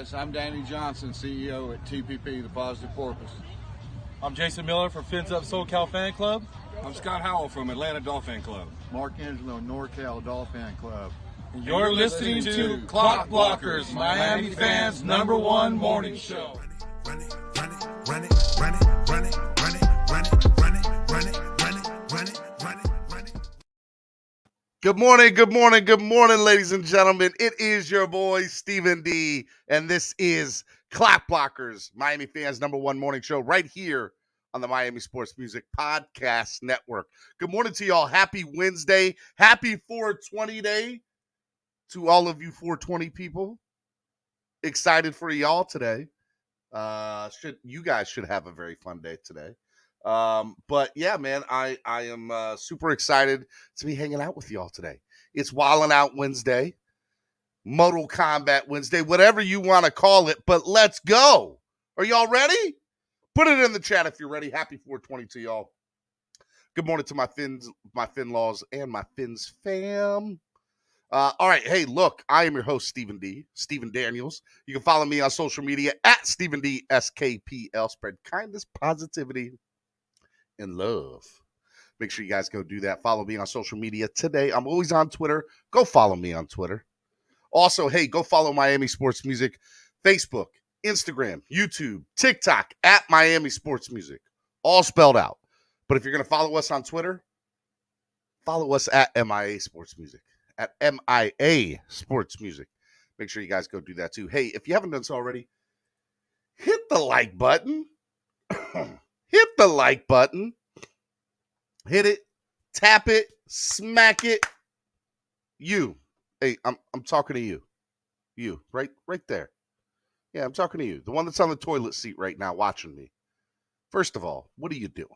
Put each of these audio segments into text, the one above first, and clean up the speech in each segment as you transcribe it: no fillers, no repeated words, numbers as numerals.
guys. I'm Danny Johnson, CEO at TPP, The Positive Porpoise. I'm Jason Miller from Fins Up SoCal Fan Club. I'm Scott Howell from Atlanta Dolphin Club. Mark Angelo, NorCal Dolphin Club. And you're listening to Clock Blockers, Miami fans' #1 morning show. Run it, run it, run it, run it, run it, run it, run it, run it, run it, run it, run it, run it, run it. Good morning, good morning, good morning, ladies and gentlemen. It is your boy, Stephen D., and this is Clock Blockers, Miami fans' #1 morning show right here on the Miami Sports Music Podcast Network. Good morning to y'all. Happy Wednesday. Happy 420 day to all of you 420 people. Excited for y'all today. You guys should have a very fun day today. But yeah, man, I am super excited to be hanging out with y'all today. It's Wildin' Out Wednesday, Mortal Kombat Wednesday, whatever you want to call it, but let's go. Are y'all ready? Put it in the chat if you're ready. Happy 420 to y'all. Good morning to my Finlaws, and my Fins fam. All right. Hey, look, I am your host, Stephen D. Stephen Daniels. You can follow me on social media at Stephen D. SKPL. Spread kindness, positivity, and love. Make sure you guys go do that. Follow me on social media today. I'm always on Twitter. Go follow me on Twitter. Also, hey, go follow Miami Sports Music, Facebook, Instagram, YouTube, TikTok, at Miami Sports Music. All spelled out. But if you're going to follow us on Twitter, follow us at MIA Sports Music. At MIA Sports Music. Make sure you guys go do that too. Hey, if you haven't done so already, hit the like button. Hit the like button. Hit it. Tap it. Smack it. You. Hey, I'm talking to you. You. Right there. Yeah, I'm talking to you. The one that's on the toilet seat right now watching me. First of all, what are you doing?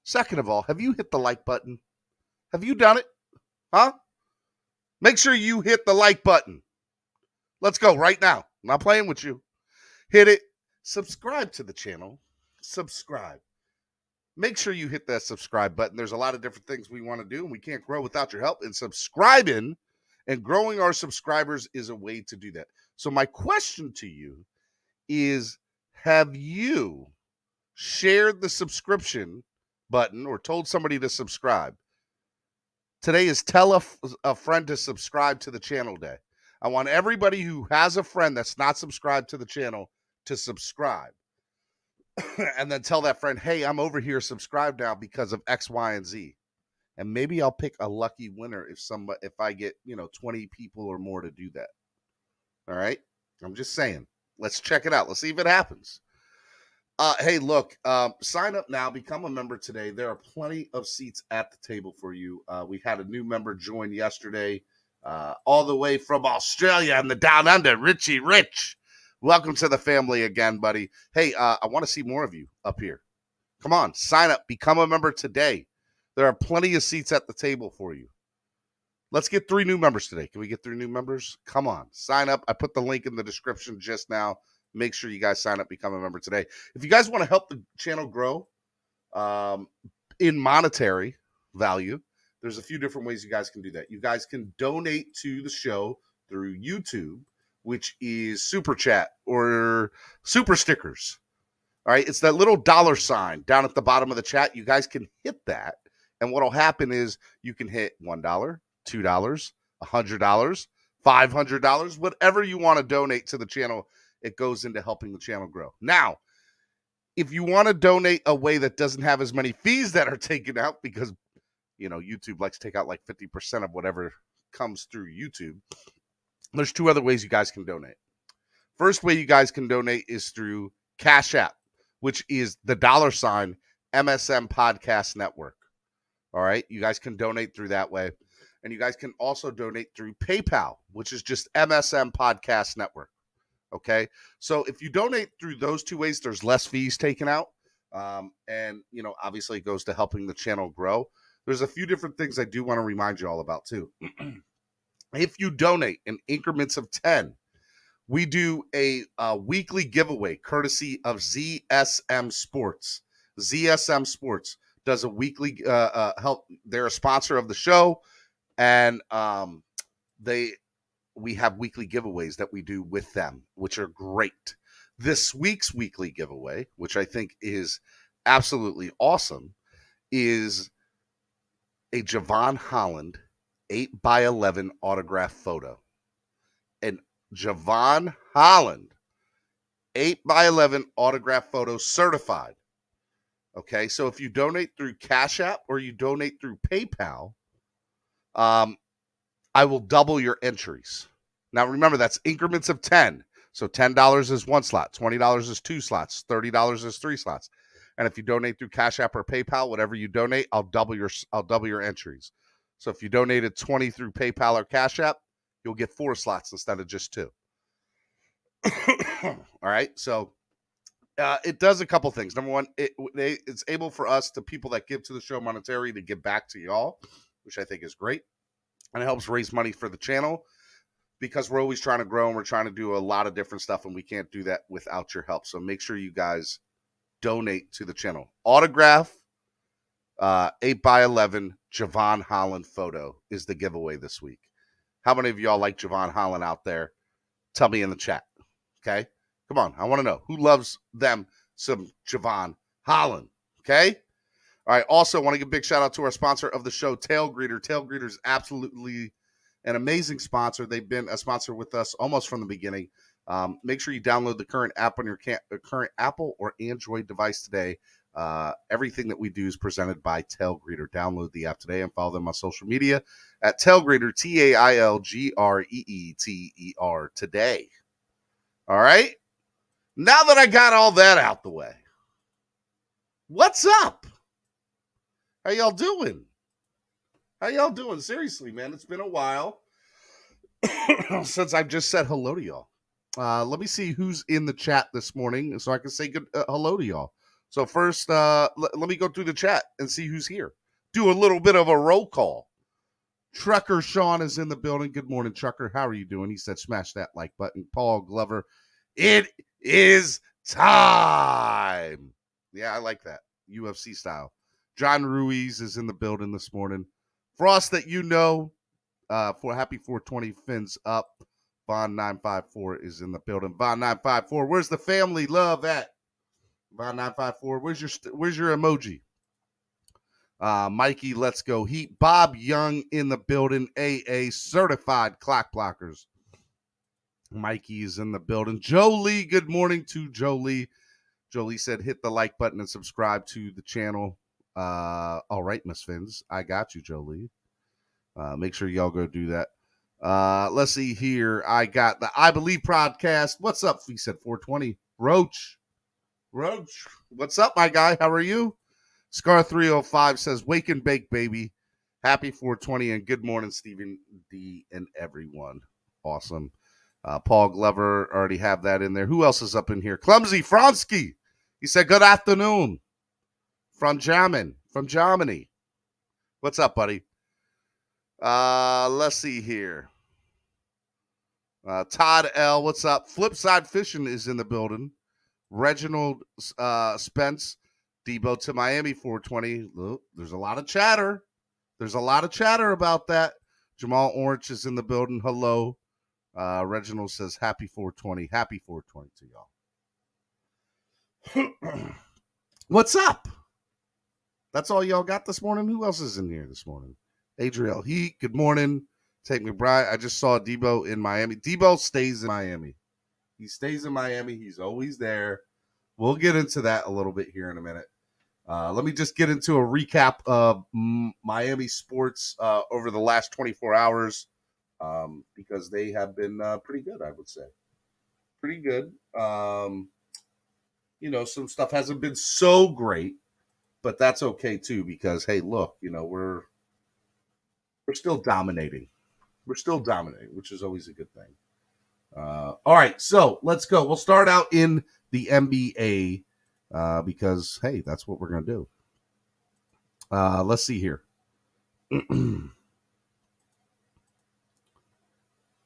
Second of all, have you hit the like button? Have you done it? Huh? Make sure you hit the like button. Let's go right now. I'm not playing with you. Hit it. Subscribe to the channel. Subscribe. Make sure you hit that subscribe button. There's a lot of different things we want to do, and we can't grow without your help. And subscribing and growing our subscribers is a way to do that. So my question to you is, have you shared the subscription button or told somebody to subscribe? Today is tell a friend to subscribe to the channel day. I want everybody who has a friend that's not subscribed to the channel to subscribe. And then tell that friend, hey, I'm over here subscribed now because of X, Y, and Z. And maybe I'll pick a lucky winner if I get, 20 people or more to do that. All right? I'm just saying. Let's check it out. Let's see if it happens. Hey, look, sign up now. Become a member today. There are plenty of seats at the table for you. We had a new member join yesterday, all the way from Australia and the Down Under, Richie Rich. Welcome to the family again, buddy. Hey, I want to see more of you up here. Come on, sign up. Become a member today. There are plenty of seats at the table for you. Let's get 3 new members today. Can we get 3 new members? Come on, sign up. I put the link in the description just now. Make sure you guys sign up, become a member today. If you guys want to help the channel grow in monetary value, there's a few different ways you guys can do that. You guys can donate to the show through YouTube, which is Super Chat or Super Stickers. All right, it's that little $sign down at the bottom of the chat. You guys can hit that, and what will happen is you can hit $1, $2, $100, $500, whatever you want to donate to the channel. It goes into helping the channel grow. Now, if you want to donate a way that doesn't have as many fees that are taken out, because, YouTube likes to take out like 50% of whatever comes through YouTube, there's 2 other ways you guys can donate. First way you guys can donate is through Cash App, which is the $sign MSM Podcast Network. All right, you guys can donate through that way. And you guys can also donate through PayPal, which is just MSM Podcast Network. Okay, so if you donate through those 2 ways, there's less fees taken out. And, obviously it goes to helping the channel grow. There's a few different things I do want to remind you all about too. If you donate in increments of 10, we do a weekly giveaway courtesy of ZSM Sports. ZSM Sports does a weekly help. They're a sponsor of the show, and they we have weekly giveaways that we do with them, which are great. This week's weekly giveaway, which I think is absolutely awesome, is a Javon Holland 8x11 autograph photo. And Javon Holland 8x11 autograph photo certified. Okay, so if you donate through Cash App or you donate through PayPal, I will double your entries. Now remember, that's increments of 10. So $10 is one slot, $20 is two slots, $30 is three slots. And if you donate through Cash App or PayPal, whatever you donate, I'll double your entries. So if you donated 20 through PayPal or Cash App, you'll get 4 slots instead of just 2. All right, so it does a couple things. Number one, it's able for us, the people that give to the show monetarily, to give back to y'all, which I think is great. And it helps raise money for the channel because we're always trying to grow and we're trying to do a lot of different stuff, and we can't do that without your help. So make sure you guys donate to the channel. Autograph 8x11 Javon Holland photo is the giveaway this week. How many of y'all like Javon Holland out there? Tell me in the chat. Okay? Come on. I want to know who loves them some Javon Holland. Okay? All right. Also, want to give a big shout out to our sponsor of the show, Tail Greeter. Tail Greeter is absolutely an amazing sponsor. They've been a sponsor with us almost from the beginning. Make sure you download the current app on your current Apple or Android device today. Everything that we do is presented by Tail Greeter. Download the app today and follow them on social media at Tail Greeter, TailGreeter today. All right. Now that I got all that out the way, what's up? How y'all doing? Seriously, man, it's been a while since I've just said hello to y'all. Let me see who's in the chat this morning so I can say good hello to y'all. So first, let me go through the chat and see who's here. Do a little bit of a roll call. Trucker Sean is in the building. Good morning, Trucker. How are you doing? He said, smash that like button. Paul Glover, it is time. Yeah, I like that. UFC style. John Ruiz is in the building this morning. Frost, that you know, for happy 420 fins up. Von 954 is in the building. Von 954, where's the family love at? Von 954, where's your emoji? Mikey, let's go Heat. Bob Young in the building. AA certified clock blockers. Mikey is in the building. Jolie, good morning to Jolie. Jolie said, hit the like button and subscribe to the channel. All right, Miss Fins, I got you, Jolie. Make sure y'all go do that. Let's see here. I got the I Believe podcast. What's up? He said 420. Roach, what's up, my guy? How are you? Scar 305 says, wake and bake, baby. Happy 420 and good morning, Stephen D and everyone. Awesome. Paul Glover, already have that in there. Who else is up in here? Clumsy Fronsky. He said, good afternoon from Germany. What's up, buddy? Let's see here. Todd L, what's up? Flipside Fishing is in the building. Reginald Spence, Debo to Miami 420. Look, there's a lot of chatter. About that. Jamal Orange is in the building. Hello. Reginald says, happy 420. Happy 420 to y'all. What's up? That's all y'all got this morning? Who else is in here this morning? Adriel Heat, good morning. Take McBride. I just saw Debo in Miami. Debo stays in Miami. He stays in Miami. He's always there. We'll get into that a little bit here in a minute. Let me just get into a recap of Miami sports over the last 24 hours because they have been pretty good, I would say. Pretty good. Some stuff hasn't been so great, but that's okay too because, hey, look, we're still dominating. We're still dominating, which is always a good thing. All right, so let's go. We'll start out in the NBA because, hey, that's what we're going to do. Let's see here.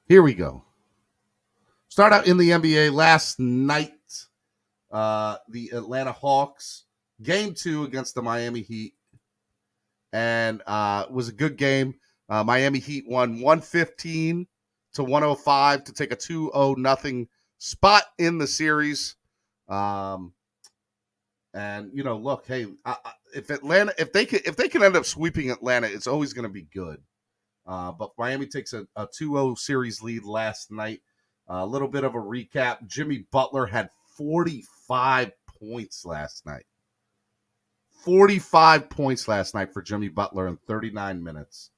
Here we go. Start out in the NBA last night. The Atlanta Hawks, game 2 against the Miami Heat. And it was a good game. Miami Heat won 115-104. to 105 to take a 2-0 spot in the series. And look, hey, if they can end up sweeping Atlanta, it's always going to be good. But Miami takes a 2-0 series lead last night. A little bit of a recap. Jimmy Butler had 45 points last night. 45 points last night for Jimmy Butler in 39 minutes.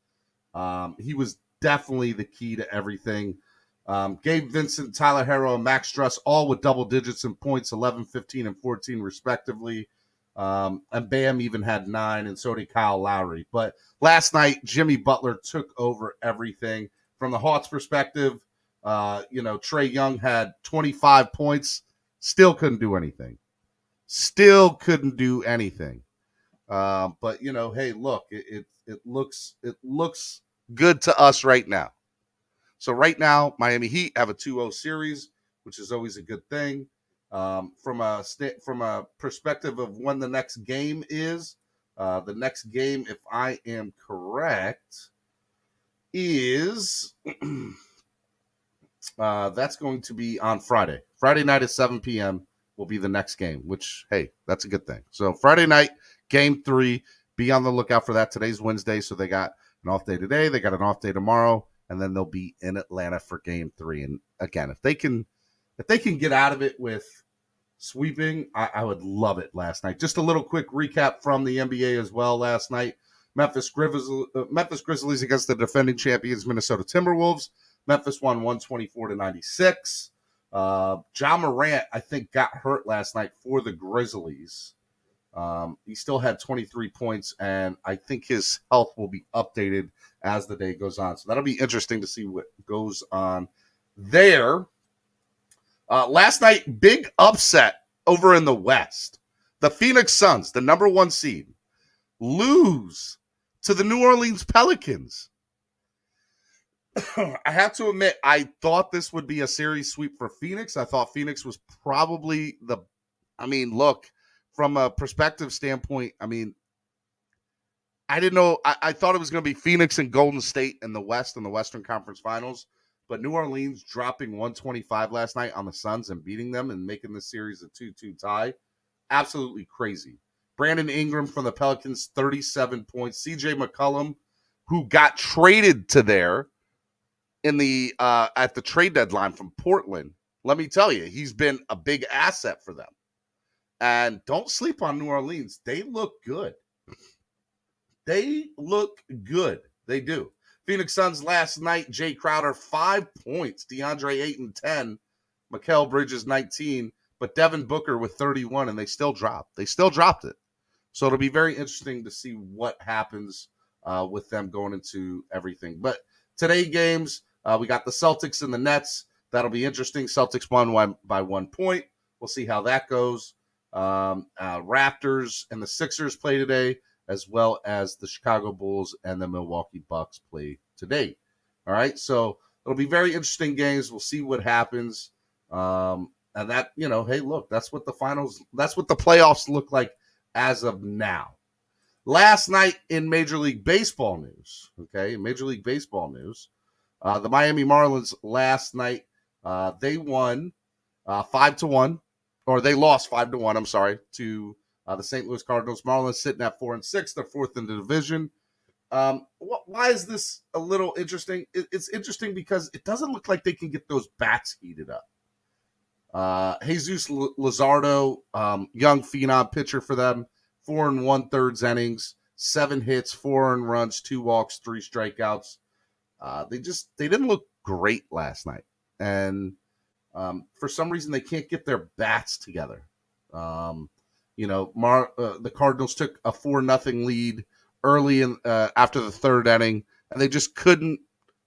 He was definitely the key to everything. Gabe Vincent, Tyler Herro, and Max Struss all with double digits in points, 11, 15, and 14 respectively. And Bam even had 9, and so did Kyle Lowry. But last night, Jimmy Butler took over everything. From the Hawks' perspective, Trae Young had 25 points, still couldn't do anything. But hey, look, it looks good to us right now. So right now, Miami Heat have a 2-0 series, which is always a good thing. From a perspective of when the next game is, the next game, if I am correct, is that's going to be on Friday. Friday night at 7 p.m. will be the next game, which, hey, that's a good thing. So Friday night, game 3, be on the lookout for that. Today's Wednesday, so they got an off day today. They got an off day tomorrow, and then they'll be in Atlanta for game 3. And again, if they can get out of it with sweeping, I would love it last night. Just a little quick recap from the NBA as well last night. Memphis Grizzlies against the defending champions Minnesota Timberwolves. Memphis won 124-96. Ja Morant, I think, got hurt last night for the Grizzlies. He still had 23 points, and I think his health will be updated as the day goes on. So that'll be interesting to see what goes on there. Last night, big upset over in the West. The Phoenix Suns, the number 1 seed, lose to the New Orleans Pelicans. I have to admit, I thought this would be a series sweep for Phoenix. I thought Phoenix was probably look, from a perspective standpoint, I didn't know. I thought it was going to be Phoenix and Golden State in the West in the Western Conference Finals. But New Orleans dropping 125 last night on the Suns and beating them and making the series a 2-2 tie. Absolutely crazy. Brandon Ingram from the Pelicans, 37 points. CJ McCollum, who got traded to there in the at the trade deadline from Portland. Let me tell you, he's been a big asset for them. And don't sleep on New Orleans. They look good. They do. Phoenix Suns last night, Jay Crowder, 5 points. DeAndre Ayton, 10. Mikal Bridges, 19. But Devin Booker with 31, and they still dropped. They still dropped it. So it'll be very interesting to see what happens with them going into everything. But today games, we got the Celtics and the Nets. That'll be interesting. Celtics won by 1 point. We'll see how that goes. Raptors and the Sixers play today, as well as the Chicago Bulls and the Milwaukee Bucks play today. All right, so it'll be very interesting games. We'll see what happens. And that, hey, look, that's what the playoffs look like as of now. Last night in Major League Baseball news, the Miami Marlins last night, they won 5-1, or they lost 5-1, I'm sorry, to the St. Louis Cardinals. Marlins sitting at 4-6. They're 4th in the division. Why is this a little interesting? It's interesting because it doesn't look like they can get those bats heated up. Jesus Luzardo, young phenom pitcher for them, 4 1/3 innings, 7 hits, 4 earned runs, 2 walks, 3 strikeouts. They didn't look great last night. And for some reason, they can't get their bats together. The Cardinals took a 4-0 lead early in after the 3rd inning, and they just couldn't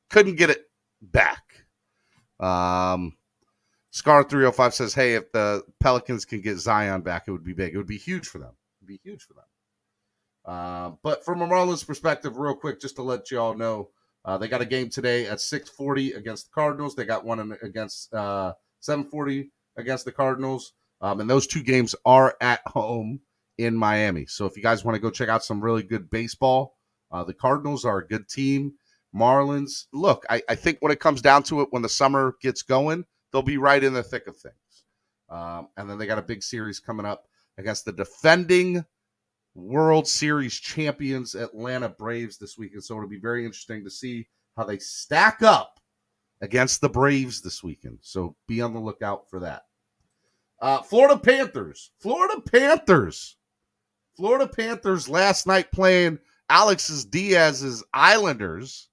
get it back. Scar 305 says, "Hey, if the Pelicans can get Zion back, it would be big. It would be huge for them. But from a Marlins perspective, real quick, just to let you all know, they got a game today at 6:40 against the Cardinals. They got one against 7:40 against the Cardinals. And those 2 games are at home in Miami. So if you guys want to go check out some really good baseball, the Cardinals are a good team. Marlins, look, I think when it comes down to it, when the summer gets going, they'll be right in the thick of things. And then they got a big series coming up against the defending World Series champions Atlanta Braves this weekend. So it'll be very interesting to see how they stack up against the Braves this weekend. So be on the lookout for that. Florida Panthers last night playing Alex's Diaz's Islanders.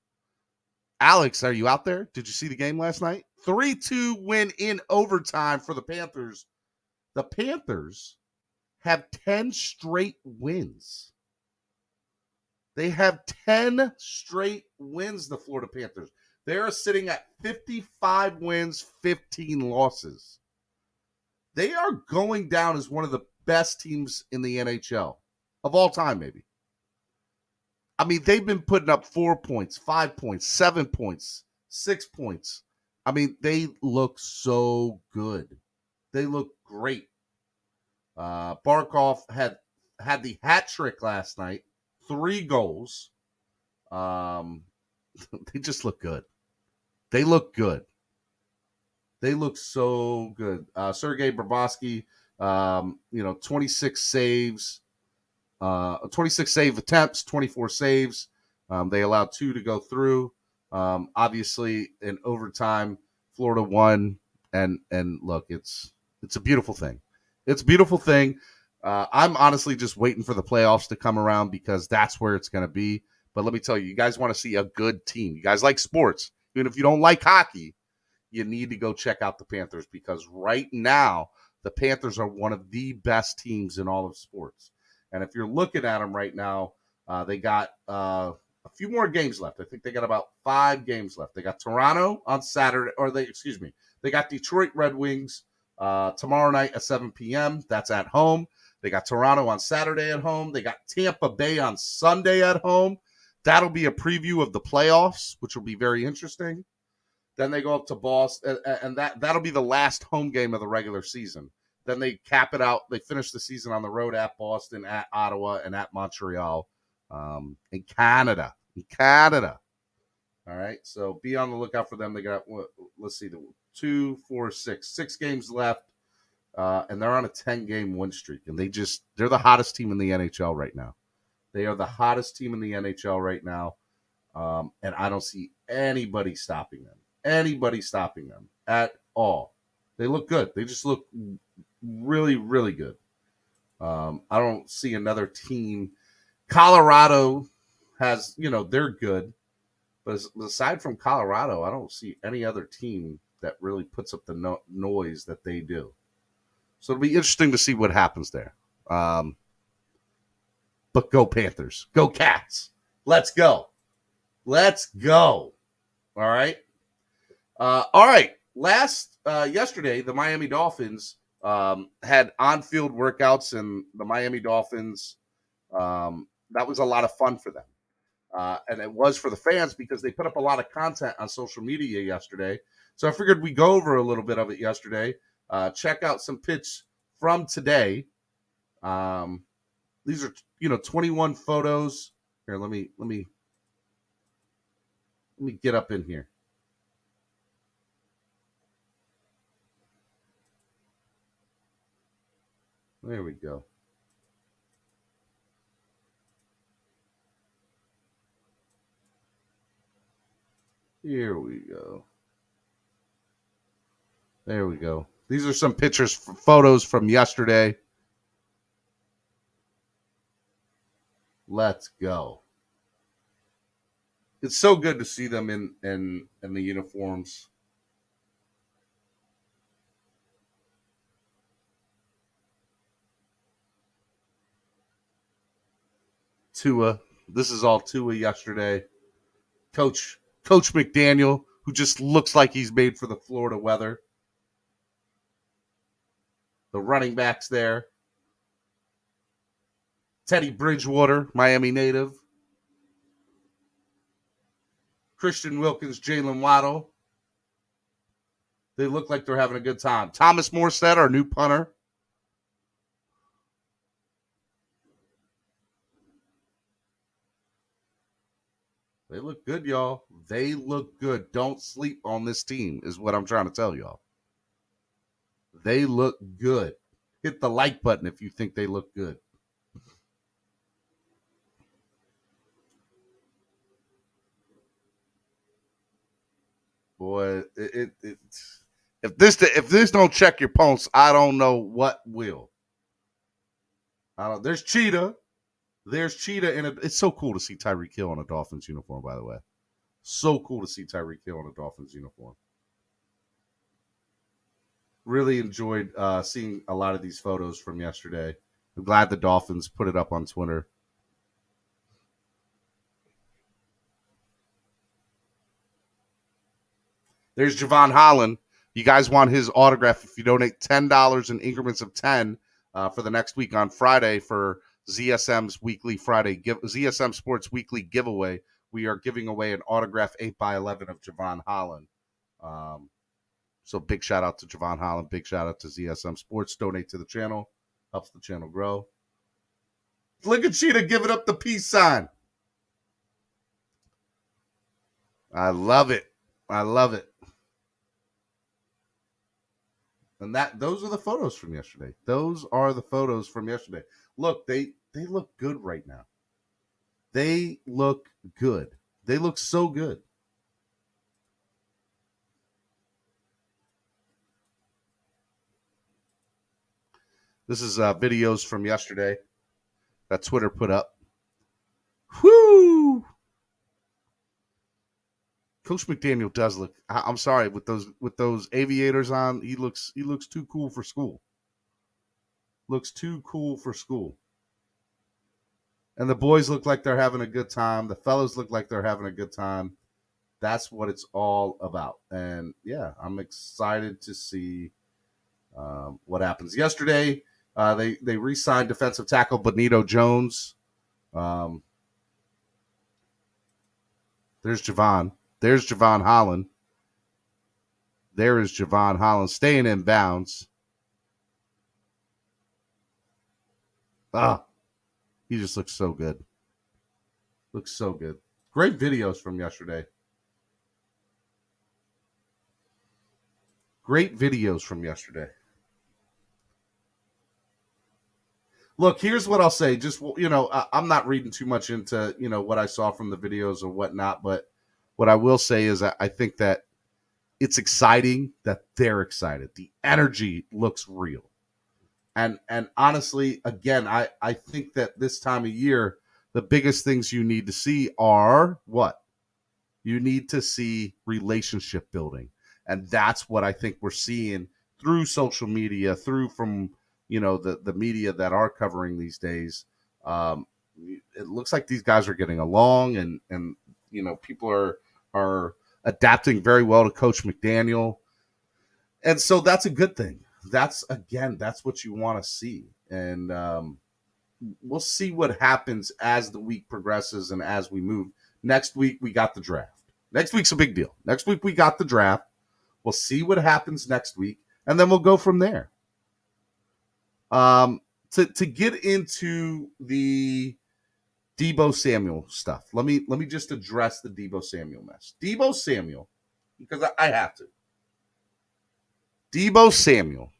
Alex, are you out there? Did you see the game last night? 3-2 win in overtime for the Panthers. The Panthers have 10 straight wins. They have 10 straight wins, the Florida Panthers. They are sitting at 55 wins, 15 losses. They are going down as one of the best teams in the NHL of all time, maybe. I mean, they've been putting up 4 points, 5 points, 7 points, 6 points. I mean, they look so good. They look great. Barkov had the hat trick last night, 3 goals. They just look good. They look good. They look so good. Sergei Bobrovsky, 26 saves, 26 save attempts, 24 saves. They allowed 2 to go through. Obviously, in overtime, Florida won. And look, it's a beautiful thing. It's a beautiful thing. I'm honestly just waiting for the playoffs to come around because that's where it's going to be. But let me tell you, you guys want to see a good team. You guys like sports. Even if you don't like hockey, you need to go check out the Panthers because right now, the Panthers are one of the best teams in all of sports. And if you're looking at them right now, they got a few more games left. I think they got about 5 games left. They got Toronto on Saturday, they got Detroit Red Wings tomorrow night at 7 p.m. That's at home. They got Toronto on Saturday at home. They got Tampa Bay on Sunday at home. That'll be a preview of the playoffs, which will be very interesting. Then they go up to Boston, and that'll be the last home game of the regular season. Then they cap it out. They finish the season on the road at Boston, at Ottawa, and at Montreal in Canada. All right, so be on the lookout for them. They got, let's see, the 2, 4, 6 games left, and they're on a 10-game win streak. And they're the hottest team in the NHL right now. They are the hottest team in the NHL right now, and I don't see anybody stopping them. At all. They look good. They just look really, really good. I don't see another team. Colorado has, they're good. But aside from Colorado, I don't see any other team that really puts up the noise that they do. So it'll be interesting to see what happens there. But go Panthers. Go Cats. Let's go. All right. Yesterday, the Miami Dolphins had on-field workouts, and the Miami Dolphins, that was a lot of fun for them. And it was for the fans because they put up a lot of content on social media yesterday. So I figured we'd go over a little bit of it yesterday. Check out some pics from today. These are, 21 photos. Here, let me get up in here. There we go. Here we go. There we go. These are some photos from yesterday. Let's go. It's so good to see them in the uniforms. Tua. This is all Tua yesterday. Coach McDaniel, who just looks like he's made for the Florida weather. The running backs there. Teddy Bridgewater, Miami native. Christian Wilkins, Jalen Waddle. They look like they're having a good time. Thomas Morstead, our new punter. They look good, y'all. They look good. Don't sleep on this team is what I'm trying to tell y'all. They look good. Hit the like button if you think they look good. Boy, if this don't check your pulse, I don't know what will. There's Cheetah. There's Cheetah in it. It's so cool to see Tyreek Hill in a Dolphins uniform, by the way. So cool to see Tyreek Hill in a Dolphins uniform. Really enjoyed seeing a lot of these photos from yesterday. I'm glad the Dolphins put it up on Twitter. There's Javon Holland. You guys want his autograph if you donate $10 in increments of 10 for the next week on Friday for ZSM's weekly ZSM Sports Weekly giveaway. We are giving away an autograph 8x11 of Javon Holland. So big shout out to Javon Holland. Big shout out to ZSM Sports. Donate to the channel. Helps the channel grow. Look at Cheetah giving up the peace sign. I love it. I love it. And those are the photos from yesterday. Those are the photos from yesterday. Look, they look good right now. They look good. They look so good. This is videos from yesterday that Twitter put up. Whoo! Coach McDaniel does look. I'm sorry, with those aviators on, he looks too cool for school. Looks too cool for school. And the boys look like they're having a good time. The fellows look like they're having a good time. That's what it's all about. And yeah, I'm excited to see what happens. Yesterday, they re-signed defensive tackle Benito Jones. There's Javon. There's Javon Holland. There is Javon Holland staying in bounds. He just looks so good. Looks so good. Great videos from yesterday. Great videos from yesterday. Look, here's what I'll say. Just, I'm not reading too much into, what I saw from the videos or whatnot, but what I will say is I think that it's exciting that they're excited. The energy looks real. And honestly, again, I think that this time of year, the biggest things you need to see are what? You need to see relationship building. And that's what I think we're seeing through social media, from the media that are covering these days. It looks like these guys are getting along, and people are adapting very well to Coach McDaniel. And so that's a good thing. That's what you want to see. And we'll see what happens as the week progresses and as we move. Next week, we got the draft. Next week's a big deal. Next week, we got the draft. We'll see what happens next week, and then we'll go from there. To get into the Deebo Samuel stuff, let me just address the Deebo Samuel mess. Deebo Samuel, because I have to. Deebo Samuel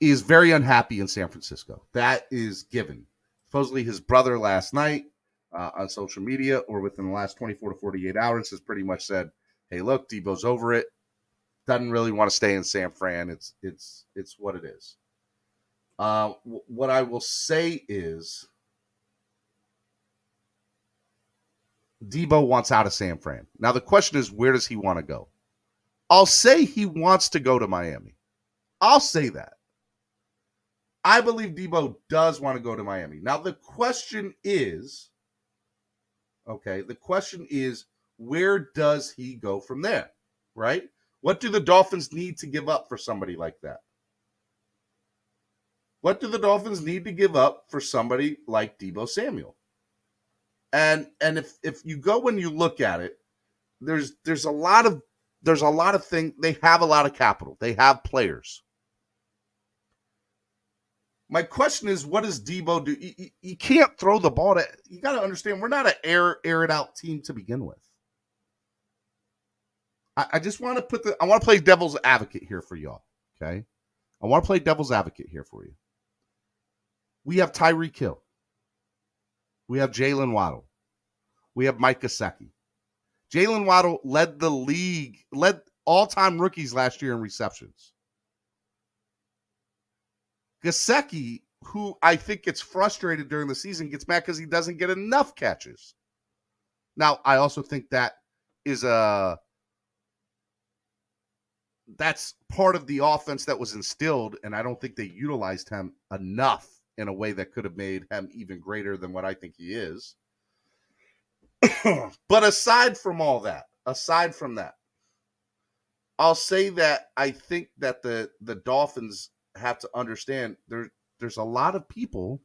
is very unhappy in San Francisco. That is given. Supposedly his brother last night on social media or within the last 24 to 48 hours has pretty much said, hey, look, Deebo's over it. Doesn't really want to stay in San Fran. It's what it is. What I will say is Deebo wants out of San Fran. Now, the question is, where does he want to go? I'll say he wants to go to Miami. I'll say that. I believe Deebo does want to go to Miami. Now, the question is, where does he go from there, right? What do the Dolphins need to give up for somebody like that? What do the Dolphins need to give up for somebody like Deebo Samuel? And if you go and you look at it, there's a lot of things. They have a lot of capital. They have players. My question is, what does Debo do? You can't throw the ball. You got to understand, we're not an air it out team to begin with. I just want to I want to play devil's advocate here for y'all. Okay, I want to play devil's advocate here for you. We have Tyreek Hill. We have Jalen Waddle. We have Mike Gesicki. Jalen Waddle led the league, led all-time rookies last year in receptions. Gesicki, who I think gets frustrated during the season, gets mad because he doesn't get enough catches. Now, I also think that is that's part of the offense that was instilled, and I don't think they utilized him enough in a way that could have made him even greater than what I think he is. But aside from that, I'll say that I think that the Dolphins have to understand there's a lot of people,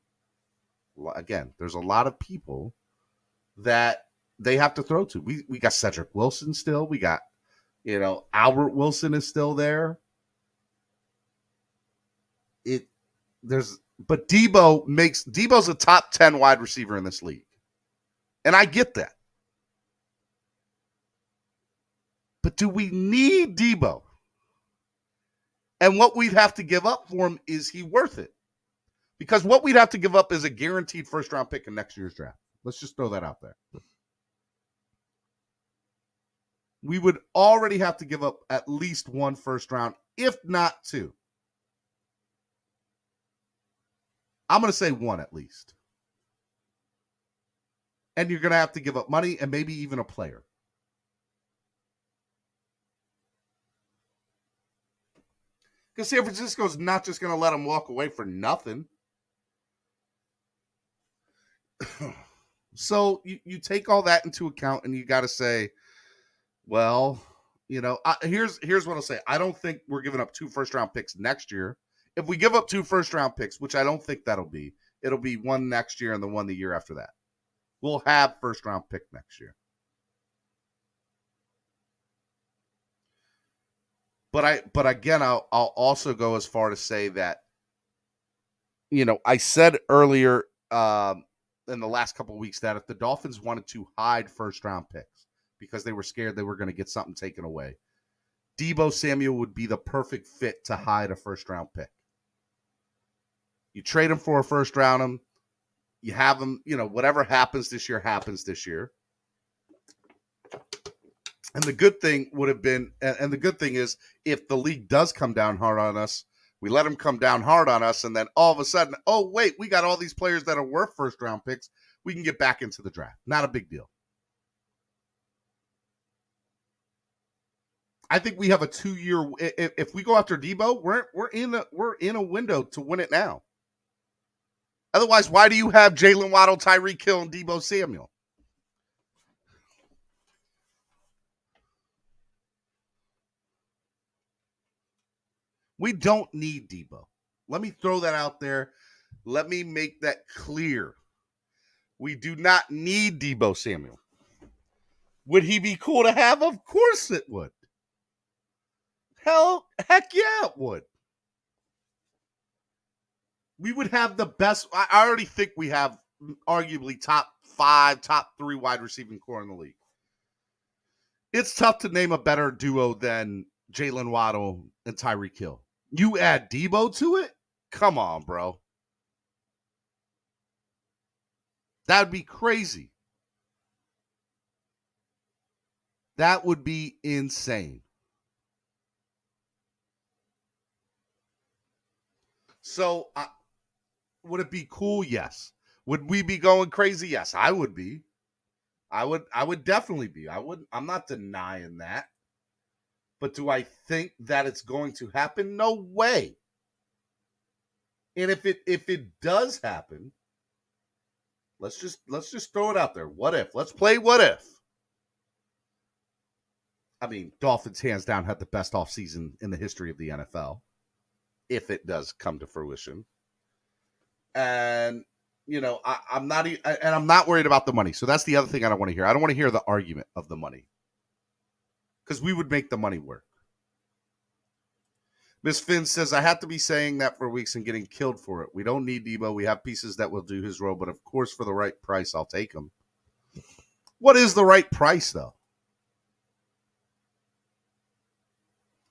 there's a lot of people that they have to throw to. We got Cedric Wilson still. We got, Albert Wilson is still there. But Debo's a top 10 wide receiver in this league. And I get that. But do we need Debo? And what we'd have to give up for him, is he worth it? Because what we'd have to give up is a guaranteed first-round pick in next year's draft. Let's just throw that out there. We would already have to give up at least one first round, if not two. I'm going to say one at least. And you're going to have to give up money and maybe even a player. Because San Francisco's not just going to let him walk away for nothing. So you take all that into account, and you got to say, well, here's what I'll say. I don't think we're giving up 2 first-round picks next year. If we give up 2 first-round picks, which I don't think it'll be one next year and the one the year after that. We'll have first-round pick next year. But again, I'll also go as far to say that, I said earlier in the last couple of weeks that if the Dolphins wanted to hide first-round picks because they were scared they were going to get something taken away, Debo Samuel would be the perfect fit to hide a first-round pick. You trade him for a first round, you have him, whatever happens this year happens this year. And the good thing would have been, and the good thing is, if the league does come down hard on us, we let them come down hard on us, and then all of a sudden, oh, wait, we got all these players that are worth first-round picks. We can get back into the draft. Not a big deal. I think we have a 2-year. If we go after Debo, we're in a window to win it now. Otherwise, why do you have Jalen Waddle, Tyreek Hill, and Debo Samuel? We don't need Debo. Let me throw that out there. Let me make that clear. We do not need Debo Samuel. Would he be cool to have? Of course it would. Heck yeah, it would. We would have the best. I already think we have arguably top 5, top 3 wide receiving core in the league. It's tough to name a better duo than Jalen Waddle and Tyreek Hill. You add Debo to it? Come on, bro. That'd be crazy. That would be insane. So, would it be cool? Yes. Would we be going crazy? Yes, I would be. I would definitely be. I'm not denying that. But do I think that it's going to happen? No way. And if it does happen, let's just throw it out there. What if? Let's play what if. I mean, Dolphins hands down had the best offseason in the history of the NFL. If it does come to fruition. And I'm not worried about the money. So that's the other thing I don't want to hear. I don't want to hear the argument of the money. Because we would make the money work. Miss Finn says, I have to be saying that for weeks and getting killed for it. We don't need Debo. We have pieces that will do his role, but of course, for the right price, I'll take him. What is the right price, though?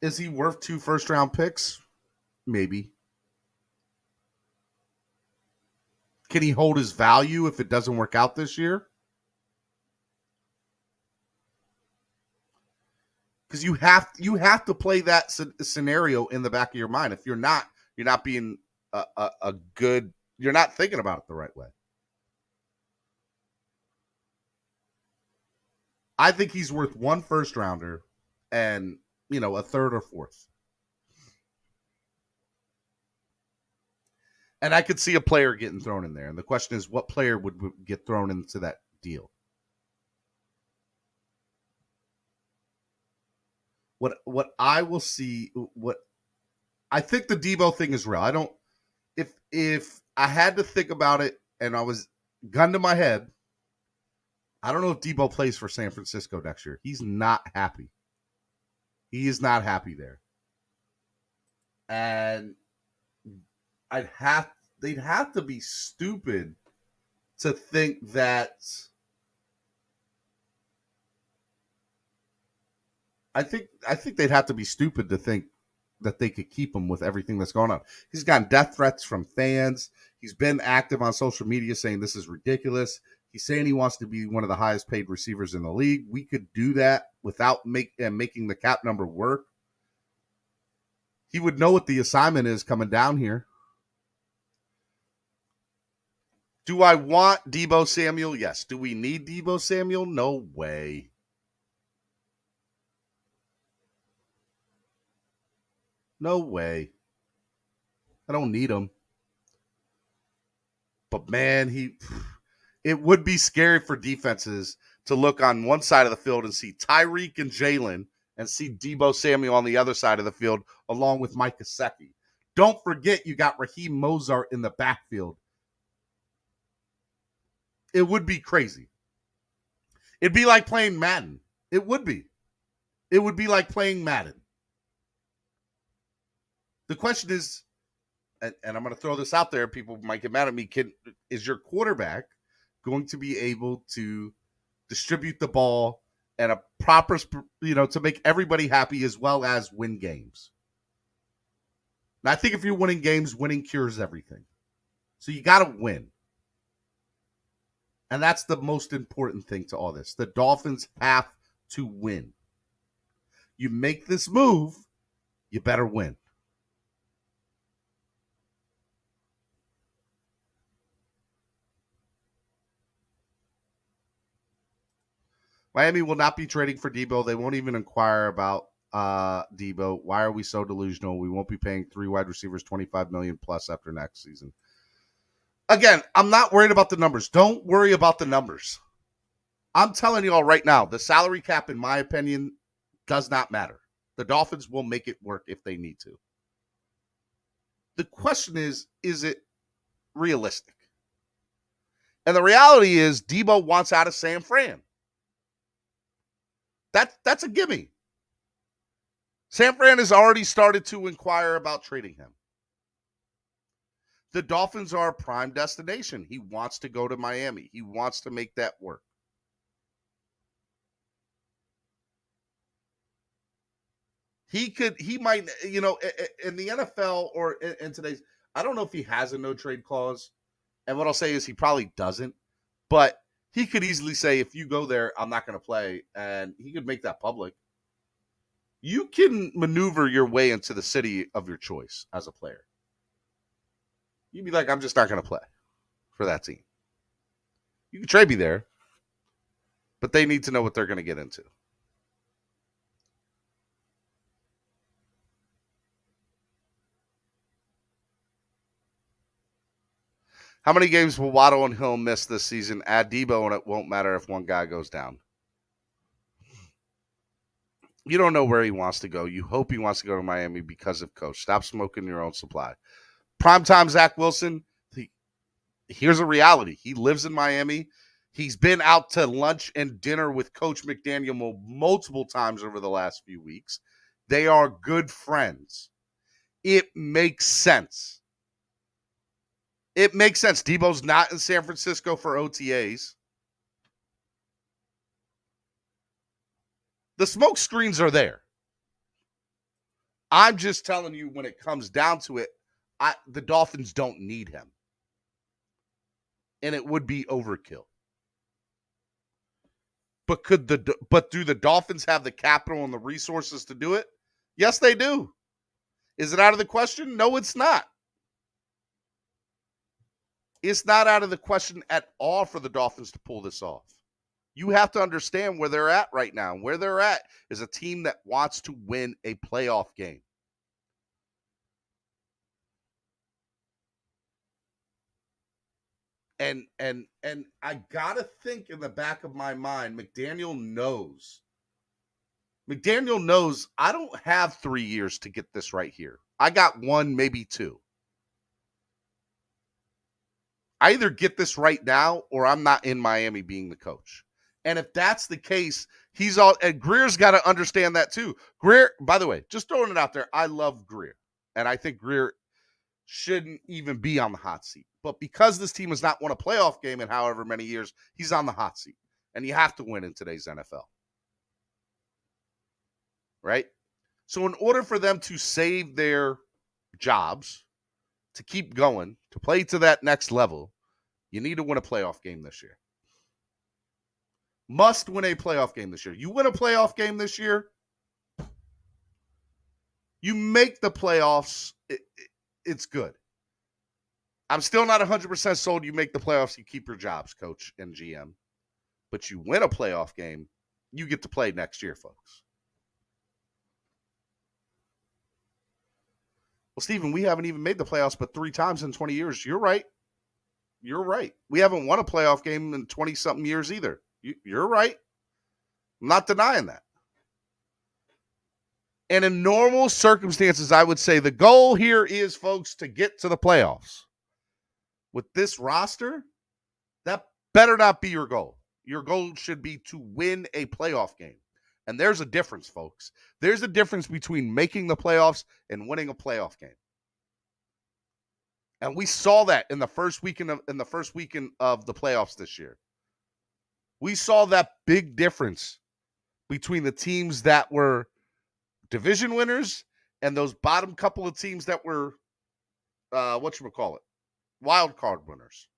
Is he worth 2 first-round picks? Maybe. Can he hold his value if it doesn't work out this year? Because you have to play that scenario in the back of your mind. If you're not being a good. You're not thinking about it the right way. I think he's worth 1 first rounder and a third or fourth. And I could see a player getting thrown in there. And the question is, what player would get thrown into that deal? What I will see, what I think the Debo thing is real. I don't. If I had to think about it and I was gun to my head, I don't know if Debo plays for San Francisco next year. He's not happy. He is not happy there. And they'd have to be stupid to think that. I think they'd have to be stupid to think that they could keep him with everything that's going on. He's gotten death threats from fans. He's been active on social media saying this is ridiculous. He's saying he wants to be one of the highest paid receivers in the league. We could do that without making the cap number work. He would know what the assignment is coming down here. Do I want Debo Samuel? Yes. Do we need Debo Samuel? No way. No way. I don't need him. But man, it would be scary for defenses to look on one side of the field and see Tyreek and Jalen and see Debo Samuel on the other side of the field along with Mike Gesicki. Don't forget you got Raheem Mostert in the backfield. It would be crazy. It'd be like playing Madden. It would be. It would be like playing Madden. The question is, and I'm going to throw this out there, people might get mad at me, is your quarterback going to be able to distribute the ball and a proper, to make everybody happy as well as win games? Now, I think if you're winning games, winning cures everything. So you got to win. And that's the most important thing to all this. The Dolphins have to win. You make this move, you better win. Miami will not be trading for Debo. They won't even inquire about Debo. Why are we so delusional? We won't be paying 3 wide receivers $25 million plus after next season. Again, I'm not worried about the numbers. Don't worry about the numbers. I'm telling you all right now, the salary cap, in my opinion, does not matter. The Dolphins will make it work if they need to. The question is it realistic? And the reality is Debo wants out of San Fran. That's a gimme. San Fran has already started to inquire about trading him. The Dolphins are a prime destination. He wants to go to Miami. He wants to make that work. He might, in the NFL or in today's, I don't know if he has a no trade clause. And what I'll say is he probably doesn't. But he could easily say, if you go there, I'm not going to play. And he could make that public. You can maneuver your way into the city of your choice as a player. You'd be like, I'm just not going to play for that team. You can trade me there. But they need to know what they're going to get into. How many games will Waddle and Hill miss this season? Add Debo, and it won't matter if one guy goes down. You don't know where he wants to go. You hope he wants to go to Miami because of coach. Stop smoking your own supply. Primetime Zach Wilson, here's a reality. He lives in Miami. He's been out to lunch and dinner with Coach McDaniel multiple times over the last few weeks. They are good friends. It makes sense. It makes sense. Debo's not in San Francisco for OTAs. The smoke screens are there. I'm just telling you, when it comes down to it, the Dolphins don't need him. And it would be overkill. But do the Dolphins have the capital and the resources to do it? Yes, they do. Is it out of the question? No, it's not. It's not out of the question at all for the Dolphins to pull this off. You have to understand where they're at right now. Where they're at is a team that wants to win a playoff game. And I gotta think in the back of my mind, McDaniel knows I don't have 3 years to get this right here. I got 1, maybe 2. I either get this right now or I'm not in Miami being the coach. And if that's the case, and Greer's got to understand that too. Greer, by the way, just throwing it out there, I love Greer. And I think Greer shouldn't even be on the hot seat. But because this team has not won a playoff game in however many years, he's on the hot seat. And you have to win in today's NFL. Right? So in order for them to save their jobs, to keep going, to play to that next level, you need to win a playoff game this year. Must win a playoff game this year. You win a playoff game this year, you make the playoffs, it's good. I'm still not 100% sold you make the playoffs, you keep your jobs, coach and GM. But you win a playoff game, you get to play next year, folks. Well, Steven, we haven't even made the playoffs but 3 times in 20 years. You're right. You're right. We haven't won a playoff game in 20-something years either. You're right. I'm not denying that. And in normal circumstances, I would say the goal here is, folks, to get to the playoffs. With this roster, that better not be your goal. Your goal should be to win a playoff game. And there's a difference, folks. There's a difference between making the playoffs and winning a playoff game. And we saw that in the first weekend of the playoffs this year. We saw that big difference between the teams that were division winners and those bottom couple of teams that were wild card winners.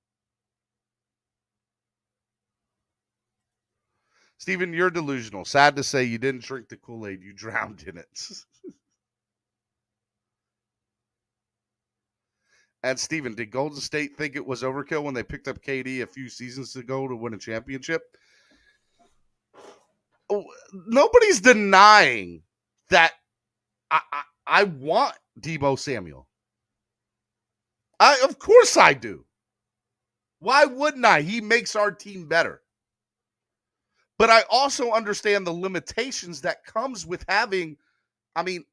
Steven, you're delusional. Sad to say you didn't drink the Kool-Aid. You drowned in it. And Steven, did Golden State think it was overkill when they picked up KD a few seasons ago to win a championship? Oh, nobody's denying that I want Deebo Samuel. Of course I do. Why wouldn't I? He makes our team better. But I also understand the limitations that comes with having,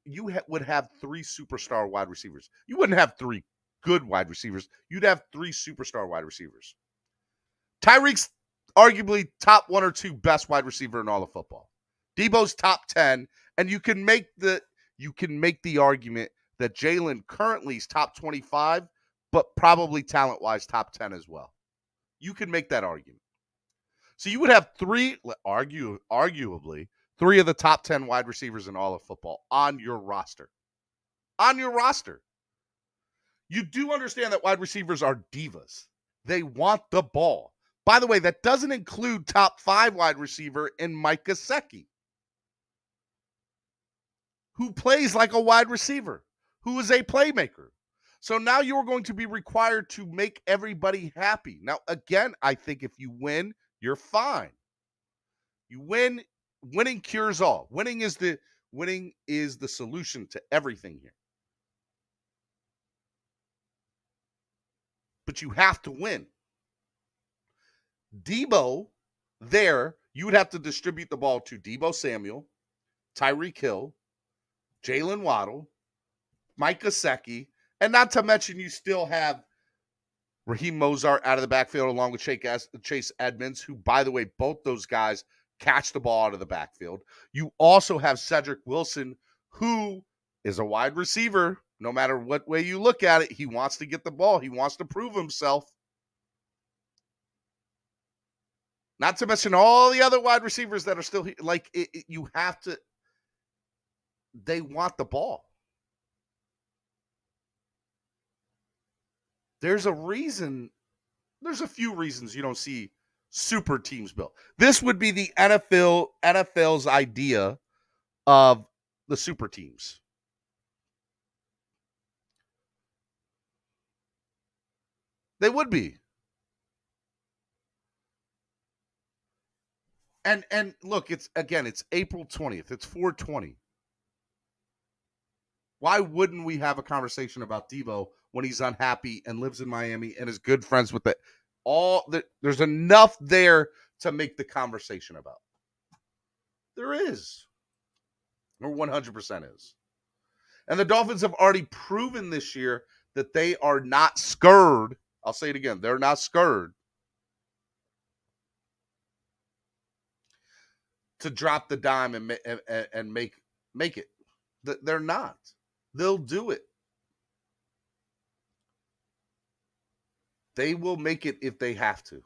you would have 3 superstar wide receivers. You wouldn't have 3 good wide receivers. You'd have 3 superstar wide receivers. Tyreek's arguably top 1 or 2 best wide receiver in all of football. Deebo's top 10, and you can make the argument that Jalen currently is top 25, but probably talent-wise top 10 as well. You can make that argument. So you would have arguably 3 of the top 10 wide receivers in all of football on your roster. On your roster. You do understand that wide receivers are divas. They want the ball. By the way, that doesn't include top 5 wide receiver in Mike Gesicki, who plays like a wide receiver, who is a playmaker. So now you're going to be required to make everybody happy. Now, again, I think if you win, you're fine. You win. Winning cures all. Winning is the solution to everything here. But you have to win. Deebo, you would have to distribute the ball to Deebo Samuel, Tyreek Hill, Jalen Waddle, Mike Gesicki, and not to mention you still have Raheem Mostert out of the backfield along with Chase Edmonds, who, by the way, both those guys catch the ball out of the backfield. You also have Cedric Wilson, who is a wide receiver, No matter what way you look at it, he wants to get the ball. He wants to prove himself. Not to mention all the other wide receivers that are still here. Like, you have to, they want the ball. There's a reason, there's a few reasons you don't see super teams built. This would be the NFL's idea of the super teams. They would be. And look, it's April 20th. It's 420. Why wouldn't we have a conversation about Debo when he's unhappy and lives in Miami and is good friends with there's enough there to make the conversation about. There is. Or 100% is. And the Dolphins have already proven this year that they are not scared. I'll say it again. They're not scared to drop the dime and make it. They're not. They'll do it. They will make it if they have to.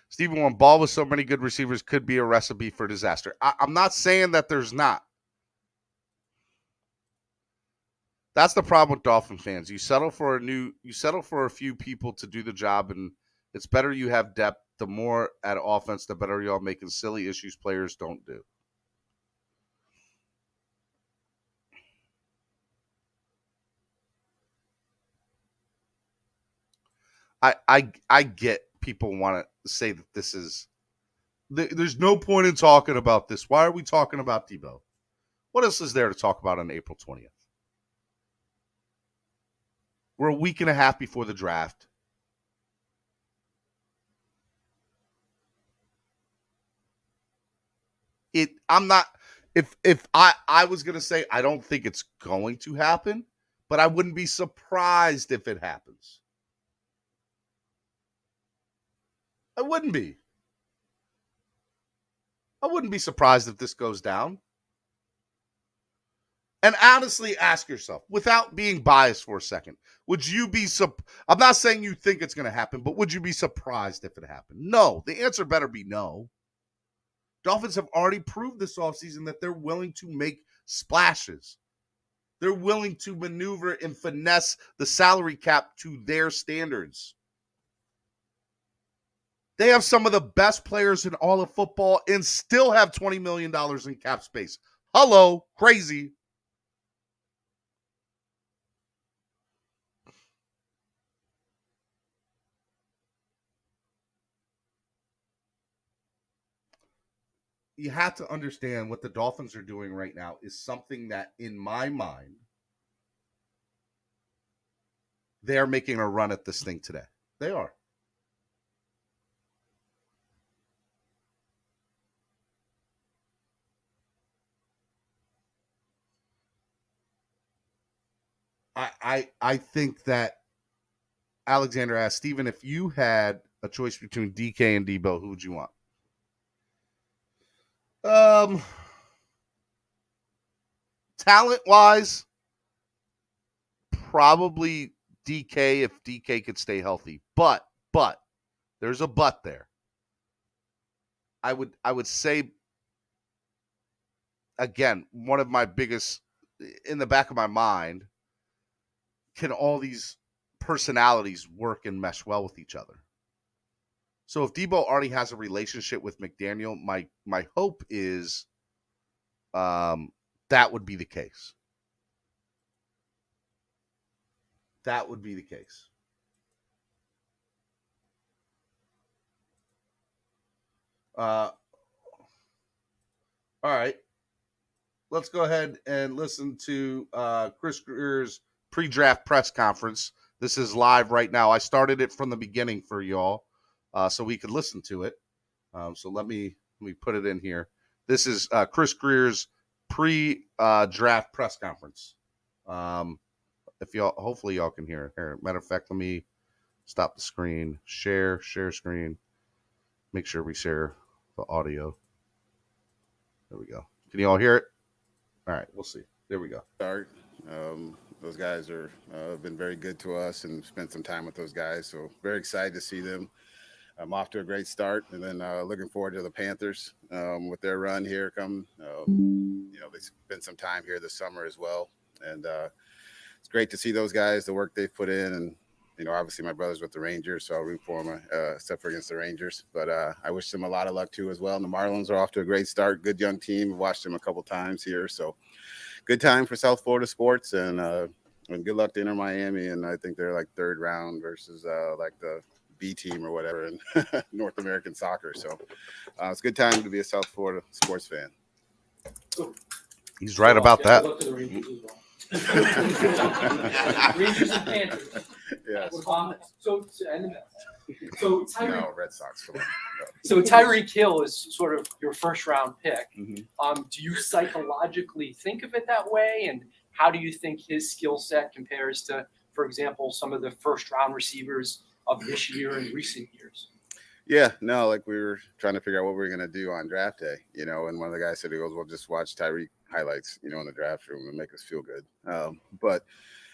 Stephen, one ball with so many good receivers could be a recipe for disaster. I'm not saying that there's not. That's the problem with Dolphin fans. You settle for a few people to do the job, and it's better you have depth. The more at offense, the better y'all making silly issues players don't do. I get people want to say that this is. There's no point in talking about this. Why are we talking about Debo? What else is there to talk about on April 20th? We're a week and a half before the draft. I'm not. If I was gonna say I don't think it's going to happen, but I wouldn't be surprised if it happens. I wouldn't be. I wouldn't be surprised if this goes down. And honestly, ask yourself, without being biased for a second, would you be I'm not saying you think it's going to happen, but would you be surprised if it happened? No. The answer better be no. Dolphins have already proved this offseason that they're willing to make splashes. They're willing to maneuver and finesse the salary cap to their standards. They have some of the best players in all of football and still have $20 million in cap space. Hello, crazy. You have to understand what the Dolphins are doing right now is something that, in my mind, they are making a run at this thing today. They are. I think that Alexander asked, Steven, if you had a choice between DK and Debo, who would you want? Talent-wise, probably DK if DK could stay healthy. But there's a but there. I would say, again, one of my biggest in the back of my mind, can all these personalities work and mesh well with each other? So if Debo already has a relationship with McDaniel, my hope is that would be the case. That would be the case. All right. Let's go ahead and listen to Chris Greer's pre-draft press conference. This is live right now. I started it from the beginning for y'all so we could listen to it. So let me put it in here. This is Chris Greer's pre-draft press conference. If y'all, hopefully y'all can hear it. Here, matter of fact, let me stop the screen, share screen. Make sure we share the audio. There we go. Can you all hear it? All right, we'll see. There we go. Start. Those guys are have been very good to us and spent some time with those guys. So very excited to see them. I'm off to a great start, and then looking forward to the Panthers with their run here. They spent some time here this summer as well, and it's great to see those guys, the work they've put in, and obviously my brother's with the Rangers, so I'll root for them, except for against the Rangers. But I wish them a lot of luck too as well. And the Marlins are off to a great start. Good young team. I've watched them a couple times here, so good time for South Florida sports, and good luck to Inter Miami. And I think they're like third round versus like the B team or whatever in North American soccer. So it's a good time to be a South Florida sports fan. He's right about that. Rangers and Panthers. Yes. So Tyreek. No, Red Sox. Come on. No. So Tyreek Hill is sort of your first round pick. Mm-hmm. Do you psychologically think of it that way? And how do you think his skill set compares to, for example, some of the first round receivers of this year and recent years? Yeah, no, like we were trying to figure out what we were going to do on draft day, and one of the guys said, he goes, well, just watch Tyreek highlights, in the draft room and make us feel good. But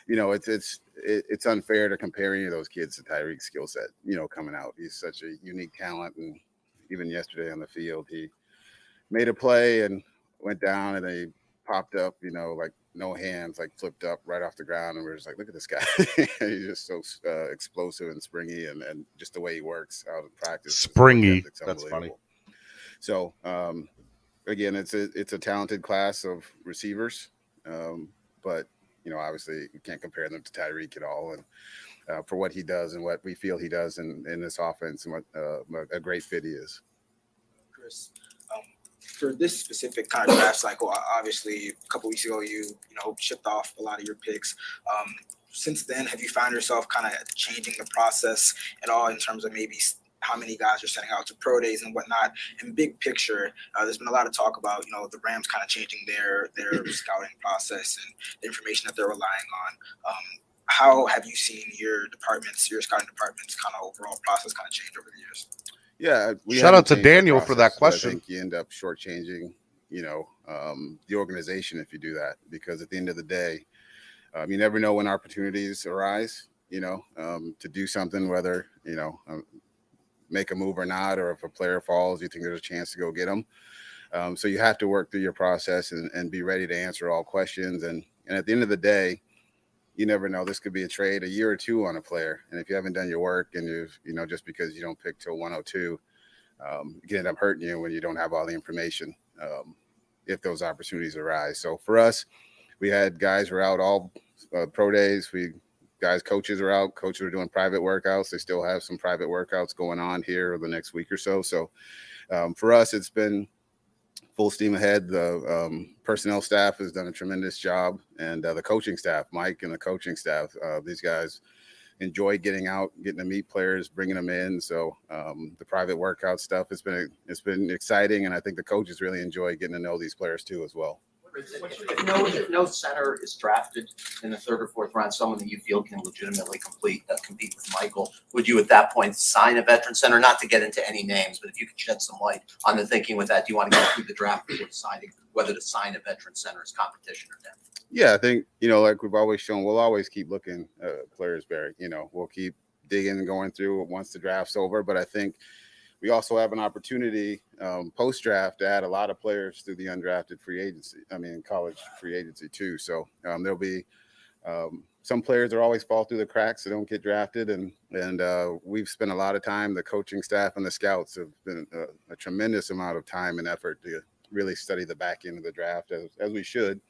it's unfair to compare any of those kids to Tyreek's skill set, coming out. He's such a unique talent. And even yesterday on the field, he made a play and went down, and then he popped up, like no hands, like flipped up right off the ground. And we're just like, look at this guy. He's just so explosive and springy, and just the way he works out in practice. Springy. That's funny. So, again, it's a talented class of receivers. But, obviously you can't compare them to Tyreek at all. And for what he does and what we feel he does in this offense, and what a great fit he is. Chris, for this specific kind of draft cycle, obviously a couple weeks ago you shipped off a lot of your picks. Since then, have you found yourself kind of changing the process at all in terms of maybe how many guys are sending out to pro days and whatnot? And big picture, there's been a lot of talk about the Rams kind of changing their scouting process and the information that they're relying on. How have you seen your scouting department's kind of overall process kind of change over the years? Yeah, shout out to Daniel for that question. I think you end up shortchanging, the organization if you do that, because at the end of the day, you never know when opportunities arise, to do something, whether make a move or not, or if a player falls, you think there's a chance to go get them. So you have to work through your process and be ready to answer all questions. And at the end of the day, you never know. This could be a trade a year or two on a player. And if you haven't done your work, and you've, just because you don't pick till 102, it can end up hurting you when you don't have all the information, if those opportunities arise. So for us, we had guys were out all pro days. Coaches are out. Coaches are doing private workouts. They still have some private workouts going on here the next week or so. So for us, it's been full steam ahead. The personnel staff has done a tremendous job, and the coaching staff, Mike and the coaching staff, these guys enjoy getting out, getting to meet players, bringing them in. So the private workout stuff it's been exciting, and I think the coaches really enjoy getting to know these players too as well. If no center is drafted in the third or fourth round, someone that you feel can legitimately compete with Michael, would you at that point sign a veteran center? Not to get into any names, but if you could shed some light on the thinking with that, do you want to go through the draft before deciding whether to sign a veteran center as competition or depth? Yeah, I think, like we've always shown, we'll always keep looking at players, Barry. We'll keep digging and going through once the draft's over. But I think we also have an opportunity post-draft to add a lot of players through the undrafted college free agency too. So there'll be some players that always fall through the cracks that don't get drafted. And we've spent a lot of time, the coaching staff and the scouts have been a tremendous amount of time and effort to really study the back end of the draft as we should.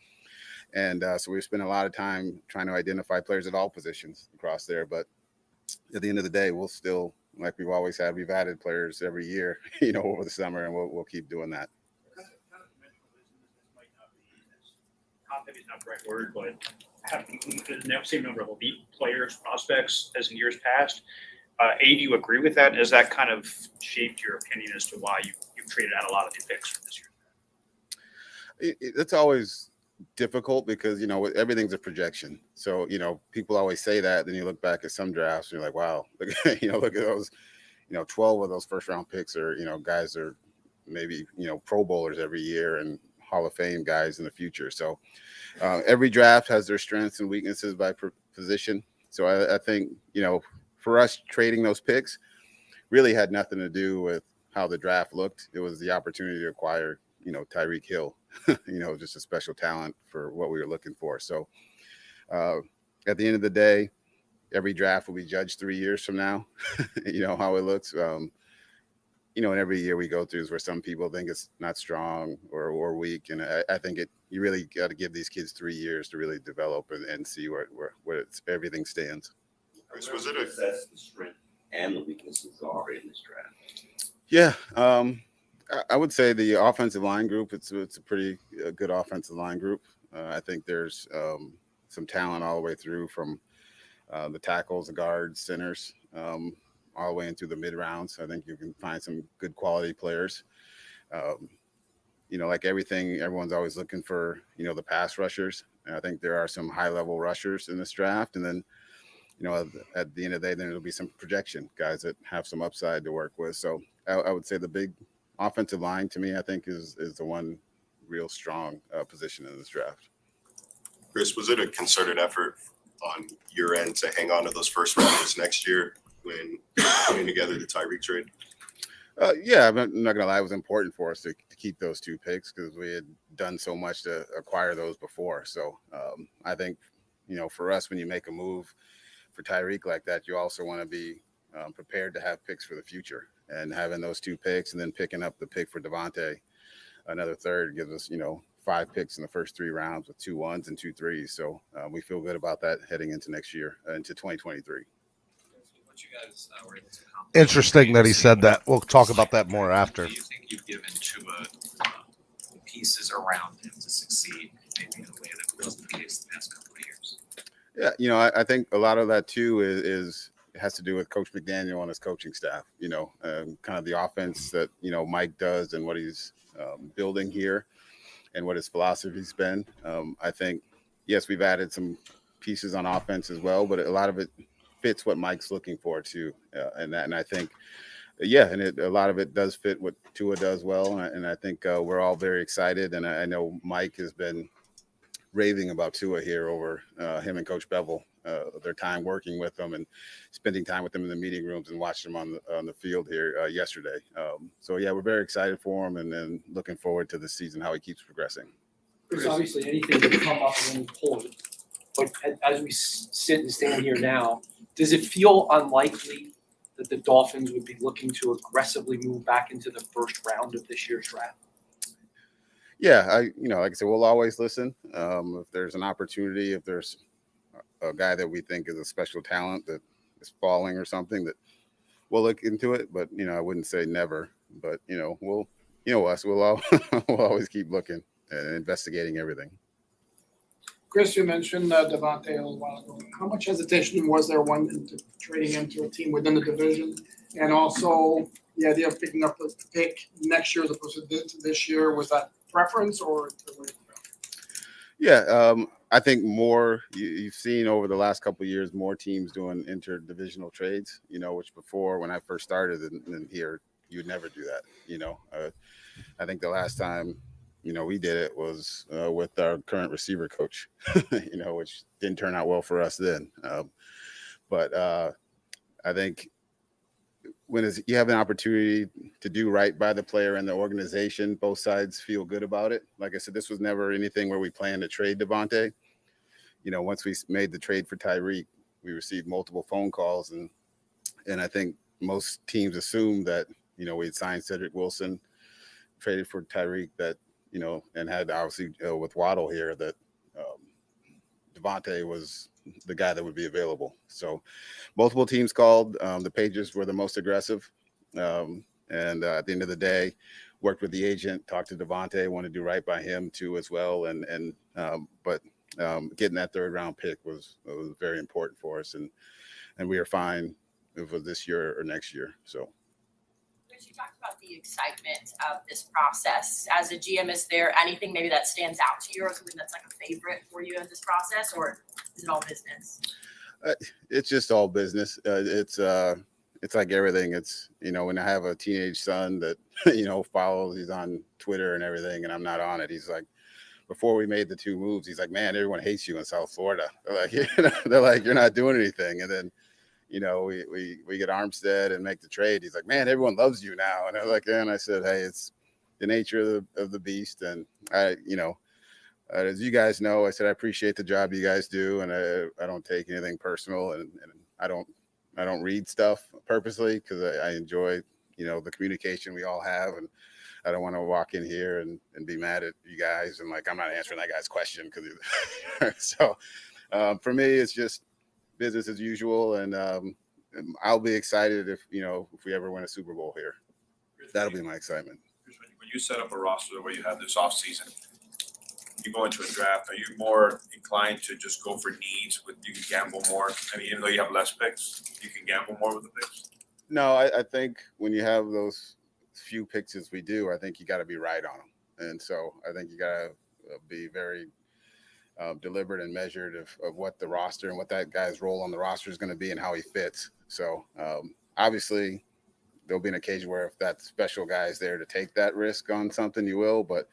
And so we've spent a lot of time trying to identify players at all positions across there. But at the end of the day, we'll still, like we've always had, we've added players every year, over the summer, and we'll keep doing that. Top heavy is not the right word, but having the same number of elite players, prospects as in years past. Do you agree with that? Has that kind of shaped your opinion as to why you've traded out a lot of your picks for this year? It's always difficult because, everything's a projection. So, people always say that, then you look back at some drafts and you're like, wow, look at those, 12 of those first round picks are, guys are maybe, Pro Bowlers every year, and Hall of Fame guys in the future. So every draft has their strengths and weaknesses by position. So I think, for us trading those picks really had nothing to do with how the draft looked. It was the opportunity to acquire, Tyreek Hill, just a special talent for what we were looking for. So at the end of the day, every draft will be judged 3 years from now, how it looks. And every year we go through is where some people think it's not strong or weak. And I think you really got to give these kids 3 years to really develop and see where everything stands. Chris, was it assess the strength and the weaknesses are in this draft? Yeah. I would say the offensive line group, it's a pretty good offensive line group. I think there's some talent all the way through from the tackles, the guards, centers, all the way into the mid rounds. I think you can find some good quality players. Like everything, everyone's always looking for, the pass rushers. And I think there are some high level rushers in this draft. And then, at the end of the day, then it'll be some projection guys that have some upside to work with. So I would say the big offensive line to me, I think is the one real strong position in this draft. Chris, was it a concerted effort on your end to hang on to those first rounders next year when putting together the Tyreek trade? Yeah, I'm not going to lie. It was important for us to keep those 2 picks because we had done so much to acquire those before. So I think, for us, when you make a move for Tyreek like that, you also want to be prepared to have picks for the future. And having those 2 picks and then picking up the pick for Devontae, another third, gives us, 5 picks in the first 3 rounds with 2 1s and 2 3s. So we feel good about that heading into next year, into 2023. Interesting that he said that. We'll talk about that more after. Do you think you've given Tua pieces around him to succeed, maybe in a way that wasn't the case the past couple of years? Yeah, I think a lot of that too has to do with Coach McDaniel and his coaching staff. Kind of the offense that Mike does and what he's building here, and what his philosophy's been. I think, yes, we've added some pieces on offense as well, but a lot of it fits what Mike's looking for too. And I think, a lot of it does fit what Tua does well. And I think we're all very excited. And I know Mike has been raving about Tua here over him and Coach Bevel, their time working with them and spending time with them in the meeting rooms and watching them on the field here yesterday. So yeah, we're very excited for him and looking forward to the season, how he keeps progressing. There's obviously anything that come up at any point, but as we sit and stand here now, does it feel unlikely that the Dolphins would be looking to aggressively move back into the first round of this year's draft? Yeah, like I said, we'll always listen. If there's an opportunity, if there's a guy that we think is a special talent that is falling or something, that we'll look into it. But I wouldn't say never. But we'll we'll always keep looking and investigating everything. Chris, you mentioned Devontae a little while ago. How much hesitation was there into trading him to a team within the division, and also the idea of picking up the pick next year as opposed to this year? Was that preference or the way to go? Yeah, I think more you've seen over the last couple of years, more teams doing interdivisional trades. Which before, when I first started in here, you would never do that. I think the last time we did it was with our current receiver coach, which didn't turn out well for us then. But I think when you have an opportunity to do right by the player and the organization, both sides feel good about it. Like I said, this was never anything where we planned to trade Devontae. Once we made the trade for Tyreek, we received multiple phone calls, and I think most teams assumed that we'd signed Cedric Wilson, traded for Tyreek, that and had obviously with Waddle here that Devontae was the guy that would be available. So multiple teams called. The Pages were the most aggressive. And at the end of the day, worked with the agent, talked to Devontae, wanted to do right by him too as well. But getting that 3rd round pick was very important for us. And we are fine if it was this year or next year. So. You talked about the excitement of this process. As a GM, is there anything maybe that stands out to you or something that's like a favorite for you in this process, or is it all business? It's just all business. It's it's like everything. It's, when I have a teenage son that, follows, he's on Twitter and everything, and I'm not on it. He's like, before we made the 2 moves, he's like, man, everyone hates you in South Florida. They're like, you're not doing anything. And then, we get Armstead and make the trade. He's like, man, everyone loves you now. And I was like, and I said, hey, it's the nature of the beast. And as you guys know, I said, I appreciate the job you guys do. And I don't take anything personal, and I don't read stuff purposely, because I enjoy, the communication we all have. And I don't want to walk in here and be mad at you guys. And like, I'm not answering that guy's question. So for me, it's just business as usual. And I'll be excited if we ever win a Super Bowl here. That'll be my excitement. When you set up a roster where you have this off season, you go into a draft, are you more inclined to just go for needs you can gamble more? I mean, even though you have less picks, you can gamble more with the picks? No, I think when you have those few picks as we do, I think you got to be right on them. And so I think you got to be very deliberate and measured of what the roster and what that guy's role on the roster is going to be and how he fits. So obviously there'll be an occasion where if that special guy is there to take that risk on something, you will. But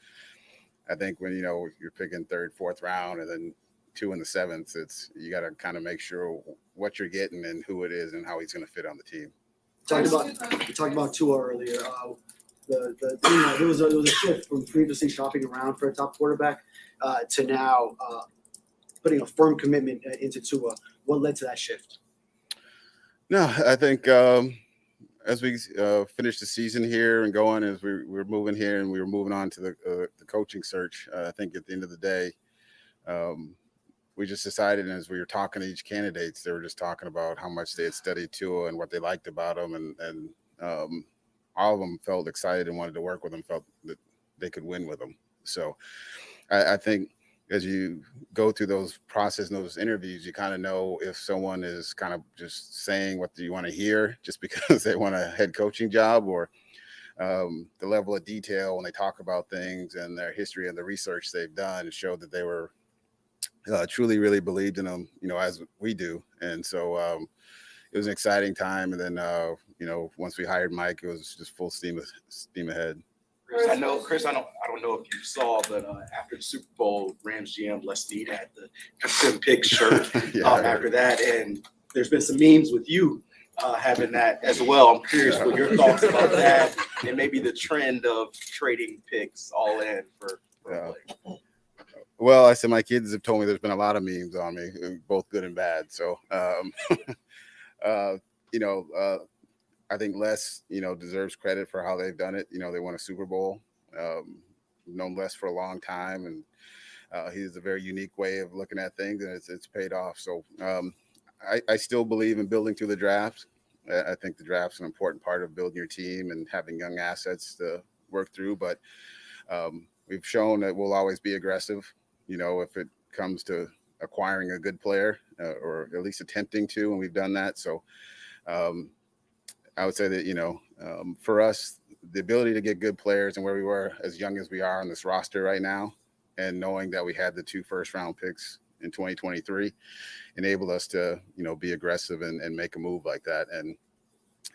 I think when, you're picking 3rd, 4th round and then 2 in the 7th, you got to kind of make sure what you're getting and who it is and how he's going to fit on the team. We talked about Tua earlier. The team, there was a shift from previously shopping around for a top quarterback to now putting a firm commitment into Tua. What led to that shift? No, I think as we finished the season here and going, as we were moving here and we were moving on to the coaching search, I think at the end of the day, we just decided, and as we were talking to each candidates, they were just talking about how much they had studied Tua and what they liked about him, and all of them felt excited and wanted to work with him, felt that they could win with him. So I think as you go through those process and those interviews, you kind of know if someone is kind of just saying what you want to hear just because they want a head coaching job, or the level of detail when they talk about things and their history and the research they've done and showed that they were truly really believed in them, as we do. And so it was an exciting time. And then, once we hired Mike, it was just full steam ahead. Chris, I don't know if you saw, but after the Super Bowl, Rams GM Les Snead had the Sim Pick shirt after that. And there's been some memes with you having that as well. I'm curious what your thoughts about that and maybe the trend of trading picks all in for a player. Well, I said my kids have told me there's been a lot of memes on me, both good and bad. So, I think Les, deserves credit for how they've done it. They won a Super Bowl, known Les for a long time, and he has a very unique way of looking at things, and it's paid off. So I still believe in building through the draft. I think the draft's an important part of building your team and having young assets to work through. But we've shown that we'll always be aggressive, if it comes to acquiring a good player, or at least attempting to, and we've done that. So I would say that, for us, the ability to get good players and where we were as young as we are on this roster right now, and knowing that we had the 2 first-round picks in 2023 enabled us to, be aggressive and make a move like that.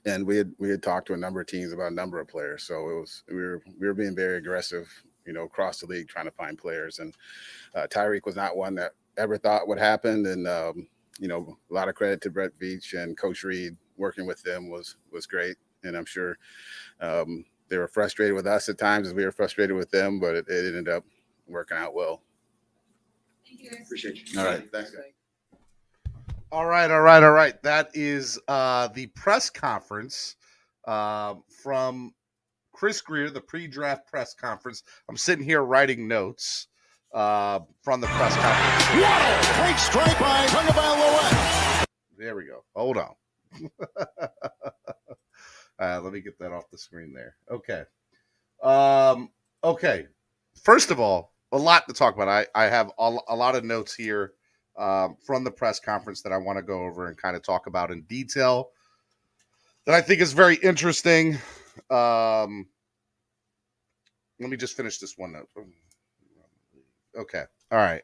And we had talked to a number of teams about a number of players. So we were being very aggressive, across the league trying to find players. And Tyreek was not one that ever thought would happen. And, a lot of credit to Brett Veach and Coach Reed. Working with them was great. And I'm sure they were frustrated with us at times as we were frustrated with them, but it ended up working out well. Thank you. Appreciate you. All right. Thanks, guys. All right. That is the press conference from Chris Greer, the pre-draft press conference. I'm sitting here writing notes from the press conference. Waddle, great strike by Tagovailoa. There we go. Hold on. Let me get that off the screen there. Okay. Okay. First of all, a lot to talk about. I have a lot of notes here from the press conference that I want to go over and kind of talk about in detail that I think is very interesting. Let me just finish this one note. Okay. All right.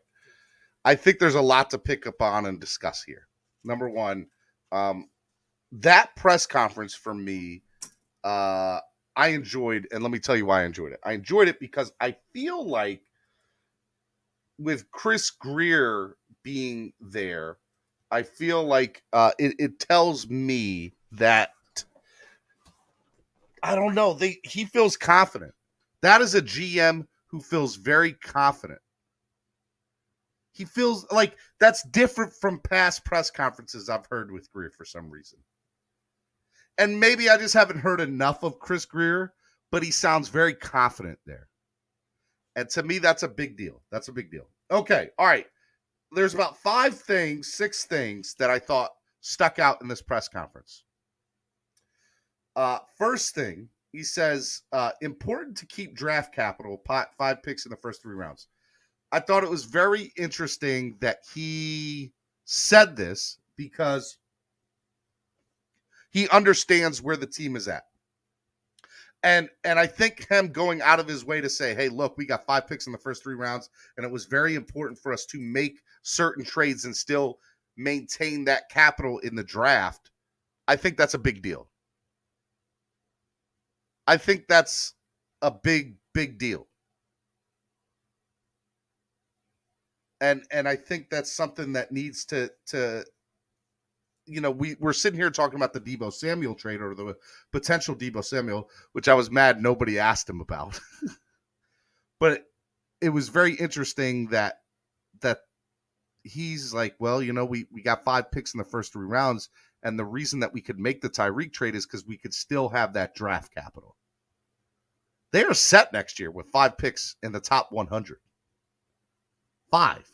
I think there's a lot to pick up on and discuss here. Number one, that press conference for me, I enjoyed, and let me tell you why I enjoyed it. I enjoyed it because I feel like with Chris Greer being there, I feel like it tells me that I don't know. He feels confident. That is a GM who feels very confident. He feels like that's different from past press conferences I've heard with Greer for some reason. And maybe I just haven't heard enough of Chris Greer, but he sounds very confident there. And to me, that's a big deal. That's a big deal. Okay. All right. There's about 6 things that I thought stuck out in this press conference. First thing, he says, important to keep draft capital, 5 picks in the first 3 rounds. I thought it was very interesting that he said this because he understands where the team is at. And I think him going out of his way to say, hey, look, we got 5 picks in the first 3 rounds, and it was very important for us to make certain trades and still maintain that capital in the draft. I think that's a big deal. I think that's a big, big deal. And I think that's something that needs to we're sitting here talking about the Deebo Samuel trade or the potential Deebo Samuel, which I was mad nobody asked him about. But it was very interesting that he's like, well, we got 5 picks in the first 3 rounds, and the reason that we could make the Tyreek trade is because we could still have that draft capital. They are set next year with 5 picks in the top 100. 5.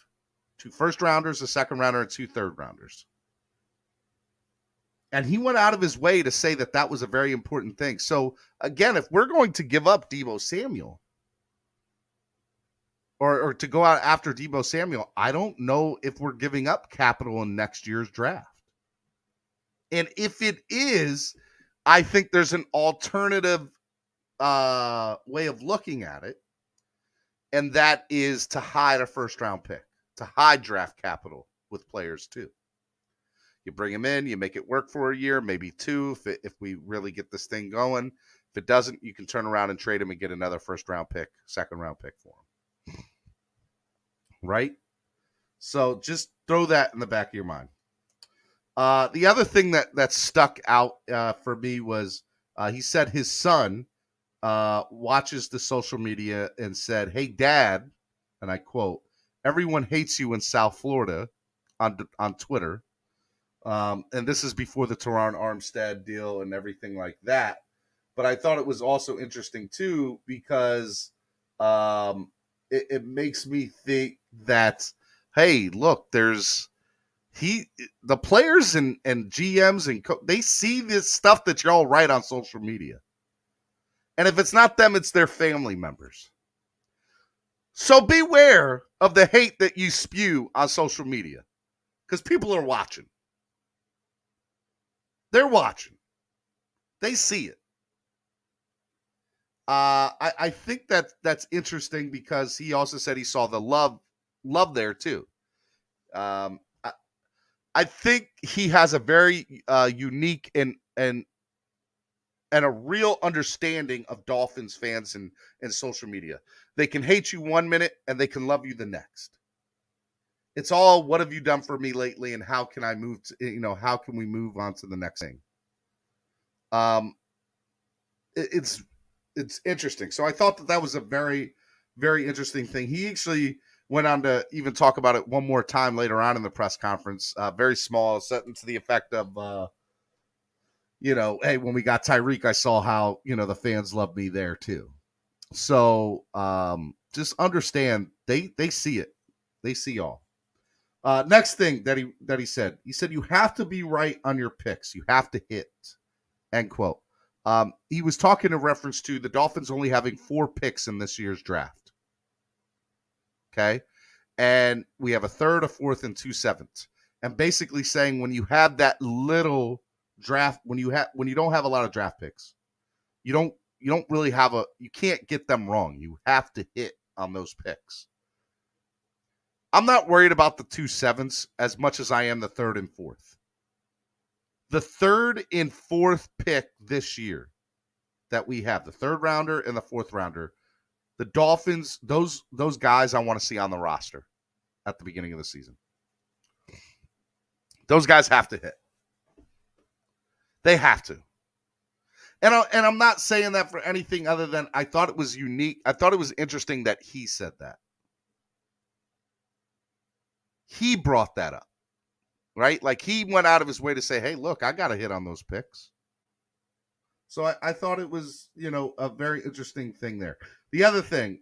2 first rounders, a second rounder, and 2 third rounders. And he went out of his way to say that that was a very important thing. So, again, if we're going to give up Deebo Samuel or to go out after Deebo Samuel, I don't know if we're giving up capital in next year's draft. And if it is, I think there's an alternative way of looking at it. And that is to hide a first-round pick, to hide draft capital with players too. You bring him in, you make it work for a year, maybe 2 if we really get this thing going. If it doesn't, you can turn around and trade him and get another first-round pick, second-round pick for him. Right? So just throw that in the back of your mind. The other thing that stuck out for me was he said his son watches the social media and said, hey, Dad, and I quote, everyone hates you in South Florida on Twitter. And this is before the Teron Armstead deal and everything like that. But I thought it was also interesting, too, because it makes me think that, hey, look, the players and GMs and they see this stuff that y'all write on social media. And if it's not them, it's their family members. So beware of the hate that you spew on social media because people are watching. They're watching. They see it. I think that's interesting because he also said he saw the love there too. I think he has a very unique and a real understanding of Dolphins fans and social media. They can hate you 1 minute and they can love you the next. It's all, what have you done for me lately, and how can I move to, how can we move on to the next thing? It's interesting. So I thought that was a very, very interesting thing. He actually went on to even talk about it one more time later on in the press conference. Very small, something to the effect of, hey, when we got Tyreek, I saw how, the fans love me there too. So just understand they see it. They see y'all. Next thing that he said you have to be right on your picks. You have to hit, end quote. He was talking in reference to the Dolphins only having 4 picks in this year's draft. Okay. And we have a 3rd, a 4th, and 2 7ths. And basically saying when you have that little draft, when you don't have a lot of draft picks, you don't really you can't get them wrong. You have to hit on those picks. I'm not worried about the 2 7ths as much as I am the 3rd and 4th. The third and fourth pick this year that we have, the third rounder and the fourth rounder, the Dolphins, those guys I want to see on the roster at the beginning of the season. Those guys have to hit. They have to. And I'm not saying that for anything other than I thought it was unique. I thought it was interesting that he said that. He brought that up, right? Like he went out of his way to say, hey, look, I got to hit on those picks. So I thought it was, a very interesting thing there. The other thing,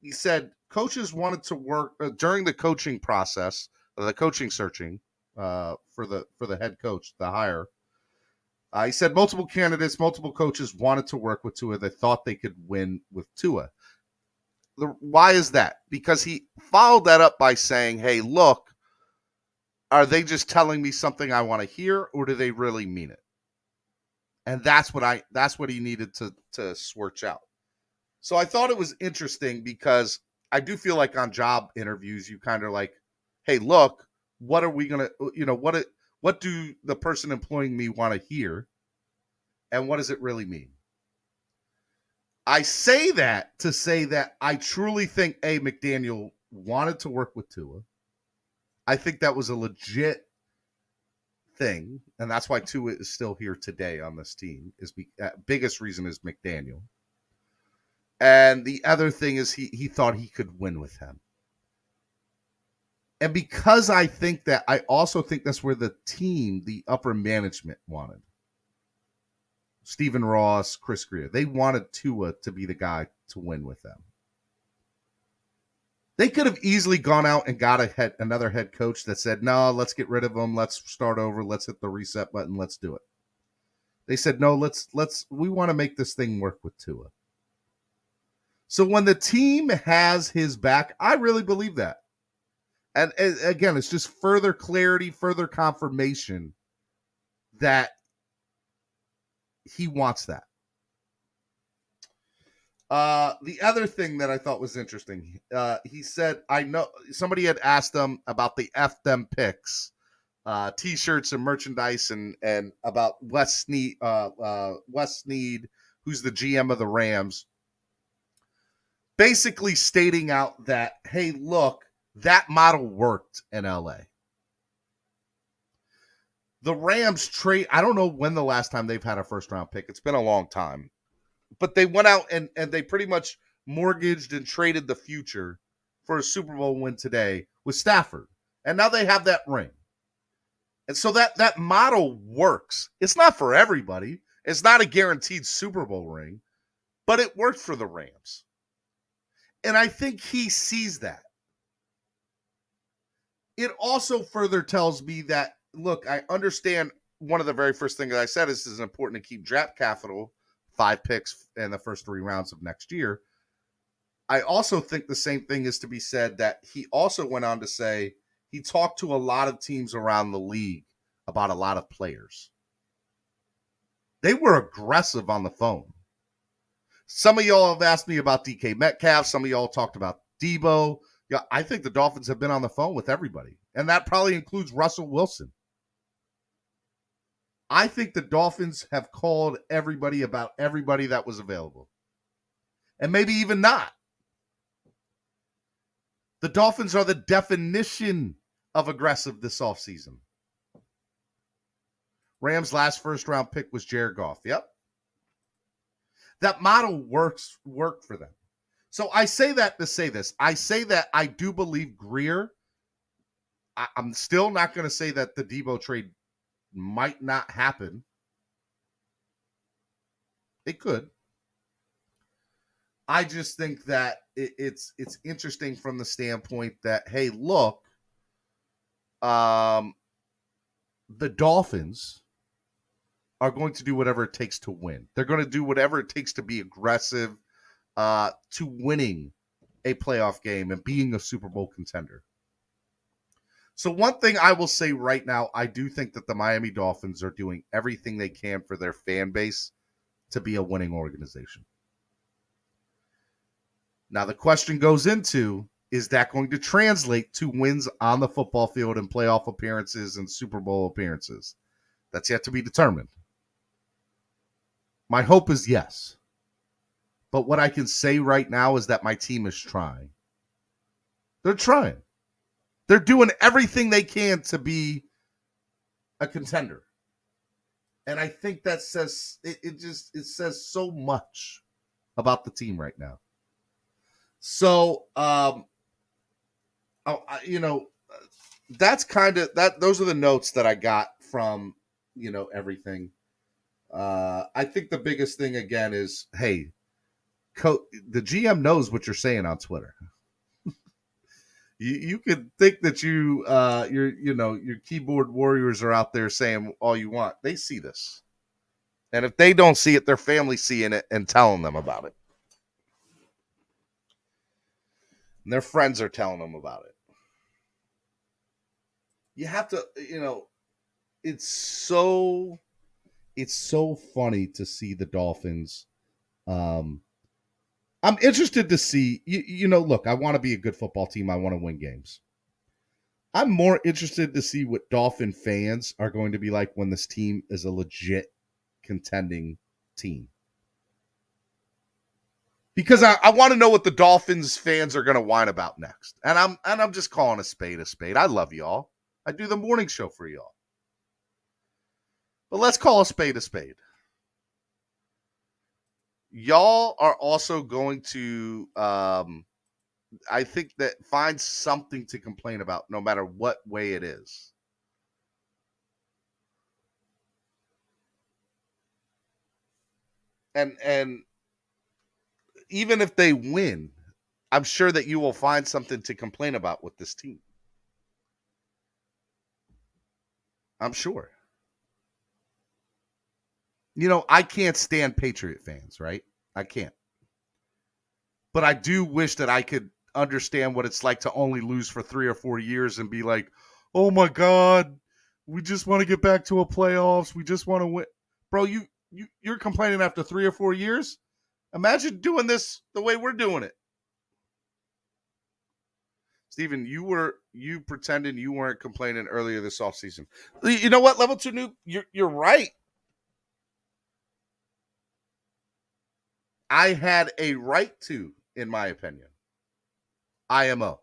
he said coaches wanted to work during the coaching process, the coaching searching for the head coach, the hire. He said multiple candidates, multiple coaches wanted to work with Tua. They thought they could win with Tua. Why is that? Because he followed that up by saying, hey, look, are they just telling me something I want to hear, or do they really mean it? And that's what he needed to switch out. So I thought it was interesting because I do feel like on job interviews, you kind of like, hey, look, what are we going to, what do the person employing me want to hear? And what does it really mean? I say that to say that I truly think McDaniel wanted to work with Tua. I think that was a legit thing, and that's why Tua is still here today on this team. Biggest reason is McDaniel. And the other thing is he thought he could win with him. And because I think that, I also think that's where the team, the upper management wanted. Stephen Ross, Chris Greer. They wanted Tua to be the guy to win with them. They could have easily gone out and got another head coach that said, no, let's get rid of him. Let's start over. Let's hit the reset button. Let's do it. They said, no, we want to make this thing work with Tua. So when the team has his back, I really believe that. And again, it's just further clarity, further confirmation that he wants that. The other thing that I thought was interesting, he said, I know somebody had asked him about the F them picks, t-shirts and merchandise and about Wes Snead, who's the GM of the Rams, basically stating out that, hey, look, that model worked in LA. The Rams trade, I don't know when the last time they've had a first round pick. It's been a long time. But they went out and they pretty much mortgaged and traded the future for a Super Bowl win today with Stafford. And now they have that ring. And so that model works. It's not for everybody. It's not a guaranteed Super Bowl ring, but it worked for the Rams. And I think he sees that. It also further tells me that, look, I understand one of the very first things I said is it's important to keep draft capital, 5 picks in the first 3 rounds of next year. I also think the same thing is to be said that he also went on to say he talked to a lot of teams around the league about a lot of players. They were aggressive on the phone. Some of y'all have asked me about DK Metcalf. Some of y'all talked about Debo. Yeah, I think the Dolphins have been on the phone with everybody, and that probably includes Russell Wilson. I think the Dolphins have called everybody about everybody that was available, and maybe even not. The Dolphins are the definition of aggressive this offseason. Rams' last first-round pick was Jared Goff. Yep. That model worked for them. So I say that to say this. I say that I do believe Greer. I'm still not going to say that the Debo trade might not happen. It could. I just think that it's interesting from the standpoint that, hey, look, the Dolphins are going to do whatever it takes to win. They're going to do whatever it takes to be aggressive to winning a playoff game and being a Super Bowl contender. So one thing I will say right now, I do think that the Miami Dolphins are doing everything they can for their fan base to be a winning organization. Now the question goes into, is that going to translate to wins on the football field and playoff appearances and Super Bowl appearances? That's yet to be determined. My hope is yes. But what I can say right now is that my team is trying. They're trying. They're doing everything they can to be a contender. And I think that says it says so much about the team right now. So that's kind of that. Those are the notes that I got from everything. I think the biggest thing again is, hey, the GM knows what you're saying on Twitter. You could think that your keyboard warriors are out there saying all you want. They see this. And if they don't see it, their family's seeing it and telling them about it. And their friends are telling them about it. You have to, it's so funny to see the Dolphins. I'm interested to see, look, I want to be a good football team. I want to win games. I'm more interested to see what Dolphin fans are going to be like when this team is a legit contending team. Because I want to know what the Dolphins fans are going to whine about next. And I'm just calling a spade a spade. I love y'all. I do the morning show for y'all. But let's call a spade a spade. Y'all are also going to, I think that find something to complain about no matter what way it is. And even if they win, I'm sure that you will find something to complain about with this team. I'm sure. I can't stand Patriot fans, right? I can't. But I do wish that I could understand what it's like to only lose for 3 or 4 years and be like, oh my God, we just want to get back to a playoffs. We just want to win. Bro, you're complaining after 3 or 4 years? Imagine doing this the way we're doing it. Steven, you pretended you weren't complaining earlier this offseason. You know what, Level 2 Noob? You're right. I had a right to, in my opinion. IMO.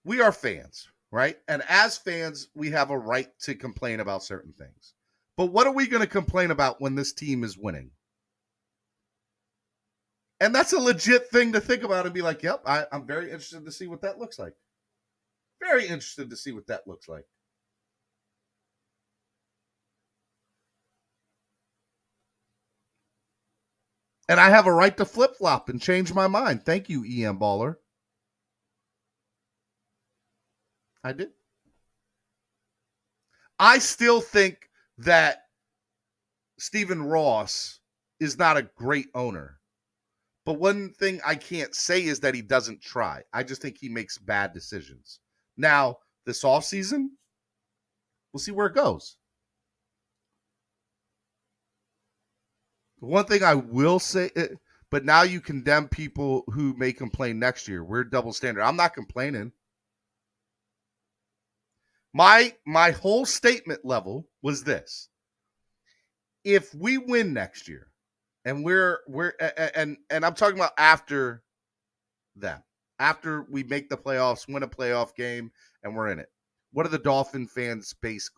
We are fans, right? And as fans, we have a right to complain about certain things. But what are we going to complain about when this team is winning? And that's a legit thing to think about and be like, yep, I'm very interested to see what that looks like. Very interested to see what that looks like. And I have a right to flip-flop and change my mind. Thank you, EM Baller. I did. I still think that Stephen Ross is not a great owner. But one thing I can't say is that he doesn't try. I just think he makes bad decisions. Now, this offseason, we'll see where it goes. One thing I will say, but now you condemn people who may complain next year. We're double standard. I'm not complaining. My whole statement level was this. If we win next year, and and I'm talking about after that, after we make the playoffs, win a playoff game, and we're in it, what is the Dolphin fan base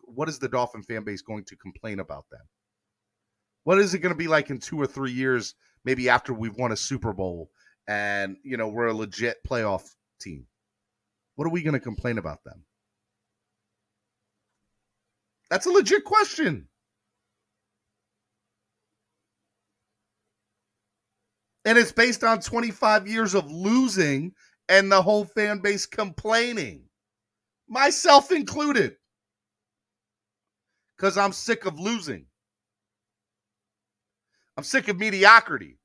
going to complain about then? What is it going to be like in 2 or 3 years, maybe after we've won a Super Bowl and, we're a legit playoff team? What are we going to complain about then? That's a legit question. And it's based on 25 years of losing and the whole fan base complaining. Myself included. Because I'm sick of losing. I'm sick of mediocrity.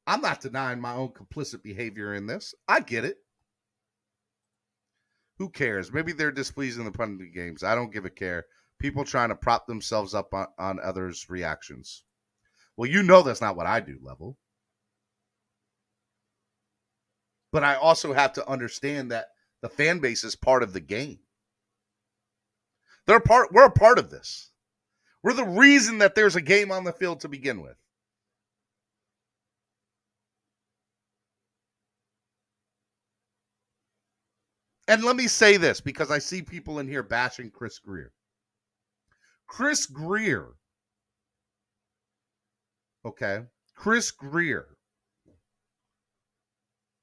I'm not denying my own complicit behavior in this. I get it. Who cares? Maybe they're displeasing the punting games. I don't give a care. People trying to prop themselves up on others' reactions. Well, you know that's not what I do, Level. But I also have to understand that the fan base is part of the game. We're a part of this. We're the reason that there's a game on the field to begin with. And let me say this, because I see people in here bashing Chris Grier. Chris Grier,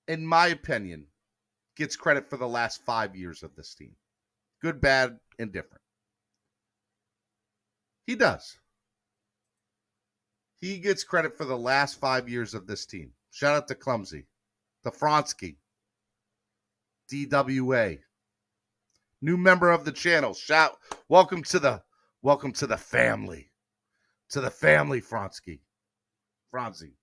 in my opinion, gets credit for the last 5 years of this team. Good, bad, indifferent. He does. He gets credit for the last 5 years of this team. Shout out to Clumsy, to Fronsky, DWA, new member of the channel. Welcome to the family. To the family, Fronsky. Franzi.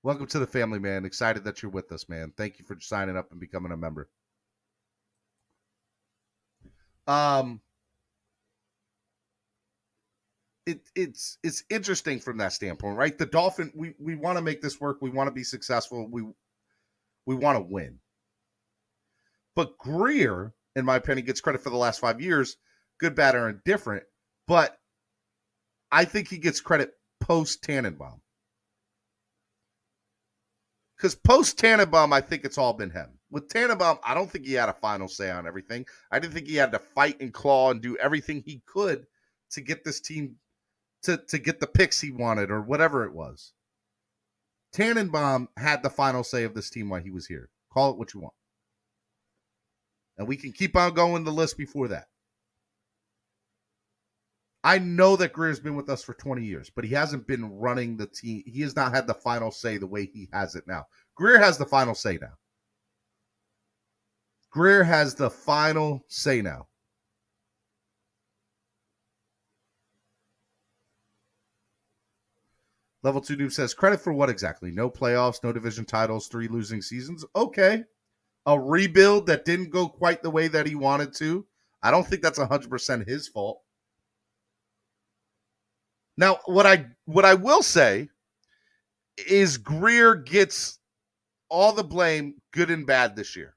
Welcome to the family, man. Excited that you're with us, man. Thank you for signing up and becoming a member. It's interesting from that standpoint, right? The Dolphin, we want to make this work. We want to be successful. We want to win. But Grier, in my opinion, gets credit for the last 5 years, good, bad, or indifferent. But I think he gets credit post-Tannenbaum. Because post-Tannenbaum, I think it's all been him. With Tannenbaum, I don't think he had a final say on everything. I didn't think he had to fight and claw and do everything he could to get this team to get the picks he wanted or whatever it was. Tannenbaum had the final say of this team while he was here. Call it what you want. And we can keep on going the list before that. I know that Grier's been with us for 20 years, but he hasn't been running the team. He has not had the final say the way he has it now. Grier has the final say now. Grier has the final say now. Level 2 Noob says, credit for what exactly? No playoffs, no division titles, 3 losing seasons. Okay. A rebuild that didn't go quite the way that he wanted to. I don't think that's 100% his fault. Now, what I will say is Grier gets all the blame, good and bad, this year.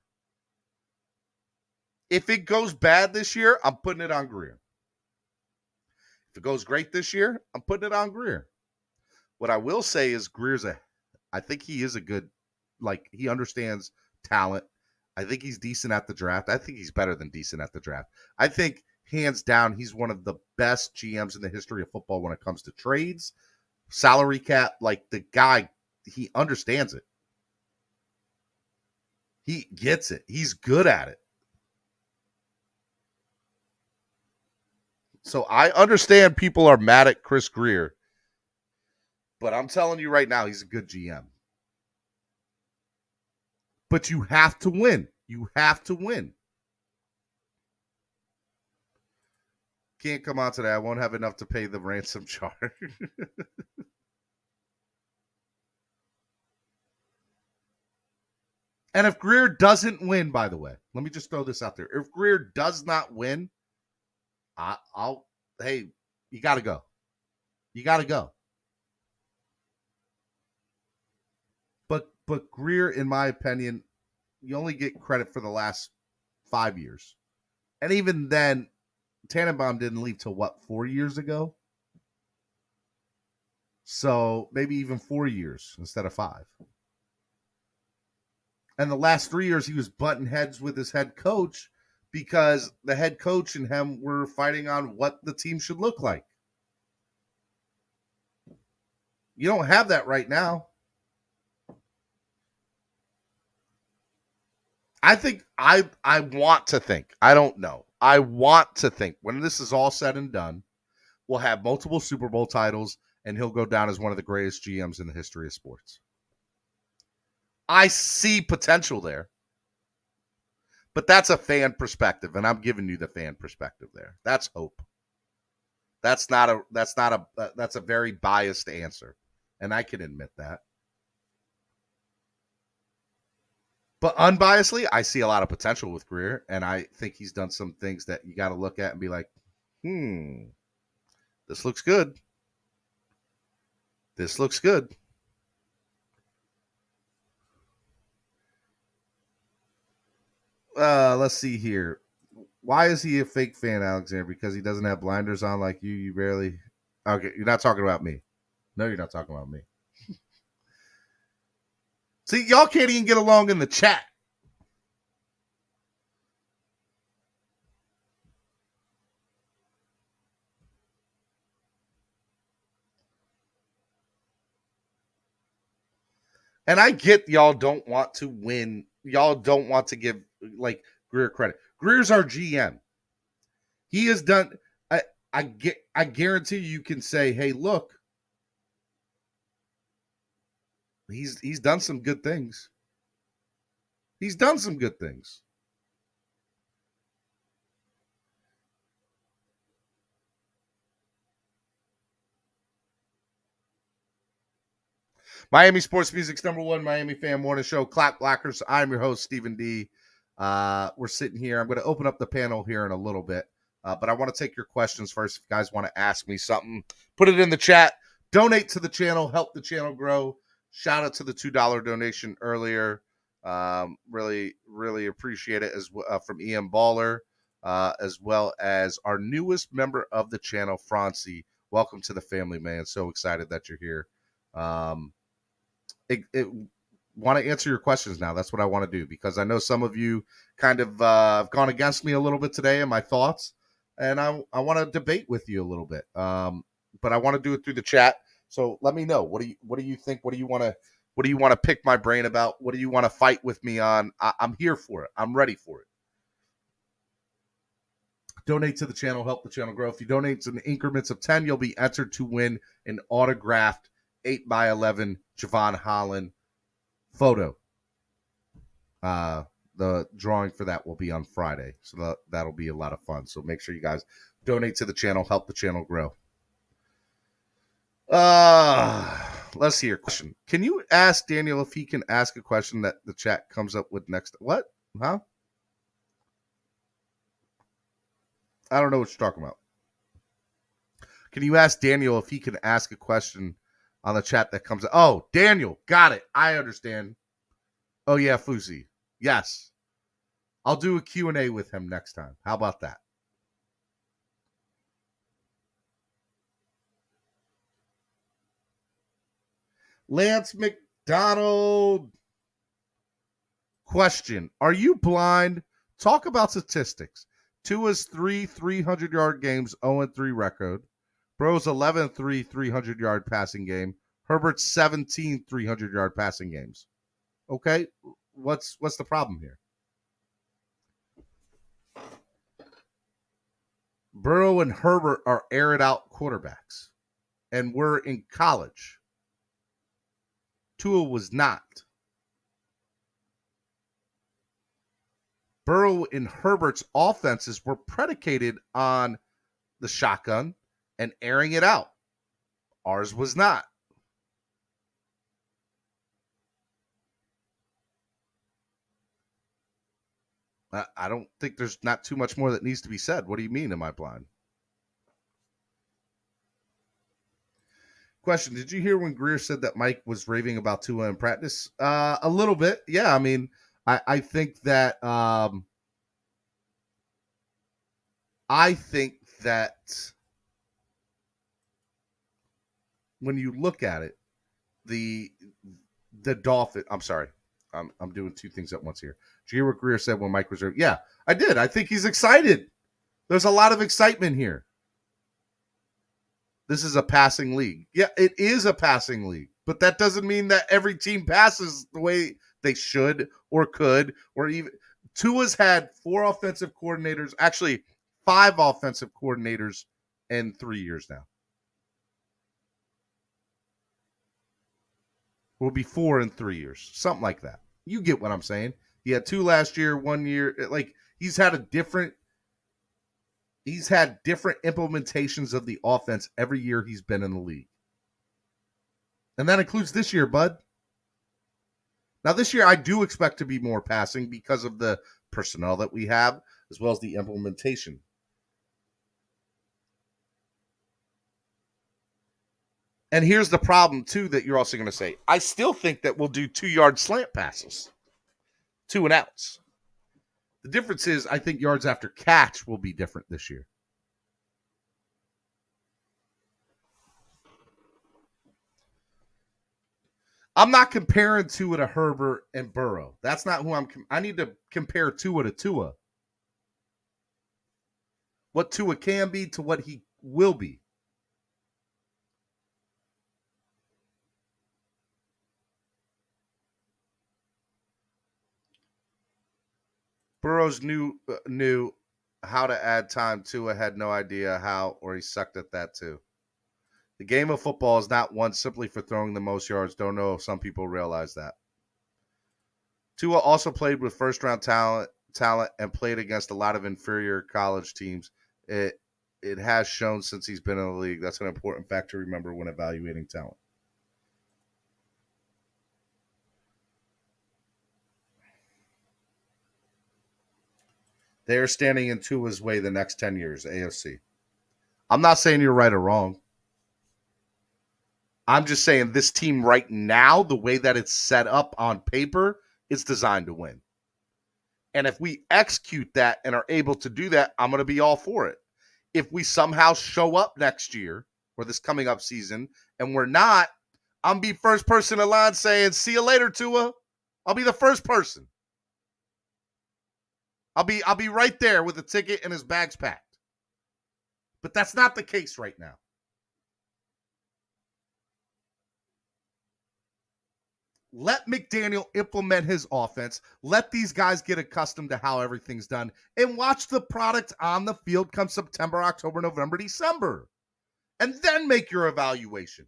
If it goes bad this year, I'm putting it on Grier. If it goes great this year, I'm putting it on Grier. What I will say is I think he is a good, he understands talent. I think he's decent at the draft. I think he's better than decent at the draft. I think, hands down, he's one of the best GMs in the history of football when it comes to trades, salary cap. The guy, he understands it. He gets it. He's good at it. So I understand people are mad at Chris Grier, but I'm telling you right now, he's a good GM. But you have to win. You have to win. Can't come on today. I won't have enough to pay the ransom charge. And if Grier doesn't win, by the way, let me just throw this out there. If Grier does not win, hey, you got to go. You got to go. But Grier, in my opinion, you only get credit for the last 5 years. And even then, Tannenbaum didn't leave till 4 years ago? So maybe even 4 years instead of 5. And the last 3 years, he was butting heads with his head coach because the head coach and him were fighting on what the team should look like. You don't have that right now. I think I want to think. I don't know. I want to think when this is all said and done, we'll have multiple Super Bowl titles and he'll go down as one of the greatest GMs in the history of sports. I see potential there. But that's a fan perspective, and I'm giving you the fan perspective there. That's hope. That's a very biased answer, and I can admit that. But unbiasedly, I see a lot of potential with Grier, and I think he's done some things that you got to look at and be like, this looks good. This looks good. Let's see here. Why is he a fake fan, Alexander? Because he doesn't have blinders on like you. You barely. Okay, you're not talking about me. No, you're not talking about me. See, y'all can't even get along in the chat. And I get y'all don't want to win. Y'all don't want to give like Greer credit. Greer's our GM. He has done. I guarantee you can say, hey, look, he's done some good things. He's done some good things. Miami Sports Music's #1 Miami fan morning show, Clap Blockers. I'm your host, Stephen D. We're sitting here. I'm going to open up the panel here in a little bit, but I want to take your questions first. If you guys want to ask me something, put it in the chat. Donate to the channel, help the channel grow. Shout out to the $2 donation earlier. Really, really appreciate it as from Ian Baller, as well as our newest member of the channel, Francie. Welcome to the family, man. So excited that you're here. Want to answer your questions now. That's what I want to do, because I know some of you kind of have gone against me a little bit today in my thoughts, and I want to debate with you a little bit. But I want to do it through the chat. So let me know. What do you think? What do you want to pick my brain about? What do you want to fight with me on? I'm here for it. I'm ready for it. Donate to the channel, help the channel grow. If you donate in increments of 10, you'll be entered to win an autographed 8x11 Javon Holland photo. The drawing for that will be on Friday, so that'll be a lot of fun. So make sure you guys donate to the channel, help the channel grow. Let's see your question. Can you ask Daniel if he can ask a question that the chat comes up with next? What? Huh? I don't know what you're talking about. Can you ask Daniel if he can ask a question on the chat that comes up? Oh, Daniel, got it. I understand. Oh yeah, Fuzi. Yes. I'll do a Q&A with him next time. How about that? Lance McDonald. Question. Are you blind? Talk about statistics. Tua's 3 300-yard games, 0-3 record. Bro's 11-3 300-yard passing game. Herbert's 17 300-yard passing games. Okay, what's the problem here? Burrow and Herbert are aired out quarterbacks, and we're in college. Tua was not. Burrow and Herbert's offenses were predicated on the shotgun and airing it out. Ours was not. I don't think there's not too much more that needs to be said. What do you mean, am I blind? Question, did you hear when Greer said that Mike was raving about Tua in practice? A little bit. Yeah, I mean, I think that when you look at it, the Dolphin. I'm sorry, I'm doing two things at once here. Did you hear what Greer said when Mike was? Yeah, I did. I think he's excited. There's a lot of excitement here. This is a passing league. Yeah, it is a passing league, but that doesn't mean that every team passes the way they should or could, or even. Tua's had 4 offensive coordinators, actually 5 offensive coordinators in 3 years now. Will be 4 in 3 years, something like that. You get what I'm saying. He had 2 last year, 1 year. Like, he's had different implementations of the offense every year he's been in the league. And that includes this year, bud. Now, this year, I do expect to be more passing because of the personnel that we have, as well as the implementation. And here's the problem, too, that you're also going to say. I still think that we'll do 2-yard slant passes, 2 and outs. The difference is I think yards after catch will be different this year. I'm not comparing Tua to Herbert and Burrow. That's not who I need to compare Tua to Tua. What Tua can be to what he will be. Burrows knew how to add time. Tua had no idea how, or he sucked at that too. The game of football is not won simply for throwing the most yards. Don't know if some people realize that. Tua also played with first-round talent and played against a lot of inferior college teams. It has shown since he's been in the league. That's an important fact to remember when evaluating talent. They are standing in Tua's way the next 10 years, AFC. I'm not saying you're right or wrong. I'm just saying this team right now, the way that it's set up on paper, is designed to win. And if we execute that and are able to do that, I'm going to be all for it. If we somehow show up next year or this coming up season and we're not, I'm be first person in line saying, see you later, Tua. I'll be the first person. I'll be right there with a ticket and his bags packed. But that's not the case right now. Let McDaniel implement his offense. Let these guys get accustomed to how everything's done and watch the product on the field come September, October, November, December. And then make your evaluation.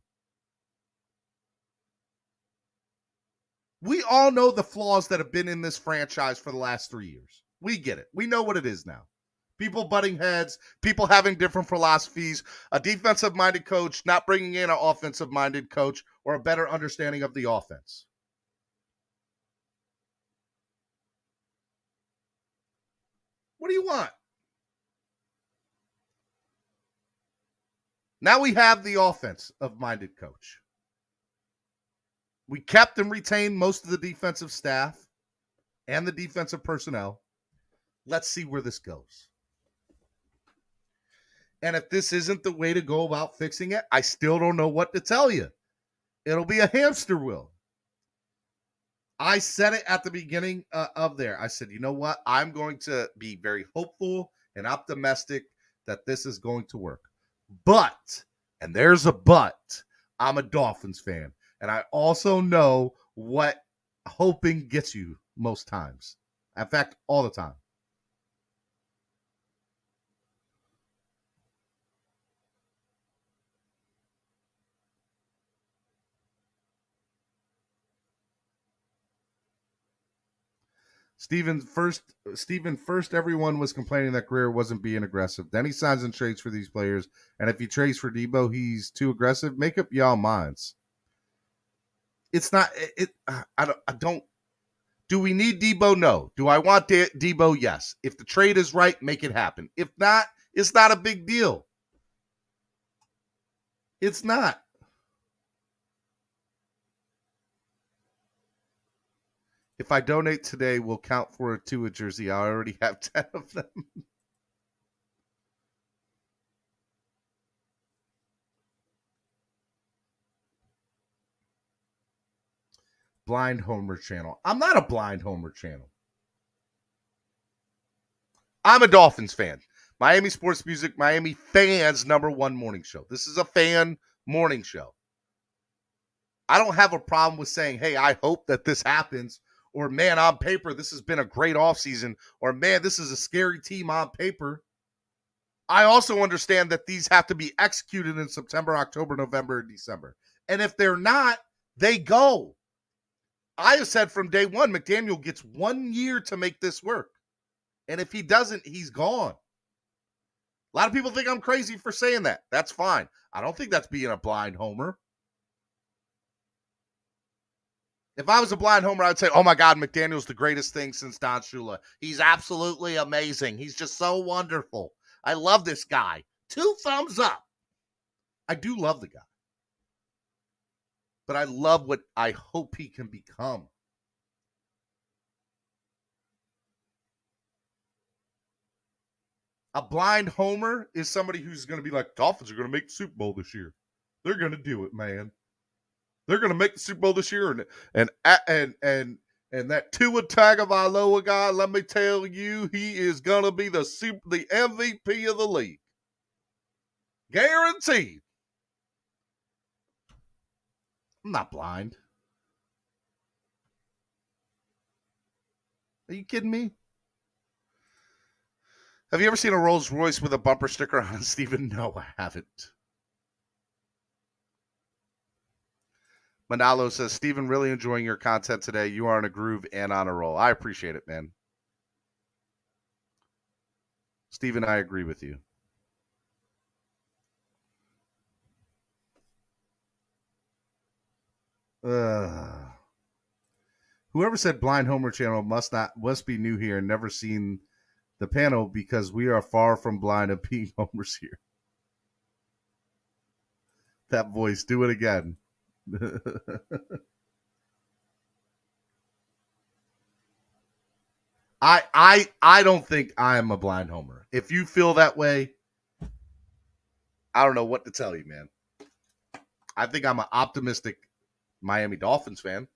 We all know the flaws that have been in this franchise for the last 3 years. We get it. We know what it is now. People butting heads, people having different philosophies, a defensive-minded coach not bringing in an offensive-minded coach or a better understanding of the offense. What do you want? Now we have the offensive-minded coach. We kept and retained most of the defensive staff and the defensive personnel. Let's see where this goes. And if this isn't the way to go about fixing it, I still don't know what to tell you. It'll be a hamster wheel. I said it at the beginning of there. I said, you know what? I'm going to be very hopeful and optimistic that this is going to work. But, and there's a but, I'm a Dolphins fan. And I also know what hoping gets you most times. In fact, all the time. Stephen, first everyone was complaining that Greer wasn't being aggressive. Then he signs and trades for these players. And if he trades for Debo, he's too aggressive. Make up y'all minds. It's not, I don't, do we need Debo? No. Do I want Debo? Yes. If the trade is right, make it happen. If not, it's not a big deal. It's not. If I donate today, we'll count for a Tua jersey. I already have 10 of them. Blind Homer channel. I'm not a blind Homer channel. I'm a Dolphins fan. Miami Sports Music, Miami fans' #1 morning show. This is a fan morning show. I don't have a problem with saying, hey, I hope that this happens. Or, man, on paper, this has been a great offseason. Or, man, this is a scary team on paper. I also understand that these have to be executed in September, October, November, and December. And if they're not, they go. I have said from day one, McDaniel gets 1 year to make this work. And if he doesn't, he's gone. A lot of people think I'm crazy for saying that. That's fine. I don't think that's being a blind homer. If I was a blind homer, I'd say, oh my God, McDaniel's the greatest thing since Don Shula. He's absolutely amazing. He's just so wonderful. I love this guy. 2 thumbs up. I do love the guy. but I love what I hope he can become. A blind homer is somebody who's going to be like, Dolphins are going to make the Super Bowl this year. They're going to do it, man. They're going to make the Super Bowl this year, and that Tua Tagovailoa guy, let me tell you, he is going to be the MVP of the league. Guaranteed. I'm not blind. Are you kidding me? Have you ever seen a Rolls Royce with a bumper sticker on, Steven? No, I haven't. Manalo says, Steven, really enjoying your content today. You are in a groove and on a roll. I appreciate it, man. Steven, I agree with you. Whoever said Blind Homer channel must be new here and never seen the panel because we are far from blind of being homers here. That voice, do it again. I don't think I am a blind homer. If you feel that way, I don't know what to tell you, man. I think I'm an optimistic Miami Dolphins fan.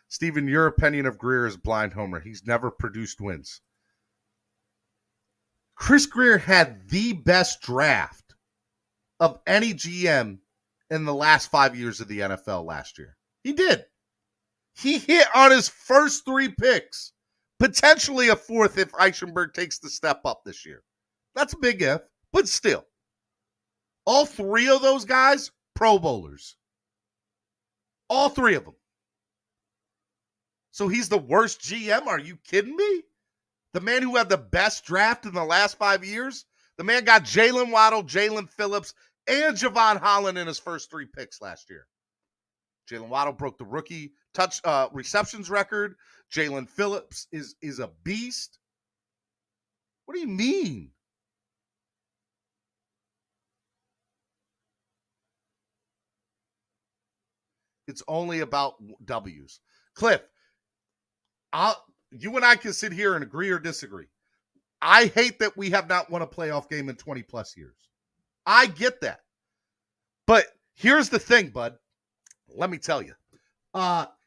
Steven, your opinion of Greer is blind homer. He's never produced wins. Chris Greer had the best draft of any GM in the last 5 years of the NFL last year. He did. He hit on his first 3 picks, potentially a 4th if Eichenberg takes the step up this year. That's a big if, but still. All 3 of those guys, Pro Bowlers. All 3 of them. So he's the worst GM? Are you kidding me? The man who had the best draft in the last 5 years? The man got Jalen Waddle, Jalen Phillips, and Javon Holland in his first 3 picks last year. Jalen Waddle broke the rookie receptions record. Jalen Phillips is a beast. What do you mean? It's only about W's. Cliff, you and I can sit here and agree or disagree. I hate that we have not won a playoff game in 20 plus years. I get that. But here's the thing, bud. Let me tell you.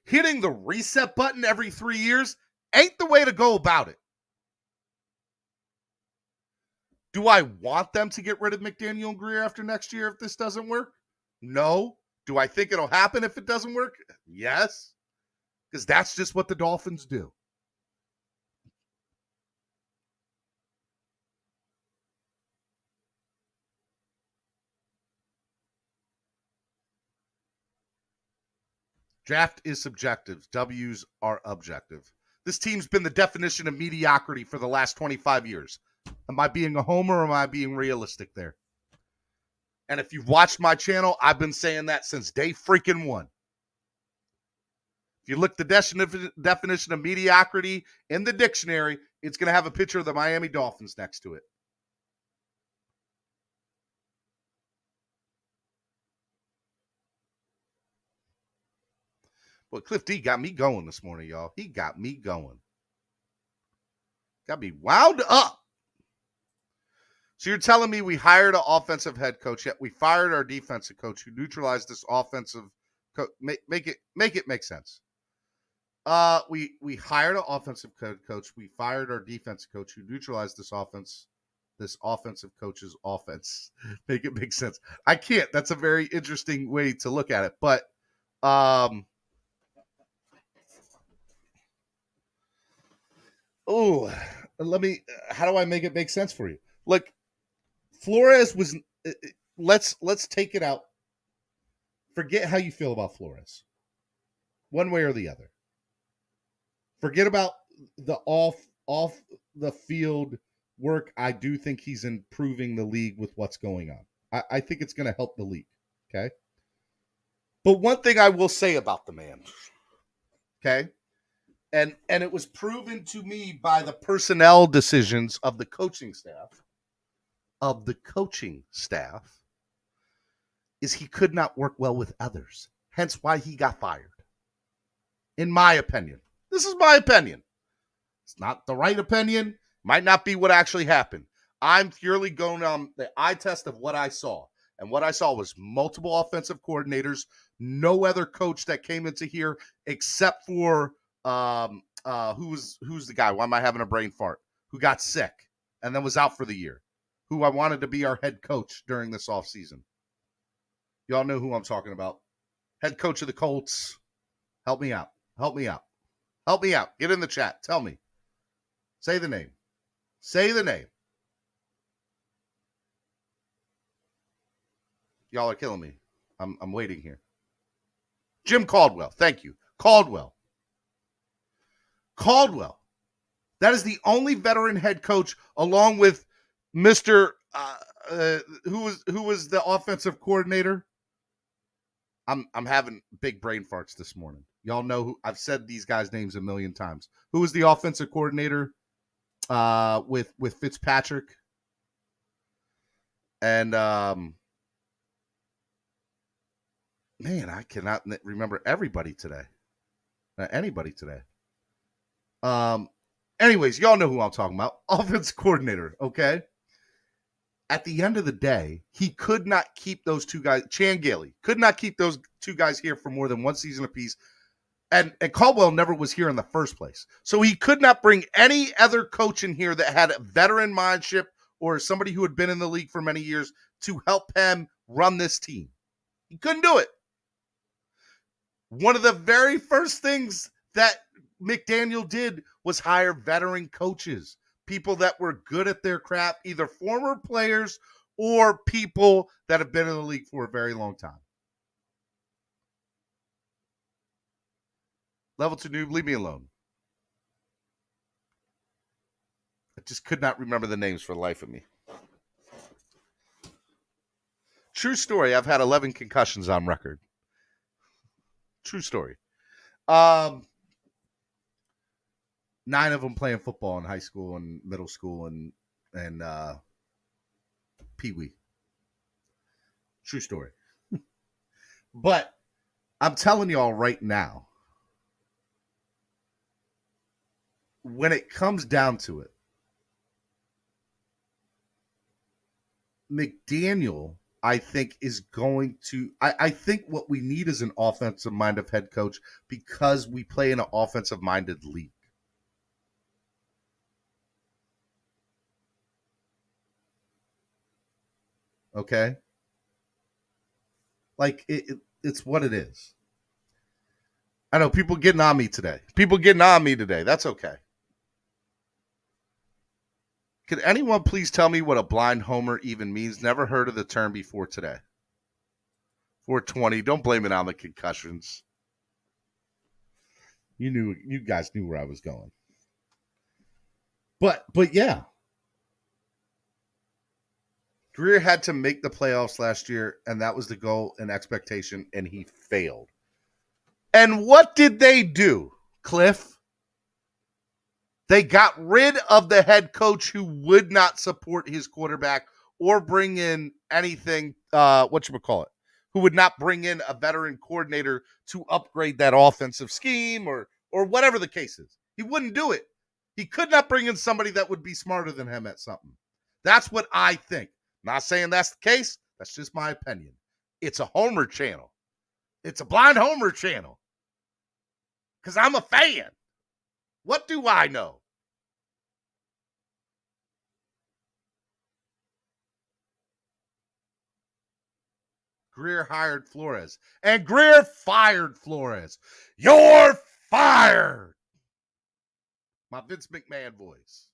Hitting the reset button every 3 years ain't the way to go about it. Do I want them to get rid of McDaniel and Greer after next year if this doesn't work? No. Do I think it'll happen if it doesn't work? Yes. Because that's just what the Dolphins do. Draft is subjective. W's are objective. This team's been the definition of mediocrity for the last 25 years. Am I being a homer or am I being realistic there? And if you've watched my channel, I've been saying that since day freaking one. If you look the definition of mediocrity in the dictionary, it's going to have a picture of the Miami Dolphins next to it. Well, Cliff D got me going this morning, y'all. He got me going. Got me wound up. So you're telling me we hired an offensive head coach, yet we fired our defensive coach who neutralized this offensive make it make sense. We hired an offensive coach. We fired our defensive coach who neutralized this offensive coach's offense. Make it make sense. I can't. That's a very interesting way to look at it. But how do I make it make sense for you? Like Flores was, let's take it out. Forget how you feel about Flores. One way or the other. Forget about the off the field work. I do think he's improving the league with what's going on. I think it's going to help the league. Okay. But one thing I will say about the man, okay, and it was proven to me by the personnel decisions of the coaching staff of the coaching staff is he could not work well with others, hence why he got fired. In my opinion. This is my opinion. It's not the right opinion, might not be what actually happened. I'm purely going on the eye test of what I saw. And what I saw was multiple offensive coordinators, no other coach that came into here except for who's the guy? Why am I having a brain fart? Who got sick and then was out for the year, who I wanted to be our head coach during this offseason. Y'all know who I'm talking about. Head coach of the Colts. Help me out. Help me out. Help me out. Get in the chat. Tell me. Say the name. Say the name. Y'all are killing me. I'm waiting here. Jim Caldwell. Thank you. Caldwell. That is the only veteran head coach, along with Mr. Who was the offensive coordinator? I'm having big brain farts this morning. Y'all know who I've said these guys' names a million times. Who was the offensive coordinator with Fitzpatrick? And man, I cannot remember everybody today. Anybody today. Anyways, y'all know who I'm talking about. Offensive coordinator, okay? At the end of the day, he could not keep those two guys, Chan Gailey, could not keep those two guys here for more than one season apiece. And Caldwell never was here in the first place. So he could not bring any other coach in here that had a veteran mindship or somebody who had been in the league for many years to help him run this team. He couldn't do it. One of the very first things that McDaniel did was hire veteran coaches, people that were good at their craft, either former players or people that have been in the league for a very long time. Level 2 noob, leave me alone. I just could not remember the names for the life of me. True story, I've had 11 concussions on record. True story. 9 of them playing football in high school and middle school and Pee-wee. True story. But I'm telling y'all right now, when it comes down to it, McDaniel, I think, is going to I think what we need is an offensive-minded head coach because we play in an offensive-minded league. Okay? Like, it's what it is. I know people getting on me today. That's okay. Could anyone please tell me what a blind homer even means? Never heard of the term before today. 420. Don't blame it on the concussions. You guys knew where I was going. But yeah. Greer had to make the playoffs last year, and that was the goal and expectation, and he failed. And what did they do, Cliff? They got rid of the head coach who would not support his quarterback or bring in anything, who would not bring in a veteran coordinator to upgrade that offensive scheme or whatever the case is. He wouldn't do it. He could not bring in somebody that would be smarter than him at something. That's what I think. Not saying that's the case. That's just my opinion. It's a homer channel. It's a blind homer channel. Because I'm a fan. What do I know? Greer hired Flores. And Greer fired Flores. You're fired. My Vince McMahon voice.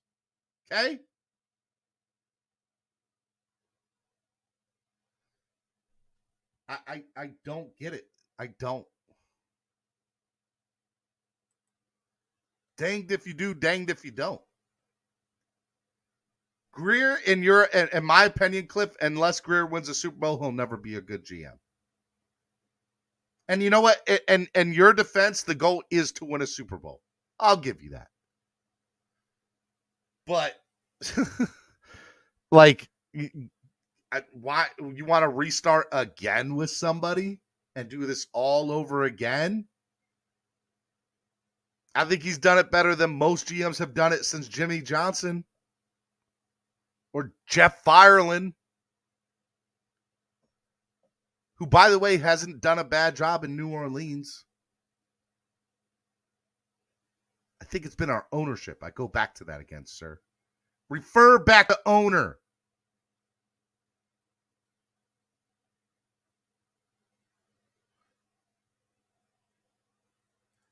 Okay? I don't get it. I don't. Danged if you do, danged if you don't. Greer, in my opinion, Cliff, unless Greer wins a Super Bowl, he'll never be a good GM. And you know what? And your defense, the goal is to win a Super Bowl. I'll give you that. But, like, Why you want to restart again with somebody and do this all over again? I think he's done it better than most GMs have done it since Jimmy Johnson or Jeff Fireland, who, by the way, hasn't done a bad job in New Orleans. I think it's been our ownership. I go back to that again, sir. Refer back to owner.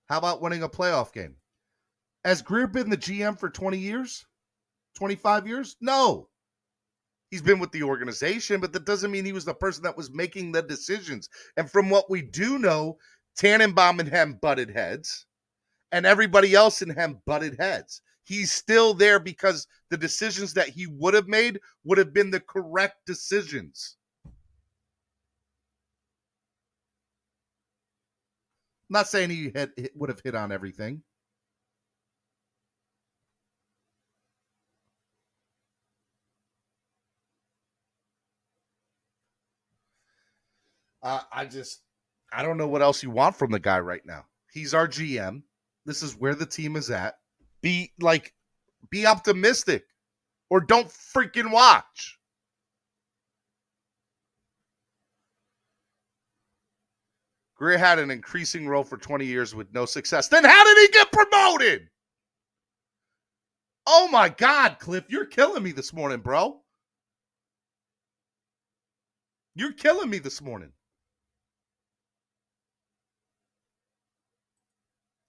How about winning a playoff game? Has Greer been the GM for 20 years? 25 years? No. He's been with the organization, but that doesn't mean he was the person that was making the decisions. And from what we do know, Tannenbaum and him butted heads, and everybody else in him butted heads. He's still there because the decisions that he would have made would have been the correct decisions. I'm not saying he would have hit on everything. I don't know what else you want from the guy right now. He's our GM. This is where the team is at. Be optimistic or don't freaking watch. Greer had an increasing role for 20 years with no success. Then how did he get promoted? Oh my God, Cliff, you're killing me this morning, bro. You're killing me this morning.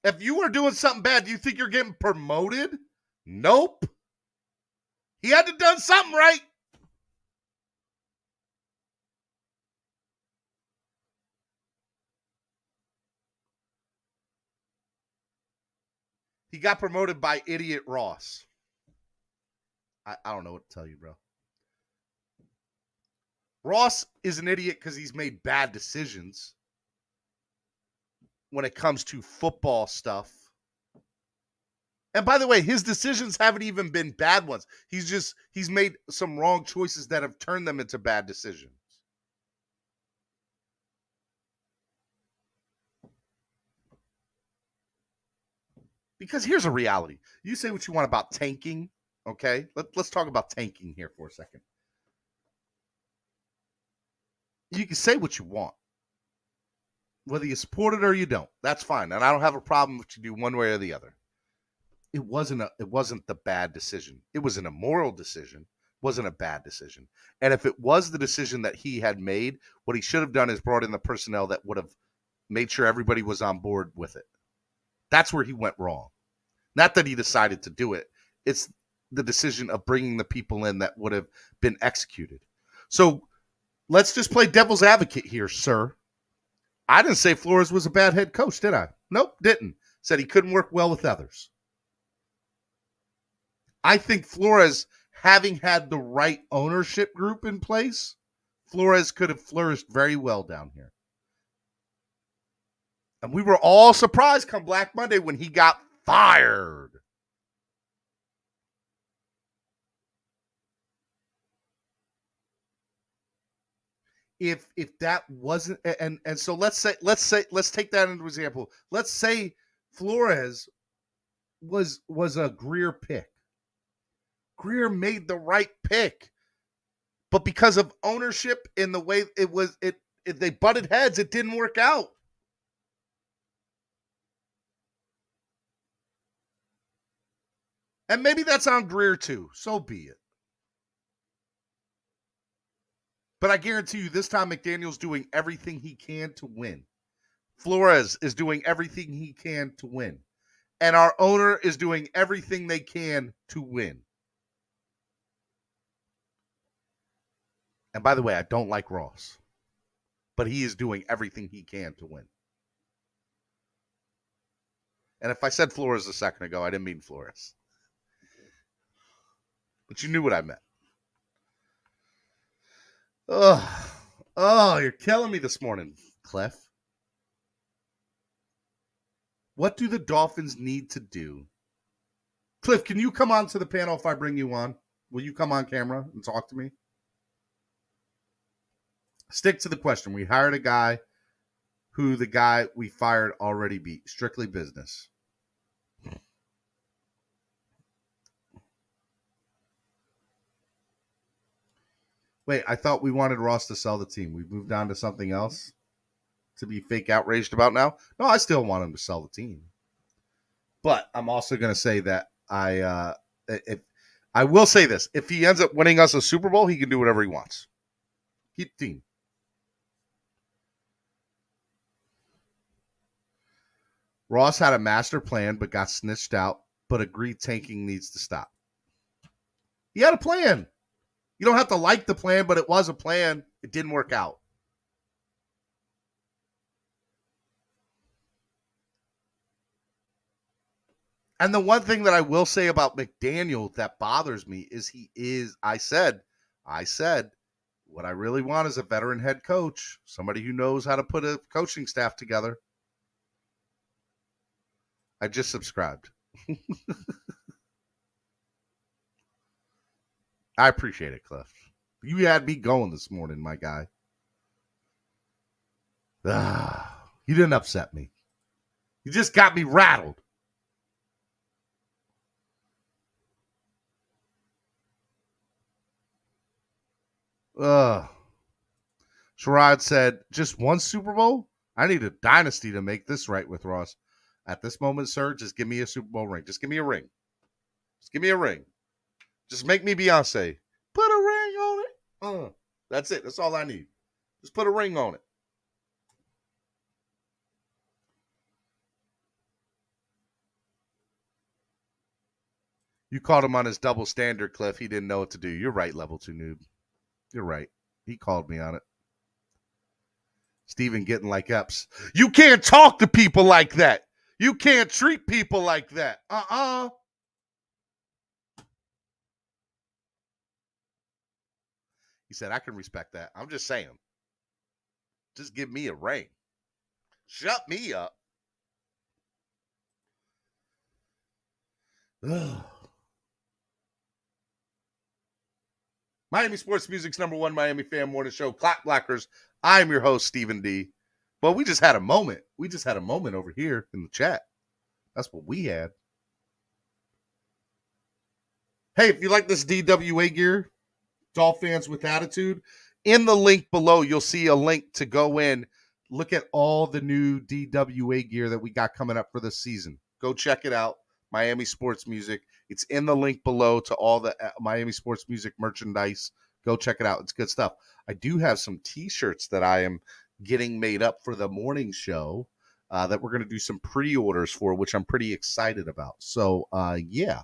If you were doing something bad, do you think you're getting promoted? Nope. He had to done something right. He got promoted by idiot Ross. I don't know what to tell you, bro. Ross is an idiot because he's made bad decisions when it comes to football stuff. And by the way, his decisions haven't even been bad ones. He's made some wrong choices that have turned them into bad decisions. Because here's a reality. You say what you want about tanking, okay? Let's talk about tanking here for a second. You can say what you want. Whether you support it or you don't, that's fine. And I don't have a problem if you do one way or the other. It wasn't the bad decision. It was an immoral decision. It wasn't a bad decision. And if it was the decision that he had made, what he should have done is brought in the personnel that would have made sure everybody was on board with it. That's where he went wrong. Not that he decided to do it. It's the decision of bringing the people in that would have been executed. So let's just play devil's advocate here, sir. I didn't say Flores was a bad head coach, did I? Nope, didn't. Said he couldn't work well with others. I think Flores, having had the right ownership group in place, Flores could have flourished very well down here. And we were all surprised come Black Monday when he got fired. If that wasn't, and so let's take that into example. Let's say Flores was a Greer pick. Greer made the right pick, but because of ownership in the way they butted heads, it didn't work out. And maybe that's on Greer too. So be it. But I guarantee you this time McDaniel's doing everything he can to win. Flores is doing everything he can to win. And our owner is doing everything they can to win. And by the way, I don't like Ross. But he is doing everything he can to win. And if I said Flores a second ago, I didn't mean Flores. But you knew what I meant. Oh, you're killing me this morning, Cliff. What do the Dolphins need to do? Cliff, can you come on to the panel if I bring you on? Will you come on camera and talk to me? Stick to the question. We hired a guy who the guy we fired already beat. Strictly business. Wait, I thought we wanted Ross to sell the team. We've moved on to something else to be fake outraged about now. No, I still want him to sell the team. But I'm also going to say that I will say this. If he ends up winning us a Super Bowl, he can do whatever he wants. Keep the team. Ross had a master plan but got snitched out, but agreed tanking needs to stop. He had a plan. You don't have to like the plan, but it was a plan. It didn't work out. And the one thing that I will say about McDaniel that bothers me is I said, what I really want is a veteran head coach, somebody who knows how to put a coaching staff together. I just subscribed. I appreciate it, Cliff. You had me going this morning, my guy. You didn't upset me. You just got me rattled. Sherrod said, just one Super Bowl? I need a dynasty to make this right with Ross. At this moment, sir, just give me a Super Bowl ring. Just give me a ring. Just give me a ring. Just make me Beyonce. Put a ring on it. That's it. That's all I need. Just put a ring on it. You called him on his double standard, Cliff. He didn't know what to do. You're right, level 2 noob. You're right. He called me on it. Steven getting like Epps. You can't talk to people like that. You can't treat people like that. He said, I can respect that. I'm just saying. Just give me a ring. Shut me up. Miami Sports Music's #1 Miami fan morning show, Clock Blockers. I'm your host, Stephen D. Well, we just had a moment. We just had a moment over here in the chat. That's what we had. Hey, if you like this DWA gear, Dolph fans with attitude, in the link below, you'll see a link to go in, look at all the new DWA gear that we got coming up for this season. Go check it out. Miami Sports Music. It's in the link below to all the Miami Sports Music merchandise. Go check it out. It's good stuff. I do have some t-shirts that I am getting made up for the morning show that we're going to do some pre-orders for, which I'm pretty excited about. So, yeah,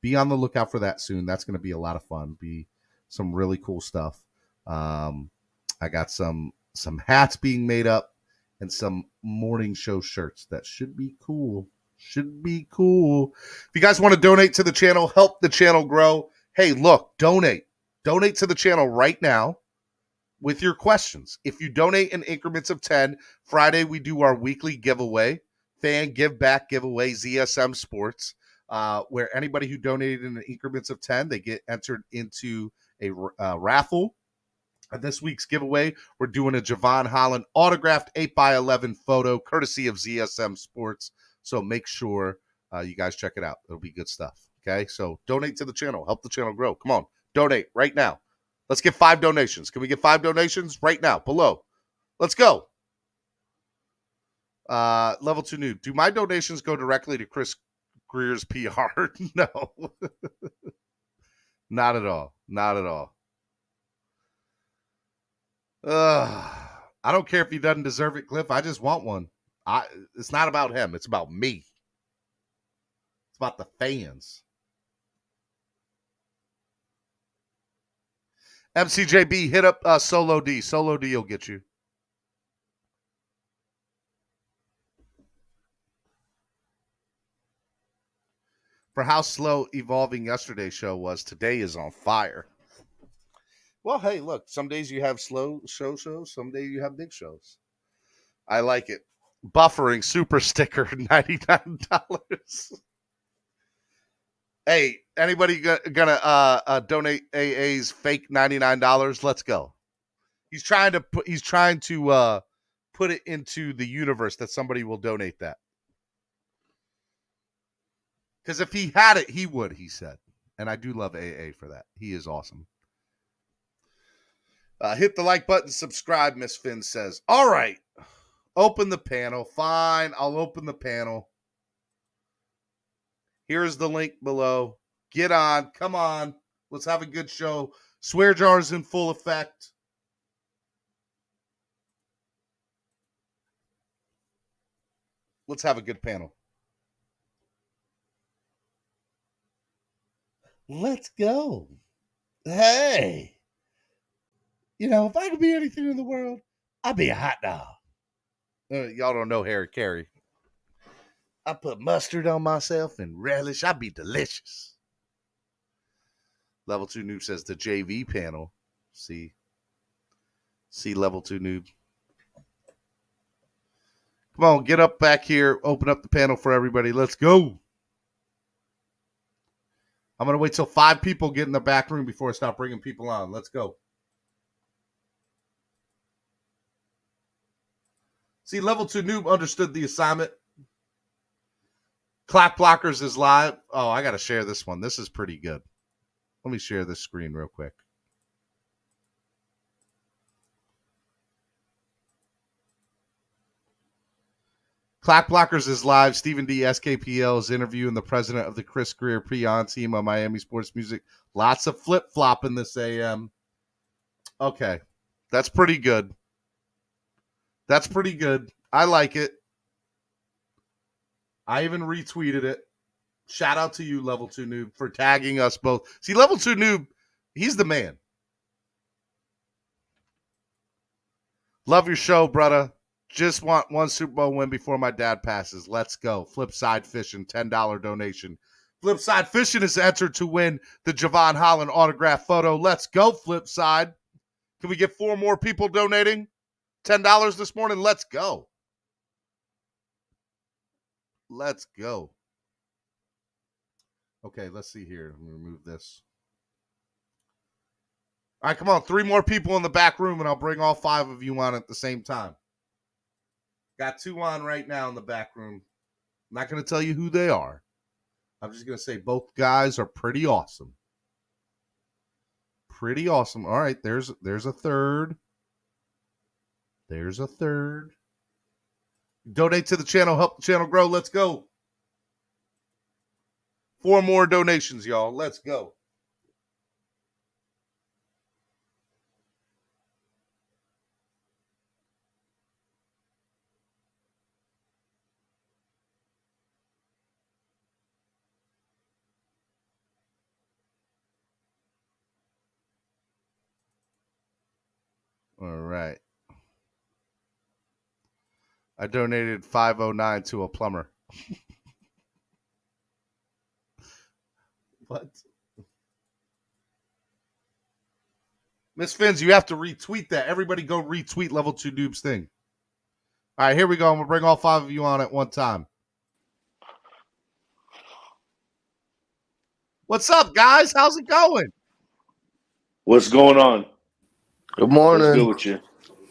be on the lookout for that soon. That's going to be a lot of fun. Be some really cool stuff. I got some hats being made up and some morning show shirts that should be cool. Should be cool. If you guys want to donate to the channel, help the channel grow. Hey, look, donate. Donate to the channel right now with your questions. If you donate in increments of 10, Friday we do our weekly giveaway, fan give back giveaway, ZSM Sports, where anybody who donated in increments of 10, they get entered into a raffle. This week's giveaway, we're doing a Javon Holland autographed 8x11 photo, courtesy of ZSM Sports. So make sure you guys check it out. It'll be good stuff. Okay, so donate to the channel. Help the channel grow. Come on, donate right now. Let's get 5 donations. Can we get 5 donations right now below? Let's go. Level 2 new. Do my donations go directly to Chris Greer's PR? No. Not at all. Not at all. I don't care if he doesn't deserve it, Cliff. I just want one. It's not about him. It's about me. It's about the fans. MCJB, hit up Solo D. Solo D will get you. For how slow evolving yesterday's show was, today is on fire. Well, hey, look, some days you have slow shows, some days you have big shows. I like it. Buffering super sticker, $99. Hey, anybody gonna donate AA's fake $99? Let's go. He's trying to put it into the universe that somebody will donate that. Because if he had it, he would, he said. And I do love AA for that. He is awesome. Hit the like button, subscribe, Miss Finn says. All right. Open the panel. Fine, I'll open the panel. Here's the link below. Get on. Come on. Let's have a good show. Swear jars in full effect. Let's have a good panel. Let's go. Hey. You know, if I could be anything in the world, I'd be a hot dog. Y'all don't know Harry Carey. I put mustard on myself and relish. I'd be delicious. Level 2 Noob says the JV panel. See Level 2 Noob. Come on, get up back here. Open up the panel for everybody. Let's go. I'm going to wait till 5 people get in the back room before I start bringing people on. Let's go. See, Level 2 Noob understood the assignment. Clap Blockers is live. Oh, I got to share this one. This is pretty good. Let me share this screen real quick. Clap Blockers is live. Stephen D. SKPL is interviewing the president of the Chris Greer pre-on team on Miami Sports Music. Lots of flip-flopping this AM. Okay. That's pretty good. That's pretty good. I like it. I even retweeted it. Shout out to you, Level 2 Noob, for tagging us both. See, Level 2 Noob, he's the man. Love your show, brother. Just want one Super Bowl win before my dad passes. Let's go. Flipside Fishing, $10 donation. Flipside Fishing is entered to win the Javon Holland autograph photo. Let's go, Flipside. Can we get 4 more people donating $10 this morning? Let's go. Let's go. Okay, let's see here. Let me remove this. All right, come on. 3 more people in the back room, and I'll bring all 5 of you on at the same time. Got 2 on right now in the back room. I'm not going to tell you who they are. I'm just going to say both guys are pretty awesome. Pretty awesome. All right, there's a third. There's a third. Donate to the channel. Help the channel grow. Let's go. 4 more donations, y'all. Let's go. All right. I donated $509 to a plumber. What? Miss Finns, you have to retweet that. Everybody go retweet Level 2 Noob's thing. All right, here we go. I'm going to bring all 5 of you on at one time. What's up, guys? How's it going? What's going on? Good morning. What's good with you?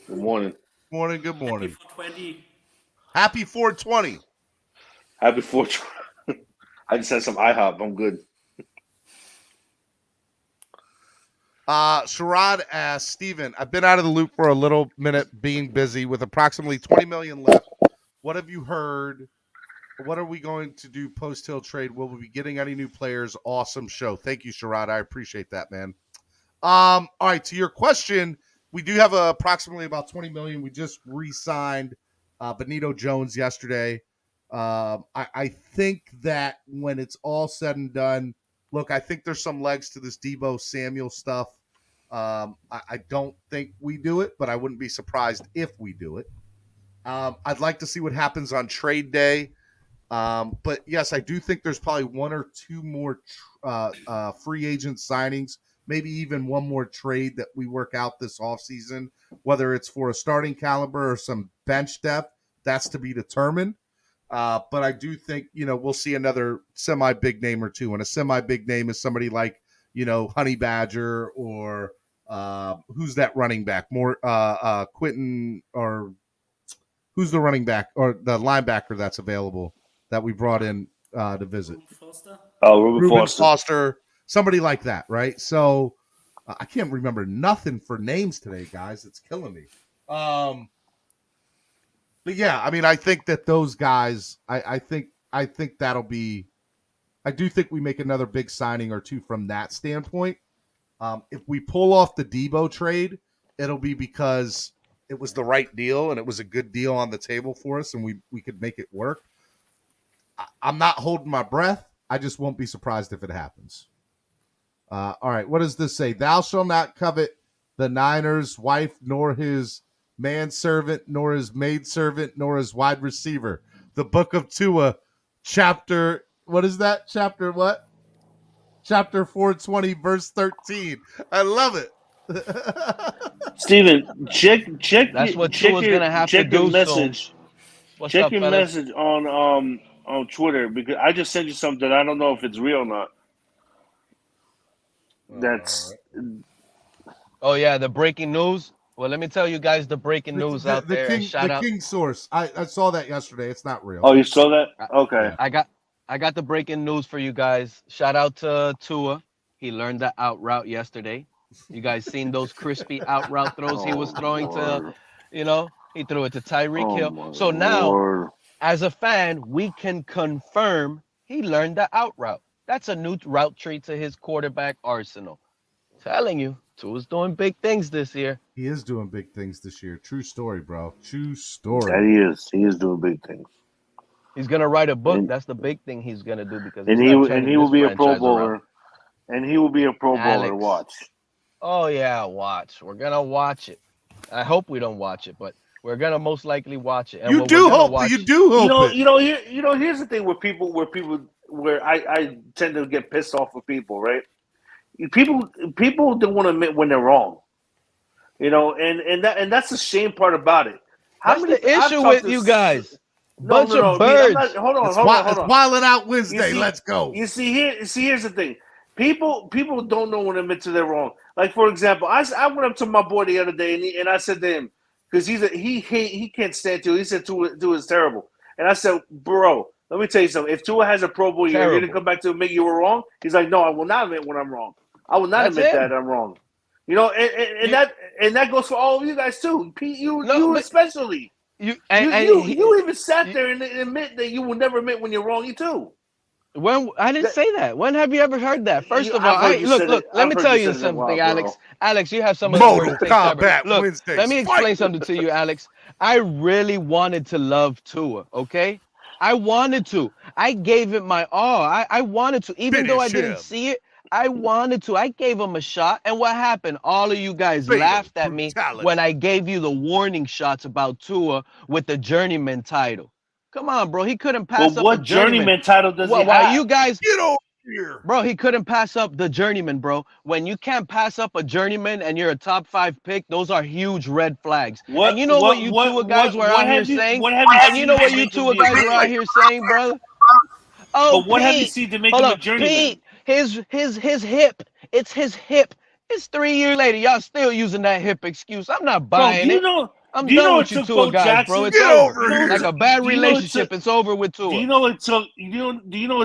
Good morning. Morning, good morning. Happy 420. Happy 420. Happy 420. I just had some IHOP. I'm good. Sherrod asks, Steven, I've been out of the loop for a little minute being busy with approximately 20 million left. What have you heard? What are we going to do post-Hill trade? Will we be getting any new players? Awesome show. Thank you, Sherrod. I appreciate that, man. All right, to your question, we do have approximately about 20 million. We just re-signed Benito Jones yesterday. I think that when it's all said and done, look, I think there's some legs to this Deebo Samuel stuff. I don't think we do it, but I wouldn't be surprised if we do it. I'd like to see what happens on trade day. But yes, I do think there's probably 1 or 2 more free agent signings, maybe even 1 more trade that we work out this offseason, whether it's for a starting caliber or some bench depth, that's to be determined. But I do think, we'll see another semi-big name or 2. And a semi-big name is somebody like, Honey Badger or who's that running back? More Quentin, or who's the running back or the linebacker that's available that we brought in to visit? Reuben Foster, somebody like that, right? So I can't remember nothing for names today, guys. It's killing me. But yeah, I mean, I think that those guys, I think that'll be. I do think we make another big signing or two from that standpoint. If we pull off the Debo trade, it'll be because it was the right deal and it was a good deal on the table for us, and we could make it work. I'm not holding my breath. I just won't be surprised if it happens. All right, what does this say? Thou shalt not covet the Niners' wife, nor his manservant, nor his maidservant, nor his wide receiver. The book of Tua, chapter, what is that? Chapter what? Chapter 420, verse 13. I love it. Steven, check That's what check Tua's your gonna have to check your do message. What's Check up, your fellas? message on Twitter, because I just sent you something. I don't know if it's real or not. That's Oh yeah, the breaking news. Well, let me tell you guys the breaking news out there. And shout out. King source. I saw that yesterday. It's not real. Oh, you saw that? Okay. I got the breaking news for you guys. Shout out to Tua. He learned the out route yesterday. You guys seen those crispy out route throws he was throwing to, he threw it to Tyreek Hill. So now, as a fan, we can confirm he learned the out route. That's a new route tree to his quarterback arsenal. Telling you, Tua's doing big things this year. He is doing big things this year. True story, bro. True story. Yeah, he is. He is doing big things. He's gonna write a book. That's the big thing he's gonna do because And he will be a Pro Bowler. And he will be a Pro Bowler. Watch. Oh yeah, watch. We're gonna watch it. I hope we don't watch it, but we're gonna most likely watch it. And You do hope it. Here's the thing with people where I tend to get pissed off with people, right? People don't want to admit when they're wrong. And that's the shame part about it. That's the issue with you guys. Bunch of birds. Hold on. It's Wildin' Out Wednesday. Let's go. You see, here's the thing. People don't know when to admit to they're wrong. Like, for example, I went up to my boy the other day and I said to him, because he can't stand Tua. He said Tua is terrible. And I said, bro, let me tell you something. If Tua has a Pro Bowl year, you're going to come back to admit you were wrong? He's like, no, I will not admit when I'm wrong. I will not admit that I'm wrong. And that goes for all of you guys too. Pete, you especially. You even sat there and admit that you will never admit when you're wrong. You too. When I didn't say that. When have you ever heard that? First of all, look. Let me tell you something, Alex. Alex, you have some of the worst takes ever. Look, let me explain something to you, Alex. I really wanted to love Tua. Okay, I wanted to. I gave it my all. I wanted to, even though I didn't see it. I wanted to. I gave him a shot. And what happened? All of you guys laughed at me when I gave you the warning shots about Tua with the journeyman title. Come on, bro. He couldn't pass up what a journeyman title does he have? You guys get over here, bro. He couldn't pass up the journeyman, bro. When you can't pass up a journeyman and you're a top 5 pick, those are huge red flags. And you know what you Tua guys were out here saying? And you know what you Tua guys were out here saying, brother? Oh, but what have you seen to make him a journeyman? Pete, his hip. It's his hip. It's 3 years later. Y'all still using that hip excuse. I'm not buying it. I'm done with you Tua guys, bro. It's over. Like a bad relationship. It's over with Tua. Do you know it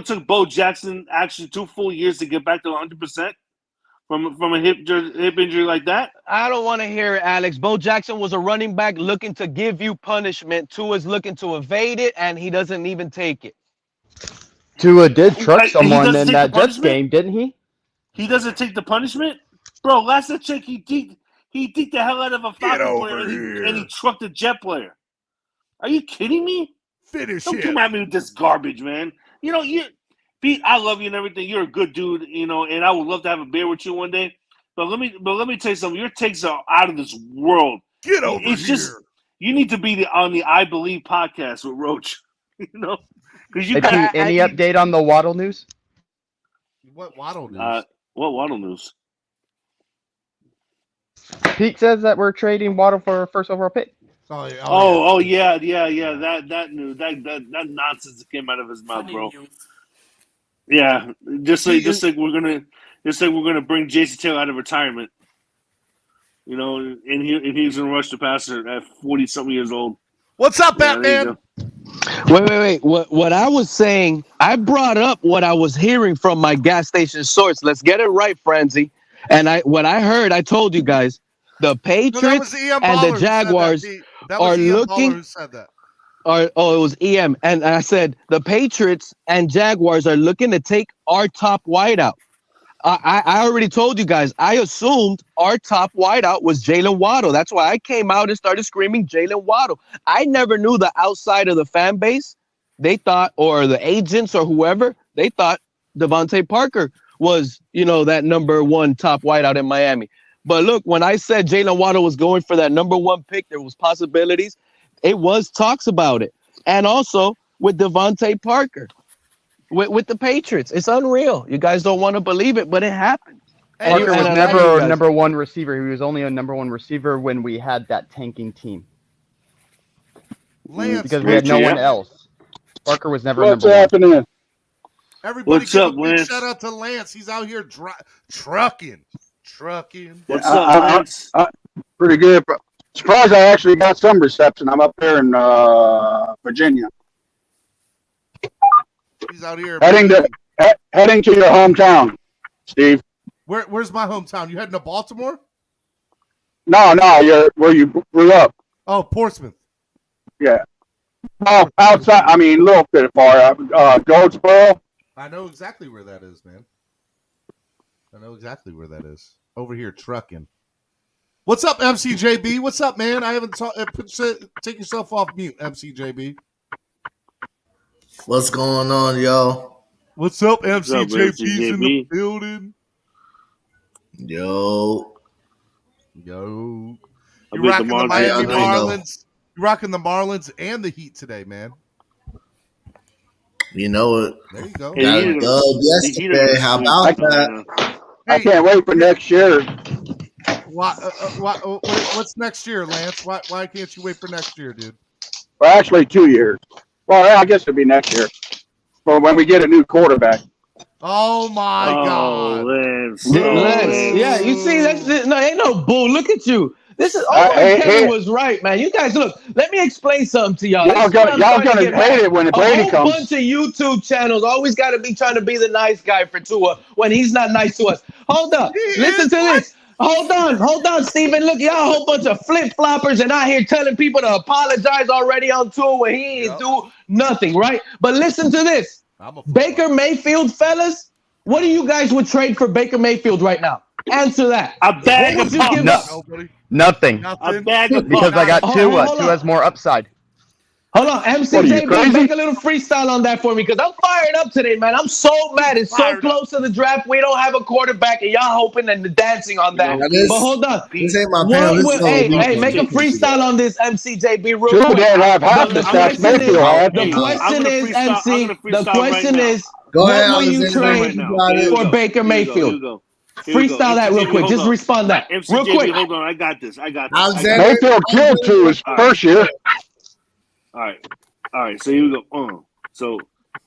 took Bo Jackson actually 2 full years to get back to 100% from a hip injury like that? I don't want to hear it, Alex. Bo Jackson was a running back looking to give you punishment. Tua's looking to evade it, and he doesn't even take it. Tua did truck someone in that Jets game, didn't he? He doesn't take the punishment? Bro, last I checked, he deked the hell out of a Falcon player and he trucked a Jet player. Are you kidding me? Don't come at me with this garbage, man. Pete, I love you and everything. You're a good dude, and I would love to have a beer with you one day. But let me tell you something. Your takes are out of this world. Get over here. Just you need to be on the I Believe podcast with Roach. Because any update on the Waddle news? What Waddle news? What Waddle news? Pete says that we're trading Waddle for a first overall pick. Yeah. That news, that nonsense that came out of his mouth, bro. Yeah, just like we're gonna bring Jason Taylor out of retirement. You know, and he's in a rush to pass it at 40-something years old. What's up, Yeah, there you Batman? go. Wait. What I was saying, I brought up what I was hearing from my gas station source. Let's get it right, Frenzy. And what I heard, I told you guys, the No, that was Patriots EM and the Baller Jaguars who said that. That are was EM Baller looking. who said that. It was EM. And I said the Patriots and Jaguars are looking to take our top wideout. I already told you guys, I assumed our top wideout was Jalen Waddle. That's why I came out and started screaming Jalen Waddle. I never knew the outside of the fan base, they thought, or the agents or whoever, they thought Devontae Parker was, that number one top wideout in Miami. But look, when I said Jalen Waddle was going for that number one pick, there was possibilities. It was talks about it. And also with Devontae Parker. With the Patriots. It's unreal. You guys don't want to believe it, but it happened. Parker was never a number one receiver. He was only a number one receiver when we had that tanking team. Because we had no one else. Parker was never number one. What's happening? Everybody What's give up, a big Lance? shout out to Lance. He's out here trucking. What's up, Lance? Pretty good. Surprised I actually got some reception. I'm up there in Virginia. He's out here heading to your hometown, Steve. Where's my hometown? You heading to Baltimore? No, you're where you grew up. Oh, Portsmouth. Yeah. Oh, outside. I mean, a little bit far. Goldsboro. I know exactly where that is, man. I know exactly where that is. Over here trucking. What's up, MCJB? What's up, man? I haven't take yourself off mute, MCJB. What's going on, yo? What's up, MCJB's in the building? Yo. You rocking the Miami Marlins. You rocking the Marlins and the Heat today, man. You know it. There you go. Got a dub yesterday. How about that? I can't wait for next year. What's next year, Lance? Why can't you wait for next year, dude? Well, actually, 2 years. Well, I guess it'll be next year. But when we get a new quarterback. Oh my God, Lance. Yeah, you see, ain't no bull. Look at you. This is Kevin was right, man. You guys, look. Let me explain something to y'all. Y'all gonna hate it when Brady comes. A whole bunch of YouTube channels always got to be trying to be the nice guy for Tua when he's not nice to us. Hold up, listen to this. Hold on, Steven. Look, y'all a whole bunch of flip-floppers and out here telling people to apologize already on Tua when he ain't do nothing, right? But listen to this. Baker Mayfield, fellas, what do you guys would trade for Baker Mayfield right now? Answer that. A bag of Nothing. A bag of Because I got Tua. Tua has more upside. Hold on, MCJ, make a little freestyle on that for me because I'm fired up today, man. I'm so mad. It's so close to the draft. We don't have a quarterback, and y'all hoping and dancing on that. But hold on. This ain't my panel. Hey, make a freestyle on this, MCJB, real Tua quick. didn't have half the stats Mayfield had. The question is, MC, the question is, Go ahead, what will you trade for Baker Mayfield? Freestyle that real quick. Just respond that real quick. Hold on, I got this. Mayfield killed Tua his first year. All right. So here we go. So,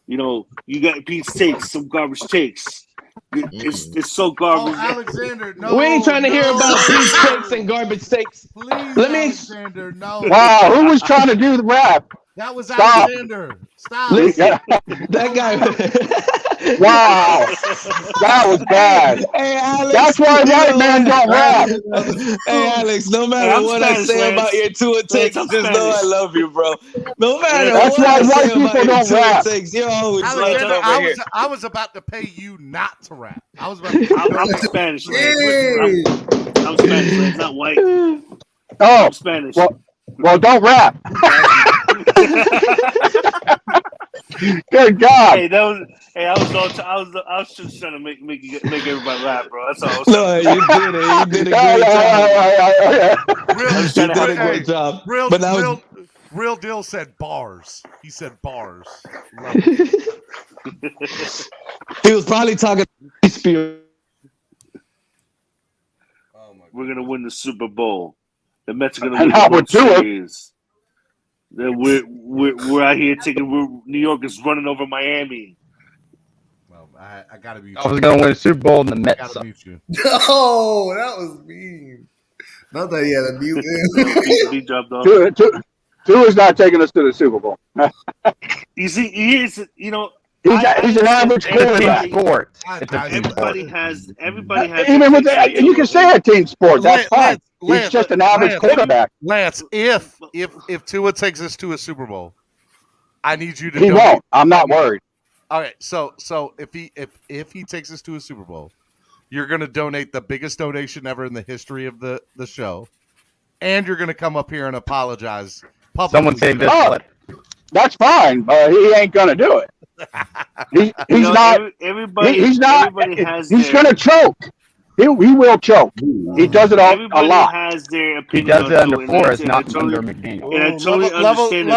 you got Pete's takes, some garbage takes. It's so garbage. Oh, Alexander, no. We ain't trying to hear about Pete's takes and garbage takes. Please, Let me. Alexander, no. Wow, who was trying to do the rap? That was Alexander. Stop. Listen, that guy. Wow, that was bad. Hey, Alex, that's why white men don't rap. Hey, Alex, no matter what I say about your Tua takes, just know I love you, bro. No matter that's what why I say white about people your don't Tua rap. takes, you're always Alexander, right over here. I was about to pay you not to rap. I was about to. I'm Spanish, Lance. I'm Spanish, Lance, not white. Oh, I'm Spanish. Well, don't rap. Good God! I was just trying to make everybody laugh, bro. That's all. I was No, you did a great job. Real deal said bars. He said bars. He was probably talking. We're gonna win the Super Bowl. The Mets are gonna win the World Series. We're out here New York is running over Miami. Well, I gotta be. I was going to win a Super Bowl and the Mets. No, that was mean. Not that he had a mute Beat dropped off. Two is not taking us to the Super Bowl. You see, he is. You know, He's an average quarterback. Everybody has. Even with you can say a team sport. That's fine. He's just an average quarterback. Lance, if Tua takes us to a Super Bowl, I need you to. He won't. I'm not worried. All right, so if he takes us to a Super Bowl, you're going to donate the biggest donation ever in the history of the show, and you're going to come up here and apologize publicly. Someone say this. Oh, that's fine, but he ain't going to do it. He's not. He's not. He's going to choke. He will choke. He does it a lot. Has their he does it under Forrest, not under McDaniel. And I totally understand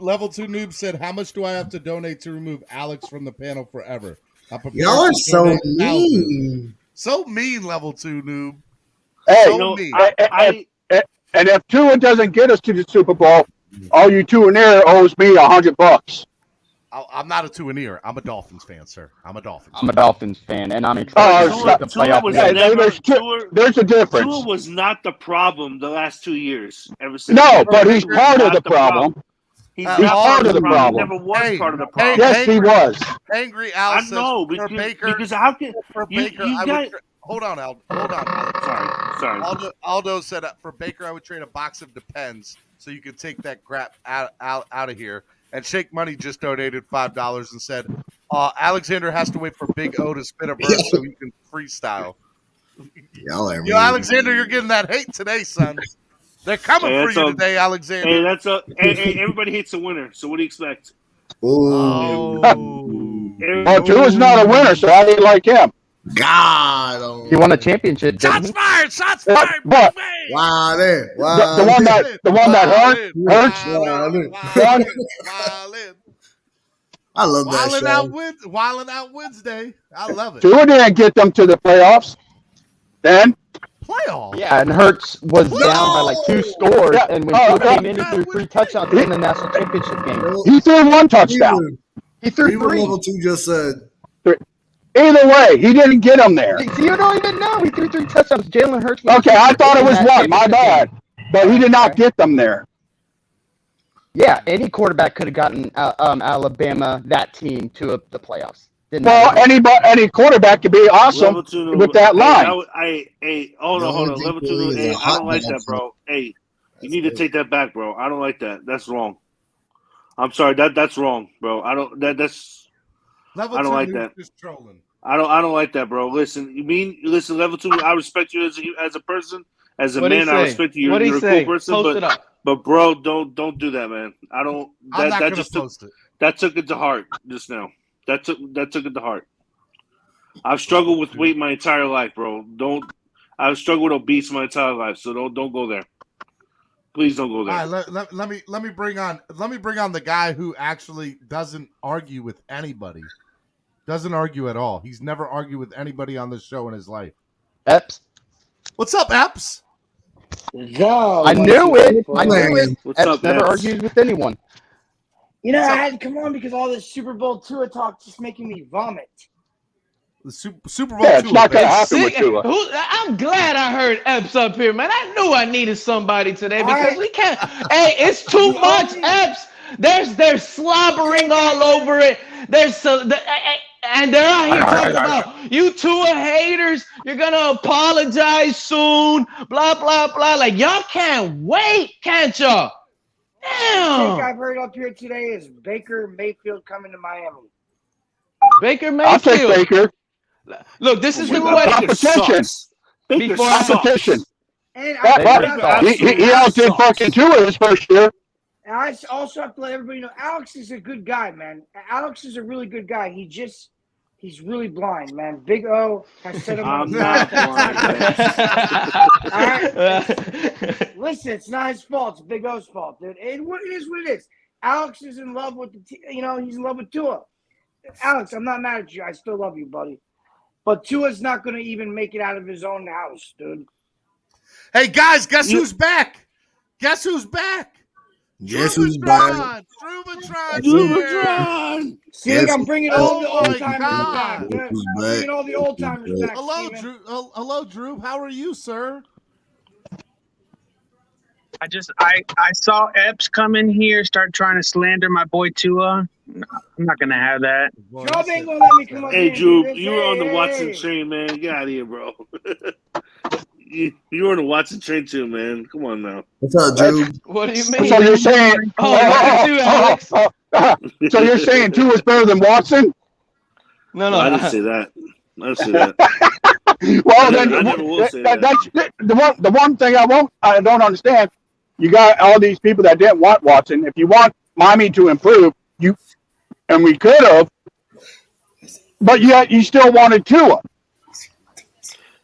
level two noob said, "How much do I have to donate to remove Alex from the panel forever?" Y'all are so mean. So mean, level 2 noob. Hey, so mean. And if Tua doesn't get us to the Super Bowl, all you two in there owes me $100. I'm not a Tuaneer. I'm a Dolphins fan, sir. I'm a Dolphins fan, and I'm excited to play off. There's a difference. Tua was not the problem the last 2 years. Ever since. No, but he's part of the problem. He's part of the problem. He never was part of the problem. Yes, he was. Angry Al says, I know because how can Baker? Hold on, Al. Hold on, Alex. Sorry. Aldo said for Baker, I would trade a box of Depends so you could take that crap out of here. And Shake Money just donated $5 and said, Alexander has to wait for Big O to spit a verse so he can freestyle. Y'all are Yo, Alexander, you're getting that hate today, son. They're coming for you today, Alexander. Hey, everybody hates a winner. So what do you expect? Ooh. Well, Tua's not a winner, so I didn't like him. God. He won a championship. Shots fired! Shots fired! But wow, the one that hurts. I love that show. Wildin' Out Wednesday. I love it. Tua didn't get them to the playoffs. Then playoffs. Yeah, and Hurts was down by like 2 scores, and when Tua came in, he threw 3 touchdowns in the national championship game. He threw 1 touchdown. He threw 3. Level 2 just said. Either way, he didn't get them there. You don't even know. He threw 3 touchdowns. Jalen Hurts. Okay, I thought it was 1. My bad. But he did not get them there. Yeah, any quarterback could have gotten Alabama, that team, to the playoffs. Any quarterback could be awesome with that line. Hold on. Level 2, hey, I don't like that, bro. Hey, you need to take that back, bro. I don't like that. That's wrong. I'm sorry. That's wrong, bro. I don't like that. Just trolling. I don't like that, bro. Listen, level 2. I respect you as a person, as a man. I respect you. You're a cool person, but bro, don't do that, man. I don't. That just post it. That took it to heart just now. That took it to heart. I've struggled with weight my entire life, bro. I've struggled with obese my entire life, so don't go there. Please don't go there. All right, let me bring on the guy who actually doesn't argue with anybody. Doesn't argue at all. He's never argued with anybody on this show in his life. Epps. What's up, Epps? I knew it. What's up, Epps never argues with anyone. You know, I had to come on because all this Super Bowl Tua talk just making me vomit. The Super Bowl. Yeah, it's not going to happen with Tua. I'm glad I heard Epps up here, man. I knew I needed somebody today because we can't. Hey, it's too much, Epps. They're slobbering all over it. And they're out here talking about you Tua haters. You're gonna apologize soon. Blah blah blah. Like y'all can't wait, can't y'all? I think I've heard up here today is Baker Mayfield coming to Miami. Baker Mayfield. I'll take Baker. Look, this is the question. Competition. And he outdid fucking Tua his first year. And I also have to let everybody know Alex is a good guy, man. Alex is a really good guy. He's really blind, man. Big O has set him up. I'm not blind. Listen, it's not his fault. It's Big O's fault, dude. It is what it is. Alex is in love with he's in love with Tua. Alex, I'm not mad at you. I still love you, buddy. But Tua's not going to even make it out of his own house, dude. Hey, guys, guess who's back? Guess who's back? Guess who's back? Struvatron. See, I'm bringing all the old timers back. I'm bringing all the old timers back. Hello, Drew. Hello, Drew. How are you, sir? I saw Epps come in here, start trying to slander my boy Tua. I'm not gonna have that. Job ain't gonna let me come up Hey, here and Drew, do this. you were on the Hey, Watson hey. train, man. Get out of here, bro. you were on the Watson train too, man. Come on now. What's up, Drew? What do you mean? So you're saying? Oh, that's you, Alex. So you're saying Tua is better than Watson? No, I didn't say that. I didn't say that. Well, I never will say that. that's the one thing I don't understand. You got all these people that didn't want Watson. If you want Miami to improve, and we could have, but yet you still wanted Tua.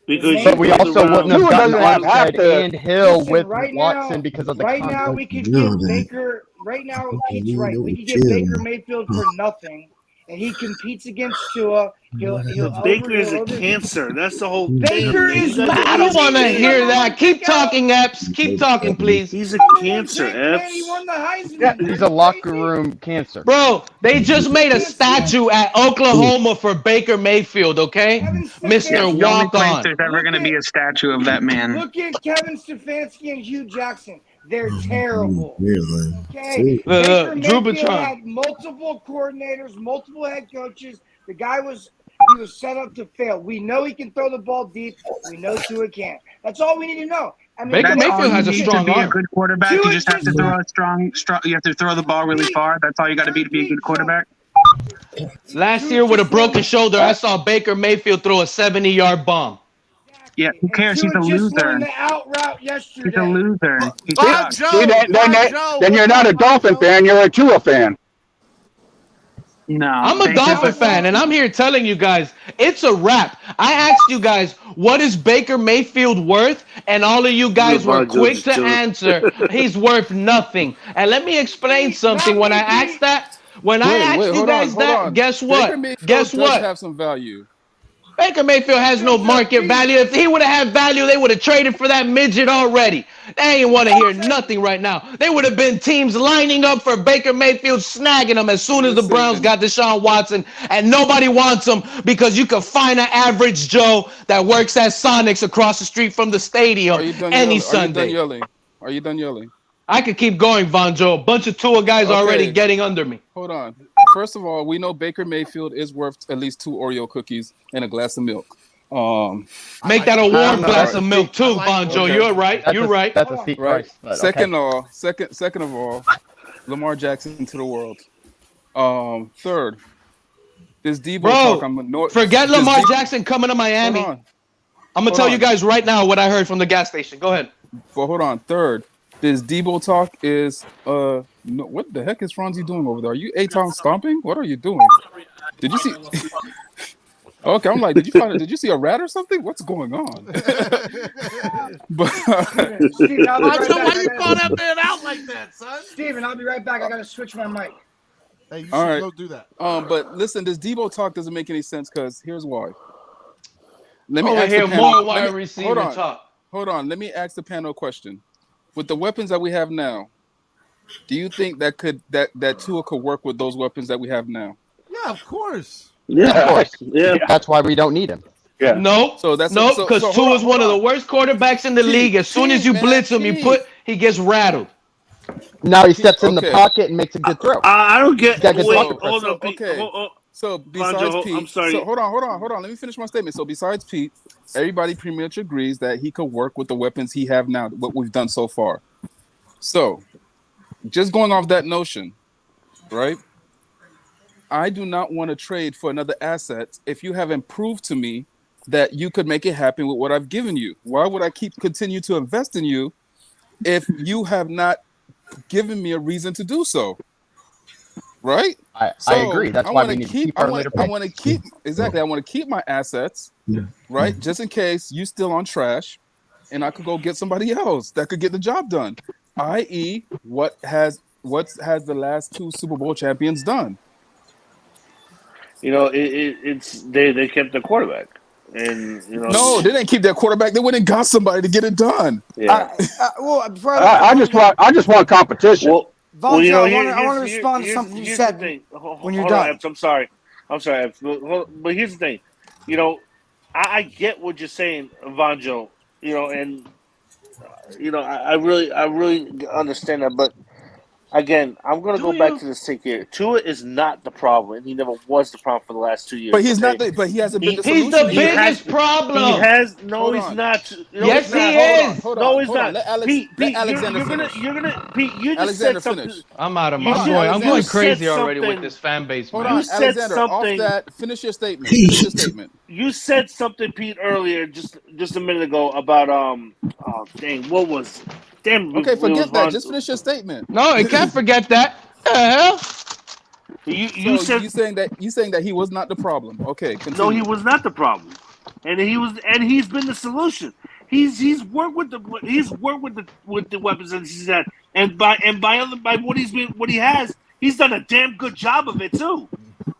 Because But we also wouldn't have Tua gotten doesn't have Armstead and Hill Listen, with right Watson now, because of the right now contract. we could No, get man. Baker. Right now, Pete's right. We could get Chill. Baker Mayfield for nothing, and he competes against Tua. But Baker is a cancer. That's the whole thing. Baker Man. is You guys I don't want to hear that. Keep talking, Epps. Keep talking, please. He's a cancer, Epps. He won the Heisman. Yeah, he's a locker room cancer. Bro, they just made a statue at Oklahoma for Baker Mayfield, okay? Mr. The only place Walk-On. there's ever gonna be a statue of that man. Look at Kevin Stefanski and Hugh Jackson. They're terrible. Really? Okay. Look, Baker Drew Mayfield Patron. had multiple coordinators, multiple head coaches. The guy was set up to fail. We know he can throw the ball deep. We know Tua can't. That's all we need to know. I mean, Baker Mayfield has a to strong be a arm. good quarterback. You just have to throw a strong. You have to throw the ball really far. That's all you got to be a good quarterback. Last year with a broken shoulder, I saw Baker Mayfield throw a 70-yard bomb. Yeah, who cares? He's a loser. won the out route yesterday. He's a loser. He See, sucks. then you're not a Dolphin fan. You're a Tua fan. No, I'm a Dolphin fan, and I'm here telling you guys, it's a wrap. I asked you guys, what is Baker Mayfield worth? And all of you guys were quick to answer, he's worth nothing. And let me explain something. When I asked that, guess what? Baker Mayfield Guess what? does have some value. Baker Mayfield has no market value. If he would have had value, they would have traded for that midget already. They ain't want to hear nothing right now. They would have been teams lining up for Baker Mayfield, snagging him as soon as the Browns got Deshaun Watson, and nobody wants him because you can find an average Joe that works at Sonic's across the street from the stadium any Sunday. Are you done yelling? I could keep going, Von Joe. A bunch of Tua guys already getting under me. Hold on. First of all, we know Baker Mayfield is worth at least 2 Oreo cookies and a glass of milk. Make that a warm glass of milk too, Von Joe. You're right. You're right. That's a steep price. But Second of all, Lamar Jackson to the world. Third, this Debo talk. Forget Lamar Jackson coming to Miami. I'm gonna tell you guys right now what I heard from the gas station. Go ahead. But hold on. Third, this Debo talk is no, what the heck is Franzi doing over there? Are you A-Town stomping? What are you doing? Did you see? Okay, I'm like, did you see a rat or something? What's going on? But Steven, I'll be right back. Why you call that man out like that, son? Steven, I'll be right back. I gotta switch my mic. Hey, you all should right, go do that. But listen, this Debo talk doesn't make any sense because here's why. Let me Over ask here, the panel. more wide receiver talk. Hold on. Let me ask the panel a question. With the weapons that we have now, do you think that Tua could work with those weapons that we have now? Yeah, of course. Yeah, of course. Yeah. That's why we don't need him. Yeah. No, So that's because Tua is one of the worst quarterbacks in the league. As soon as you blitz him, he gets rattled. Now he steps in the pocket and makes a good throw. I don't get. He's got good pocket Hold pressure. on. Okay. So besides Pete, I'm sorry. So hold on. Let me finish my statement. So besides Pete, everybody pretty much agrees that he could work with the weapons he have now, what we've done so far. So, just going off that notion, right? I do not want to trade for another asset if you haven't proved to me that you could make it happen with what I've given you. Why would I continue to invest in you if you have not given me a reason to do so? Right? I agree. That's why we need to keep our later I want to keep I want to keep my assets, right? Just in case you still on trash, and I could go get somebody else that could get the job done. I.e., what has the last 2 Super Bowl champions done? You know, it's they kept the quarterback, and you know. No, they didn't keep their quarterback. They went and got somebody to get it done. Yeah. I just want competition. Well, you know, I want to respond to something you said when you're done. I'm sorry, Epps. But here's the thing. You know, I get what you're saying, Vanjo. You know, and I really understand that, but again, I'm going to go back to this take here. Tua is not the problem, and he never was the problem for the last 2 years. But he's not. But he hasn't been the solution. He's the biggest problem. He has. No, Hold he's on. not. No, Yes, he's not. he is. Hold No, on. he's Hold on. not. Let Alex. Pete, let Alexander you're finish. Pete, you just Alexander, said something. finish. I'm out of You my. should- I'm going you said crazy already with something- this fan base, Hold man. on, You said Alexander. something- Off that. Finish your statement. Finish your statement. You said something, Pete, earlier, just a minute ago about Oh, dang, what was? Damn. Okay, it forget was that. Ron- Just finish your statement. No, you can't forget that. The hell? You So said you saying that he was not the problem. Okay, continue. no, he was not the problem, and he's been the solution. He's worked with the weapons that he's had, and by what he has, he's done a damn good job of it too,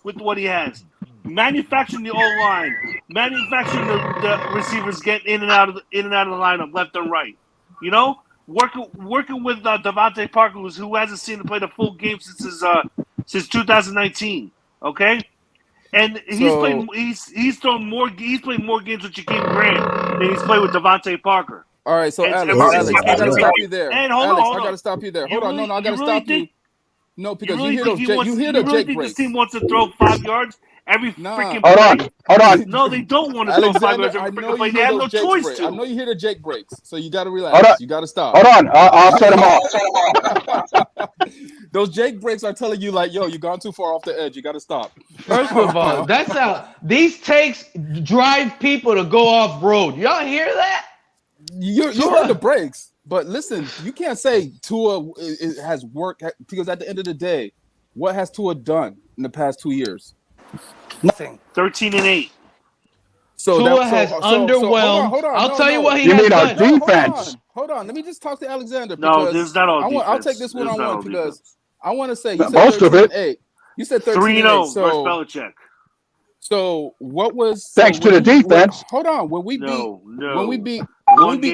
with what he has. Manufacturing the O line, manufacturing the receivers getting in and out of the lineup, left and right. You know, working with Devontae Parker, who hasn't seen him play the full game since 2019. Okay, and he's played more games with Jakeem Grant than he's played with Devontae Parker. All right, so And- Alex, and- I gotta stop you there. And hold on, Alex, hold I on. gotta stop you there. You Hold on, really- no, I gotta you really stop you. think- No, because You really you think hear he the really Jake think breaks. this team wants to throw 5 yards every freaking Hold play? on. No, they don't want to throw 5 Alexander, yards I every know freaking you play. They hear have no those Jake choice breaks. to. I know you hear the Jake breaks, so you gotta Hold on. relax. You gotta stop. Hold on. I'll set him off. Those Jake breaks are telling you like, yo, you gone too far off the edge. You gotta stop. First of all, that's how these takes drive people to go off road. Y'all hear that? You heard the breaks, but listen, you can't say Tua has worked because at the end of the day, what has Tua done in the past 2 years? Nothing. 13-8. So Tua has underwhelmed. Hold on. I'll tell you what he You has mean our done. defense? Hold on. Let me just talk to Alexander. No, because this is not all defense. I'll take this one This on is not one all because defense. I want to say you said Most of it. 13-8. You said 13-8. 3-0 So versus Belichick. So what was Thanks to the defense. Hold on, when we beat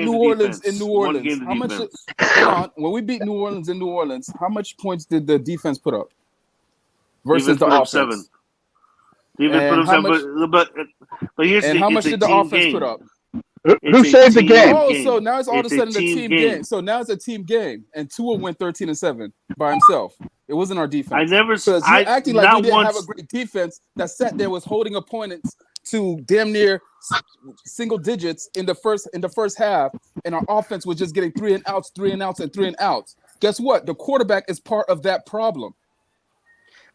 New Orleans in New Orleans, how much? Hold on, when we beat New Orleans in New Orleans, how much points did the defense put up versus the offense? 7. Defense put up 7, but here's and the, how it's much a did the team offense game. put up? Who saved the game? Oh, so now it's all of a It's a sudden a team team game. game. So now it's a team game, and Tua went 13-7 by himself. It wasn't our defense. I never. Because you're acting like we didn't have a great defense that sat there was holding opponents to damn near single digits in the first half, and our offense was just getting 3 and outs. Guess what? The quarterback is part of that problem.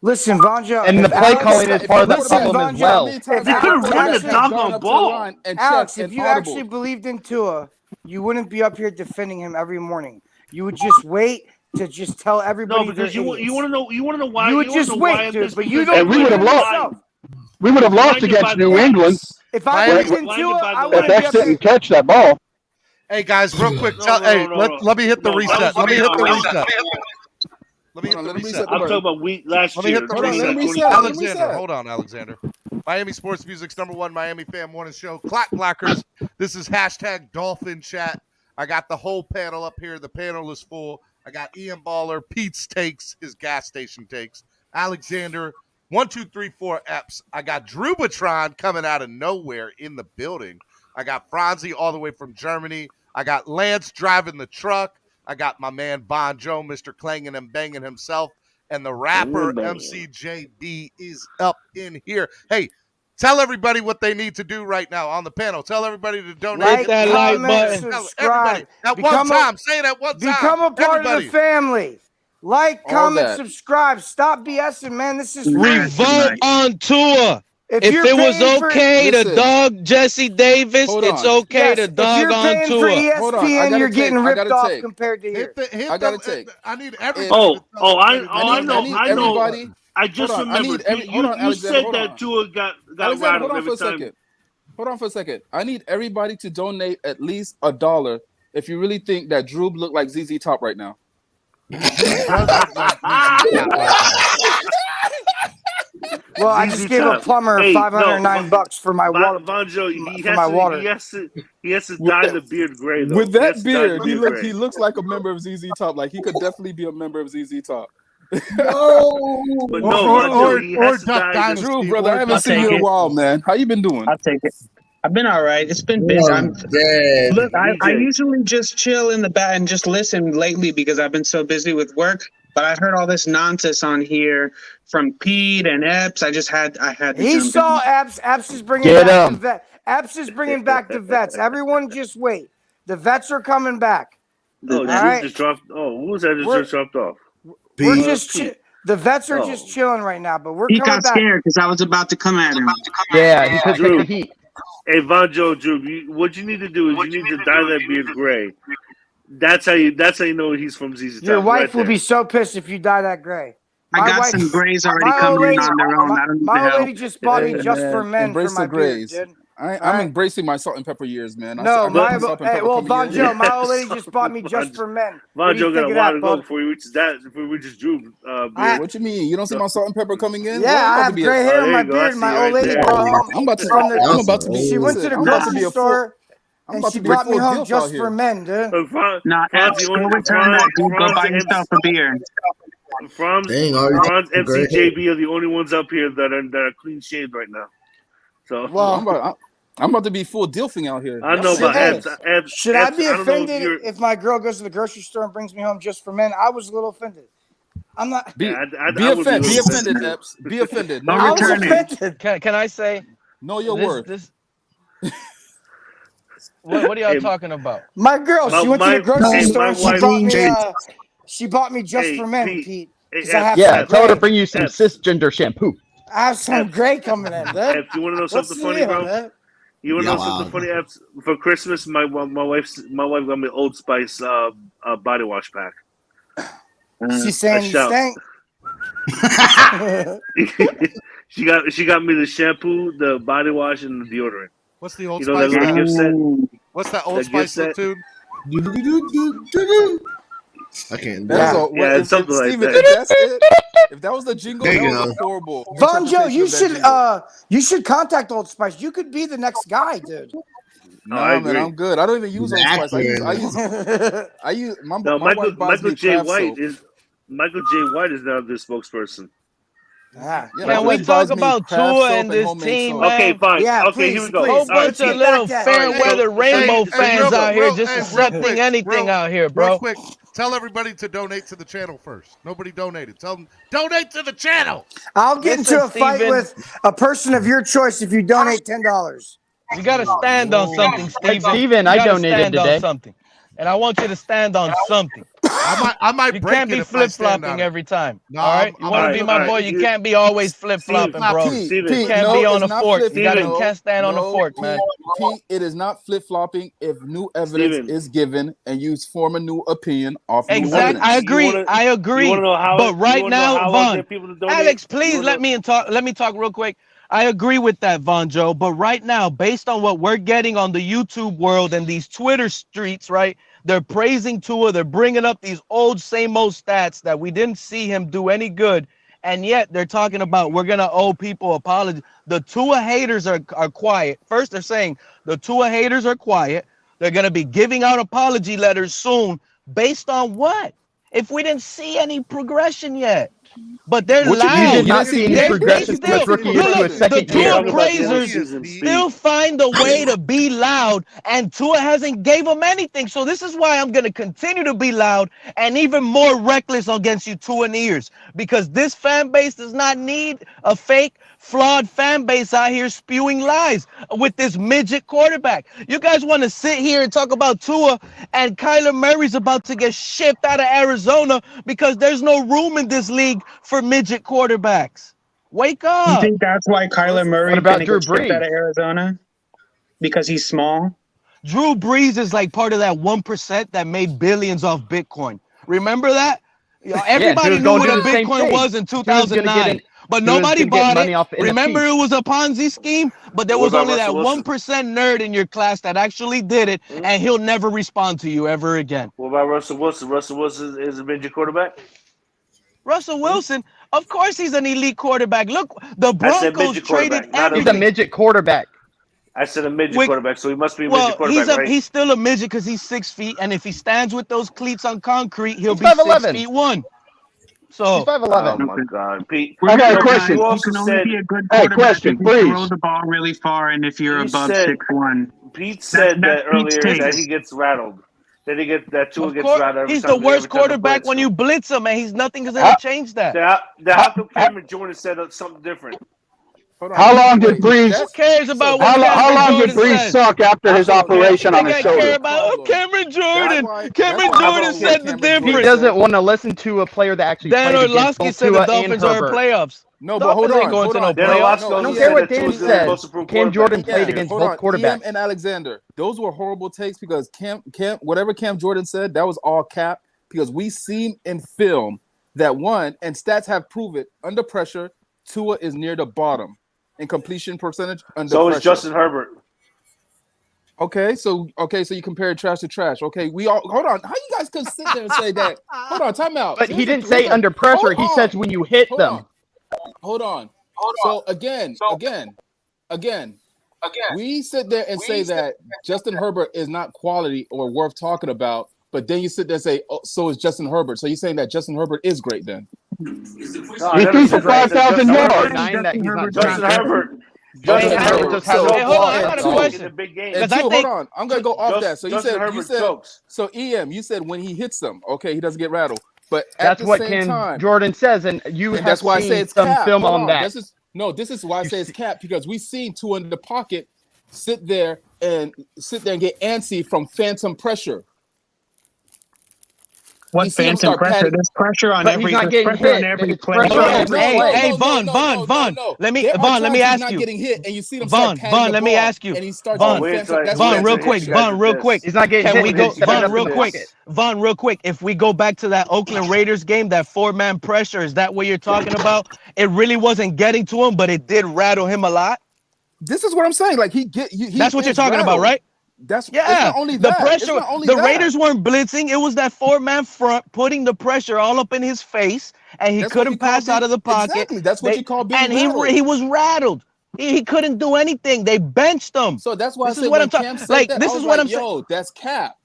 Listen, Vanja, And the play calling is part of the problem as well. They could have ran the doggone ball. Alex, if you actually believed in Tua, you wouldn't be up here defending him every morning. You would just wait to just tell everybody. No, because you want to know why. You would just wait, dude. But you don't. And we would have lost. We would have lost against New England. If I believed in Tua, I if wouldn't be X up here. didn't catch that ball. Hey guys, real quick. Let me hit the reset. Let me hit the reset. Let me hit the reset. I'm talking about last Let me year. hit the reset. Alexander, hold on, Alexander. Miami Sports Music's #1 Miami fan morning show. Clock Blockers. This is hashtag Dolphin Chat. I got the whole panel up here. The panel is full. I got Ian Baller, Pete's takes, his gas station takes. Alexander, 1, 2, 3, 4 Eps. I got Drew Batron coming out of nowhere in the building. I got Franzi all the way from Germany. I got Lance driving the truck. I got my man Bon Joe, Mr. Clanging and Banging himself. And the rapper MCJB is up in here. Hey, tell everybody what they need to do right now on the panel. Tell everybody to donate. Like, comment, subscribe. At one time. Say it at one time. Become a part of the family. Like, All comment, that. subscribe. Stop BSing, man. This is Revolt on Tua. If you're it was paying for- okay to Listen. dog Jesse Davis, it's okay to dog on If Tua. you're paying for ESPN, you're getting ripped off compared to here. I gotta take. I need everybody. I know. Everybody. I just Hold on, I remembered. need hold on, You Alexander, said hold that on. Tua got Alexander, rattled hold on every for a time. second. Hold on for a second. I need everybody to donate at least $1 if you really think that Drew looked like ZZ Top right now. Well, I just gave a plumber $509 for my water. Vonjo, he has to dye the beard gray though. With He has that to dye the beard, gray. he looks like a member of ZZ Top. Like he could definitely be a member of ZZ Top. No, but no, Vonjo, he has to dye the Drew, brother, I haven't seen you in a while, man. How you been doing? I'll take it. I've been all right. It's been Oh, busy. I'm dead. Look, I DJ. usually just chill in the back and just listen lately because I've been so busy with work. But I heard all this nonsense on here from Pete and Epps. I had to He jump saw in. Epps. Epps is bringing Get back the him. vet. Epps is bringing back the vets. Everyone just wait. The vets are coming back. Oh, All Drew right. just dropped. Oh, who was that We're- just dropped off? We're Pete. just the vets are Oh. just chilling right now, but we're He coming got back. scared because I was about to come at him. Yeah, he couldn't take Drew. the heat. Hey, Von Joe, Drew, what you need to do is you need to dye that beard gray. That's how you know he's from ZZ Top. Your wife right will there. be so pissed if you dye that gray. I got some grays already my old coming in lady- on their own. I don't need My the old help. lady just bought me Hey, just man, for men for embrace my the beard, grays. dude. I'm Alright? embracing my salt and pepper years, man. No, I my got salt and pepper well, coming Von in. Joe, my old lady just bought me just for men. What Von do you Joe got think a of while that, to go bud? before we reach that. Before we just Drew beard. What you mean? You don't see my salt and pepper coming in? Yeah, Well, I'm I about to have be gray a- hair Oh, in there my you go. I beard. see My you old right lady there. brought home. I'm about to. from the- I'm about to be. She went to the I'm about to grocery be a store I'm and about she to be a brought me full home dilf out just here. for men, dude. Nah, Epps, go return that, dude. Go buy yourself a beer. Franz Dang, already MC great. JB are the only ones up here that are clean shaved right now. So I'm about to be full dilfing out here. I know Y'all about saying? Epps. Should I be I don't know if offended you're. if my girl goes to the grocery store and brings me home just for men? I was a little offended. I'm not. Be, I be would offended. Be a little offended, Epps. Be offended. Know Don't your I was worth. offended. Can I say Know your this? worth. This. What are y'all Hey, talking about? My girl, she went to the grocery store and wife. she bought me just Hey, for men, Pete. Pete. Hey, Because I have Yeah, some tell her to gray. bring you some cisgender shampoo. I have some gray coming in, dude. Epps, you want to know What's something the funny, deal, bro? dude? You want to know Yeah, something funny? Epps? For Christmas, my wife got me Old Spice body wash pack. She's saying you shout. stink. she got me the shampoo, the body wash, and the deodorant. What's the Old You know that Spice? little gift set? What's that Old That gift Spice set? tune? I can't. That's Yeah. all. Yeah, it's something like Steven, that. if that's it, if that was the jingle, There that you was go. a horrible. Von Joe, interpretation of that jingle. you should contact Old Spice. You could be the next guy, dude. No, I Nah, man, agree. I'm good. I don't even use Old Spice. I use my No, wife buys Michael me J. craft White soap. is now the spokesperson. Ah. Yeah, Can my we wife talk buys me about craft Tua soap and this homemade team, soap. man? Okay, fine. Yeah, Okay, here we go. Whole please. bunch of get little back fair that. weather rainbow Hey, fans out here just real accepting quick, anything out here, bro. Real quick, tell everybody to donate to the channel first. Nobody donated. Tell them donate to the channel. I'll get Listen, into a fight Steven. with a person of your choice if you donate $10. You got to stand on something, Steven. Steven, You I gotta donated stand today. on something. And I want you to stand on something. I might You break can't it be if I stand on flip-flopping it. every time. No, all right? You want to I'm be not my gonna- boy, you can't be always flip-flopping, bro. Pete, You Pete, can't no, be on it's a not fork. You flip-flopping. can't stand on a No, fork, Pete, man. Pete, it is not flip-flopping if new evidence Steven. is given and you form a new opinion off new Exactly. evidence. I agree. I You agree. want to know how? But right now, how Vaughn, get people to donate? Alex, please let me talk real quick. I agree with that, Von Joe. But right now, based on what we're getting on the YouTube world and these Twitter streets, right? They're praising Tua. They're bringing up these same old stats that we didn't see him do any good. And yet they're talking about we're going to owe people apology. The Tua haters are quiet. First, they're saying the Tua haters are quiet. They're going to be giving out apology letters soon. Based on what? If we didn't see any progression yet. But they're What you loud. mean? You did not see any They progression from his still, rookie year to look, his the second year. Tua praisers still find a way to be loud, and Tua hasn't gave them anything. So this is why I'm going to continue to be loud and even more reckless against you Tuaneers, because this fan base does not need a fake, flawed fan base out here spewing lies with this midget quarterback. You guys want to sit here and talk about Tua, and Kyler Murray's about to get shipped out of Arizona because there's no room in this league for midget quarterbacks. Wake You up. think that's why Kyler Murray What about didn't Drew get shipped out Brees? of Arizona? Because he's small? Drew Brees is like part of that 1% that made billions off Bitcoin. Remember that? Everybody Drew's knew gonna what do a the same Bitcoin thing. was in Drew's gonna get 2009, but Drew's nobody gonna get bought money it. off NFTs. Remember, it was a Ponzi scheme, but there What was about only that Russell Wilson? 1% nerd in your class that actually did it, and he'll never respond to you ever again. What about Russell Wilson? Russell Wilson is a midget quarterback. Russell Wilson, of course he's an elite quarterback. Look, the I said Broncos midget traded quarterback, not He's a everything. midget quarterback. I said a midget Wait, quarterback, so he must be a Well, midget quarterback, right? he's still a midget because he's 6 feet, and if he stands with those cleats on concrete, he'll He's be 6 5'11". feet 1. So 5'11". Oh my God, Pete. I got a You question. also said be a good Hey, quarterback question, if you throw please. the ball really far and if you're You above said- 6'1". Pete said That's that Pete's earlier that take. he gets rattled. That Tua of gets course, rattled every he's time. the worst every time the quarterback blitz when him. you blitz him, and nothing is gonna How- change that. How come Cameron Jordan said something different? Hold on. How long did Wait, Breeze? Who cares about How, what how Cameron long did Jordan Breeze says? suck after his operation They on his got shoulder? care about Cameron Jordan. Cameron that's why I Jordan don't like said the Cameron Jordan. He difference. doesn't want to listen to a player that actually Dan played against Orlovsky both said the Tua and Dolphins are in Herbert. playoffs. No, but hold Dolphins ain't on, going hold to no on. Dan playoffs. Orlovsky I also don't said care what that Dan Tua's the most says. improved Cam Jordan quarterback. played against Hold both on. quarterbacks. EM and Alexander, those were horrible takes because whatever Cam Jordan said, that was all cap because we seen in film that and stats have proven under pressure, Tua is near the bottom in completion percentage under So pressure. is Justin Herbert. Okay, so you compare trash to trash. Okay, we all hold on. How you guys could sit there and say that? Hold on, time out. But he didn't say under pressure. He says when you hit them. Hold on. So again, we sit there and say that Justin Herbert is not quality or worth talking about, but then you sit there and say, oh, so is Justin Herbert. So you're saying that Justin Herbert is great then? No, He threw for 5,000 yards. Justin Herbert. Justin Herbert just has Hey, hold on, I got a in question. the big game. And Because hold on, I'm gonna go off that. So Justin you Herbert said chokes. so EM, you said when he hits them, okay, he doesn't get rattled. But at That's the what same Cam time, Jordan says, and you and have that's why I say seen it's some cap. film Hold on that. This is why I say it's cap because we seen Tua in the pocket sit there and get antsy from phantom pressure. What phantom pressure? There's pressure on every. There's pressure on every play. Hey, Vaughn. Let me ask not you. getting hit, and you see them Vaughn, start patting the let me ball, ask you. and he starts Vaughn, doing phantom. That's Vaughn, real phantom quick. He's not getting Can hit. we go, He's stepping Vaughn, up real in the quick? pocket. Vaughn, real quick. If we go back to that Oakland Raiders game, that 4-man pressure, is that what you're talking about? It really wasn't getting to him, but it did rattle him a lot. This is what I'm saying. Like that's what you're talking about, right? That's yeah. It's not only the that. pressure. It's not only the that. Raiders weren't blitzing. It was that 4-man front putting the pressure all up in his face, and he couldn't pass out of the pocket. Exactly. That's what you call being and rattled. he was rattled. He couldn't do anything. They benched him. So that's why this I is said what when I'm talking. Cam said Like that, this I was is what like, I'm saying. yo, that's cap.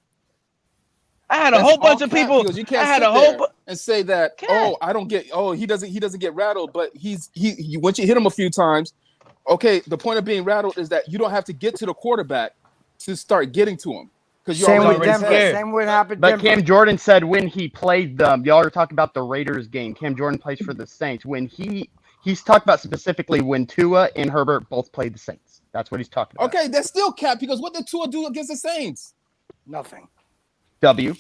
I had a That's whole bunch all of cap people. because you can't I had sit a whole. there and say that. Oh, I don't get. Oh, he doesn't get rattled, but he once you hit him a few times. Okay, the point of being rattled is that you don't have to get to the quarterback to start getting to him because you're Same already with Denver. scared. Same what happened. But Cam Jordan said when he played them, y'all are talking about the Raiders game. Cam Jordan plays for the Saints. When he's talked about specifically when Tua and Herbert both played the Saints. That's what he's talking about. Okay, that's still cap because what did Tua do against the Saints? Nothing. W.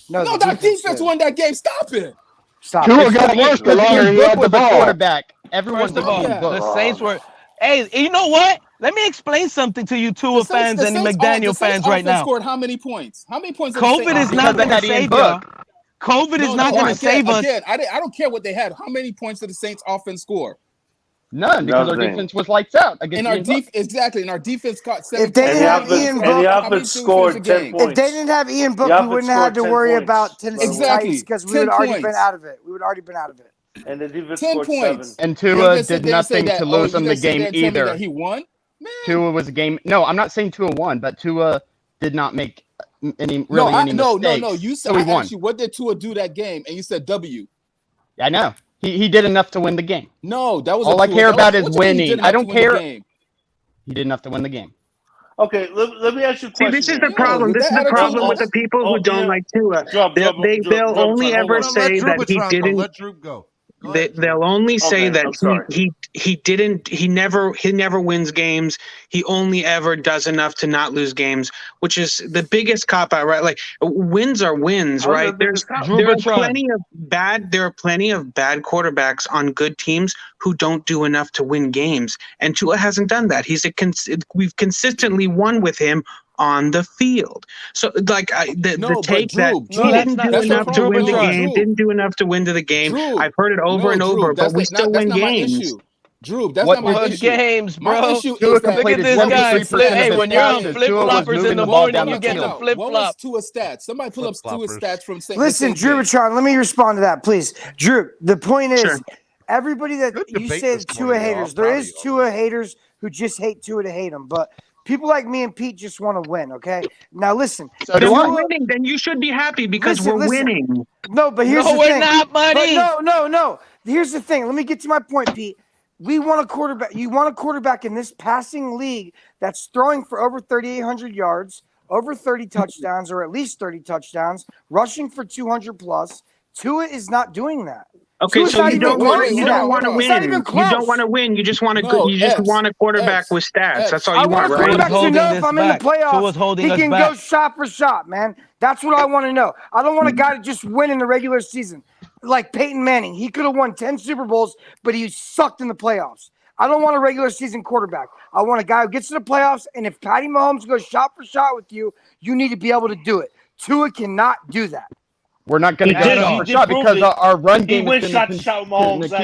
No, that defense won that game. Stop it. Stop. Tua got worse the longer he had the ball. Quarterback. Everyone's First of all, getting booked. the Saints were. Hey, you know what? Let me explain something to you, Tua fans and McDaniel fans right now. Scored how many points? How many points? COVID is not going to save y'all. COVID is not going to save us. Again, I don't care what they had. How many points did the Saints offense score? None, because our defense was lights out against and our exactly, and our defense caught 7 If they didn't have Ian Book, the offense scored 10 points. If they didn't have Ian Book, we wouldn't have had to worry about Tennessee Titans because we would already been out of it. We would already been out of it. And the defense 10 scored points. 7. And Tua did nothing to lose them them the game either. That he won? Tua was a game. No, I'm not saying Tua won, but Tua did not make any mistakes. No. You said so I won. asked you what did Tua do that game, and you said W. I know. He did enough to win the game. No, that was all I care about is winning. I don't care. He did enough to win the game. Okay, let me ask you a question. See, this is the problem. This is the problem with the people who don't like Tua. They'll only ever say that he didn't. Let Droop go. They'll only say that he never wins games. He only ever does enough to not lose games, which is the biggest cop out, right? Like wins are wins, right? There are plenty of bad quarterbacks on good teams who don't do enough to win games, and Tua hasn't done that. We've consistently won with him on the field. So like the take that he didn't do enough to win the game, didn't do enough to win the game. I've heard it over and over, but we still win games. Drew, that's not my issue. Games, bro. My issue Look is at this guy. Hey, when you're on flip floppers in the morning, you get the flip flop. What was Tua's stats? Somebody pull up Tua's stats from St. Listen, Drew Batron, let me respond to that, please. Drew, the point is, everybody that you said Tua haters, there is Tua haters who just hate Tua to hate him, but People like me and Pete just want to win. Okay. Now listen. So do I. Winning, then you should be happy because we're winning. No, but here's the thing. No, we're not, buddy. But no. Here's the thing. Let me get to my point, Pete. We want a quarterback. You want a quarterback in this passing league that's throwing for over 3,800 yards, over 30 touchdowns, or at least 30 touchdowns, rushing for 200 plus. Tua is not doing that. Okay, Tua's so not you even don't close. want to win. He's not even close. You don't want to win. You just want a quarterback with stats. That's all I you want, want a right? quarterback to know if I'm in the playoffs, he can go back. shot for shot, man. That's what I want to know. I don't want a guy to just win in the regular season. Like Peyton Manning. He could have won 10 Super Bowls, but he sucked in the playoffs. I don't want a regular season quarterback. I want a guy who gets to the playoffs, and if Patty Mahomes goes shot for shot with you, you need to be able to do it. Tua cannot do that. We're not going to get shot for shot because our run game is going to keep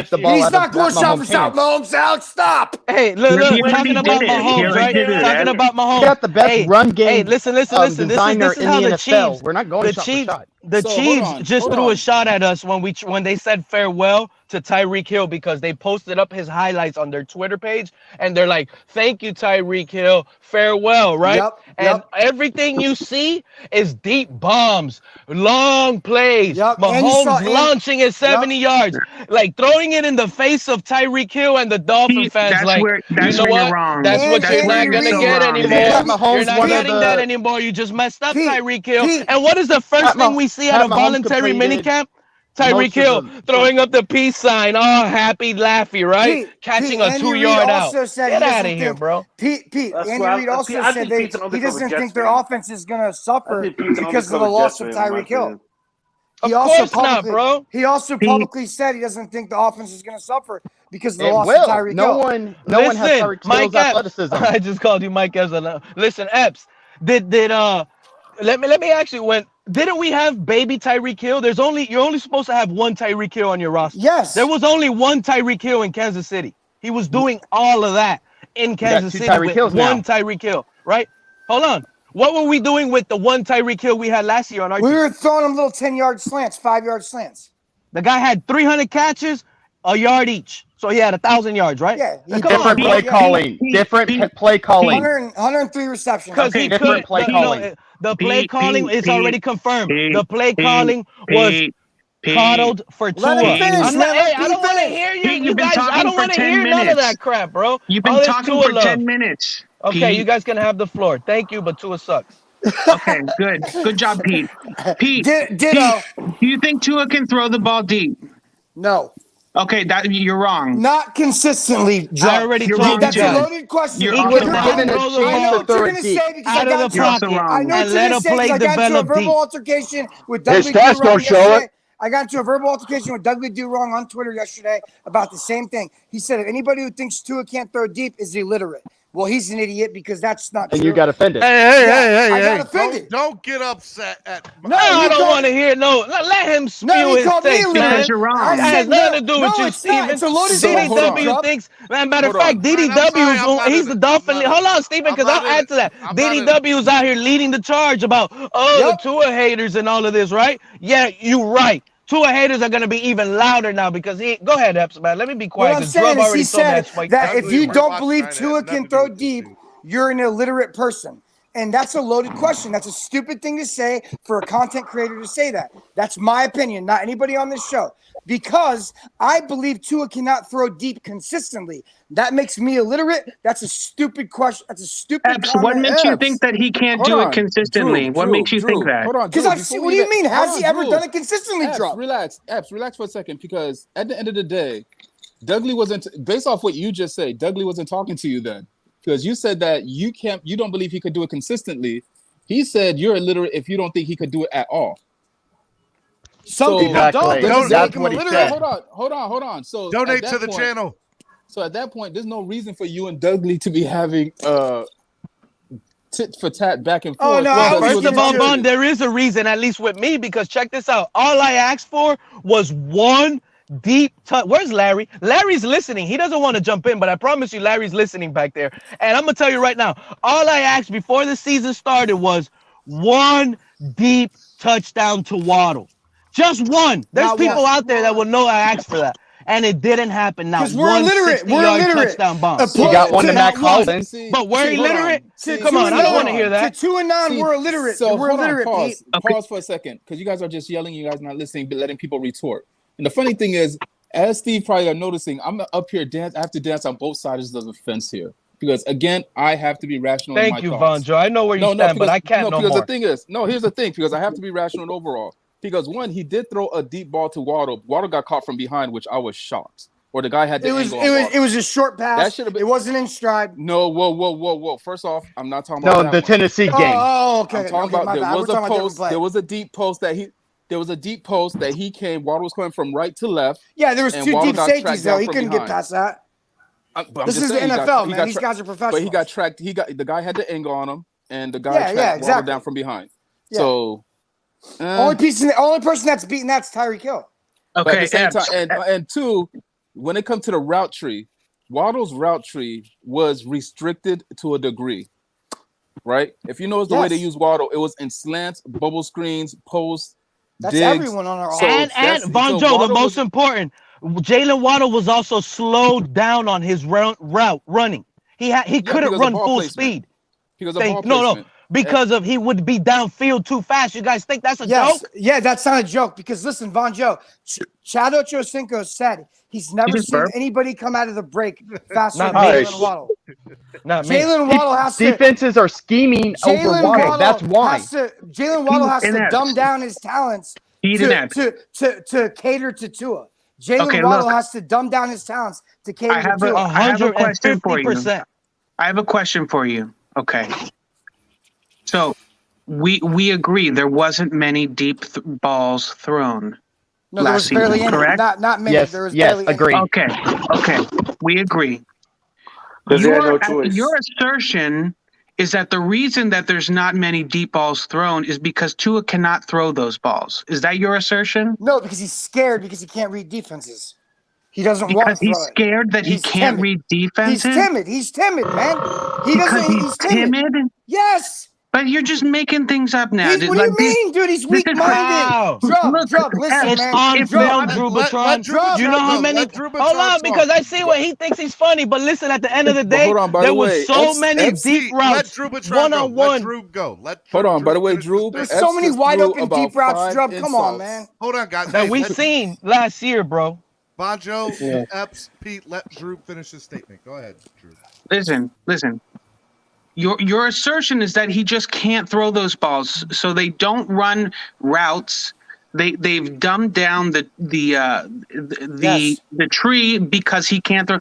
the ball. He's not going shot for shot, Mahomes. Alex, stop. Hey, look, talking about Mahomes, right? Talking about Mahomes. We got the best run game. Hey, listen. This is how the Chiefs. We're not going shot for shot. The Chiefs just threw a shot at us when they said farewell to Tyreek Hill because they posted up his highlights on their Twitter page and they're like, "Thank you, Tyreek Hill, farewell," right? And everything you see is deep bombs, long plays, Mahomes launching at 70 yards, like throwing it in the face of Tyreek Hill and the Dolphin fans. That's like, where you're wrong. That's what you're not gonna get anymore. You're not getting that the- anymore. You just messed up Tyreek Hill. And what is the first thing we see at a voluntary minicamp? Tyreek Hill throwing up the peace sign, all happy, laughy, right? Catching a 2-yard out. Get out of here, bro. Pete, Andy Reid also said he doesn't think their offense is going to suffer because of the loss of Tyreek Hill. He also publicly said he doesn't think the offense is going to suffer because of the loss of Tyreek Hill. No one has Tyreek Hill's athleticism. I just called you Mike Epps. Listen, Epps, let me actually didn't we have baby Tyreek Hill? You're only supposed to have one Tyreek Hill on your roster. Yes. There was only one Tyreek Hill in Kansas City. He was doing all of that in Kansas City with one Tyreek Hill, right? Hold on. What were we doing with the one Tyreek Hill we had last year on our team? We were throwing him little 10-yard slants, 5-yard slants. The guy had 300 catches, a yard each. So he had 1,000 yards, right? Yeah. Different play calling. Different play calling. 103 receptions. Because he could. Play calling. The play calling is already confirmed. The play calling was coddled for Tua. Let him finish. I don't want to hear you guys. I don't want to hear none of that crap, bro. You've been talking for 10 minutes. Okay, you guys can have the floor. Thank you, but Tua sucks. Okay, good job, Pete. Pete, Ditto. Do you think Tua can throw the ball deep? No. Okay, you're wrong. Not consistently. I already told you. That's a loaded question. You're I also know what you're going to say because I got You're also wrong. I know what you're going to say because I got into a verbal altercation with Doug His stats don't show it. I got into a verbal altercation with Doug Wrong on Twitter yesterday about the same thing. He said, if anybody who thinks Tua can't throw deep is illiterate. Well, he's an idiot because that's not true. And you got offended. I got offended. Don't get upset at No, I don't want to hear. No, let him spew his takes, man. Because you're wrong. It has nothing to do with you, Steven. It's a loaded DDW thinks. Matter of fact, DDW he's the Dolphin. Hold on, Steven, because I'll add to that. DDW is out here leading the charge about the Tua haters and all of this, right? Yeah, you're right. Tua haters are going to be even louder now because go ahead, Epps, man. Let me be quiet. What I'm saying is he said that if you don't believe Tua can throw deep, you're an illiterate person. And that's a loaded question. That's a stupid thing to say for a content creator to say that. That's my opinion, not anybody on this show. Because I believe Tua cannot throw deep consistently. That makes me illiterate. That's a stupid question. That's a stupid Epps, what makes you think that he can't do it consistently? What makes you think that? Hold on, because I've seen. What do you mean? Has he ever done it consistently? Epps, relax for a second. Because at the end of the day, Dudley wasn't. Based off what you just said, Dudley wasn't talking to you then, because you said that you don't believe he could do it consistently. He said you're illiterate if you don't think he could do it at all. Some people don't. That's what he said. Hold on. So donate to the channel. So at that point, there's no reason for you and Dudley to be having tit for tat back and forth. Oh, no, first of all, Bond, there is a reason, at least with me, because check this out. All I asked for was one deep touch. Where's Larry? Larry's listening. He doesn't want to jump in, but I promise you Larry's listening back there. And I'm going to tell you right now, all I asked before the season started was one deep touchdown to Waddle. Just one. There's people out there that will know I asked for that. and it didn't happen. Not 'Cause we're one illiterate. We're 60-yard illiterate. touchdown bomb. You got one to Not Mac one. Hollins. But we're illiterate. Come on, I don't want to hear that. To 2 and 9, we're illiterate. So We're hold on, illiterate, pause. Pete. Pause for a second, because you guys are just yelling. You guys not listening, but letting people retort. And the funny thing is, as Steve probably are noticing, I'm up here dance. I have to dance on both sides of the fence here because again, I have to be rational. in Thank my you, thoughts. Vonjo. I know where you stand, but I can't no because more. the thing is, here's the thing, because I have to be rational overall. Because one, he did throw a deep ball to Waddle. Waddle got caught from behind, which I was shocked. Or the guy had the angle on Waddle. It was a short pass. That should have been. It wasn't in stride. No, whoa. First off, I'm not talking about No, that the one. Tennessee game. Oh, okay. I'm talking Okay, about there was a post. play. There was a deep post that he came. Waddle was coming from right to left. Yeah, there was and 2 Waddle deep got safeties tracked though. down He from couldn't get behind. past that. But I'm This just is the saying, NFL, man. got These guys are But he professionals. got tracked. The guy had the angle on him, and the guy Yeah, tracked exactly. Waddle down from behind. Yeah. So only person that's beaten that's Tyreek Hill. But at Okay, the same Epps. time, and two, when it comes to the route tree, Waddle's route tree was restricted to a degree, right? If you notice the way they use Waddle, it was in slants, bubble screens, posts, That's digs. everyone on our offense. And Vonjo, the most important, Jalen Waddle was also slowed down on his route running. He couldn't because of run ball full placement. speed. Because of ball No, placement. because of he would be downfield too fast. You guys think that's a Yes. joke? Yeah, that's not a joke because listen, Von Joe, Chad Ochocinco said he's never just seen burped? anybody come out of the break faster Not than me. Jalen Waddle. Not me. Jalen Waddle has to. Defenses are scheming over Jalen Waddle. Waddle That's why. Jalen Waddle has and to Epps. dumb down his talents Pete and Epps. to cater to Tua. Jalen Okay, Waddle look. has to dumb down his talents to cater I have to a, Tua. I have a question for you. 150%. I have a question for you. Okay. So we agree there wasn't many deep balls thrown No, there was last season, barely any. correct? Not many. Yes, There was yes, barely any. agreed. Okay. We agree. Because they had no choice. Your assertion is that the reason that there's not many deep balls thrown is because Tua cannot throw those balls. Is that your assertion? No, because he's scared because he can't read defenses. He doesn't Because want to he's throw it. scared that he He's can't timid. read defenses? He's timid, man. He Because doesn't. he's timid? Yes. But you're just making things up now. What do you mean, dude? He's this is weak-minded. Drub, listen, It's man. on film, Drub. Drubitron. You know how many? Hold on, because I see what he thinks he's funny. But listen, at the end of the But day, hold on, by there the was way, so many deep routes, one-on-one. Drew go. Hold on, by the way, Drew. There's so many wide open deep routes, Drub. Come on, man. Hold on, guys. That we seen last year, bro. Bonjo, Yeah. Epps, Pete, let Drew finish his statement. Go ahead, Drew. Listen. Your assertion is that he just can't throw those balls, so they don't run routes. They've dumbed down the tree because he can't throw.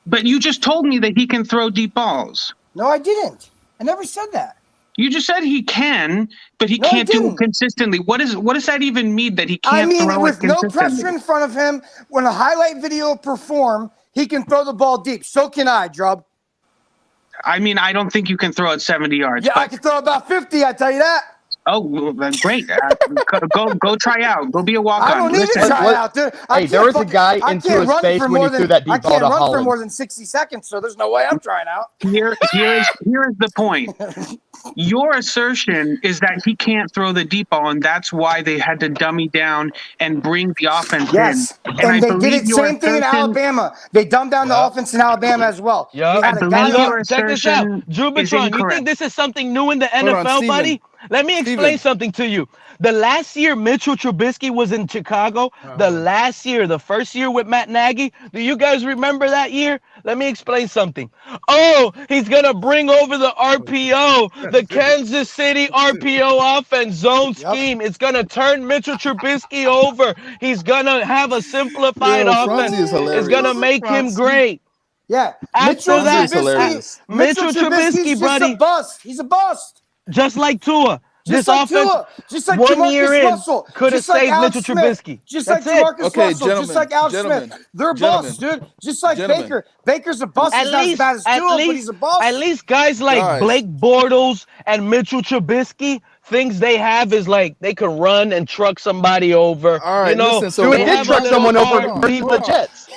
But you just told me that he can throw deep balls. No, I didn't. I never said that. You just said he can, but he can't do it consistently. What does that even mean that he can't I mean, throw with it no consistently? pressure in front of him, when a highlight video perform, he can throw the ball deep. So can I, Drub. I mean, I don't think you can throw it 70 yards. Yeah, but, I can throw about 50, I tell you that. oh, well, then great. Go try out. Go be a walk-on. I don't need to try out, dude. Hey, there was a guy I into can't his run face for when more he threw that deep I ball can't to run for Holland. more than 60 seconds, so there's no way I'm trying out. Here is the point. Your assertion is that he can't throw the deep ball, and that's why they had to dummy down and bring the offense Yes, in. and I they did believe it your same thing in assertion- Alabama. They dumbed down the offense in Alabama as well. Yeah, They had a guy your check this out, assertion is Drubitron. You incorrect. think this is something new in the Hold on, NFL, Steven. buddy? Let me explain something to you. The last year Mitchell Trubisky was in Chicago, the first year with Matt Nagy, do you guys remember that year? Let me explain something. Oh, he's going to bring over the RPO, the Kansas City RPO offense zone scheme. It's going to turn Mitchell Trubisky over. He's going to have a simplified Yo, offense. Francie is hilarious. It's going to make him great. Yeah, After that, Mitchell Trubisky's buddy, just a bust. He's a bust. just like Tua. Just This like offense, Tua, just like 1 Jamarcus year in, Russell, could have just like saved Alex Mitchell Smith, Trubisky. just That's like it. Jamarcus Okay, Russell, gentlemen, just like Alex gentlemen, Smith. They're gentlemen, busts, dude. Just like gentlemen. Baker. Baker's a bust. He's not as bad as Tua, but he's a bust. At least guys like Guys. Blake Bortles and Mitchell Trubisky, things they have is like they can run and truck somebody over. All right, you know, listen, so they hold have on, a hold little on, arm, hold on, beat hold the on. Jets.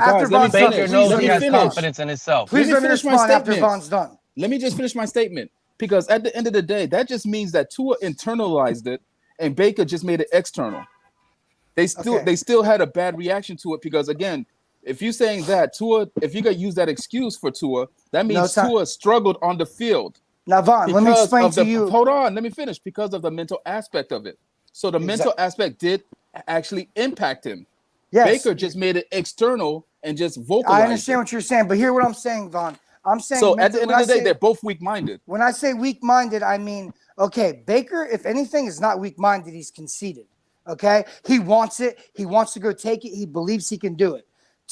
After guys, let me Vaughn's done, Baker finish. knows Let he me has finish. confidence in himself. Please let me finish my respond after statement. Vaughn's done. Let me just finish my statement because at the end of the day, that just means that Tua internalized it and Baker just made it external. They still had a bad reaction to it because again, if you're saying that Tua, if you could use that excuse for Tua, that means Tua struggled on the field. Now, Vaughn, let me explain to you. Hold on, let me finish. Because of the mental aspect of it. So the mental aspect did actually impact him. Yes. Baker just made it external and just vocalize. I understand what you're saying, but hear what I'm saying, Vaughn. I'm saying so. At the end of the day, they're both weak-minded. When I say weak-minded, I mean, okay, Baker, if anything, is not weak-minded. He's conceited. Okay, he wants it. He wants to go take it. He believes he can do it.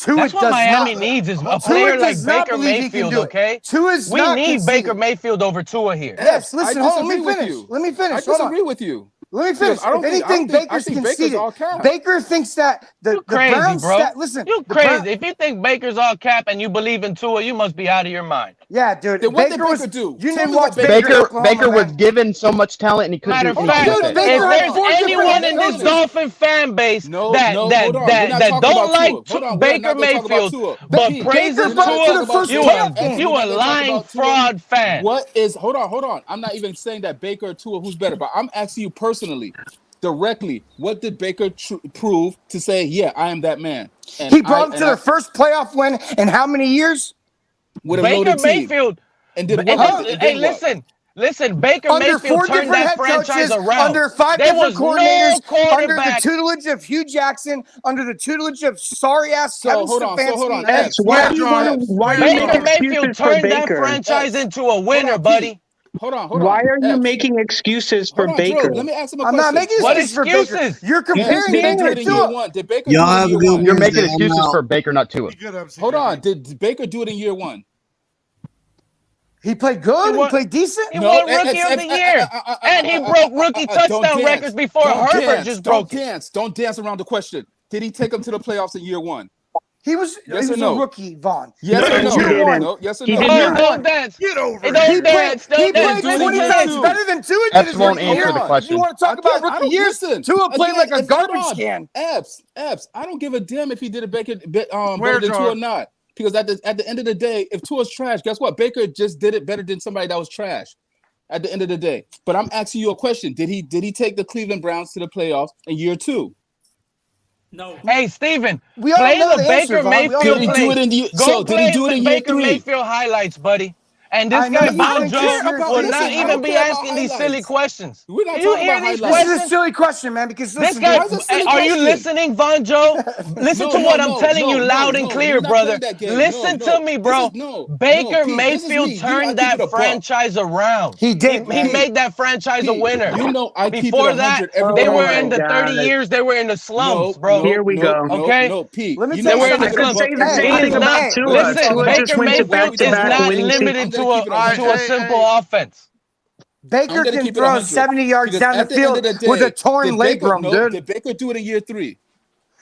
That's what Miami needs is a player like Baker Mayfield, okay? We need Baker Mayfield over Tua here. Yes, listen, hold on, let me finish. Let me finish. I disagree with you. Let me finish. If anything, Baker's conceited. Baker thinks that the Browns. Listen, you crazy. If you think Baker's all cap and you believe in Tua, you must be out of your mind. Yeah, dude. Then what did Baker do? You didn't watch Baker was given so much talent and he couldn't Matter do of fact, anything. if there's anyone in this Dolphin fan base that don't like Baker Mayfield but praises Tua, you a lying fraud fan. What is? Hold on. I'm not even saying that Baker or Tua who's better, but I'm asking you personally, directly, what did Baker prove to say, yeah, I am that man? And he brought him to their first playoff win in how many years? With a Baker loaded team. Mayfield. And did Hey, listen, Baker Mayfield turned that franchise around. Under 5 there different was coordinators, no under the tutelage of Hugh Jackson, under the tutelage of sorry-ass Kevin Stefanski. Baker Mayfield turned that franchise into a winner, buddy. Hold on. Why are you making excuses for Baker? Let me ask him a I'm question. not making excuses for Baker. You're comparing Baker to Tua. Did Baker You're making excuses for Baker, not Tua. Hold on. Did Baker do it in year one? He played good. He played decent. He won Rookie of the Year, and he broke rookie touchdown records before Herbert just broke it. Don't dance around the question. Did he take him to the playoffs in year one? He was a rookie, Vaughn. Yes or no? No, yes or he no? didn't. Don't dance. Get over it. Don't dance. He played 20 times better than Tua did. Epps won't answer the question. You want to talk about rookie years? Tua played like a garbage can. Epps, I don't give a damn if he did it better than Tua or not. Because at the end of the day, if Tua's trash, guess what? Baker just did it better than somebody that was trash. At the end of the day, but I'm asking you a question: Did he take the Cleveland Browns to the playoffs in year two? No. Hey, Steven, we all play know the the Baker answer, Mayfield. Did he do it in the? Go Did he do it in year Baker three? Mayfield highlights, buddy. And this guy Bonjo will not even be asking these silly questions. We're not Do you talking hear about these highlights. This is a questions? silly question, man. Because This listen, guy, dude, are you listening, Vonjo? Listen to what I'm telling you loud and clear, brother. Listen to me, bro. Baker Mayfield turned that franchise around. He did. He made that franchise a winner. You know, I keep Before it that, 100 every they time were I in the go. 30 years. They were in the slums, bro. Here we go. Okay. No, Pete. Let me You tell know you They were in the something. slums. Say the He same is thing not. about Tua. Listen, Tua just Baker went to Mayfield is back-to-back not winning limited to seasons. a simple offense. Baker gonna can keep it throw 100. 70 yards Because down the at the end field of the day, with a torn did leg Baker- bone, no, dude. Did Baker do it in year three?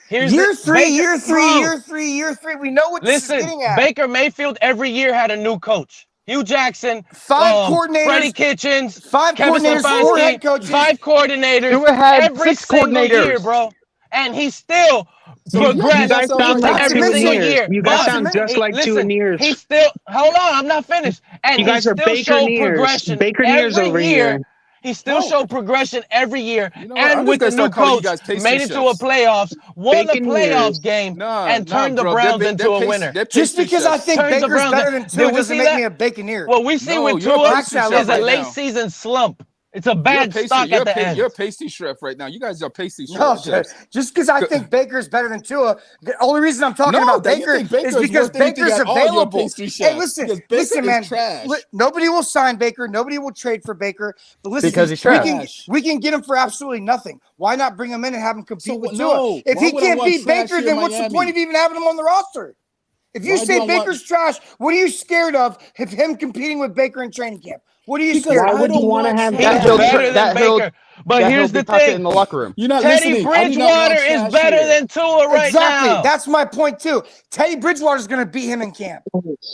Here's Year the- three, Baker- year three, bro, year three, year three. We know what this is Listen, getting at. Baker Mayfield every year had a new coach. Hugh Jackson, Five coordinators, Freddie Kitchens, five Kevin coordinators, Stefanski, 4 head coaches. 5 coordinators Tua had every 6 single coordinators. year, bro. And he still So progressed you guys sound each like and every two single Neers. year. You guys But- sound just hey, like two listen, Neers. he still, hold on, I'm not finished. And You he guys are still Baker showed Neers. progression Baker Neers every over year. here. He still No. showed progression every year, You know what? I'm and just with the gonna new start calling you coach, guys pastry made it to a chefs. playoffs, won Bacon the playoff years. game, Nah, and turned the bro. Browns They're into a pastry- winner. they're Just pastry because I chefs. think Turns the Baker's Browns better in. than Did Tua we doesn't see make that? me a Baconeer. What we see No, with you're a Tua pastry chef is a right late now. season slump. It's a You're a bad pastry- stock you're at the end. You're a pastry chef right now. You guys are pastry No, chefs. just because I think Baker's better than Tua, the only reason I'm talking about that you Baker think Baker is is because worth anything Baker's at all, you're a available. pastry chef. Hey, listen, Because Baker listen, is man. trash. Nobody will sign Baker. Nobody will trade for Baker. But listen, Because he's we can get him for absolutely nothing. Why not bring him in and have him compete with Tua? no. If Why he would I can't want beat trash Baker, here then in what's the Miami? point of even having him on the roster? If you Why say do I want- Baker's trash, what are you scared of him competing with Baker in training camp? What are you Because scared I of? Why would you don't want to want have trash. He's he'll- better than that he'll- Baker. But that here's he'll the be talking thing. in the locker room. You're not Teddy listening. I do not Bridgewater want is trash better here. than Tua right Exactly. now. That's my point too. Teddy Bridgewater's going to beat him in camp.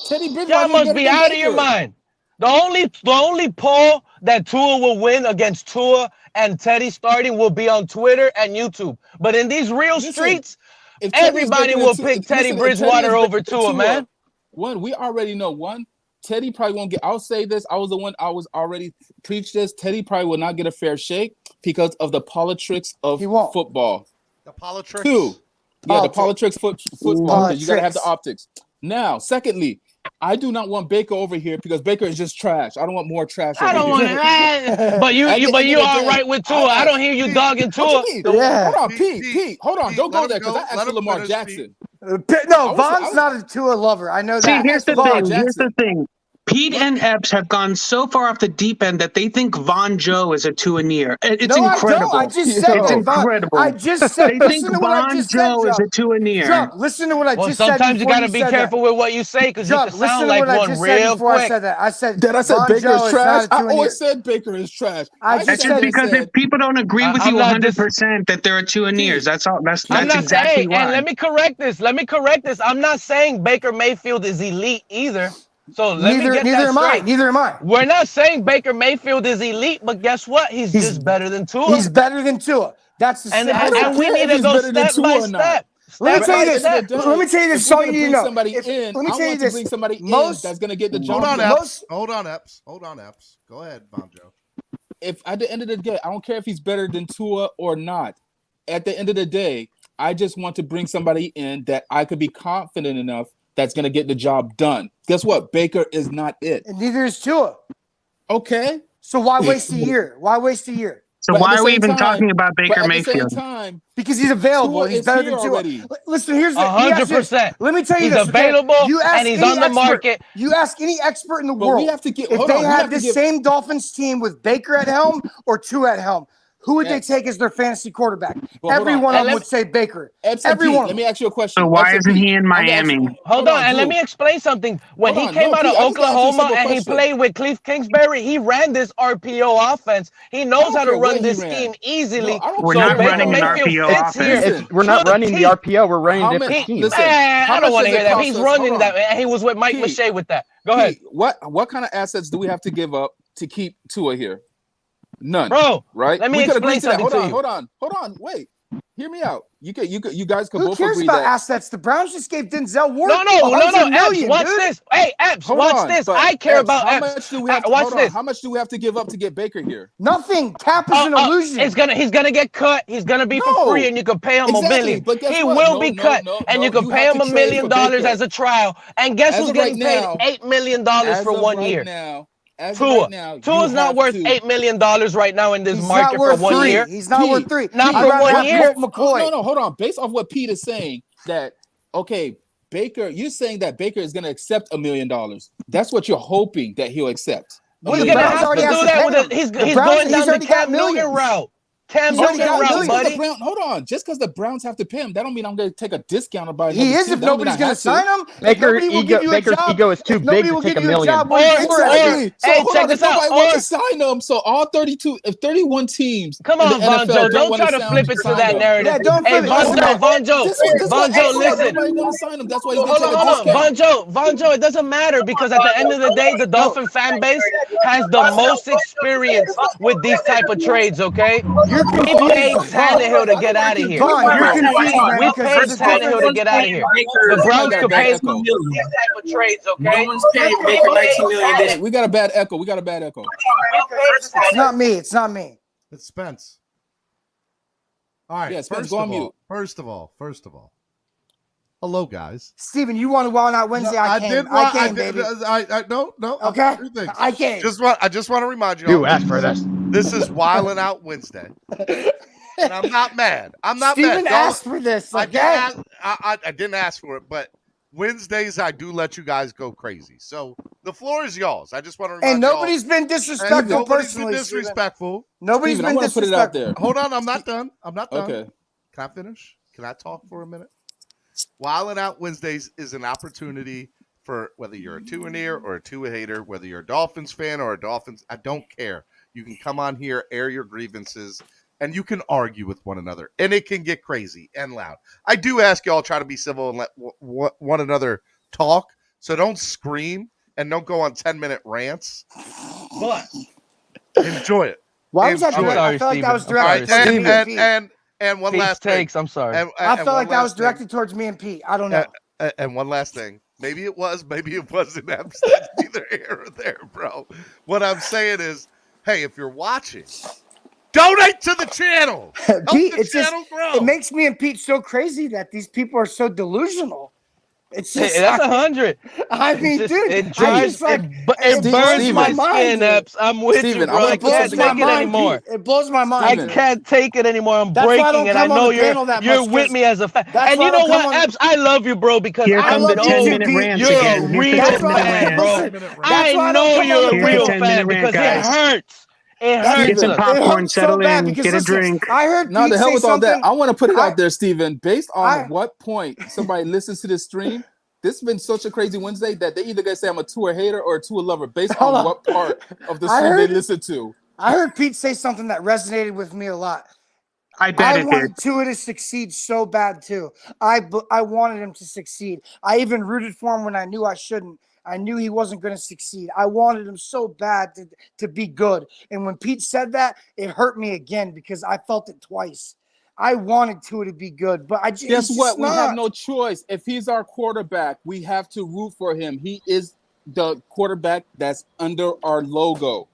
Teddy Bridgewater Y'all is must better be than out of your Baker. mind. The only poll that Tua will win against Tua and Teddy starting will be on Twitter and YouTube. But in these real Listen, streets, if Teddy's everybody better will than pick Teddy listen, if Bridgewater Teddy is over better Tua, than man. One, we already know. One, Teddy probably won't get. I'll say this. I was already preached this. Teddy probably will not get a fair shake because of the politics of football. The politics. Two, the politics football. Because you got to have the optics. Now, secondly, I do not want Baker over here because Baker is just trash. I don't want more trash. I don't want to. But you all right with Tua? I don't hear you dogging Tua. Hold on, Pete. Hold on. Don't go there because I asked Lamar Jackson. No, Von's not a Tua lover. I know See, that. here's the thing. Here's the thing. Pete and Epps have gone so far off the deep end that they think Von Joe is a Tua near. It's no, incredible. I don't. I just said it's that. incredible. I just said. They Listen think to what I Von just said, Joe is a Tua near. Jump. Listen to what I just said. Sometimes you before got to be said careful that. with what you say because you can Jump. Listen sound to like what I one just said real before quick. I said that. I said. That I said Von Baker Joe is trash. not a I Tua always near. said Baker is trash. I That's just because if people don't agree with you 100% that there are Tua nears. That's all. That's I'm not exactly saying, why. and let me correct this. I'm not saying Baker Mayfield is elite either. So let me get that straight. Neither am I. We're not saying Baker Mayfield is elite, but guess what? He's just better than Tua. He's better than Tua. That's the simple. And we need to go step by step. Let me tell you this. Let me tell you this. So you know. Somebody in. Let me I tell you want to this. bring somebody in that's going to get the Hold job on, done. Epps. Hold on, Epps. Go ahead, Bonjo. If at the end of the day, I don't care if he's better than Tua or not. At the end of the day, I just want to bring somebody in that I could be confident enough that's going to get the job done. Guess what? Baker is not it. And neither is Tua. Okay. So why waste a year? Why waste a year? So why are we even talking about Baker Mayfield? Because he's available. He's better than Tua. Listen, here's the 100%. Let me tell you he's this. available You ask and he's any on the expert, market. You ask any expert in the But world. we have to get. If hold they on, we had have to this give- same Dolphins team with Baker at helm or Tua at helm, who would Yes. they take as their fantasy quarterback? Well, Every hold on. one of And them would say Baker. Every one. Let me ask you a question. So why Epps and isn't Pete, he in I'm gonna ask Miami? you- Hold on, and Drew. let me explain something. When Hold he on. came No, out Pete, of I just asked you a Oklahoma simple and he question. played with Cliff Kingsbury, he ran this RPO offense. He knows don't how to care what run he this ran. scheme easily. No, I don't We're so not Baker running an Mayfield RPO fits here. offense. We're not running the RPO. We're running How different many- schemes. listen, Man, how I don't much want to does hear it that. cost He's us- running hold that, on. and he was with Mike Pete, Mache with that. Go ahead. Pete, what kind of assets do we have to give up to keep Tua here? None. Bro, right? let me we could explain agree to that. something Hold to on, you. hold on. Wait. Hear me out. You guys could Who both cares agree about that. assets? The Browns just gave Denzel Ward No, $100 Epps, million, watch dude. this. Hey, Epps, Hold watch on, this. but I care Epps, about how Epps. much do we have to watch hold on? this. How much do we have to give up to get Baker here? Nothing. Cap is an illusion. He's gonna get cut. He's gonna be for free, and you can pay him Exactly, $1 million. but guess He what? will No, be no, cut, no, and no, you can you pay have him to $1 trade million for Baker. as a trial. And guess As who's of getting right paid now- $8 million As for of 1 right year? now, as of Tua. right now, Tua's you not have worth to- $8 million right now in this He's market not worth for 1 3. year. He's not worth 3. Not I'd for rather 1 have year. Colt McCoy. No, hold on. Based off what Pete is saying, that okay, Baker, you're saying that Baker is going to accept $1 million. That's what you're hoping that he'll accept. Well, He's the gonna Browns have to already do has to that pay with him. it. He's The going Browns- down the already got Cam Newton millions. route. Cam He's already Newton got route, millions. buddy. Hold on. Just because the Browns have to pay him, that don't mean I'm going to take a discount or buy another He is team. if That don't mean nobody's I going to have sign him. If Baker nobody will give you a Baker's job. ego is too if big nobody to will take give $1 you a million. job, what are you for? Exactly. So Hey, hold check on. If this out. nobody wants Or- to sign them, so all 31 teams Come in on, the Vonjo. NFL Don't wanna try to sign flip it to sign that them. narrative. Yeah, don't Hey, flip it. Listen, Vonjo, This is what Vonjo, Epps said. listen. Nobody want to sign him. That's why he's going to Hold take a on. discount. Vonjo, it doesn't matter because at the end of the day, the Dolphin fan base has the most experience with these type of trades, okay? You're We confused. paid Tannehill to get out of here. Vaughn, you're confused, man, We because paid there's a difference. Tannehill to get out of here. The Browns could pay these type of trades, okay? No one's paying Baker $19 million this Hey, we got a bad echo. It's not me. It's not me. It's Spence. All right. Yeah, Spence, first go of on mute. all, first of all. Hello, guys. Steven, you wanted Wild Out Wednesday. I came, baby. No. Okay. Two things. I came. I just want to remind you. Who asked for this? This is Wildin' Out Wednesday, and I'm not mad. Steven mad. asked for this. I Okay. didn't ask for it, but Wednesdays I do let you guys go crazy. So the floor is y'all's. I just want to remind And y'all. nobody's been disrespectful And nobody's personally. been disrespectful. Nobody's Steven, I been want to put it out disrespectful. there. Hold on, I'm not done. Okay. Can I finish? Can I talk for a minute? Wildin' Out Wednesdays is an opportunity for whether you're a Tua-neer or a Tua hater, whether you're a Dolphins fan or a Dolphins, I don't care. You can come on here, air your grievances, and you can argue with one another. And it can get crazy and loud. I do ask y'all try to be civil and let one another talk. So don't scream and don't go on 10-minute rants. But enjoy it. Why was that? Enjoy it. I felt like that was All right, directed towards me and Pete. and one Pete's last thing. takes, I'm sorry. I felt like that was directed towards me and Pete. I don't know. And one last thing. Maybe it was, maybe it wasn't. That's neither here or there, bro. What I'm saying is, hey, if you're watching, donate to the channel. Help Pete, the channel grow. it makes me and Pete so crazy that these people are so delusional. It's just That's 100. I mean, It's just, dude, it I drives, just like it burns blows my mind, skin, dude. Epps. I'm with Steven, you, I bro. wanna I put can't something take out it there. anymore. Pete. It blows my mind. I Steven. can't take it anymore. I'm That's why I breaking, don't and I come on know the panel that you're much, with 'cause me as a fan. that's And why you I don't know come what, on. Epps? I love you, bro, because I I love you too, know Pete. you're a real That's why. fan, bro. Listen, that's I why I don't know come on you're the a real panel. fan because it hurts. It That's, hurts us. it hurts so bad because listen, I heard Now, Pete the hell say with all that. something. I want to put it out there, Steven. Based on I- what point somebody listens to this stream, this has been such a crazy Wednesday that they either gonna say I'm a Tua hater or a Tua lover based Hold on on. what part of the I stream they heard- listen to. I heard Pete say something that resonated with me a lot. I bet it wanted did. Tua to succeed so bad too. I wanted him to succeed. I even rooted for him when I knew I shouldn't. I knew he wasn't going to succeed. I wanted him so bad to be good. And when Pete said that, it hurt me again because I felt it twice. I wanted Tua to be good, but I just Guess it's what? just We not. have no choice. If he's our quarterback, we have to root for him. He is the quarterback that's under our logo.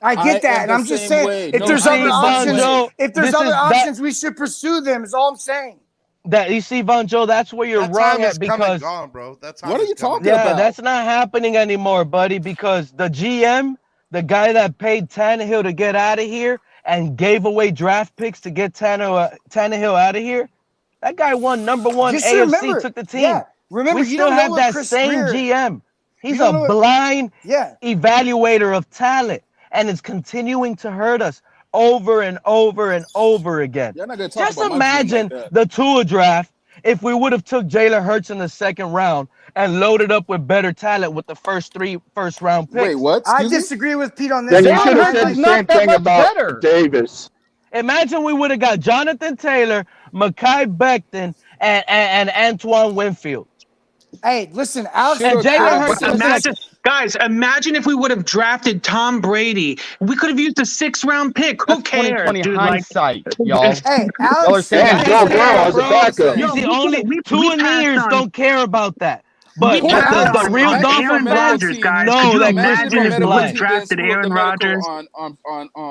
I get that, am and the I'm just same saying, way. if No, there's I'm other the same options, way. if there's this other is that- options, we should pursue them. Is all I'm saying. That you see, Von Joe, that's where you're That wrong time is at come and because gone, bro. That time What are is you come and talking gone. about? that's not happening anymore, buddy, because the GM, the guy that paid Tannehill to get out of here and gave away draft picks to get Tannehill out of here, that guy won number one Just AFC, remember, took the team. yeah, remember, We you still don't know have what that Chris same Greer- GM. He's don't a know what- blind Yeah. evaluator of talent, and it's continuing to hurt us over and over and over again. You're not gonna talk Just about my GM like imagine that. the Tua draft if we would have took Jalen Hurts in the second round and loaded up with better talent with the first 3 first-round picks. Wait, what? I Excuse me? disagree with Pete on this. Then you Jalen should have Hurts said is the not same that thing much about better. Davis. Imagine we would have got Jonathan Taylor, Mekhi Becton, and Antoine Winfield. Hey, listen, Alex And Jalen Hurts in the Imagine, second. guys, imagine if we would have drafted Tom Brady. We could have used a 6th-round pick. Who That's cares, 2020 dude? hindsight, y'all. Hey, Y'all are Alex, saying And Joe Burrow as a backup. You see, only we 2 and passed years on- don't care about that. But We passed the on real Imagine if Dolphin our Aaron medical fans Rodgers, team- guys. know Could you that Imagine Chris if imagine our Greer's if we medical would have blind. team didn't drafted screw up Aaron the medical Rodgers?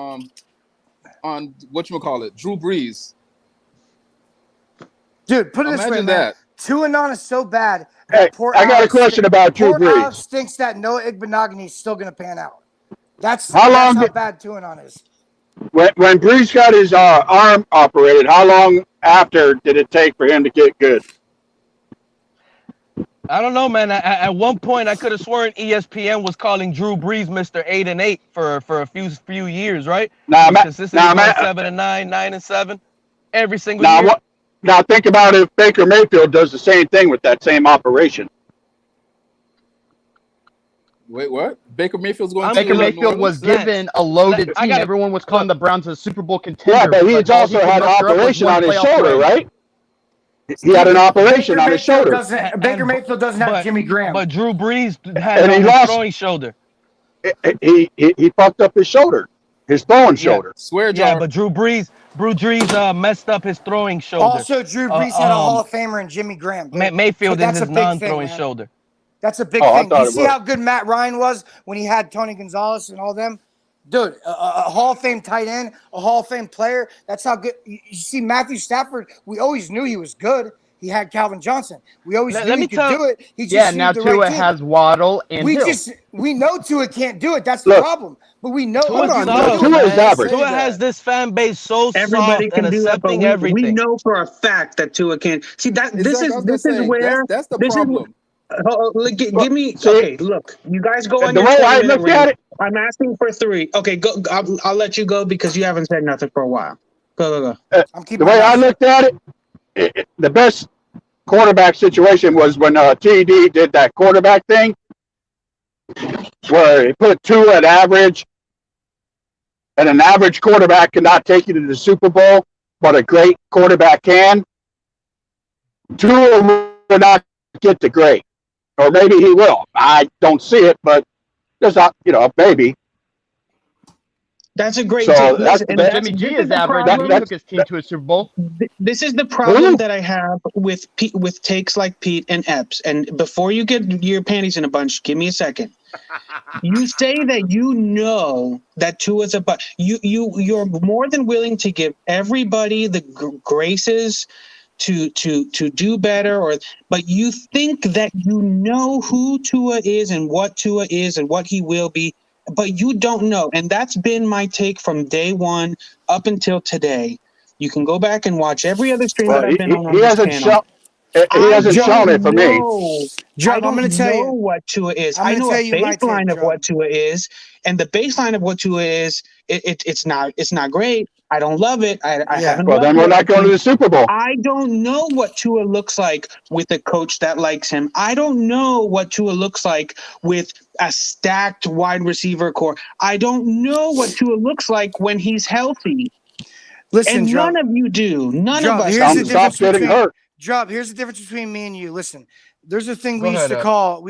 on whatchamacallit, Drew Brees. dude, put it this way, Imagine man. that. 2-0 is so bad. Hey, Poor I got a Alex question about Drew Poor Brees. Alex thinks that Noah Igbenogany is still going to pan out. That's How long how did- bad 2-0 is. When Brees got his arm operated, how long after did it take for him to get good? I don't know, man. At one point, I could have sworn ESPN was calling Drew Brees Mr. 8-8 for a few years, right? Now, He was consistently now, going 7-9, 9-7, every single Now, year. now think about if Baker Mayfield does the same thing with that same operation. Wait, what? Baker Mayfield's going Baker to Mayfield was given a loaded team. Everyone was calling the Browns a Super Bowl contender. Yeah, but he's all also he could had an muster up was operation one on his playoff shoulder, win. right? He had an operation on his shoulder. Baker Mayfield doesn't have Jimmy Graham. But Drew Brees had And it he on his lost. throwing shoulder. He fucked up his shoulder, his throwing shoulder. Yeah, but Drew Brees messed up his throwing shoulder. Also, Drew Brees had a Hall of Famer in Jimmy Graham. dude. Mayfield So is his a big thing, non-throwing man. shoulder. That's a big Oh, I thing. thought You it see was. how good Matt Ryan was when he had Tony Gonzalez and all them? Dude, a Hall of Fame tight end, a Hall of Fame player. That's how good. You see, Matthew Stafford, we always knew he was good. He had Calvin Johnson. We always knew he could do it. He just now needed the Tua right team. has Waddle and Hill. We know Tua can't do it. That's the Look. problem. But we know Tua Tua sucks, Tua is man. average. Tua has this fan base so Everybody soft can and do that, but accepting we everything. know for a fact that Tua can. See that this Exactly, I is was this gonna is say, where that's the this problem. is. Give me See, okay. Look, you guys go on the your way I 20-minute looked at rant. it, I'm asking for 3. Okay, go. I'll let you go because you haven't said nothing for a while. Go. I'm the way I looked at it, the best quarterback situation was when TD did that quarterback thing, where he put Tua at average, and an average quarterback cannot take you to the Super Bowl, but a great quarterback can. Tua will not get the great, or maybe he will. I don't see it, but there's not, maybe. That's a great So take. that's Listen, the and best- that's- Jimmy this G is is the average. problem. He took his team to a Super Bowl. This is the problem that I have with with takes like Pete and Epps. And before you get your panties in a bunch, give me a second. You say that you know that Tua's a but you're more than willing to give everybody the graces to do better, but you think that you know who Tua is and what he will be, but you don't know. And that's been my take from day one up until today. You can go back and watch every other stream that I've been on He this hasn't channel. shown it for me. Joe, I don't I'm going to tell know you what Tua is. I'm I gonna know tell a you my take, baseline of Joe. what Tua is, and the baseline of what Tua is, it's not great. I don't love it. I haven't Well, loved then it we're ever not going to the since. Super Bowl. I don't know what Tua looks like with a coach that likes him. I don't know what Tua looks like with a stacked wide receiver core. I don't know what Tua looks like when he's healthy. Listen, And Joe. none of you do. None Joe, of us here's do. the difference between Joe, here's the difference between me and you. Listen, there's a thing Go ahead,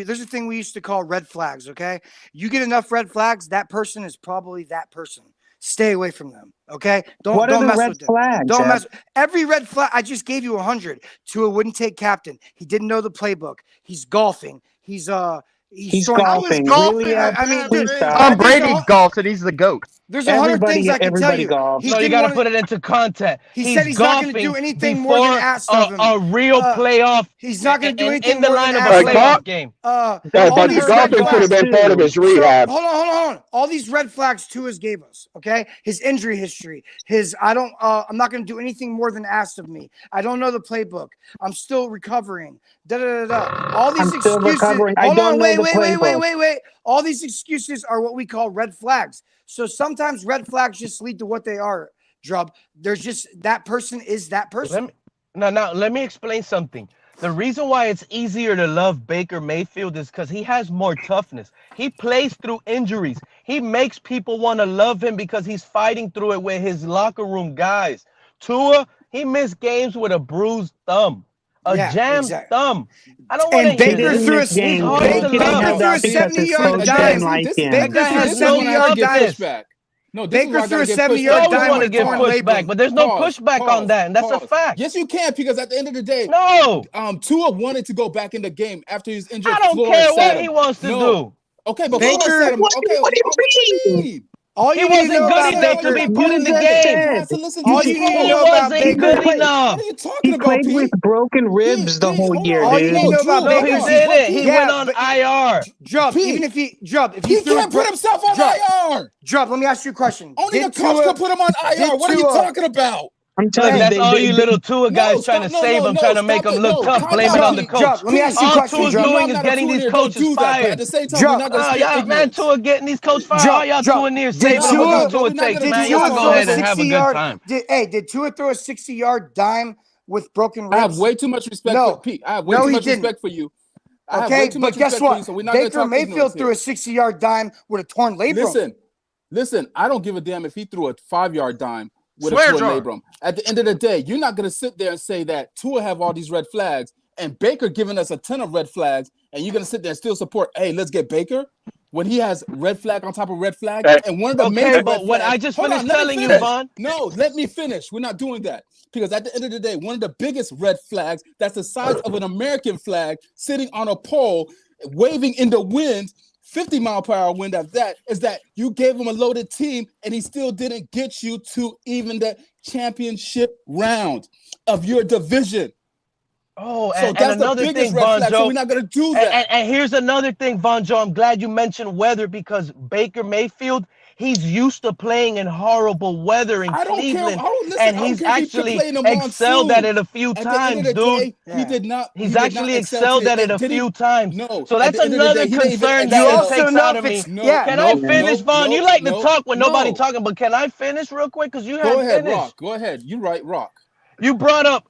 there's a thing we used to call red flags, okay? You get enough red flags, that person is probably that person. Stay away from them, okay? What are Don't the mess red with them. flags, Don't Eb? mess. Every red flag, I just gave you 100. Tua wouldn't take captain. He didn't know the playbook. He's golfing. He's golfing. Really, Eb? I mean, Please dude, stop. Tom Brady golfs and he's the GOAT. there's 100 things I can tell you. golfs. He No, you didn't got to wanna- put it into content. He He's said he's not going to golfing do anything more than before asked of him. a real playoff. He's not going to do anything in the more line than of a asked playoff of him. game. All but these golfing red could have been part of his rehab. So, hold on. All these red flags Tua's gave us, okay? His injury history, I'm not going to do anything more than asked of me. I don't know the playbook. I'm still recovering. All these I'm still excuses. recovering. I Hold don't on, know the playbook. wait. All these excuses are what we call red flags. So sometimes red flags just lead to what they are, Drub. There's just that person is that person. Let me explain something. The reason why it's easier to love Baker Mayfield is because he has more toughness. He plays through injuries. He makes people want to love him because he's fighting through it with his locker room guys. Tua, he missed games with a bruised thumb, jammed thumb. I don't want to hear Baker this. threw a He's hard to love. 70-yard dime. Baker has no toughness. No, Baker threw a 70-yard You always dime want to with give torn pushback, labrum. but there's no pushback on that, and that's a fact. Yes, you can, because at the end of the day, no. Tua wanted to go back in the game after he was injured. I don't care what he wants to do. Okay, but Baker, Flores said him. what Okay, do you mean? All He you need to wasn't know good about enough to Baker. be put in the game. All you need to He know about wasn't Baker. good enough. What are you talking He about, played Pete? with broken ribs the whole year, All you dude. need to know about No, Baker. he didn't. He went on but- IR. Drub, even if he threw can't put himself on IR. Drub, let me ask you a question. Only the Did coach Tua- can put him on IR. did What are you Tua- talking about? I'm telling you, That's all you little Tua guys trying to save him, trying to make him look tough, blame it on the coach. Drub, let me ask you a All question, Tua's Drub. doing is getting these coaches fired. At the same time, Drub, we're not going to stay Y'all, man, ignorant. Tua getting these coaches fired. Drub, All y'all Drub, doing here did saving him Tua- what Tua we're not takes, gonna man. do Y'all that. go ahead and have a good time. Did Tua throw a 60-yard dime with broken ribs? I have way too much respect for Pete. I have way too much respect for you. I have way Okay, too but much guess respect for you, what? so we're not gonna Baker talk Mayfield ignorance threw here. a 60-yard dime with a torn labrum. Listen, I don't give a damn if he threw a 5-yard dime with Swear a torn jar. labrum. At the end of the day, you're not going to sit there and say that Tua have all these red flags and Baker giving us a ton of red flags, and you're going to sit there and still support, hey, let's get Baker, when he has red flag on top of red flag. And one of the major but red what flags, I just hold finished on, let me telling you, finish. Vaughn. No, let me finish. We're not doing that. Because at the end of the day, one of the biggest red flags that's the size of an American flag sitting on a pole, waving in the wind, 50-mile-per-hour wind at that, is that you gave him a loaded team and he still didn't get you to even the championship round of your division. Oh, so and that's another the biggest thing, red Von flag. Joe, So we're not going to do that. And here's another thing, Von Joe. I'm glad you mentioned weather because Baker Mayfield, he's used to playing in horrible weather in I don't Cleveland, care. Listen, and I don't he's care if he actually played in the excelled monsoon. at it a few At the end times, of the dude. day, he did not. He's he did actually not excel excelled to at it a did he- few times. No. So at that's the end of the another day, he didn't even concern excel. that it takes out of me. Can I finish, Vaughn? You like to talk when nobody talking, but can I finish real quick? Because you Go haven't ahead, finished. Rock. Go ahead. You right, Rock. You brought up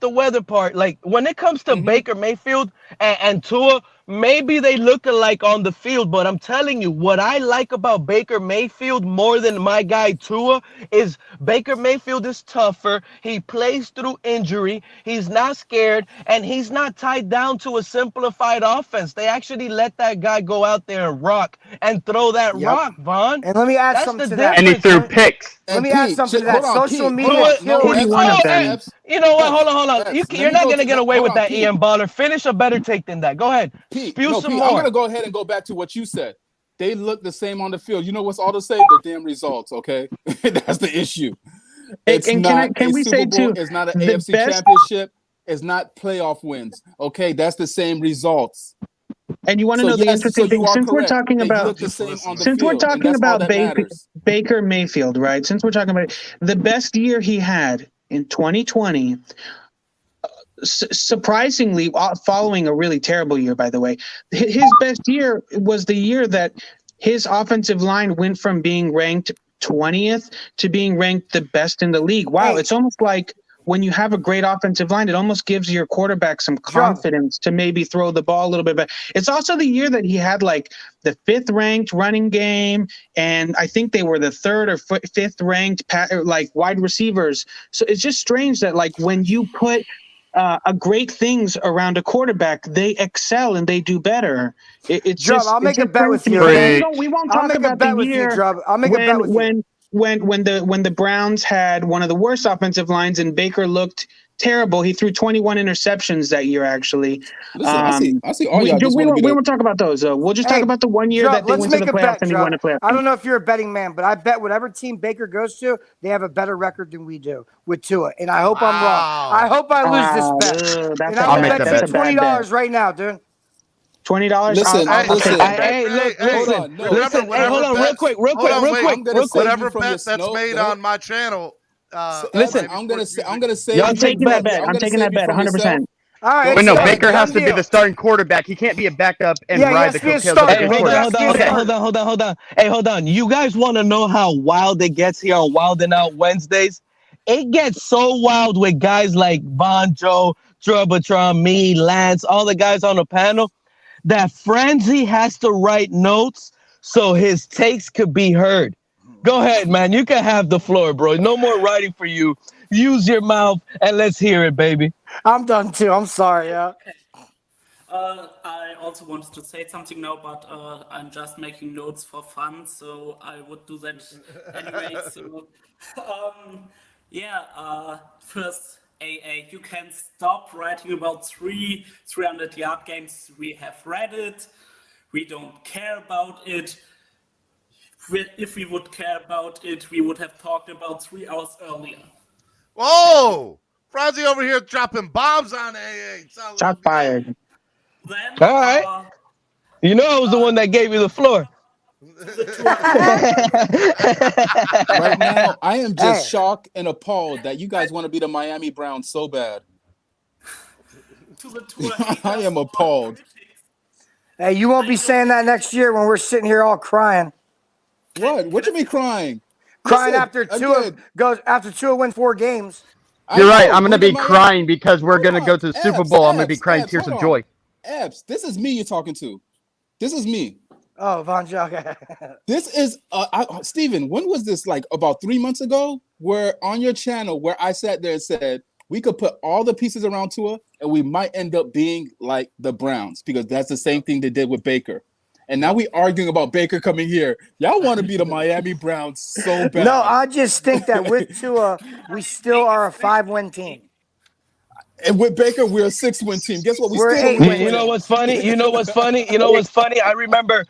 the weather part. Like when it comes to Baker Mayfield and Tua, maybe they look alike on the field, but I'm telling you, what I like about Baker Mayfield more than my guy Tua is Baker Mayfield is tougher. He plays through injury. He's not scared, and he's not tied down to a simplified offense. They actually let that guy go out there and rock and throw that rock, Vaughn. And let me add That's something the to that. difference. And he threw picks. Let me add something to that. Social media You know what? Hold on. You're not going to get away with that, Ian Baller. Finish a better take than that. Go ahead. Spew some Pete, more. I'm gonna go ahead and go back to what you said. They look the same on the field. You know what's all to say? The damn results, okay? That's the issue. It's not can a we Super say Bowl. too, It's not an the AFC best championship. It's not playoff wins. Okay, that's the same results. And you want to So know the yes, so interesting you thing? are Since we're correct. talking They about look the same on the since we're field, and talking that's all about that matters. Baker Mayfield, right? Since we're talking about it, the best year he had in 2020, surprisingly, following a really terrible year, by the way, his best year was the year that his offensive line went from being ranked 20th to being ranked the best in the league. Wow, it's almost like when you have a great offensive line, it almost gives your quarterback some confidence to maybe throw the ball a little bit better. It's also the year that he had like the 5th ranked running game, and I think they were the 3rd or 5th ranked like wide receivers. So it's just strange that like when you put a great things around a quarterback, they excel and they do better. It's Drum, just I'll make a bet with you. we won't I'll talk make a about bet the with you, year Drum. I'll make a bet with you. when the Browns had one of the worst offensive lines and Baker looked terrible. He threw 21 interceptions that year, actually. Listen, I see all y'all just we want to be won't talk about those. We'll just talk about the one year Drum, that they let's went to make the a playoffs bet, and he Drum. won a playoff I game. don't know if you're a betting man, but I bet whatever team Baker goes to, they have a better record than we do with Tua. And I hope I'm wrong. I hope I lose this bet. And I'm going to bet you $20 right now, dude. $20. Listen, I'll take that. Hey, look, listen, listen. Hey, hold on, real quick. I'm gonna real quick. whatever bet that's made on my channel. Listen, I'm gonna say I'm taking that bet. I'm taking that bet 100%. All right, But no, Baker has to be the starting quarterback. He can't be a backup and ride the coattails of Hey, the quarterback. hold on. Hey, hold on. You guys want to know how wild it gets here on Wild and Out Wednesdays? It gets so wild with guys like Bonjo, Troubatron, me, Lance, all the guys on the panel, that Frenzy has to write notes so his takes could be heard. Go ahead, man. You can have the floor, bro. No more writing for you. Use your mouth and let's hear it, baby. I'm done too. I'm sorry. I also wanted to say something now, but I'm just making notes for fun, so I would do that anyway. So, first, AA, you can stop writing about 300-yard games. We have read it. We don't care about it. If we would care about it, we would have talked about 3 hours earlier. Whoa! Franzi over here dropping bombs on AA. Shot fired. Then, all right. You know I was the one that gave you the floor. Right now, I am just shocked and appalled that you guys want to be the Miami Browns so bad. I am appalled. Hey, you won't be saying that next year when we're sitting here all crying. What? What you mean crying? Crying Listen, after Tua wins 4 games. You're right. I'm going to be crying because we're going to go to the Super Bowl. I'm going to be crying tears of joy. Epps, this is me you're talking to. This is me. Oh, Von Jock. This is Steven, when was this, like about 3 months ago, where on your channel where I sat there and said we could put all the pieces around Tua and we might end up being like the Browns, because that's the same thing they did with Baker. And now we arguing about Baker coming here. Y'all want to be the Miami Browns so bad. No, I just think that with Tua, we still are a 5-win team. And with Baker, we're a 6-win team. Guess what? You know what's funny? You know what's funny? I remember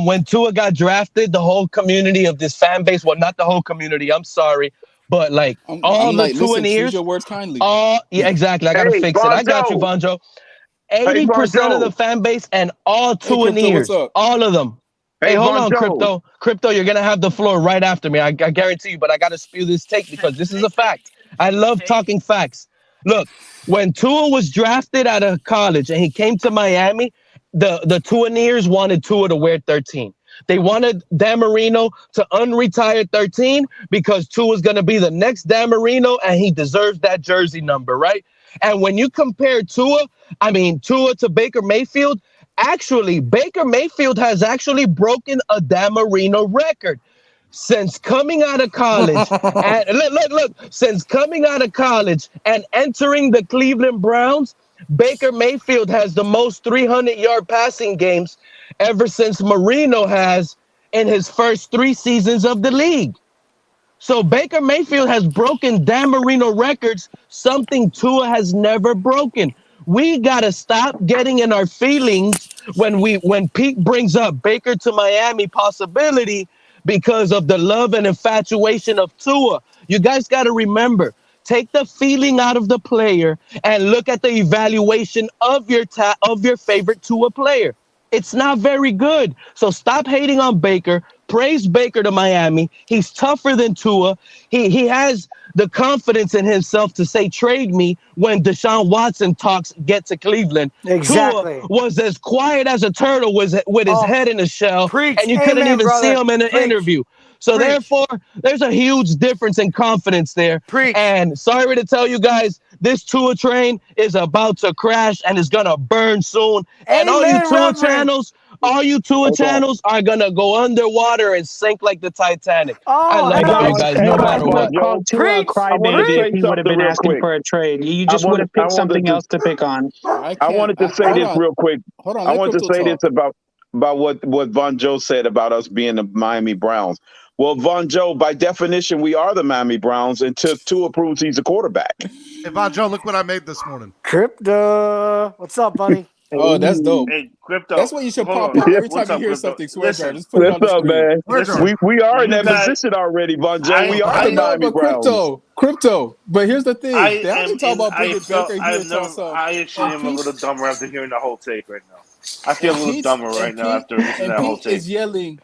when Tua got drafted, the whole community of this fan base, well, not the whole community, I'm sorry, but like all the Tuaneers. Choose your words kindly. Yeah, exactly. I got to fix it. I got you, Bonjo. 80% of the fan base and all Tuaneers, all of them. Hey, hold on, Crypto, you're going to have the floor right after me. I guarantee you, but I got to spew this take because this is a fact. I love talking facts. Look, when Tua was drafted out of college and he came to Miami, the Tuaneers wanted Tua to wear 13. They wanted Dan Marino to unretire 13 because Tua was going to be the next Dan Marino and he deserves that jersey number, right? And when you compare Tua to Baker Mayfield, actually, Baker Mayfield has actually broken a Dan Marino record. Since coming out of college, and since coming out of college and entering the Cleveland Browns, Baker Mayfield has the most 300-yard passing games ever since Marino has in his first 3 seasons of the league. So Baker Mayfield has broken Dan Marino records, something Tua has never broken. We got to stop getting in our feelings when Pete brings up Baker to Miami possibility, because of the love and infatuation of Tua. You guys got to remember, take the feeling out of the player and look at the evaluation of your favorite Tua player. It's not very good. So stop hating on Baker. Praise Baker to Miami. He's tougher than Tua. He has the confidence in himself to say trade me when Deshaun Watson talks get to Cleveland. Exactly. Tua was as quiet as a turtle with his head in a shell, Preach. and you couldn't Amen, even see brother. him in an Preach. interview. So Preach. therefore, there's a huge difference in confidence there. Preach. And sorry to tell you guys, this Tua train is about to crash and is gonna burn soon. And all you Amen, Tua Reverend. channels are gonna go underwater and sink like the Titanic. Oh, I love hell you guys, no matter what. Call Tua a crybaby if he would have been asking for a trade. You just would have picked something else to pick on. I wanted to say this real quick. Hold on, I let wanted to Crypto say talk. this about what Von Joe said about us being the Miami Browns. Well, Von Joe, by definition, we are the Miami Browns until Tua proves he's a quarterback. Hey, Von Joe, look what I made this morning. Crypto. What's up, buddy? Oh, that's dope. Hey, Crypto. That's what you should Hold pop on. up every What's time you up, hear Crypto? something. Swear Listen. jar, just put it on the screen. Listen, We are in you that guys- position already, Von Joe. We are I the know, Miami but Browns. crypto. But here's the thing: I they only am talk in- about I Baker felt- here I've until never- some. I actually am a little dumber after hearing the whole take right now. I And feel a little Pete's- dumber right and now Pete- after listening to and that whole Pete take. is yelling.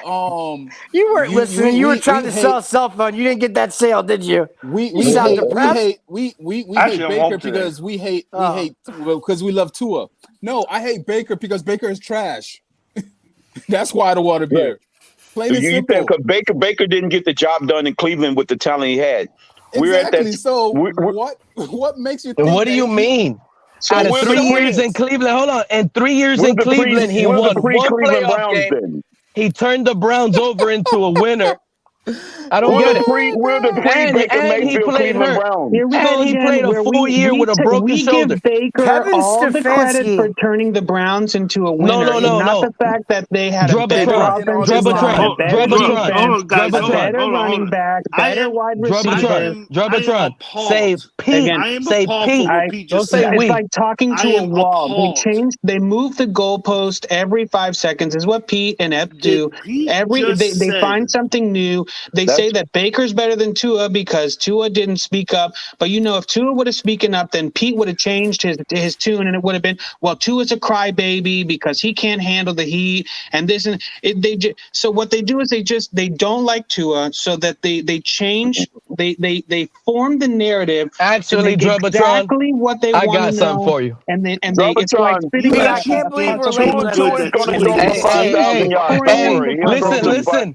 You weren't listening. You were trying to hate- sell a cell phone. You didn't get that sale, did you? We You sound hate depressed. we Actually, hate I'm Baker home today. because we hate Oh. because we love Tua. No, I hate Baker because Baker is trash. That's why the water beer. Plain and You simple. said because Baker didn't get the job done in Cleveland with the talent he had. We're at Exactly. that. So we're- what makes you think What do that you mean? So Out of we're the 3 years Cleveland- in Cleveland, hold on. In 3 years we're in the Cleveland, he we're the won one Cleveland playoff Browns game. then. He turned the Browns over into a winner. I don't get it. We're the And Baker he Mayfield played Cleveland hurt. Browns. Here we go And he again, played a where full year with a broken shoulder. We give Baker Kevin all the credit Stefanski. for turning the Browns into a winner, No, not the fact that they had a better Drubatron, offensive line, a better Drubatron, defense, Drubatron, a better running back, better wide receivers. Drubatron, say Pete, Again, say Pete. Don't say it's we. like talking to a wall. They move the goalpost every 5 seconds, is what Pete and Ep do. They find something new. They say that Baker's better than Tua because Tua didn't speak up. But if Tua would have spoken up, then Pete would have changed his tune, and it would have been, well, Tua's a crybaby because he can't handle the heat and this and it. So what they do is they don't like Tua, so that they change. They form the narrative. Actually, to make Drubatron, exactly what they I want got to something know. for you. And it's like spitting Pete, I back. can't believe we're It's late. good Tua is going to throw for 5,000 yards. Don't worry. He'll throw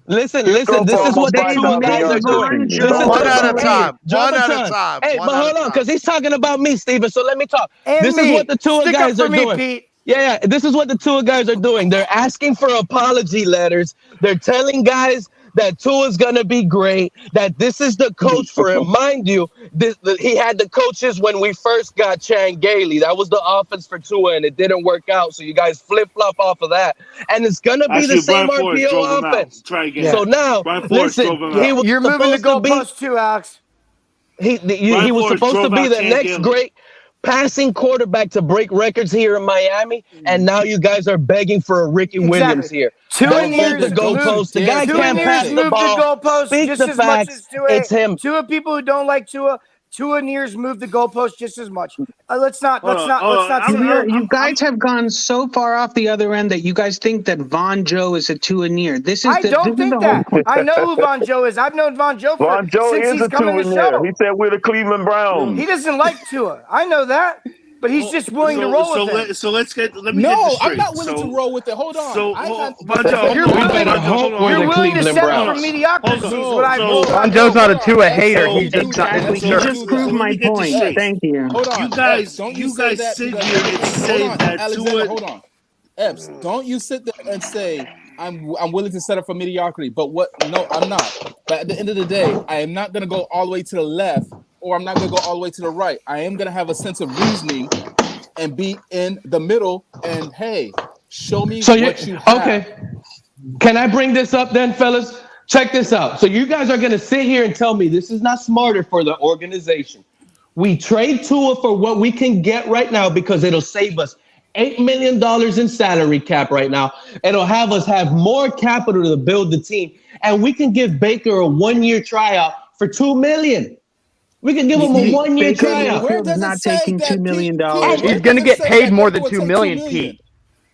Listen. He'll throw This for is what almost the 5,000 two guys are yards this doing. season. Listen One to at a this. time. Hey, One at a Drubatron. time. Hey, One but at a hold on, time. because he's talking about me, Steven. So let me talk. And This me. is what the two Stick guys up are for me, doing. Pete. Yeah, this is what the two guys are doing. They're asking for apology letters. They're telling guys that Tua's gonna be great. That this is the coach for him. Mind you, he had the coaches when we first got Chan Gailey. That was the offense for Tua, and it didn't work out. So you guys flip flop off of that, and it's gonna be the same Brian Flores drove RPO him out. offense. Try again. So now, Brian Flores listen, drove him he out. was You're moving the supposed to be. goalpost too, Alex. He Brian was Flores supposed to drove be out the Chan next Gailey. great passing quarterback to break records here in Miami, and now you guys are begging for a Ricky Williams here. Don't move the goalpost. The guy can't pass the moved ball. the goalpost Speak just the as much facts. as Tua. It's him. Tua people who don't like Tua. Tua Nears moved the goalpost just as much. Let's not sit here. You guys have gone so far off the other end that you guys think that Von Joe is a Tua Near. I don't think that. I know who Von Joe is. I've known Von Joe Von Joe since is he's a come in the Tua show. near. He said we're the Cleveland Browns. He doesn't like Tua. I know that. But he's just willing to roll with it. Let me get this No, straight. I'm not willing to roll with it. Hold on. You're willing to settle for mediocrity is what I mean. Von Joe's not a Tua hater. He's just not Exactly. in You the just proved my point. Thank you. Hold on. You guys, Don't you say guys that sit because- here and say hold on, that Alexander, Tua. hold on. Epps, don't you sit there and say I'm willing to settle for mediocrity. But what? No, I'm not. But at the end of the day, I am not going to go all the way to the left, or I'm not going to go all the way to the right. I am going to have a sense of reasoning and be in the middle. And hey, show me what you have. Okay. Can I bring this up then, fellas? Check this out. So you guys are going to sit here and tell me this is not smarter for the organization. We trade Tua for what we can get right now because it'll save us $8 million in salary cap right now. It'll have us have more capital to build the team. And we can give Baker a 1-year tryout for $2 million. We can give him a 1-year Baker tryout. Mayfield is not taking $2 million. He's going to get paid more than $2 million, Pete.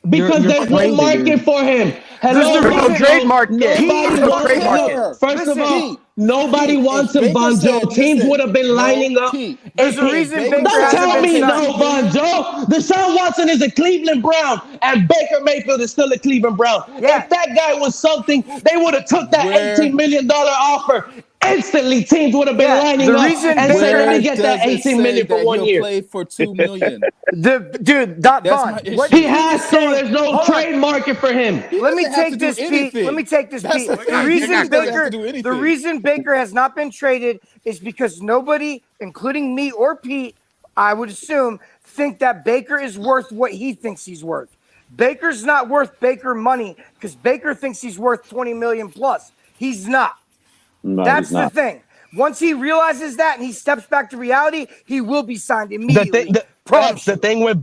Because there's no market for him. Hello, There's no trade market. Nobody wants him. First of all, nobody wants him, Bonjo. Teams would have been lining up. There's a reason Baker Don't hasn't tell been me signed. no, Bonjo. Deshaun Watson is a Cleveland Brown, and Baker Mayfield is still a Cleveland Brown. If that guy was something, they would have took that $18 million offer. Instantly, teams would have been lining up and say, "Let me get that $18 million for 1 year." Play for $2 million. Dude, Vaughn, He has to. There's no trade market for him. Let me take this, Pete. Let me take this, Pete. The reason Baker has not been traded is because nobody, including me or Pete, I would assume, think that Baker is worth what he thinks he's worth. Baker's not worth Baker money because Baker thinks he's worth 20 million plus. He's not. No, That's the thing. Once he realizes that and he steps back to reality, he will be signed immediately. The thing with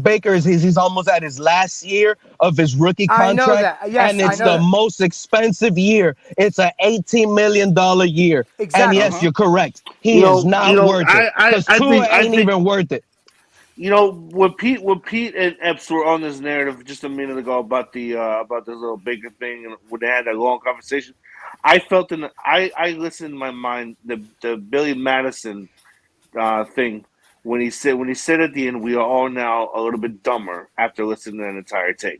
Baker is he's almost at his last year of his rookie contract. I know that. Yes, and it's I know the that. most expensive year. It's an $18 million year. Exactly. And yes, you're correct. He is not worth it. Because Tua ain't even worth it. You know, when Pete and Epps were on this narrative just a minute ago about the about this little Baker thing, and when they had that long conversation, I felt I listened in my mind the Billy Madison thing when he said at the end, we are all now a little bit dumber after listening to an entire tape.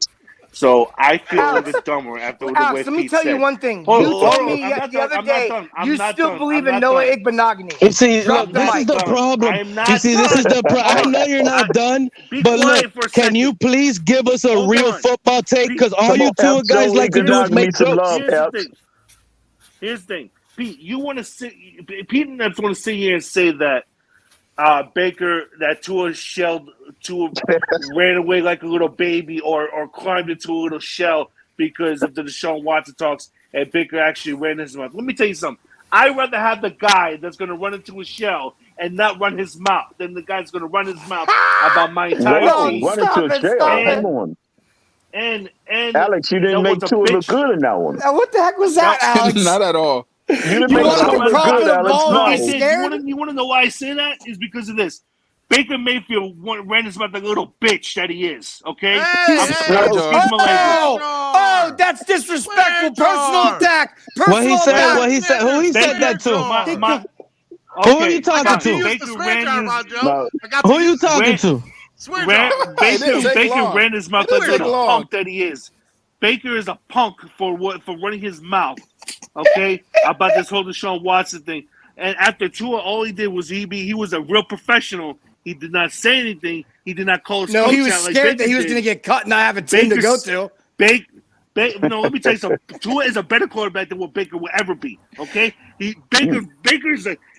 So I feel a little bit dumber after the way Alex, let me Pete tell said. you one thing. Hold You on, told hold on. me I'm not the done. other I'm not day done. I'm you not still done. believe I'm in not Noah done. Igbenogany. You see, Drop look, the this mic. is the problem. I'm not You see, this is the problem. I know you're not done, Be but quiet look, for a can you second. please give us a Hold real on. football take? Because all Come you on, two Epps, guys show like to do is Igbenogany make some jokes. love, Here's the Epps. thing. Here's the thing. Pete, you want to sit? Pete and Epps want to sit here and say that Baker, that Tua ran away like a little baby, or climbed into a little shell because of the Deshaun Watson talks, and Baker actually ran his mouth. Let me tell you something. I'd rather have the guy that's going to run into a shell and not run his mouth than the guy that's going to run his mouth about my entire Whoa, team. run into a shell. Come on. And Alex, you didn't make Tua look good in that one. What the heck was that, Alex? Not at all. You didn't You make want Tua him to look crawl good, to the Alex. ball No. and be scared? You want to know why I say that? Is because of this. Baker Mayfield ran his mouth like a little bitch that he is. Okay, Oh, that's disrespectful. Personal attack. What he Personal said? attack. What he said? Who he said that to? Okay, Who are you talking to? Who are you talking to? Baker ran his mouth like the little punk that he is. Baker is a punk for running his mouth. Okay, about this whole Deshaun Watson thing. And after Tua, all he did was he was a real professional. He did not say anything. He did not call his coach out. He was scared that he was going to get cut and not have a team to go to. No, let me tell you something. Tua is a better quarterback than what Baker will ever be. Okay,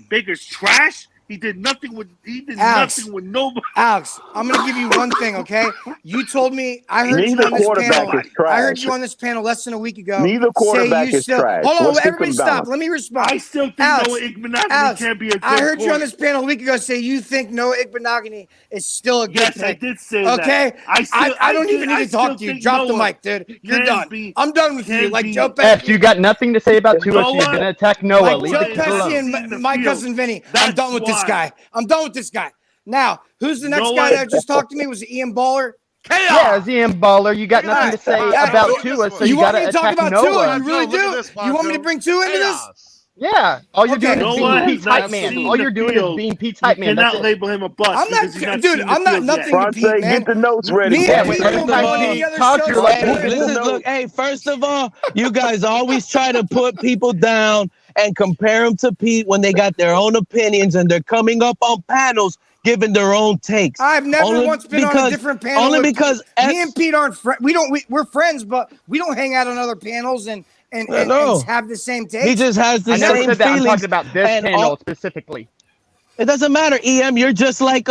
Baker's trash. He did nothing with nobody. Alex, I'm going to give you one thing, okay? You told me I heard you Neither on this quarterback panel. is trash. I heard you on this panel less than a week ago. Neither quarterback is trash. Hold on, Let's keep everybody them stop. balanced. Let me respond. I still think Noah Igbenogany can be a good I heard you on quarterback. this panel a week ago say you think Noah Igbenogany is still a good Yes, pick. I did say that. Okay? I don't even need to talk to you. Drop the mic, dude. You're done. I'm done with you. Like Joe F, Pesci. you got nothing to say about Tua, so you're going to attack Noah. Like Leave Joe the kid alone. Pesci and my cousin Vinny. I'm done with this guy. I'm done with this guy. Now, who's the next guy that just talked to me? Was it Ian Baller? Yeah, Ian Baller. You got nothing to say about Tua, so you got to attack Noah. You really do? You want me to bring Tua into this? Yeah, all you're doing is being Pete's hype seen man. All the you're doing is field. being Pete's hype man. You That's cannot it. label him a bust. I'm because he's not, not dude. seen the I'm not field yet. nothing to Pete, man. Get the notes ready. Me and Pete every don't time go on he any other talks, shows. you're like, Look, hey, first of all, you guys always try to put people down and compare them to Pete when they got their own opinions and they're coming up on panels giving their own takes. I've never once been on a different panel. Only with because Pete. Me and Pete aren't friends. We're friends, but we don't hang out on other panels and have the same takes. He just has the I never same said that. I'm feelings. talking about this and panel specifically. It doesn't matter, EM. You're just like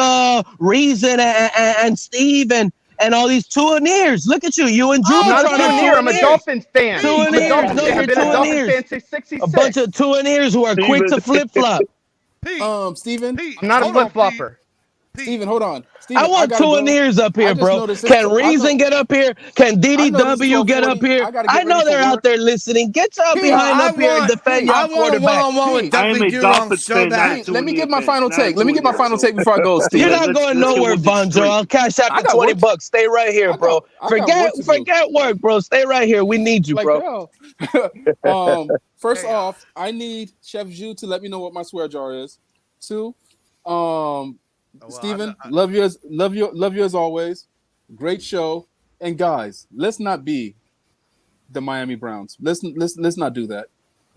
Reason and Steve and all these Tuaneers. Look at you. You and Drew. I'm not a Tuaneer. I'm a Dolphins fan. Tuaneers. No, you're I've been a Dolphins fan Tuaneers. since '66. A bunch of Tuaneers who are quick to flip flop. Steven. I'm not a flip flopper. Steven, hold on. Steven, I want gotta two go. and ears up here, I just bro. noticed Can Reason get up here? Can DDW get up here? I know they're out there listening. Get y'all behind up here and defend y'all quarterback. I am a Dolphins fan. Let me get my final take. Let me get my final take before I go, Steve. You're not going nowhere, Vonjo. I'll cash out the $20. Stay right here, bro. Forget work, bro. Stay right here. We need you, bro. First off, I need Chef Ju to let me know what my swear jar is. 2, Steven, love you as always. Great show. And guys, let's not be the Miami Browns. Let's not do that.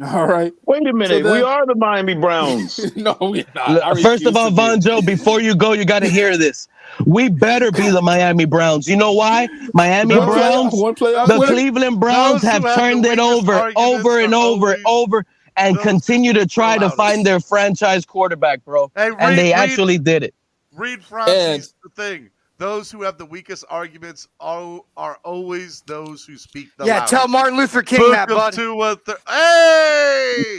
All right. Wait a minute. We are the Miami Browns. No, we're not. First of all, Vonjo, before you go, you got to hear this. We better be the Miami Browns. You know why? Miami Browns, the Cleveland Browns have turned it over and over and continue to try to find their franchise quarterback, bro. And they actually did it. Read Francis the thing. Those who have the weakest arguments are always those who speak the loudest. Tell Martin Luther King Book that, bud. Hey!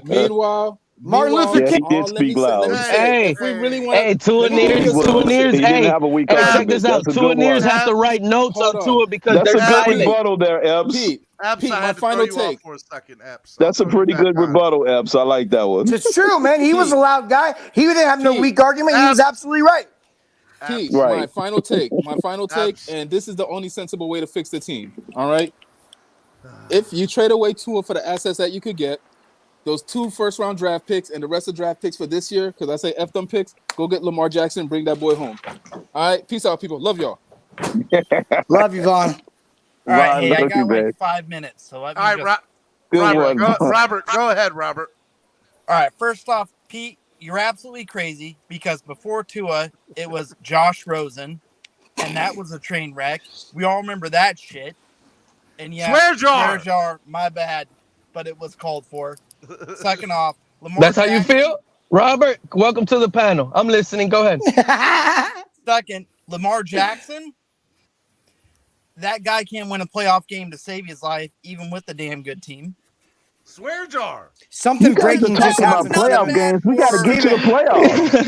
Meanwhile, Martin Luther King. He did speak loud. If we really want two and ears. Hey, check this out. Two and ears have to write notes on Tua because that's they're a good guiding. rebuttal there, Ebbs. Pete, my final take. For a second, Epps. That's a pretty good rebuttal, Ebbs. I like that one. It's true, man. He was a loud guy. He didn't have no weak argument. He was absolutely right. Pete, Right. my final take, and this is the only sensible way to fix the team. All right. If you trade away Tua for the assets that you could get, those 2 first-round draft picks and the rest of draft picks for this year, because I say F them picks, go get Lamar Jackson and bring that boy home. All right. Peace out, people. Love y'all. Love you, Vaughn. All right, hey, I love got you, like man. 5 minutes, so let me All right, Robert, go ahead, Robert. All right, first off, Pete, you're absolutely crazy because before Tua, it was Josh Rosen, and that was a train wreck. We all remember that shit. And yeah, swear jar, my bad, but it was called for. Second off, Lamar That's how Jackson, you feel? Robert, welcome to the panel. I'm listening. Go ahead. Second, Lamar Jackson, that guy can't win a playoff game to save his life, even with a damn good team. Swear jar. Something breaking just happened. Playoff games. We got to get to the playoffs.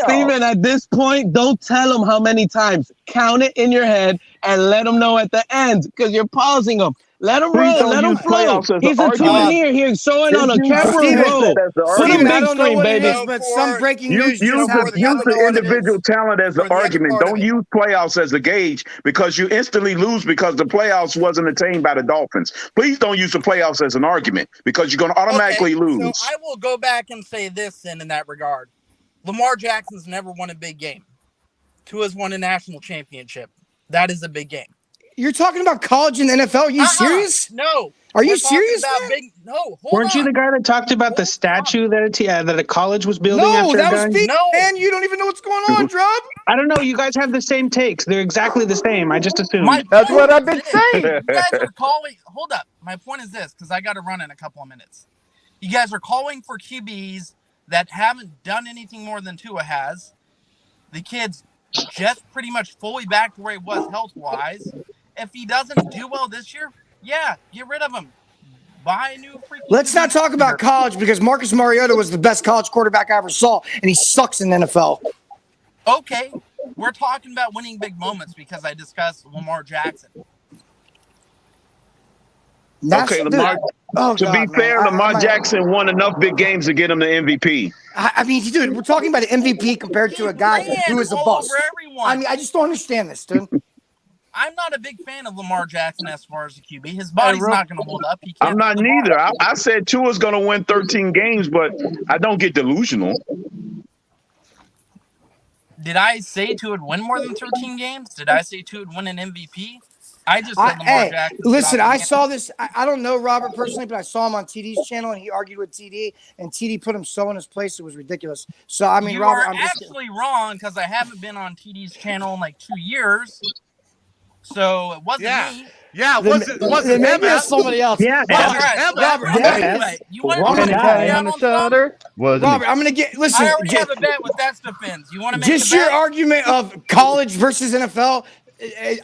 Steven, at this point, don't tell him how many times. Count it in your head and let him know at the end because you're pausing him. Let him roll. Let him flow. He's a 2 and ear here showing on a camera roll. Put him big screen, baby. But some breaking news Use just happened. the individual talent as the argument. Don't use playoffs as a gauge because you instantly lose because the playoffs wasn't attained by the Dolphins. Please don't use the playoffs as an argument because you're going to automatically lose. So I will go back and say this in that regard. Lamar Jackson's never won a big game. Tua's won a national championship. That is a big game. You're talking about college and NFL? Are you serious? No. Are you serious? Weren't you the guy that talked about the statue that a college was building? No, that was Pete. Man, you don't even know what's going on, Rob. I don't know. You guys have the same takes. They're exactly the same. I just assumed. That's what I've been saying. You guys are calling. Hold up. My point is this, because I got to run in a couple of minutes. You guys are calling for QBs that haven't done anything more than Tua has. The kid's just pretty much fully back to where he was health-wise. If he doesn't do well this year, yeah, get rid of him. Buy a new freaking. Let's not talk about college because Marcus Mariota was the best college quarterback I ever saw, and he sucks in the NFL. Okay, we're talking about winning big moments because I discussed Lamar Jackson. Okay, Lamar. To be fair, Lamar Jackson won enough big games to get him the MVP. I mean, dude, we're talking about an MVP compared to a guy who is a bust. I mean, I just don't understand this, dude. I'm not a big fan of Lamar Jackson as far as the QB. His body's not going to hold up. I'm not neither. I said Tua's going to win 13 games, but I don't get delusional. Did I say Tua would win more than 13 games? Did I say Tua would win an MVP? I just said Lamar Jackson. Listen, I saw this. I don't know Robert personally, but I saw him on TD's channel, and he argued with TD, and TD put him so in his place. It was ridiculous. So, I mean, Robert, I'm actually wrong because I haven't been on TD's channel in like 2 years. So it wasn't me. Yeah, wasn't maybe it's somebody else. Yeah, Robert, you want to put on the shoulder? Robert, I'm gonna get. Listen, I already have a bet with that defense. You want to make just your argument of college versus NFL?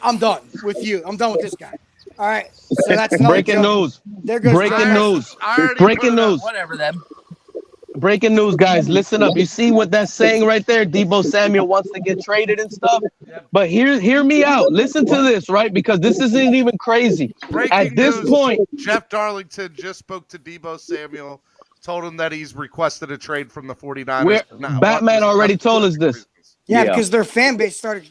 I'm done with you. I'm done with this guy. All right. So that's breaking news. There goes breaking news. Breaking news. Whatever then. Breaking news, guys. Listen up. You see what that's saying right there? Debo Samuel wants to get traded and stuff. But hear me out. Listen to this, right? Because this isn't even crazy. At this point, Jeff Darlington just spoke to Debo Samuel, told him that he's requested a trade from the 49ers. Batman already told us this. Yeah, because their fan base started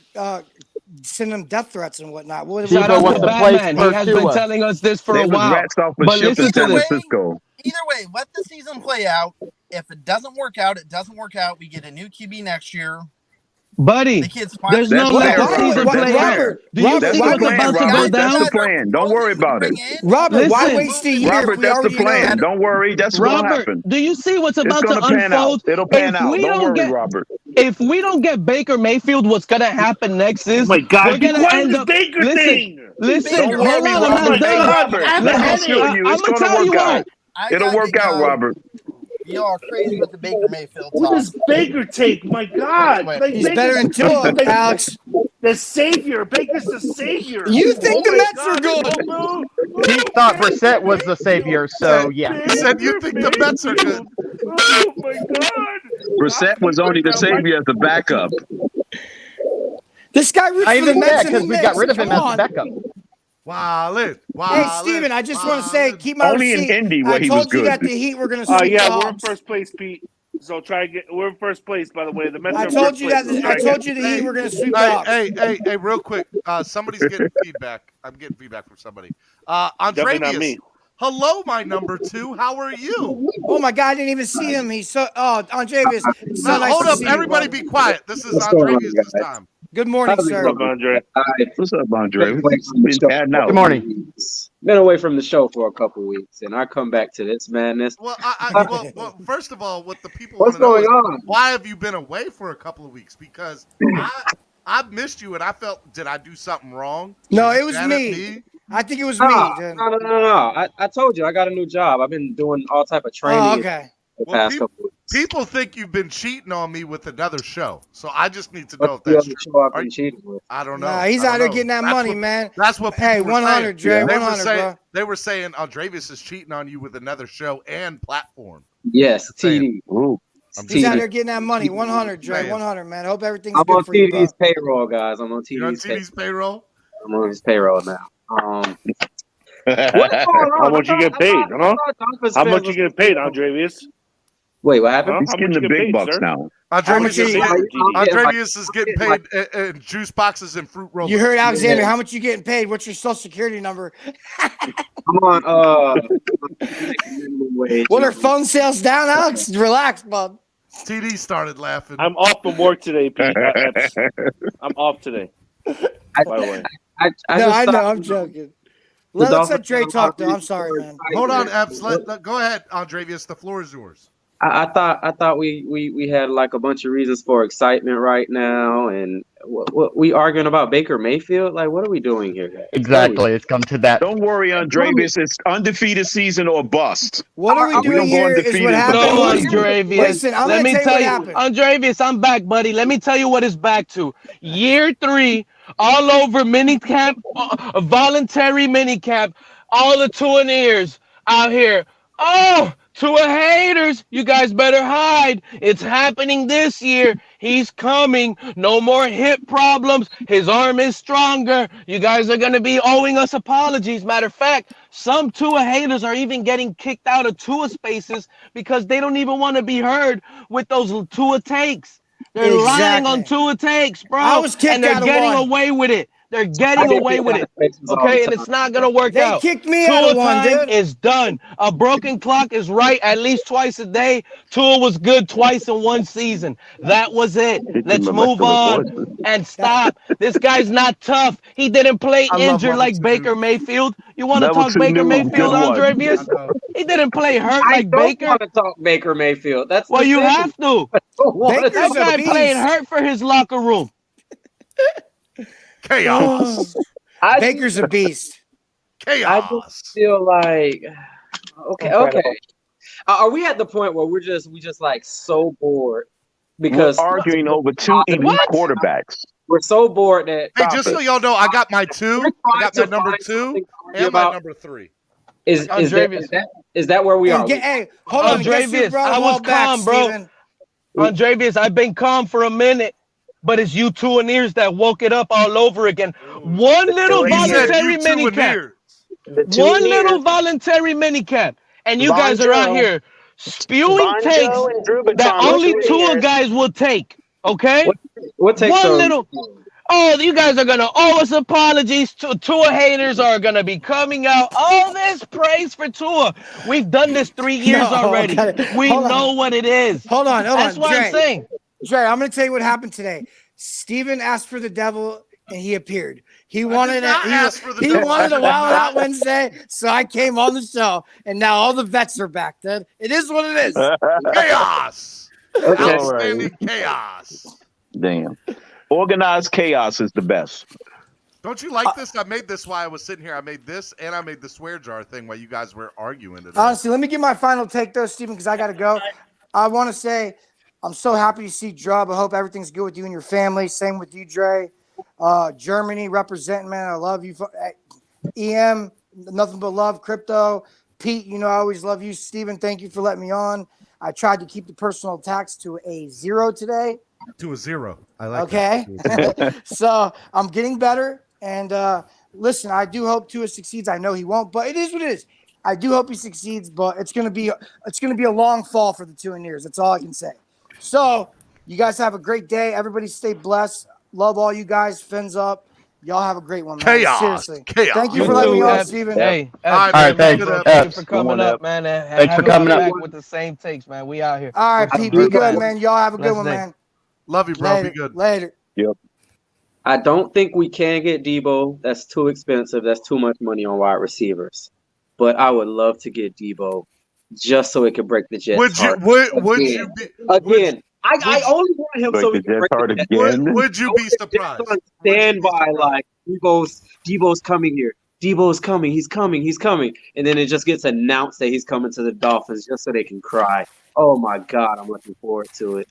sending them death threats and whatnot. Shout out to Batman. He has been telling us this for a while. But listen to this. Either way, let the season play out. If it doesn't work out, it doesn't work out. We get a new QB next year. Buddy, there's no let the season play out. Do you see what's about to go down? That's the plan. Don't worry about it. Robert, why waste a year? Robert, that's the plan. Don't worry. That's what will happen. Do you see what's about to unfold? It'll pan out. Don't worry, Robert. If we don't get Baker Mayfield, what's going to happen next is my God, we're going to end up. Baker thing. Listen, don't worry, hold on, I'm not done. Let me show you. It's going to work out. It'll work out, Robert. Y'all are crazy with the Baker Mayfield talk. What does Baker take? My God. Wait. Like, He's better than Tua, Alex. The savior. Baker's the savior. You think the Mets are good? He thought Brissett was the savior, so yeah. He said you think the Mets are good. Oh, my God. Brissett was only the savior as a backup. This guy roots I for the even Mets that because we got rid of him as a backup. Hey, Steven, I just want to say, keep my Only in receipt. Indy where I he told was you good. that the Heat were going to sweep Yeah, the we're in Hawks. first place, Pete. So we're in first place, by the way. The Mets I are told first you place, that. so I told you the Heat were going to sweep the Hawks. Hey, real quick. Somebody's getting feedback. I'm getting feedback from somebody. Definitely not me. Andrevius. Hello, my number 2. How are you? Oh my God, I didn't even see him. He's so. Oh, Andrevius. It's so nice hold to up, see you, everybody, brother. be quiet. This is What's going on, Andrevius' guys? time. Good morning, How's it sir. going? Andre? What's up, Andre? Been away from the show. Good morning. Been away from the show for a couple weeks, and I come back to this madness. Well, well, first of all, what the people What's want to know going is on? why have you been away for a couple of weeks? Because I missed you, and I felt, did I do something wrong? No, Did it you was mad at me. I think it was No, me. Dude. No. I told you I got a new job. I've been doing all type of training. Oh, okay. The past couple weeks. People think you've been cheating on me with another show, so I just need to know What's if the that's other true. show I've been cheating with? I don't know. Nah, he's I out don't there know. getting that That's money, what- man. That's what people Hey, were 100, Dre. saying. 100, bro. They were saying Andrevius is cheating on you with another show and platform. Yes, TD. He's out there getting that money. 100, Dre. 100, man. Hope everything's I'm good on for you, bro. TD's payroll, guys. I'm on You're on TD's TD's payroll? I'm on his payroll now. What's going on? How much you get paid, huh? How much you was- get paid, Andrevius? Wait, what happened? Huh? He's How getting much the you get big paid, bucks sir? now. How much you Andrevius is getting paid in juice boxes and fruit roll-ups. You heard Alexander. How much you getting paid? What's your social security number? I'm on What are phone sales down, Alex? Relax, bud. TD started laughing. I'm off from work today, Pete. I'm off today. By the way. I know. I'm joking. Let's let Dre talk, though. I'm sorry, man. Hold on, Epps. Go ahead, Andrevius. The floor is yours. I thought we had like a bunch of reasons for excitement right now, and what we arguing about Baker Mayfield? Like, what are we doing here, guys? Exactly. It's come to that. Don't worry, Andrevius. It's undefeated season or bust. What are we doing here is what happened. No, Andrevius. Listen, I'm Let going me to tell you tell what you, happened. Andrevius, I'm back, buddy. Let me tell you what it's back to. Year 3, all over minicamp, voluntary minicamp, all the Tuaneers out here. Oh, Tua haters, you guys better hide. It's happening this year. He's coming. No more hip problems. His arm is stronger. You guys are going to be owing us apologies. Matter of fact, some Tua haters are even getting kicked out of Tua spaces because they don't even want to be heard with those Tua takes. They're lying on Tua takes, bro. I was kicked and they're out of getting one. away with it. They're getting away with it. Okay, and it's not gonna work out. They kicked me out of one, time dude. is done. A broken clock is right at least twice a day. Tua was good twice in one season. That was it. Let's move on and stop. This guy's not tough. He didn't play injured like Baker Mayfield. You want to Level talk 2 Baker news. Mayfield, Good one. Andrevius? He didn't play hurt I like don't Baker. want to talk Baker Mayfield. That's Well, the you thing. have to. Baker's That a guy beast. played hurt for his locker room. Chaos. Baker's a beast. I just feel like okay. Are we at the point where we just like so bored because We're arguing over 2 elite quarterbacks. we're so bored that Hey, just so y'all know, I got my 2. I got my number 2 and my number 3. is Is that where we are? Hey, hold on. Guess who Andrevius, brought I them was all back, calm, bro. Steven? Andrevius, I've been calm for a minute, but it's you two and ears that woke it up all over again. One little voluntary minicap. One little voluntary minicap. And you guys are out here spewing takes that only two guys will take. Okay? What takes One little. Oh, you guys are gonna owe us apologies. Tua haters are gonna be coming out. All this praise for Tua. We've done this 3 years already. We know what it is. Hold on. That's what I'm saying. Dre, I'm gonna tell you what happened today. Steven asked for the devil and he appeared. He wanted to wild out Wednesday, so I came on the show, and now all the vets are back. Dude. It is what it is. Chaos. Okay. Outstanding chaos. Damn. Organized chaos is the best. Don't you like this? I made this while I was sitting here. I made this, and I made the swear jar thing while you guys were arguing today. Honestly, let me get my final take, though, Steven, because I got to go. I want to say I'm so happy to see Drub. I hope everything's good with you and your family. Same with you, Dre. Germany representing, man. I love you. EM, nothing but love. Crypto. Pete, you know I always love you. Steven, thank you for letting me on. I tried to keep the personal attacks to a 0 today. To a 0. I like that. So I'm getting better. And listen, I do hope Tua succeeds. I know he won't, but it is what it is. I do hope he succeeds, but it's gonna be a long fall for the Tuaneers. That's all I can say. So you guys have a great day. Everybody stay blessed. Love all you guys. Fins up. Y'all have a great one, man. Chaos. Seriously. Chaos. Thank you for letting me on, Steven. Hey, all right, thanks. Thank you for coming up, man. Thanks for coming up with the same takes, man. We out here. All right, Pete. Be good, man. Y'all have a good one, man. Love you, bro. Later. Be good. Later. Yep. I don't think we can get Debo. That's too expensive. That's too much money on wide receivers. But I would love to get Debo just so it could break the Jets' heart. Would you be again? I only want him so he can break the Jets' heart again. Would you be surprised? On standby, like Debo's coming here. Debo's coming. He's coming. He's coming. And then it just gets announced that he's coming to the Dolphins just so they can cry. Oh my God, I'm looking forward to it.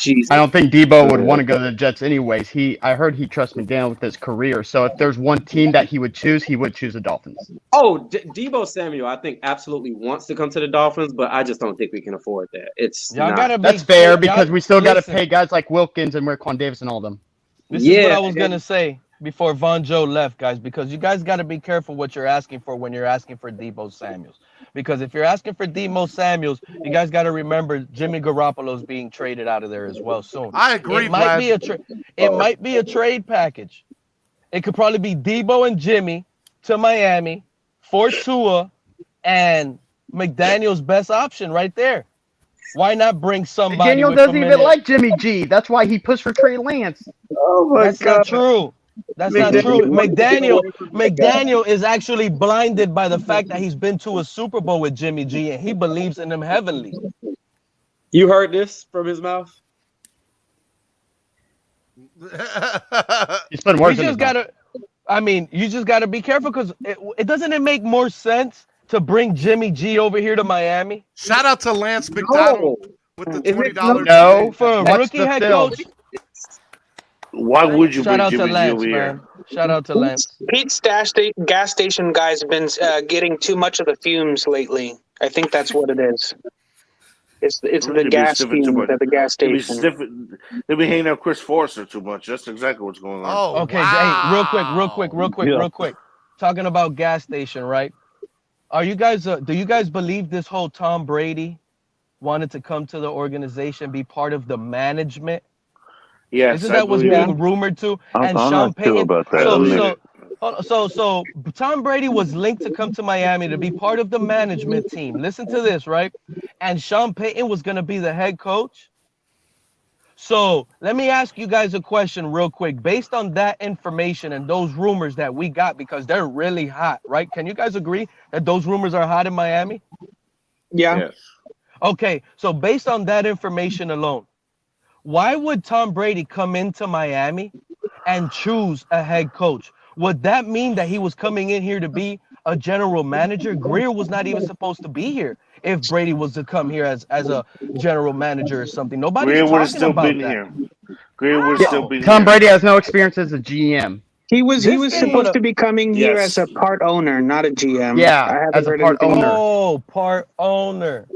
Jesus. I don't think Debo would want to go to the Jets anyways. I heard he trusts McDaniel with his career. So if there's one team that he would choose the Dolphins. Oh, Debo Samuel, I think absolutely wants to come to the Dolphins, but I just don't think we can afford that. That's fair because we still got to pay guys like Wilkins and Raekwon Davis and all of them. This is what I was gonna say before Von Joe left, guys, because you guys got to be careful what you're asking for when you're asking for Debo Samuels. Because if you're asking for Debo Samuels, you guys got to remember Jimmy Garoppolo's being traded out of there as well soon. I agree. It might be a trade package. It could probably be Debo and Jimmy to Miami for Tua and McDaniel's best option right there. Why not bring somebody? Daniel doesn't even like Jimmy G. That's why he pushed for Trey Lance. Oh my God. That's not true. That's not true. McDaniel is actually blinded by the fact that he's been to a Super Bowl with Jimmy G and he believes in him heavily. You heard this from his mouth? He's putting words in You just gotta be careful because it make more sense to bring Jimmy G over here to Miami. Shout out to Lance McDonald with the $20. No, for a rookie head coach. Why would you Shout bring out Jimmy to G Lance, over here? man. Shout out to Lance. Pete's gas station guys have been getting too much of the fumes lately. I think that's what it is. It's the gas fumes at the gas station. They be hanging out Chris Forrester too much. That's exactly what's going on. Oh, okay. Wow. Hey, real quick. Talking about gas station, right? Are you guys? Do you guys believe this whole Tom Brady wanted to come to the organization, be part of the management? Yes, isn't that what's being rumored to? And I'm Sean not Payton. sure about that. So Tom Brady was linked to come to Miami to be part of the management team. Listen to this, right? And Sean Payton was going to be the head coach. So let me ask you guys a question real quick. Based on that information and those rumors that we got, because they're really hot, right? Can you guys agree that those rumors are hot in Miami? Yeah. Yes. Okay, so based on that information alone, why would Tom Brady come into Miami and choose a head coach? Would that mean that he was coming in here to be a general manager? Greer was not even supposed to be here if Brady was to come here as a general manager or something. Nobody's Greer would have talking still about been that. here. Greer would have still been Tom here. Brady has no experience as a GM. He was supposed to be coming here as a part owner, not a GM. Yeah, I haven't as a heard part anything. owner. Oh, part owner.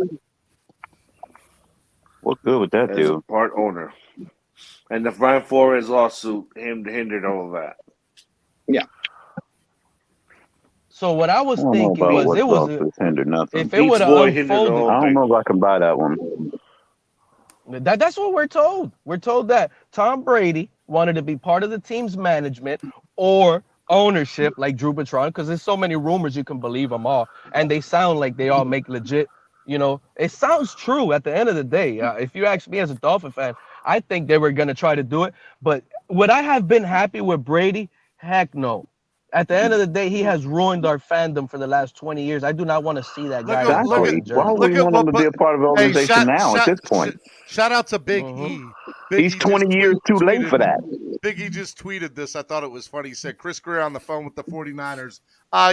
What good would that As do? a part owner. And the Brian Flores lawsuit hindered all of that. Yeah. So what I was I don't know thinking about was what it was lawsuits hinder nothing. if it would have unfolded. I don't know if I can buy that one. That's what we're told. We're told that Tom Brady wanted to be part of the team's management or ownership, like Drew Patron, because there's so many rumors you can believe them all, and they sound like they all make legit. It sounds true at the end of the day. If you ask me as a Dolphin fan, I think they were gonna try to do it. But would I have been happy with Brady? Heck no. At the end of the day, he has ruined our fandom for the last 20 years. I do not want to see that guy. Exactly. Why would we want him to be a part of the organization now at this point? Shout out to Big E. Big He's E 20 years too late for that. Big E just tweeted this. I thought it was funny. He said, Chris Greer on the phone with the 49ers.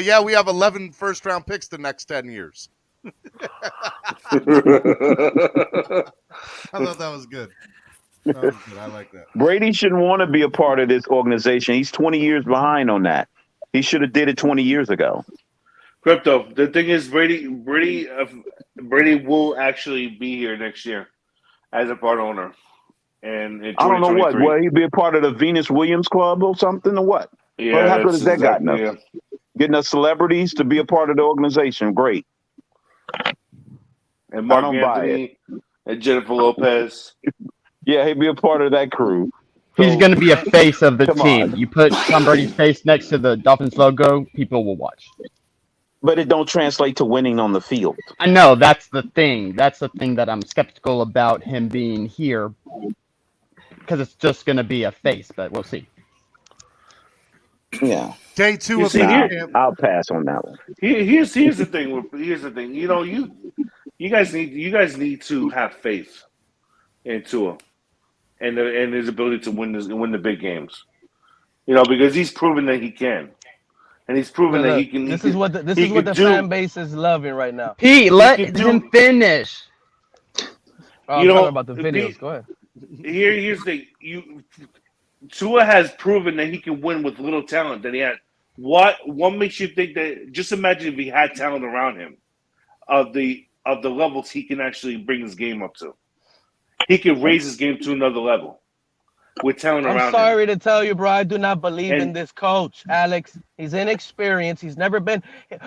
Yeah, we have 11 first-round picks the next 10 years. I thought that was good. That was good. I like that. Brady shouldn't want to be a part of this organization. He's 20 years behind on that. He should have did it 20 years ago. Crypto. The thing is, Brady will actually be here next year as a part owner. And in I don't know what. Will he be a part of the Venus Williams Club or something or what? Yeah, how good has that gotten us? Yeah. Getting us celebrities to be a part of the organization. Great. And Mark Anthony and Jennifer Lopez. Yeah, he'd be a part of that crew. He's going to be a face of the Come team. on. You put Tom Brady's face next to the Dolphins logo, people will watch. But it don't translate to winning on the field. I know, that's the thing. That's the thing that I'm skeptical about him being here, because it's just going to be a face, but we'll see. Yeah. Day two of camp. I'll pass on that one. Here's the thing. Here's the thing. You guys need to have faith in Tua and his ability to win the big games. Because he's proven that he can, and he's proven that he can. This is what the fan base is loving right now. Pete, let him finish. I'm talking about the videos. Go ahead. Here's the thing. Tua has proven that he can win with little talent that he had. What makes you think that? Just imagine if he had talent around him, of the levels he can actually bring his game up to. He can raise his game to another level with talent around him. I'm sorry to tell you, bro. I do not believe in this coach, Alex. He's inexperienced. He's never been.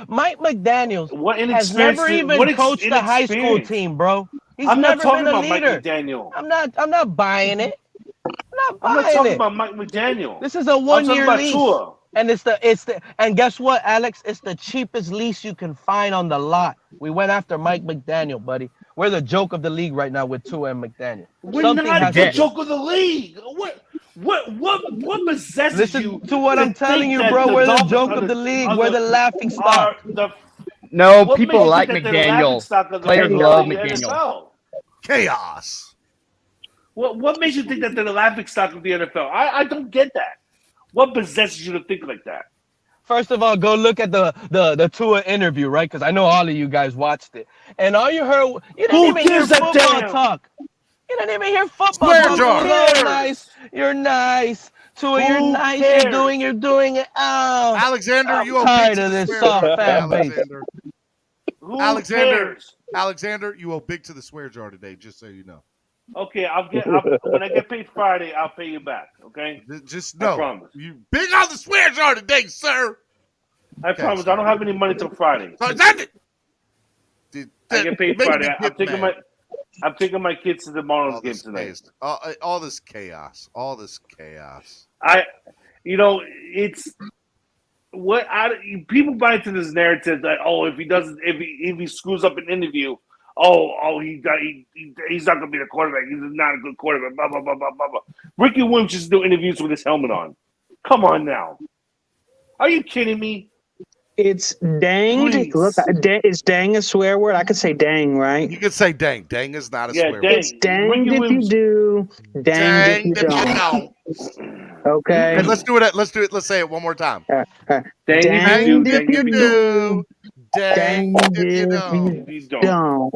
Mike McDaniels has never even coached a high school team, bro. He's never been a leader. Mike McDaniel. I'm not buying it. I'm not talking about Mike McDaniel. This is a one-year lease. Tua. And it's the and guess what, Alex? It's the cheapest lease you can find on the lot. We went after Mike McDaniel, buddy. We're the joke of the league right now with Tua and McDaniel. We're not the joke of the league. What possesses you? Listen to what I'm telling you, bro. We're the joke of the league. We're the laughing stock. No, people like McDaniel. Players love McDaniel. Chaos. What makes you think that they're the laughing stock of the NFL? I don't get that. What possesses you to think like that? First of all, go look at the Tua interview, right? Because I know all of you guys watched it. And all you heard, you didn't even hear football talk. You didn't even hear football talk. Oh, nice. You're nice. Tua, you're nice. You're doing it. Oh, Alexander, I'm tired of this soft fan base. Alexander, you owe big to the swear jar today, just so you know. Okay, when I get paid Friday, I'll pay you back. Okay, just know. I promise. You big on the swear jar today, sir. I promise. I don't have any money till Friday. I get paid Friday. I'm taking my kids to the Marlins game tonight. All this chaos. It's what people buy into this narrative that if he screws up an interview. He's not going to be the quarterback. He's not a good quarterback. Blah, blah, blah, blah, blah, blah. Ricky Williams just do interviews with his helmet on. Come on now. Are you kidding me? It's danged. Look, is dang a swear word? I could say dang, right? You could say dang. Dang is not a swear word. It's danged if you do. Danged if you don't. Okay. Hey, let's do it. Let's say it one more time. Danged if you do. Dang if you don't.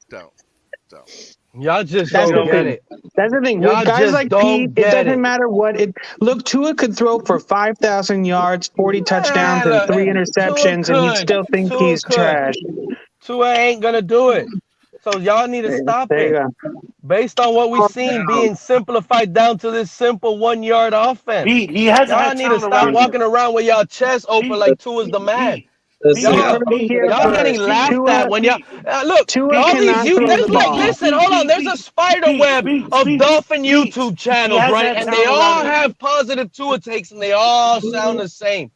Don't. Y'all just don't get it. That's the thing. Y'all With guys just like don't Pete, it get doesn't it. matter what it. Look, Tua could throw for 5,000 yards, 40 touchdowns, and 3 interceptions, and you'd still think he's trash. Tua ain't gonna do it. So y'all need to stop There you it. go. Based on what we've seen being simplified down to this simple 1-yard offense. Pete, he hasn't Y'all had need to talent stop around walking him. around with y'all chest open like Tua's the man. Y'all getting laughed at when y'all look. Tua All these cannot throw the ball. listen, hold on. There's a spider web of Dolphin YouTube channels, hasn't right? had And they talent all around him. have positive Tua takes, and they all sound the same.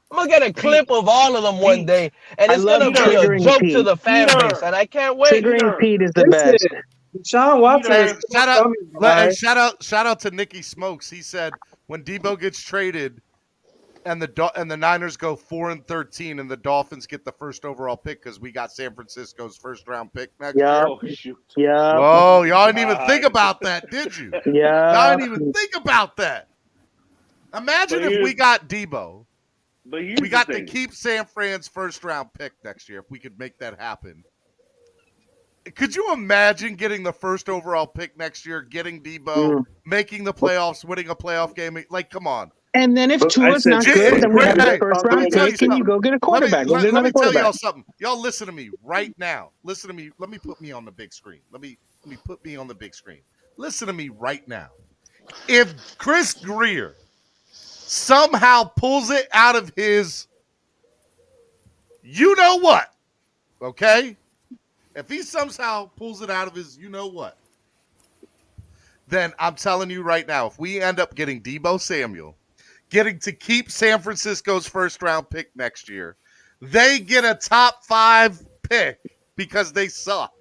I'm gonna get a clip of all of them one day, and I it's love gonna be a triggering joke to Pete. the fan base, and I can't wait. Triggering Pete is the Listen, best. Deshaun Watson Hey, is still coming, guys. shout out to Nikki Smokes. He said when Debo gets traded and the Niners go 4-13 and the Dolphins get the first overall pick because we got San Francisco's first round pick next year. Oh shoot! Yeah. Oh, y'all didn't even think about that, did you? Yeah. Y'all didn't even think about that. Imagine But if we got Debo. But here's We got the to thing. keep San Fran's first round pick next year if we could make that happen. Could you imagine getting the first overall pick next year, getting Debo, making the playoffs, winning a playoff game? Like, come on. And then if Tua's not good, then we have the first round pick, and you go get a quarterback. Go get Let another me tell quarterback. y'all something. Y'all listen to me right now. Listen to me. Let me put me on the big screen. Let me put me on the big screen. Listen to me right now. If Chris Greer somehow pulls it out of his you know what, okay? If he somehow pulls it out of his you know what, then I'm telling you right now, if we end up getting Debo Samuel, getting to keep San Francisco's first round pick next year, they get a top 5 pick because they suck.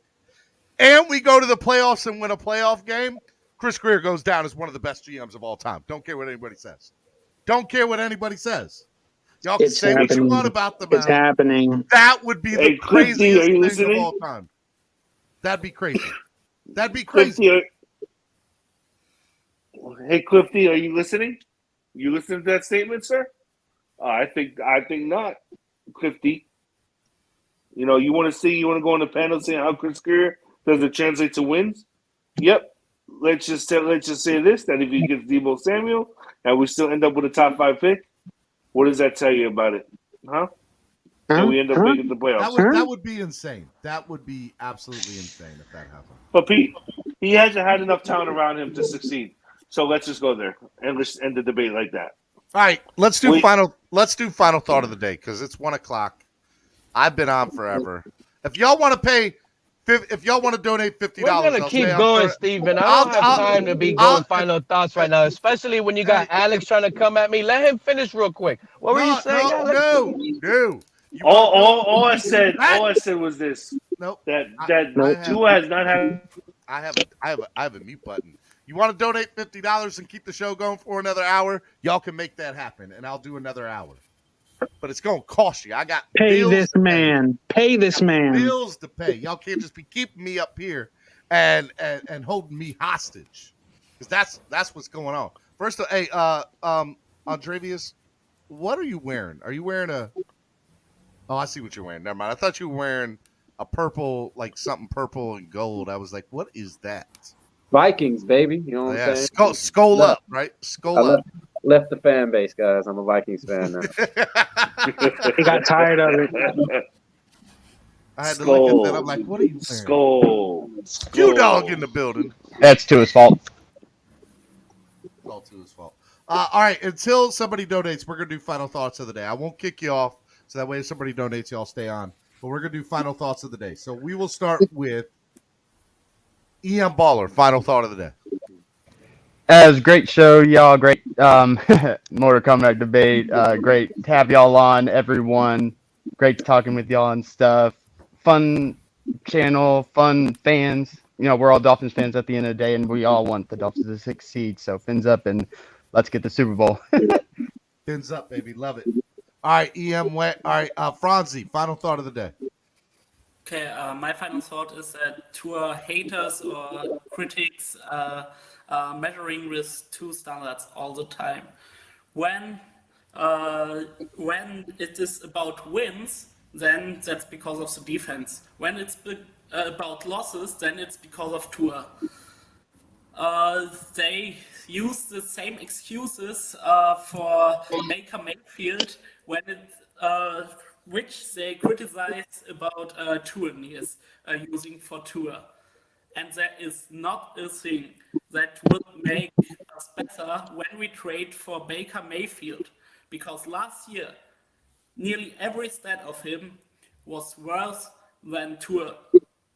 And we go to the playoffs and win a playoff game, Chris Greer goes down as one of the best GMs of all time. Don't care what anybody says. Don't care what anybody says. Y'all can say what you want about the man. It's happening. That would be the Clifty, are craziest you thing listening? of all time. That'd be crazy. That'd be crazy. Hey Clifty, are you listening? You listening to that statement, sir? I think not, Clifty. You know, you want to go on the panel saying how Chris Greer does it translate to wins? Yep. Let's just say this: that if he gets Debo Samuel and we still end up with a top 5 pick, what does that tell you about it? Huh? And we end up making the playoffs. That would be insane. That would be absolutely insane if that happened. But Pete, he hasn't had enough talent around him to succeed. So let's just go there and let's end the debate like that. All right, let's do final thought of the day because it's 1:00. I've been on forever. If y'all want to donate $50, we're gonna keep going, Steven. I don't have time to be going final thoughts right now, especially when you got Alex trying to come at me. Let him finish real quick. What were you saying, Alex? No. All I said was this. Nope. That Tua has not had. I have a mute button. You want to donate $50 and keep the show going for another hour? Y'all can make that happen, and I'll do another hour. But it's going to cost you. I got Pay this man. Pay this man. Bills to pay. Y'all can't just be keeping me up here and holding me hostage, because that's what's going on. First, hey, Andrevius, what are you wearing? Are you wearing a? Oh, I see what you're wearing. Never mind. I thought you were wearing a purple, like something purple and gold. I was like, what is that? Vikings, baby. You know what I'm saying? Skull up, right? Skull up. Left the fan base, guys. I'm a Vikings fan now. He got tired of it. I had to look at that. I'm like, what are you wearing? Skull. You dog in the building. That's Tua's fault. It's all Tua's fault. All right, until somebody donates, we're going to do final thoughts of the day. I won't kick you off, so that way if somebody donates, y'all stay on. But we're going to do final thoughts of the day. So we will start with EM Baller, final thought of the day. It was a great show, y'all. Great Mortal Kombat debate. Great to have y'all on, everyone. Great talking with y'all and stuff. Fun channel, fun fans. You know, we're all Dolphins fans at the end of the day, and we all want the Dolphins to succeed. So fins up, and let's get the Super Bowl. Fins up, baby. Love it. All right, EM wet. All right, Franzi, final thought of the day. Okay, my final thought is that to our haters or critics measuring with two standards all the time. When it is about wins, then that's because of the defense. When it's about losses, then it's because of Tua. They use the same excuses for Baker Mayfield when which they criticize about Tua is using for Tua. And there is not a thing that would make us better when we trade for Baker Mayfield. Because last year, nearly every stat of him was worse than Tua.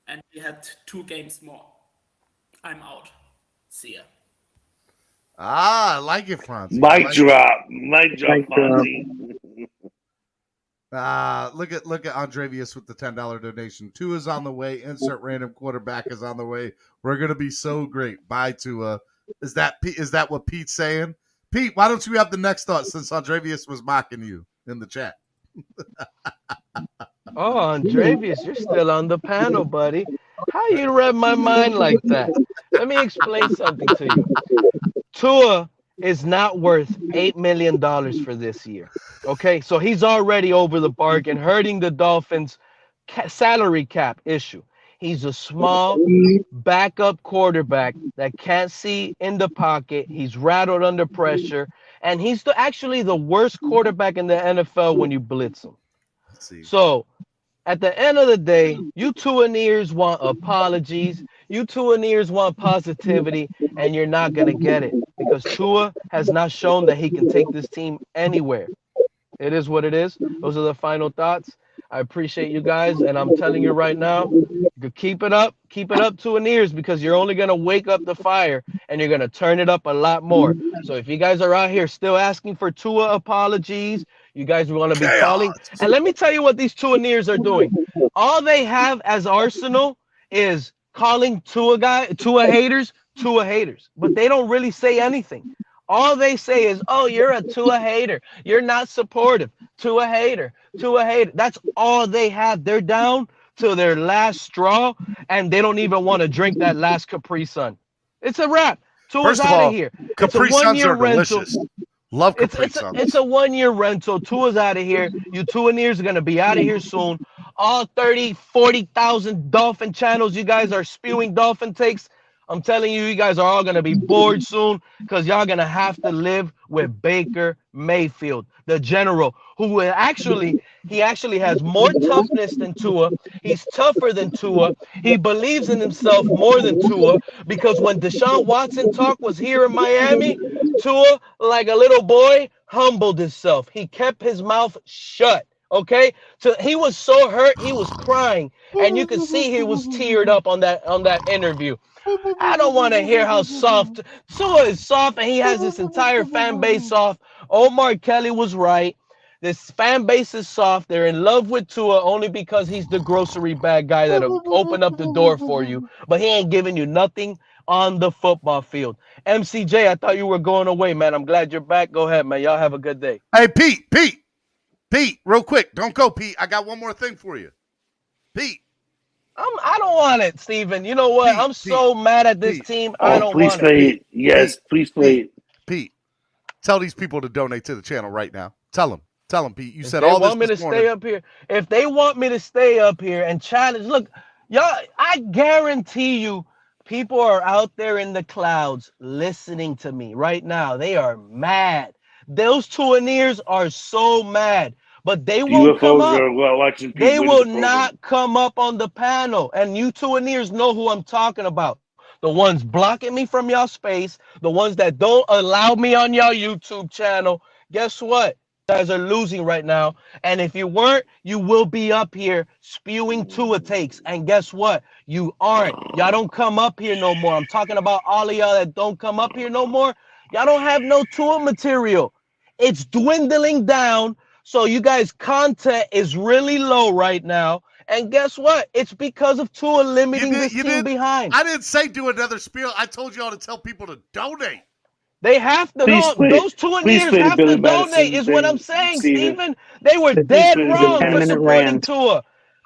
And we had 2 games more. I'm out. See ya. I like it, Fonzie. Mic drop, Fonzie. Look at Andrevius with the $10 donation. Tua's on the way. Insert random quarterback is on the way. We're gonna be so great. Bye, Tua. Is that what Pete's saying? Pete, why don't you have the next thought since Andrevius was mocking you in the chat? Oh, Andrevius, you're still on the panel, buddy. How you read my mind like that? Let me explain something to you. Tua is not worth $8 million for this year. Okay, so he's already over the bargain, hurting the Dolphins' salary cap issue. He's a small backup quarterback that can't see in the pocket. He's rattled under pressure, and he's actually the worst quarterback in the NFL when you blitz him. So at the end of the day, you Tuaneers want apologies. You Tuaneers want positivity, and you're not going to get it because Tua has not shown that he can take this team anywhere. It is what it is. Those are the final thoughts. I appreciate you guys, and I'm telling you right now, keep it up, Tuaneers, because you're only going to wake up the fire, and you're going to turn it up a lot more. So if you guys are out here still asking for Tua apologies, you guys want to be calling. And let me tell you what these Tuaneers are doing. All they have as arsenal is calling Tua haters, but they don't really say anything. All they say is, oh, you're a Tua hater. You're not supportive. Tua hater. That's all they have. They're down to their last straw, and they don't even want to drink that last Capri Sun. It's a wrap. Tua's out of here. Capri Suns are delicious. Love Capri Suns. It's a 1-year rental. Tua's out of here. You Tuaneers are going to be out of here soon. All 30, 40,000 Dolphin channels, you guys are spewing Dolphin takes. I'm telling you, you guys are all going to be bored soon because y'all going to have to live with Baker Mayfield, the general, who actually has more toughness than Tua. He's tougher than Tua. He believes in himself more than Tua because when Deshaun Watson talk was here in Miami, Tua, like a little boy, humbled himself. He kept his mouth shut. Okay, so he was so hurt, he was crying, and you could see he was teared up on that interview. I don't want to hear how soft Tua is soft, and he has this entire fan base soft. Omar Kelly was right. This fan base is soft. They're in love with Tua only because he's the grocery bag guy that'll open up the door for you, but he ain't giving you nothing on the football field. MCJ, I thought you were going away, man. I'm glad you're back. Go ahead, man. Y'all have a good day. Hey, Pete, real quick. Don't go, Pete. I got one more thing for you. Pete. I don't want it, Steven. You know what? I'm so mad at this team. I don't want it. Yes, please play it. Pete, tell these people to donate to the channel right now. Tell them, Pete. You said all this morning. Stay up here. If they want me to stay up here and challenge, look, y'all, I guarantee you people are out there in the clouds listening to me right now. They are mad. Those Tuaneers are so mad, but they won't come up. They will not come up on the panel. And you Tuaneers know who I'm talking about. The ones blocking me from y'all space, the ones that don't allow me on y'all YouTube channel. Guess what? You guys are losing right now. And if you weren't, you will be up here spewing Tua takes. And guess what? You aren't. Y'all don't come up here no more. I'm talking about all of y'all that don't come up here no more. Y'all don't have no Tua material. It's dwindling down. So you guys' content is really low right now. And guess what? It's because of Tua limiting this team behind. I didn't say do another spiel. I told y'all to tell people to donate. They have to. Those Tuaneers have to donate is what I'm saying, Steven. They were dead wrong for supporting Tua.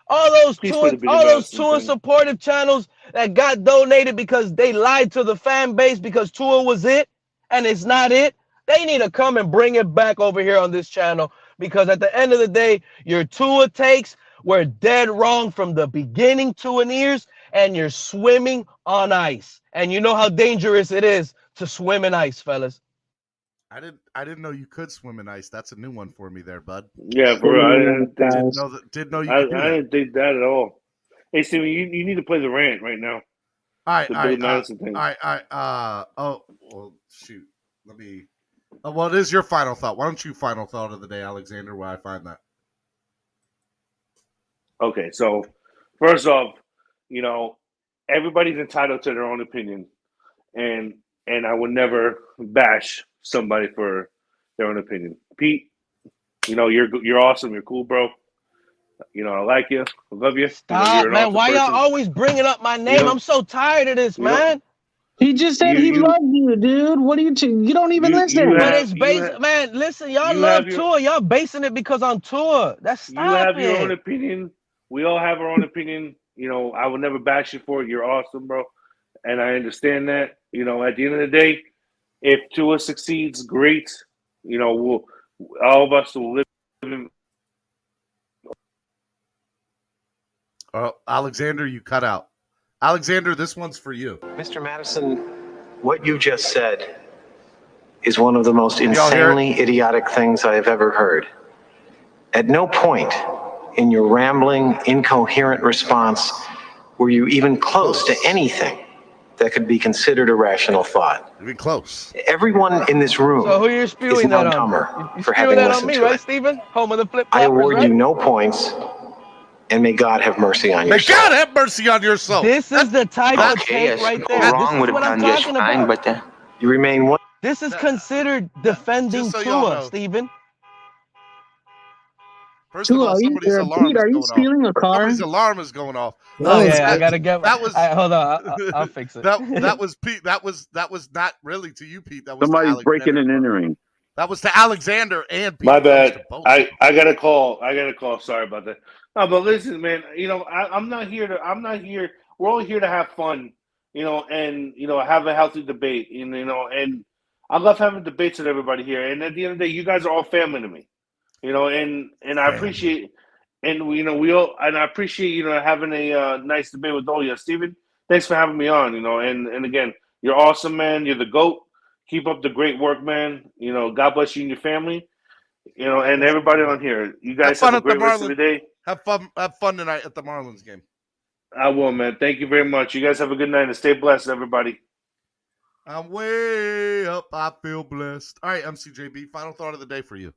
All those Tua supportive channels that got donated because they lied to the fan base because Tua was it and it's not it. They need to come and bring it back over here on this channel because at the end of the day, your Tua takes were dead wrong from the beginning, Tuaneers, and you're swimming on ice. And you know how dangerous it is to swim in ice, fellas. I didn't know you could swim in ice. That's a new one for me there, bud. Yeah, for real. Didn't know you could do I that. didn't think that at all. Hey, Steven, you need to play the rant right now. All right, the all Billy right, Madison thing. all right. Oh, well, shoot. Let me. What is your final thought? Why don't you final thought of the day, Alexander? Where I find that. Okay, so first off, everybody's entitled to their own opinion, and I would never bash somebody for their own opinion. Pete, you're awesome. You're cool, bro. I like you. I love you. Stop, you're an man. awesome Why y'all person. always bringing up my name? I'm so tired of this, man. He just said he loved you, dude. What are you? You don't even listen. But it's based, man. Listen, y'all love Tua. Y'all basing it because I'm Tua. You have your own opinion. We all have our own opinion. I would never bash you for it. You're awesome, bro, and I understand that. At the end of the day, if Tua succeeds, great. We'll all of us will live in. Alexander, you cut out. Alexander, this one's for you. Mr. Madison, what you just said is one of the most insanely idiotic things I have ever heard. At no point in your rambling, incoherent response were you even close to anything that could be considered a rational thought. Even close. Everyone in this room So who you're is spewing now that dumber on? You for spewing having that on listened me, to right, it. Steven? Home of the flip I floppers, award right? you no points, and may God have mercy on your May soul. God have mercy on your soul. This is the type of Okay, take right there. This is what I'm talking about. but you remain one. This is considered defending so y'all Tua, know. Steven. First of all, somebody's alarm Pete, is are you going stealing off. a car? Somebody's alarm is going off. Oh yeah, I gotta get. That was. Hold on, I'll fix it. That was Pete. That was not really to you, Pete. That was Somebody's to breaking Alexander. and entering. That was to Alexander and Pete. My bad. That was to both. I got a call. Sorry about that. No, but listen, man. I'm not here to. I'm not here. We're all here to have fun. And have a healthy debate. And I love having debates with everybody here. And at the end of the day, you guys are all family to me. And I appreciate. And I appreciate having a nice debate with all you. Steven, thanks for having me on. And again, you're awesome, man. You're the GOAT. Keep up the great work, man. God bless you and your family. And everybody on here. You guys have a great rest of the day. Have fun tonight at the Marlins game. I will, man. Thank you very much. You guys have a good night and stay blessed, everybody. I'm way up. I feel blessed. All right, MCJB. Final thought of the day for you.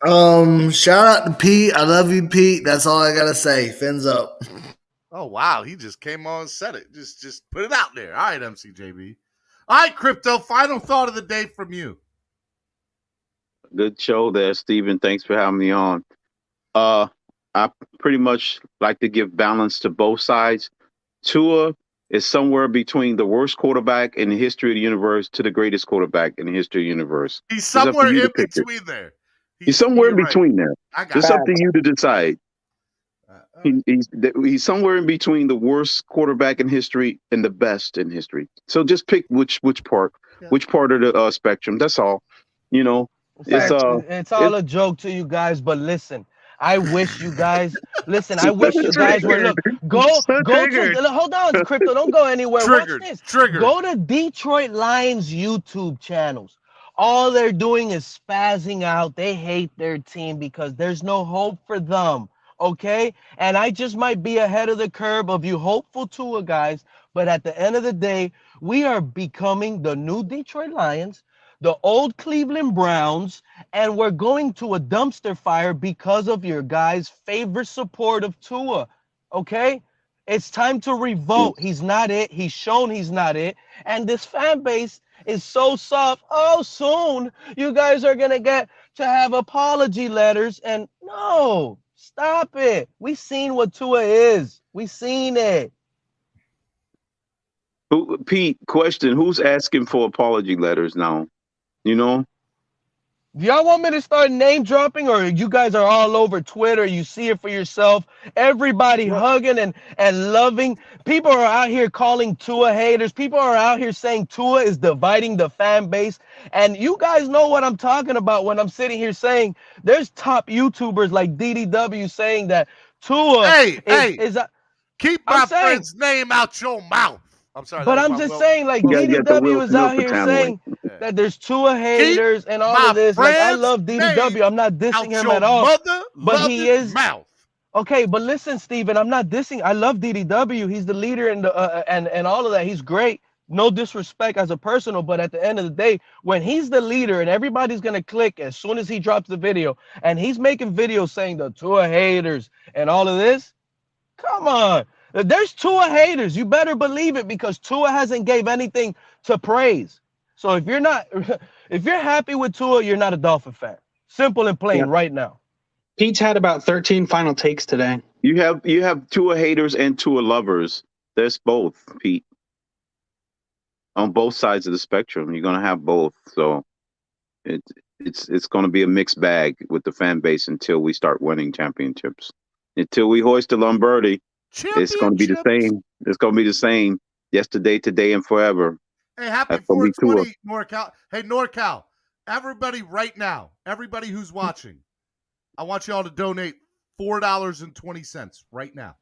Shout out to Pete. I love you, Pete. That's all I gotta say. Fins up. Oh wow, he just came on and said it. Just put it out there. All right, MCJB. All right, Crypto. Final thought of the day from you. Good show there, Steven. Thanks for having me on. I pretty much like to give balance to both sides. Tua is somewhere between the worst quarterback in the history of the universe to the greatest quarterback in the history of the universe. He's somewhere in between there. He's somewhere in between there. I got It's it. up to you to decide. He's somewhere in between the worst quarterback in history and the best in history. So just pick which part of the spectrum. That's all. It's all a joke to you guys, but listen. I wish you guys I wish you guys were go to hold on, Crypto, don't go anywhere. Triggered. Watch this. Triggered. Go to Detroit Lions YouTube channels. All they're doing is spazzing out. They hate their team because there's no hope for them. Okay? And I just might be ahead of the curve of you hopeful Tua guys, but at the end of the day, we are becoming the new Detroit Lions, the old Cleveland Browns, and we're going to a dumpster fire because of your guys' favorite support of Tua. Okay? It's time to revolt. He's not it. He's shown he's not it. And this fan base is so soft. Oh, soon you guys are going to get to have apology letters. And no, stop it. We seen what Tua is. We seen it. Pete, question: who's asking for apology letters now? Do y'all want me to start name dropping, or you guys are all over Twitter? You see it for yourself. Everybody hugging and loving. People are out here calling Tua haters. People are out here saying Tua is dividing the fan base. And you guys know what I'm talking about when I'm sitting here saying there's top YouTubers like DDW saying that Tua is keep my friend's name out your mouth. I'm sorry. But I'm just saying, like, DDW is out here saying that there's Tua haters and all of this. Like, I love DDW. I'm not dissing him at all. But he is. Mouth. Okay, but listen, Steven, I'm not dissing. I love DDW. He's the leader and and all of that. He's great. No disrespect as a personal, but at the end of the day, when he's the leader and everybody's gonna click as soon as he drops the video, and he's making videos saying the Tua haters and all of this, come on. There's Tua haters. You better believe it, because Tua hasn't gave anything to praise. So if you're happy with Tua, you're not a Dolphin fan. Simple and plain right now. Pete's had about 13 final takes today. You have Tua haters and Tua lovers. There's both, Pete. On both sides of the spectrum, you're gonna have both. So it's gonna be a mixed bag with the fan base until we start winning championships. Until we hoist the Lombardi, it's gonna be the same. It's gonna be the same yesterday, today, and forever. Hey, happy 420, NorCal. Hey, NorCal, everybody right now, everybody who's watching, I want you all to donate $4.20 right now.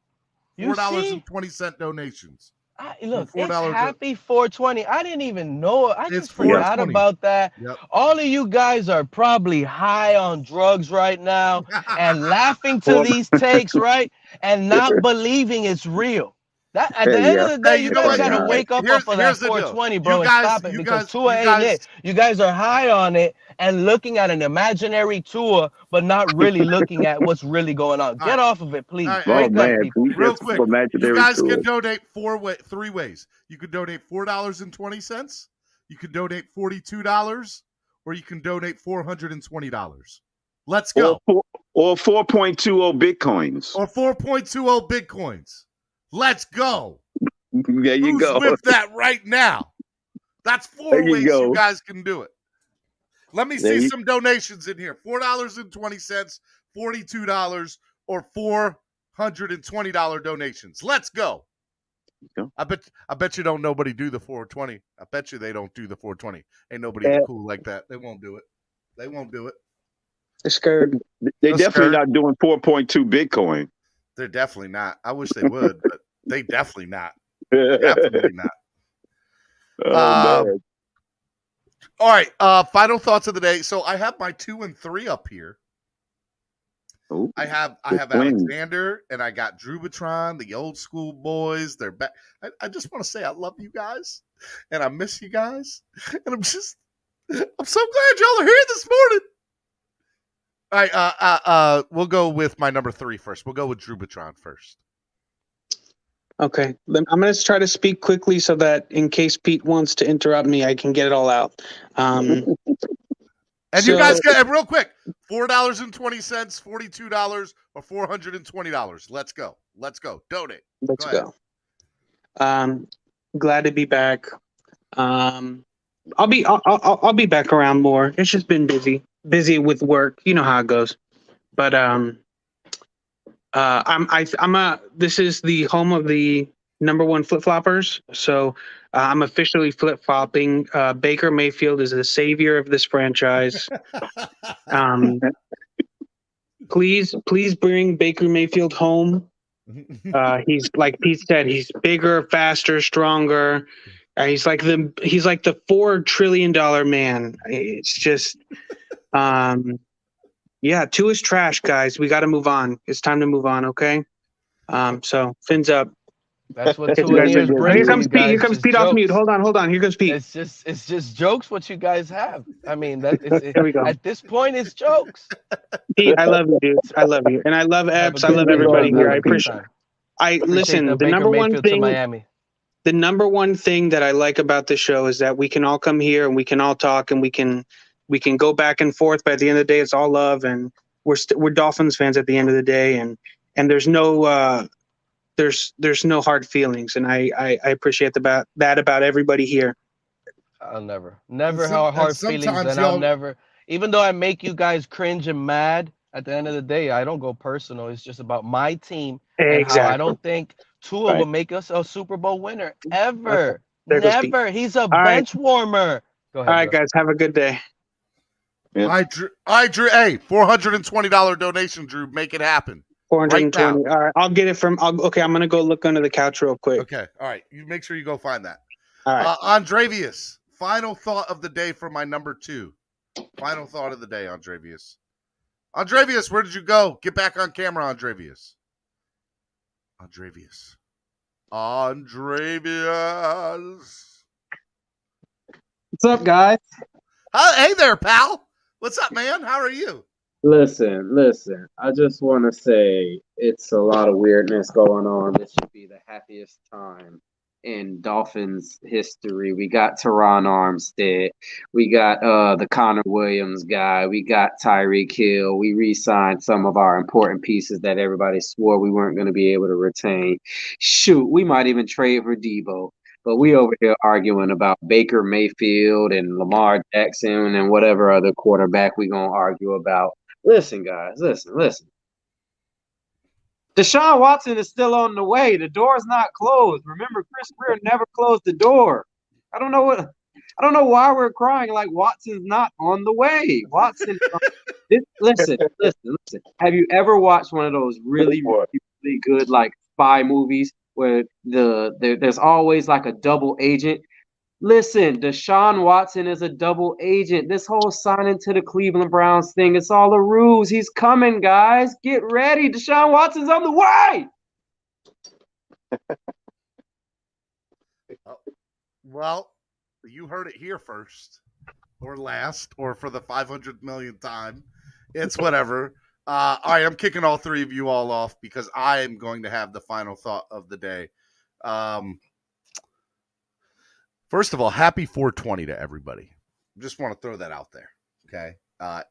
$4.20 donations. Look, it's happy 420. I didn't even know it. I just forgot about that. Yep. All of you guys are probably high on drugs right now and laughing to these takes, right? And not believing it's real. That at the end of the day, you guys gotta wake up off of that 420, bro, and stop it, because Tua ain't it. You guys are high on it and looking at an imaginary Tua, but not really looking at what's really going on. Get off of it, please. Wake up, people. Real quick, you guys can donate three ways. You could donate $4.20, you could donate $42, or you can donate $420. Let's go. Or 4.20 bitcoins. Or 4.20 bitcoins. Let's go. There you go. Who's with that right now? That's four ways you guys can do it. Let me see some donations in here. $4.20, $42, or $420 donations. Let's go. I bet you don't nobody do the 420. I bet you they don't do the 420. Ain't nobody cool like that. They won't do it. They won't do it. They're scared. They're definitely not doing 4.2 Bitcoin. They're definitely not. I wish they would, but they definitely not. Definitely not. All right. Final thoughts of the day. So I have my 2 and 3 up here. Ooh, I have Alexander and I got Drubitron, the old school boys. They're back. I just want to say I love you guys and I miss you guys. And I'm so glad y'all are here this morning. All right, we'll go with my number 3 first. We'll go with Drubitron first. Okay, I'm going to try to speak quickly so that in case Pete wants to interrupt me, I can get it all out. And you guys get real quick, $4.20, $42, or $420. Let's go. Donate. Let's go. Glad to be back. I'll be back around more. It's just been busy with work. You know how it goes. But this is the home of the #1 flip-floppers. So I'm officially flip-flopping. Baker Mayfield is the savior of this franchise. Please bring Baker Mayfield home. He's, like Pete said, he's bigger, faster, stronger. He's like the $4 trillion man. It's just, Tua is trash, guys. We got to move on. It's time to move on. Okay. So fins up. That's what Tua is bringing. Here comes Pete off mute. Hold on. Here comes Pete. It's just jokes. What you guys have. I mean, here we go. At this point, it's jokes. Pete, I love you, dude. I love you, and I love Epps. I love everybody here. I appreciate. Listen. The number one thing. Miami. The number one thing that I like about this show is that we can all come here and we can all talk and we can go back and forth. But at the end of the day, it's all love, and we're Dolphins fans at the end of the day, and there's no there's no hard feelings, and I appreciate that about everybody here. I'll never have hard feelings, and I'll never, even though I make you guys cringe and mad. At the end of the day, I don't go personal. It's just about my team. Exactly. And how I don't think Tua will make us a Super Bowl winner ever. Never. He's a bench warmer. Go ahead. All right, guys. Have a good day. Yeah. I Drew. Hey, $420 donation, Drew. Make it happen. 420. All right, I'll get it from. Okay, I'm gonna go look under the couch real quick. Okay, all right. You make sure you go find that. All right. Andrevius, final thought of the day for my number 2. Final thought of the day, Andrevius. Andrevius, where did you go? Get back on camera, Andrevius. Andrevius. What's up, guys? Hey there, pal. What's up, man? How are you? Listen. I just want to say it's a lot of weirdness going on. This should be the happiest time in Dolphins history. We got Teron Armstead. We got the Connor Williams guy. We got Tyreek Hill. We re-signed some of our important pieces that everybody swore we weren't going to be able to retain. Shoot, we might even trade for Debo. But we over here arguing about Baker Mayfield and Lamar Jackson and whatever other quarterback we going to argue about. Listen, guys, listen. Deshaun Watson is still on the way. The door's not closed. Remember, Chris Greer never closed the door. I don't know why we're crying like Watson's not on the way. Watson, listen. Have you ever watched one of those really good like spy movies where there's always like a double agent? Listen, Deshaun Watson is a double agent. This whole signing to the Cleveland Browns thing, it's all a ruse. He's coming, guys. Get ready. Deshaun Watson's on the way. Well, you heard it here first or last or for the 500 millionth time. It's whatever. All right, I'm kicking all three of you all off because I am going to have the final thought of the day. First of all, happy 420 to everybody. Just want to throw that out there, okay?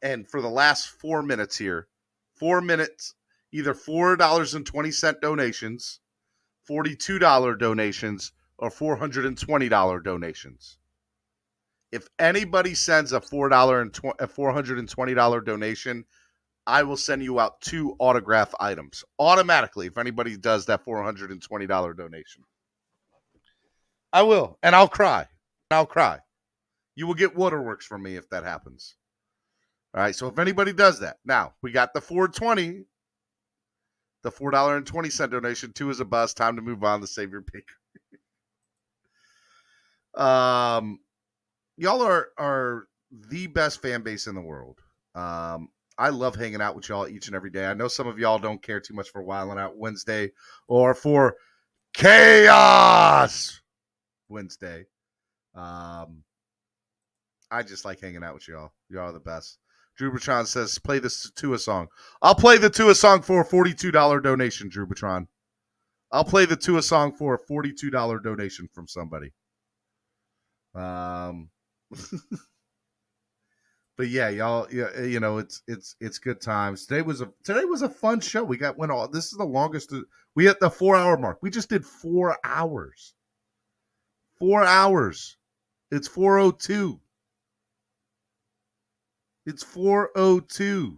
And for the last 4 minutes here, 4 minutes, either $4.20 donations, $42 donations, or $420 donations. If anybody sends a $420 donation, I will send you out 2 autograph items automatically if anybody does that $420 donation. I will, and I'll cry. You will get Waterworks from me if that happens. All right, so if anybody does that. Now, we got the 420, the $4.20 donation. 2 is a bust. Time to move on to save your pick. Y'all are the best fan base in the world. I love hanging out with y'all each and every day. I know some of y'all don't care too much for Wildin' Out Wednesday or for Chaos Wednesday. I just like hanging out with y'all. Y'all are the best. Drew Bertrand says, play this Tua song. I'll play the Tua song for a $42 donation, Drew Bertrand. I'll play the Tua song for a $42 donation from somebody. But yeah, y'all, yeah, you know, it's good times. Today was a fun show. This is the longest. We hit the 4-hour mark. We just did 4 hours. 4 hours. It's 4:02. It's 4:02.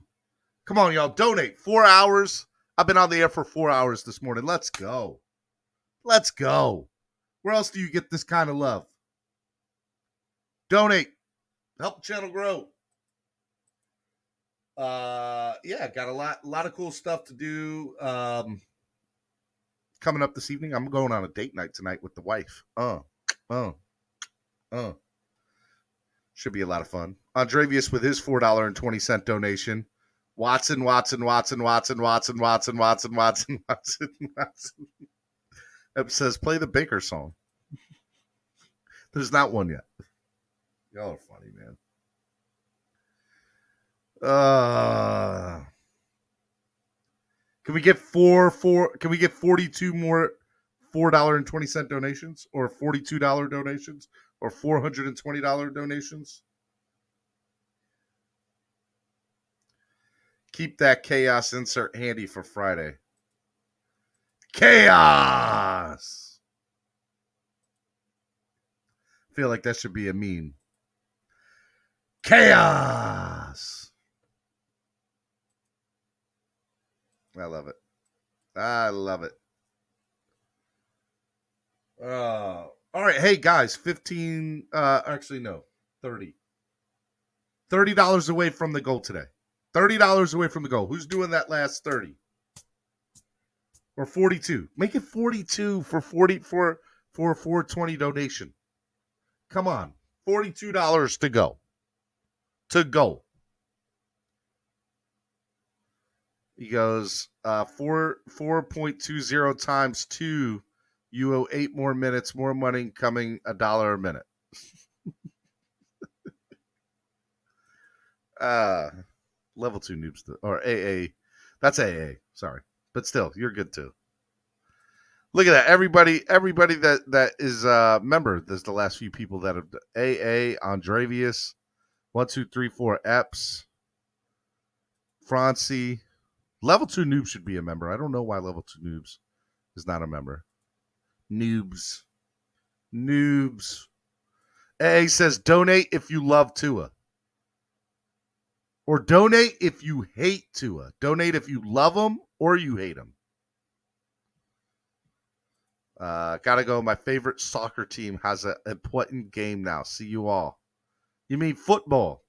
Come on, y'all. Donate. 4 hours. I've been on the air for 4 hours this morning. Let's go. Let's go. Where else do you get this kind of love? Donate. Help the channel grow. Yeah, got a lot of cool stuff to do. Coming up this evening, I'm going on a date night tonight with the wife. Should be a lot of fun. Andrevius with his $4.20 donation. Watson. It says play the Baker song. There's not one yet. Y'all are funny, man. Can we get can we get 42 more $4.20 donations or $42 donations or $420 donations? Keep that chaos insert handy for Friday. Chaos. I feel like that should be a meme. Chaos. I love it. All right. Hey, guys, 15, actually, no, 30. $30 away from the goal today. $30 away from the goal. Who's doing that last 30? Or 42. Make it 42 for 420 donation. Come on. $42 to go. To go. He goes 4.20 times 2. You owe 8 more minutes, more money coming $1 a minute. Level 2 noobs or AA. That's AA. Sorry. But still, you're good too. Look at that. Everybody that is a member, there's the last few people that have AA, Andrevius, 1, 2, 3, 4 Eps, Francie. Level 2 noobs should be a member. I don't know why level 2 noobs is not a member. Noobs. AA says donate if you love Tua. Or donate if you hate Tua. Donate if you love him or you hate him. Gotta go. My favorite soccer team has an important game now. See you all. You mean football,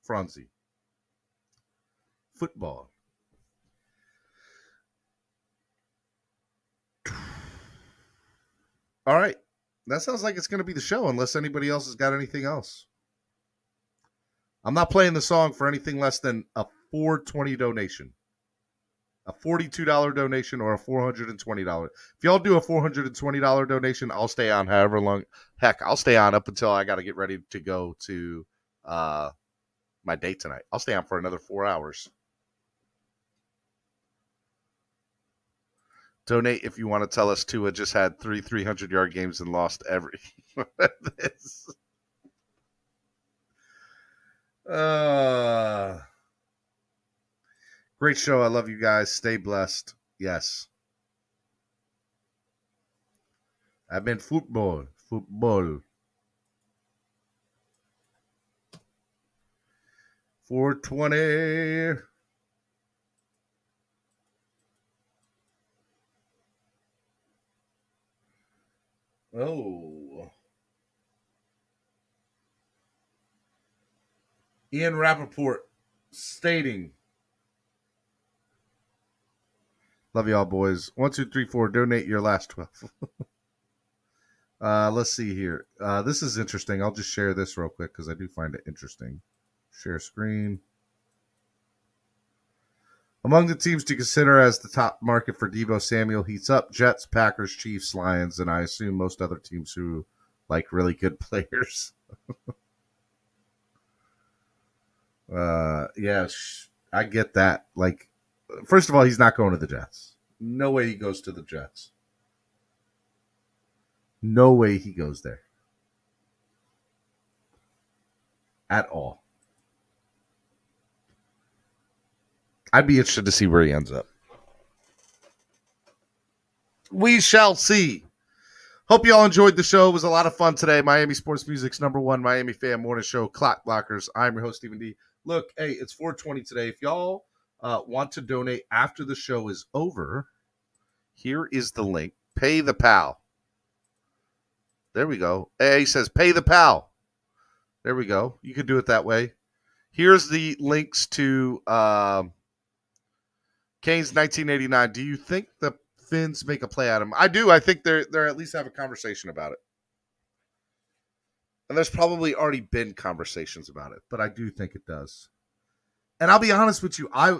Franzi? Football. All right. That sounds like it's going to be the show unless anybody else has got anything else. I'm not playing the song for anything less than a $420 donation. A $42 donation or a $420. If y'all do a $420 donation, I'll stay on however long. Heck, I'll stay on up until I got to get ready to go to my date tonight. I'll stay on for another 4 hours. Donate if you want to tell us Tua just had 3 300-yard games and lost every one of this. Great show. I love you guys. Stay blessed. Yes. I've been football. 420. Oh. Ian Rappaport stating, love y'all, boys. 1, 2, 3, 4. Donate your last 12. Let's see here. This is interesting. I'll just share this real quick because I do find it interesting. Share screen. Among the teams to consider as the top market for Deebo Samuel heats up: Jets, Packers, Chiefs, Lions, and I assume most other teams who like really good players. Yes, I get that. Like, first of all, he's not going to the Jets. No way he goes to the Jets. No way he goes there. At all. I'd be interested to see where he ends up. We shall see. Hope you all enjoyed the show. It was a lot of fun today. Miami Sports Music's #1 Miami fan morning show, Clock Blockers. I'm your host, Stephen D. Look, hey, it's 420 today. If y'all want to donate after the show is over, here is the link. Pay the pal. There we go. AA says pay the pal. There we go. You can do it that way. Here's the links to Kane's 1989. Do you think the Finns make a play at him? I do. I think they're at least have a conversation about it. And there's probably already been conversations about it, but I do think it does. And I'll be honest with you, I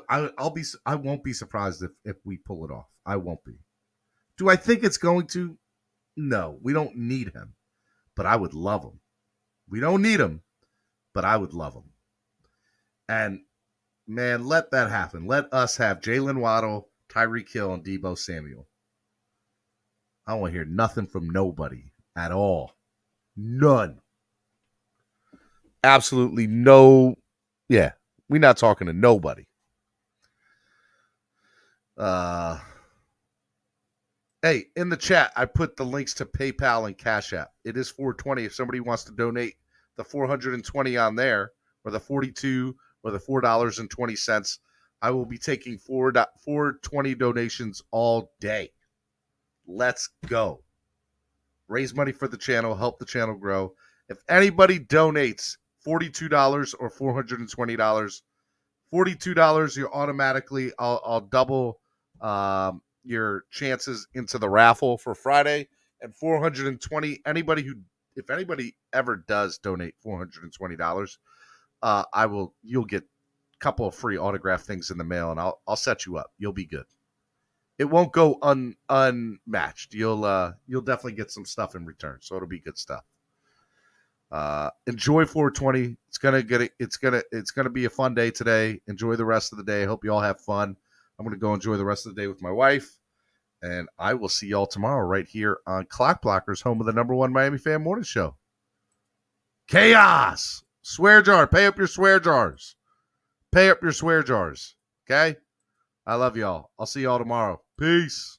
won't be surprised if we pull it off. I won't be. Do I think it's going to? No, we don't need him, but I would love him. We don't need him, but I would love him. And man, let that happen. Let us have Jalen Waddle, Tyreek Hill, and Deebo Samuel. I don't want to hear nothing from nobody at all. None. Absolutely no. Yeah, we're not talking to nobody. Hey, in the chat, I put the links to PayPal and Cash App. It is 420. If somebody wants to donate the 420 on there, or the 42, or the $4.20, I will be taking 420 donations all day. Let's go. Raise money for the channel, help the channel grow. If anybody donates $42 or $420, $42, you're automatically, I'll double your chances into the raffle for Friday. And 420. If anybody ever does donate $420, you'll get a couple of free autograph things in the mail, and I'll set you up. You'll be good. It won't go unmatched. You'll definitely get some stuff in return, so it'll be good stuff. Enjoy 420. It's gonna be a fun day today. Enjoy the rest of the day. I hope you all have fun. I'm gonna go enjoy the rest of the day with my wife. And I will see y'all tomorrow right here on Clock Blockers, home of the #1 Miami Fan Morning Show. Chaos! Swear jar. Pay up your swear jars. Pay up your swear jars. Okay? I love y'all. I'll see y'all tomorrow. Peace.